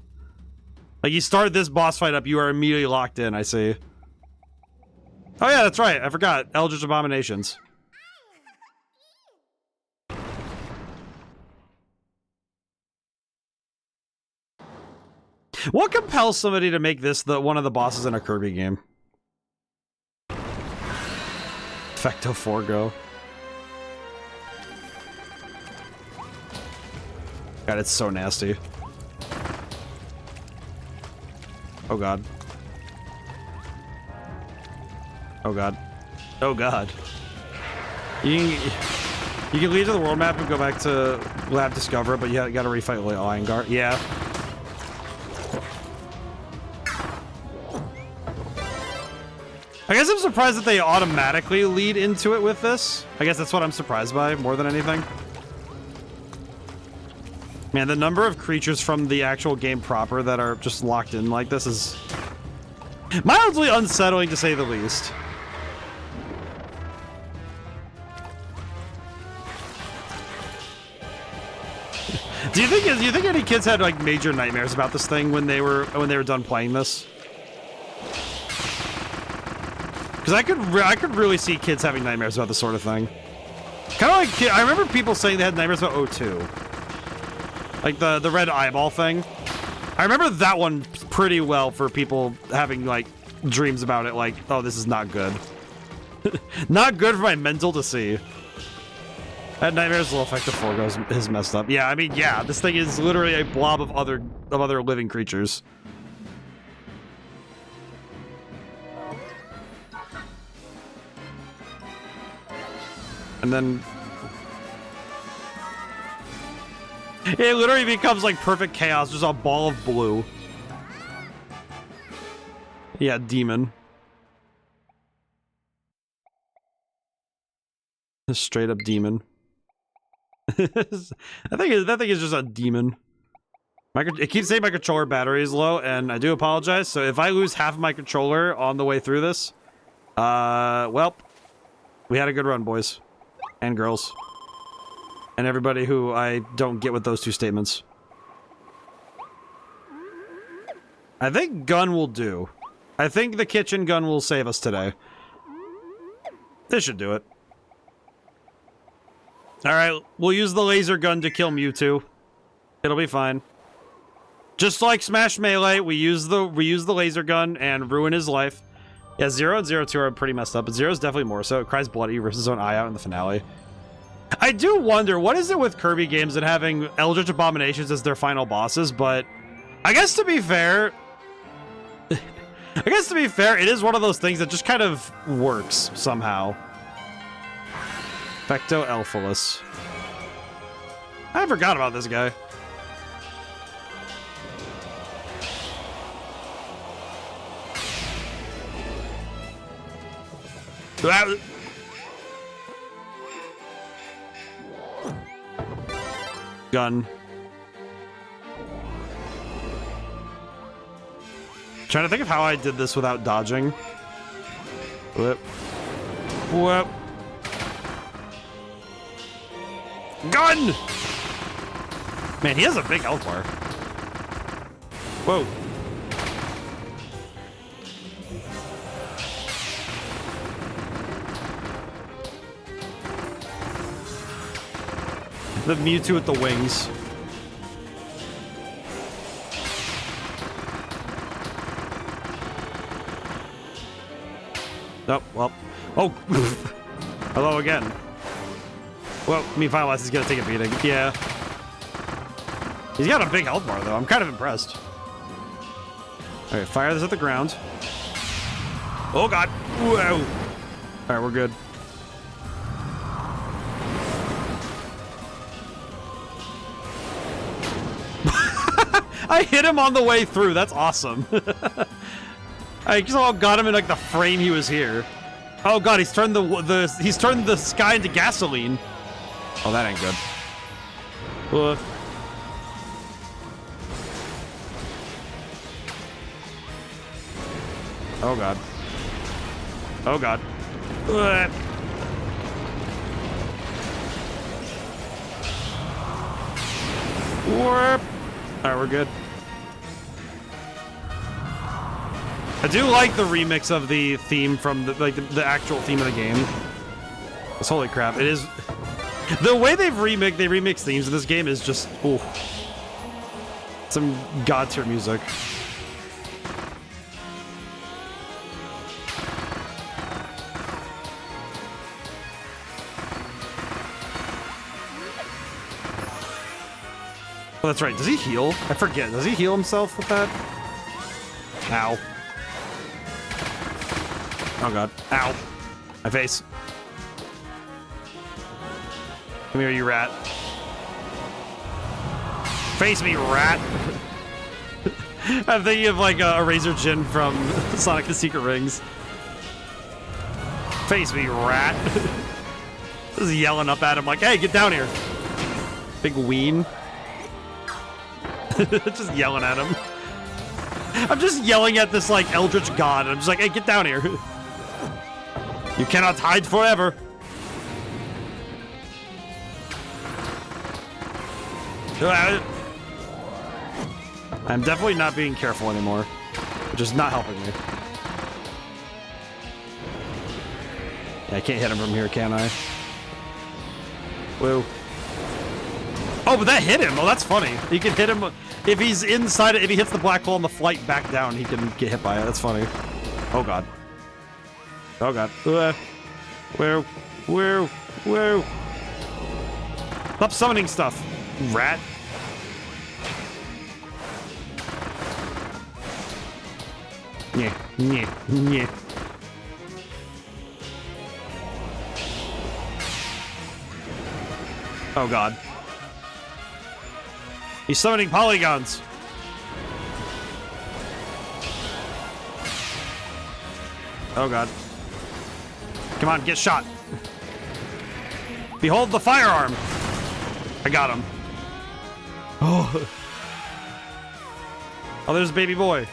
Like, you start this boss fight up, you are immediately locked in, I see. Oh yeah, that's right. I forgot. Eldritch Abominations. What compels somebody to make this one of the bosses in a Kirby game? Fecto Forgo. God, it's so nasty. Oh god. Oh god. Oh god. You can leave to the world map and go back to Lab Discover, but you gotta refight Lion Guard. Yeah. I guess I'm surprised that they automatically lead into it with this. I guess that's what I'm surprised by more than anything. Man, the number of creatures from the actual game proper that are just locked in like this is mildly unsettling to say the least. Do you think any kids had like major nightmares about this thing when they were done playing this? Because I could really see kids having nightmares about this sort of thing. Kind of like, I remember people saying they had nightmares about O2. Like the red eyeball thing. I remember that one pretty well for people having like dreams about it, like, oh, this is not good. Not good for my mental to see. That nightmares will affect the Forgo is messed up. Yeah, I mean, yeah, this thing is literally a blob of other living creatures. And then it literally becomes like perfect chaos, just a ball of blue. Yeah, demon. A straight up demon. That thing is just a demon. It keeps saying my controller battery is low, and I do apologize. So if I lose half of my controller on the way through this, well, we had a good run, boys and girls, and everybody who I don't get with those two statements. I think gun will do. I think the kitchen gun will save us today. This should do it. Alright, we'll use the laser gun to kill Mewtwo. It'll be fine. Just like Smash Melee, we use the laser gun and ruin his life. Yeah, 0 and 0-2 are pretty messed up, but 0 is definitely more so. It cries bloody, rips his own eye out in the finale. I do wonder, what is it with Kirby games and having Eldritch Abominations as their final bosses, but I guess to be fair, it is one of those things that just kind of works somehow. Fecto Elphalus. I forgot about this guy. Gun. Trying to think of how I did this without dodging. Whip. Whip. Gun! Man, he has a big health bar. Whoa. The Mewtwo with the wings. Oh, well. Oh! Hello again. Well, I mean, Finalize is gonna take a beating. Yeah. He's got a big health bar, though. I'm kind of impressed. Alright, fire this at the ground. Oh, God. Whoa. Alright, we're good. I hit him on the way through. That's awesome. I somehow got him in like the frame he was here. Oh god, he's turned the sky into gasoline. Oh, that ain't good. Oh god. Oh god. Warp. All right, we're good. I do like the remix of the theme from the actual theme of the game. It's holy crap! It is the way they remix themes in this game is just ooh, some god tier music. Oh, that's right. Does he heal? I forget. Does he heal himself with that? Ow. Oh god. Ow. My face. Come here, you rat. Face me, rat. I'm thinking of like a Razor Jin from Sonic the Secret Rings. Face me, rat. Just yelling up at him like, hey, get down here. Big ween. Just yelling at him. I'm just yelling at this like eldritch god. I'm just like, hey, get down here. You cannot hide forever. I'm definitely not being careful anymore, which is not helping me. Yeah, I can't hit him from here, can I? Whoa. Oh, but that hit him. Oh, that's funny. You can hit him if he's inside it. If he hits the black hole on the flight back down, he can get hit by it. That's funny. Oh god. Oh god. Whoa. Whoa. Stop summoning stuff, rat. Yeah. Oh god. He's summoning polygons. Oh god. Come on, get shot. Behold the firearm. I got him. Oh. Oh, there's baby boy.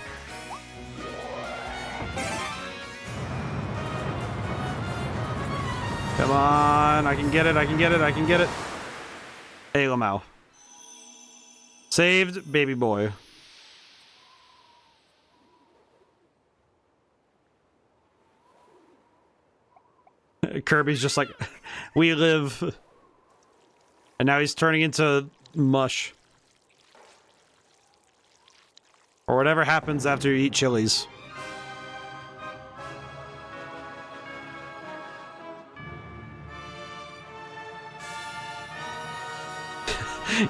Come on, I can get it. Hey, Lamau. Saved baby boy. Kirby's just like, we live. And now he's turning into mush. Or whatever happens after you eat chilies.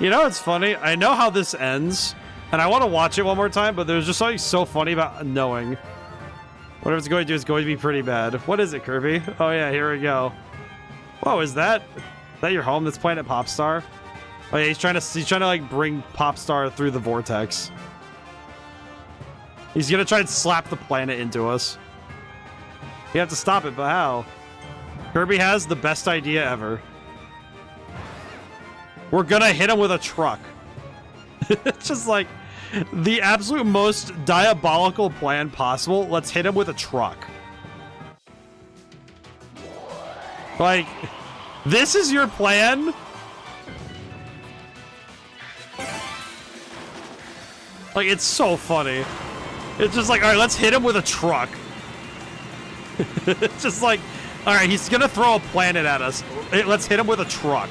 You know, it's funny. I know how this ends, and I want to watch it one more time, but there's just something so funny about knowing. Whatever it's going to do is going to be pretty bad. What is it, Kirby? Oh, yeah, here we go. Whoa, is that your home that's Planet Popstar? Oh, yeah, he's trying to like, bring Popstar through the vortex. He's going to try and slap the planet into us. You have to stop it, but how? Kirby has the best idea ever. We're gonna hit him with a truck. It's just like the absolute most diabolical plan possible. Let's hit him with a truck. Like, this is your plan? Like, it's so funny. It's just like, all right, let's hit him with a truck. It's just like, all right, he's gonna throw a planet at us. Let's hit him with a truck.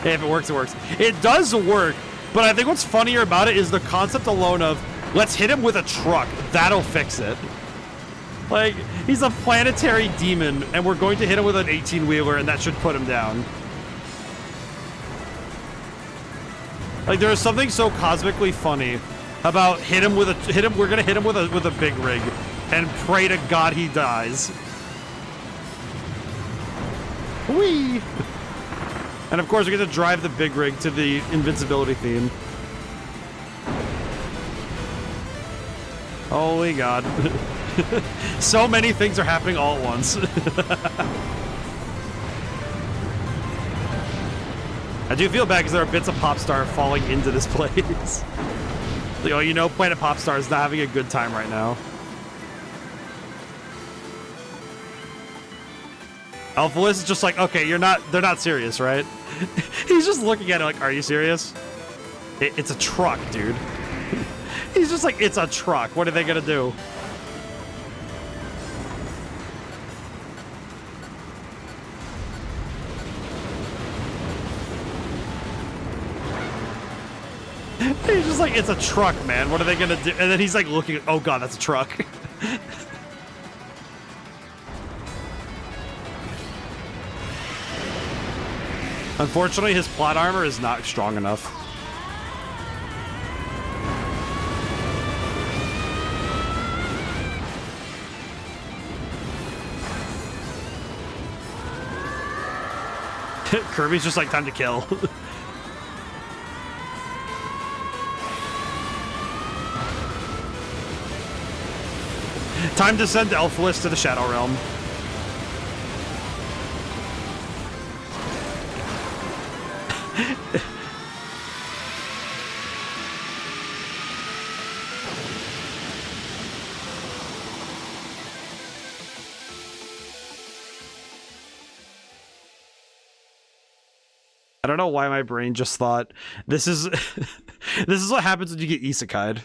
Hey, if it works, it works. It does work, but I think what's funnier about it is the concept alone of, let's hit him with a truck. That'll fix it. Like, he's a planetary demon, and we're going to hit him with an 18-wheeler, and that should put him down. Like, there is something so cosmically funny about we're gonna hit him with a big rig, and pray to God he dies. Whee! And of course, we're going to drive the big rig to the invincibility theme. Holy God. So many things are happening all at once. I do feel bad because there are bits of Popstar falling into this place. Like, oh, you know, Planet Popstar is not having a good time right now. Alphalus is just like, okay, they're not serious, right? He's just looking at it like, are you serious? It's a truck, dude. He's just like, it's a truck. What are they gonna do? He's just like, it's a truck, man. What are they gonna do? And then he's like looking, oh God, that's a truck. Unfortunately, his plot armor is not strong enough. Kirby's just like, time to kill. Time to send Elfless to the Shadow Realm. I don't know why my brain just thought this is this is what happens when you get isekai'd.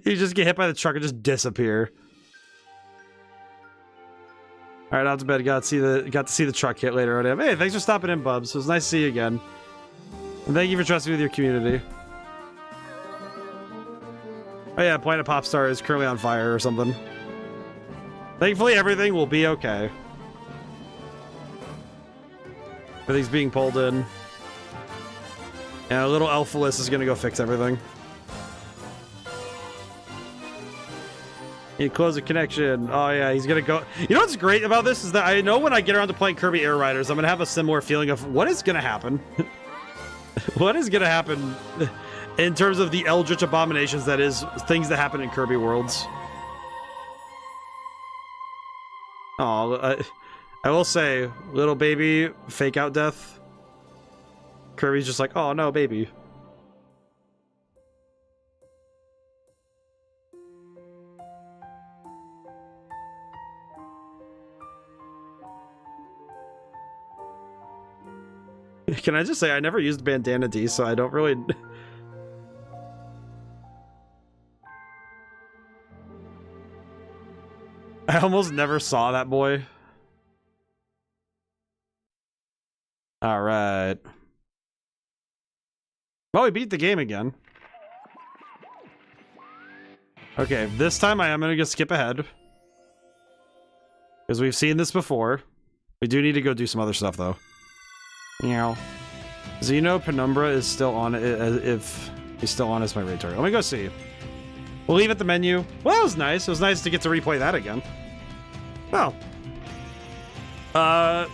You just get hit by the truck and just disappear. All right, out to bed. Got to see the truck hit later on. Hey, thanks for stopping in, Bubs. It was nice to see you again. And thank you for trusting with your community. Oh yeah, Planet Popstar is currently on fire or something. Thankfully, everything will be okay. Everything's being pulled in. And a little Elphalus is gonna go fix everything. You close the connection. Oh yeah, he's gonna go. You know what's great about this is that I know when I get around to playing Kirby Air Riders, I'm gonna have a similar feeling of what is gonna happen. What is gonna happen in terms of the eldritch abominations that is things that happen in Kirby worlds. Oh, I will say, little baby fake out death. Kirby's just like, oh no, baby. Can I just say, I never used Bandana D, so I don't really... I almost never saw that boy. Alright. Well, we beat the game again. Okay, this time I am going to just skip ahead. Because we've seen this before. We do need to go do some other stuff, though. Meow. Xeno Penumbra is still on it. If he's still on as my raid target. Let me go see. We'll leave at the menu. Well, that was nice. It was nice to get to replay that again. Oh.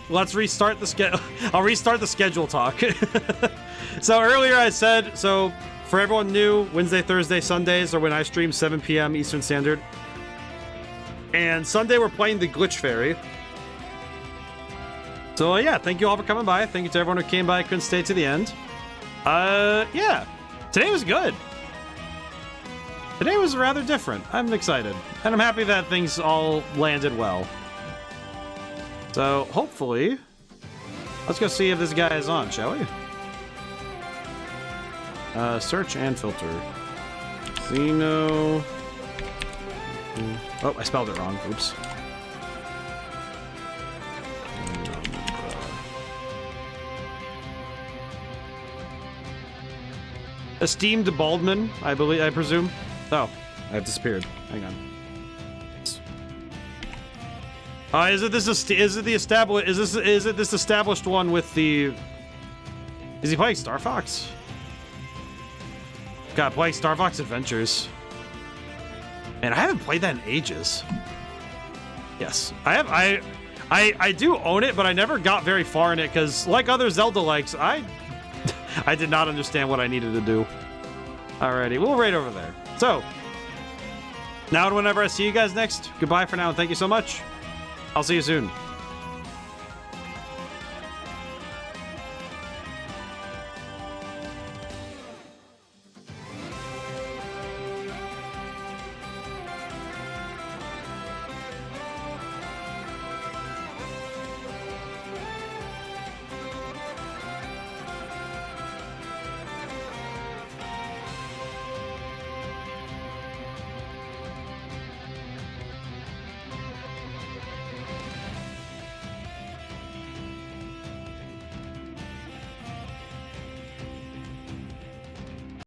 Let's restart the schedule. I'll restart the schedule talk. So earlier I said, so for everyone new, Wednesday, Thursday, Sundays are when I stream 7 p.m. Eastern Standard. And Sunday we're playing the Glitch Fairy. So yeah, thank you all for coming by. Thank you to everyone who came by, couldn't stay to the end. Yeah. Today was good. Today was rather different. I'm excited. And I'm happy that things all landed well. So, hopefully... Let's go see if this guy is on, shall we? Search and filter. Xeno... Oh, I spelled it wrong. Oops. Esteemed Baldman, I presume. Oh, I've disappeared. Hang on. Is it this established one with the? Is he playing Star Fox? God, playing Star Fox Adventures. Man, I haven't played that in ages. Yes, I have. I do own it, but I never got very far in it because, like other Zelda likes, I did not understand what I needed to do. Alrighty, we'll raid over there. So, now and whenever I see you guys next, goodbye for now and thank you so much. I'll see you soon.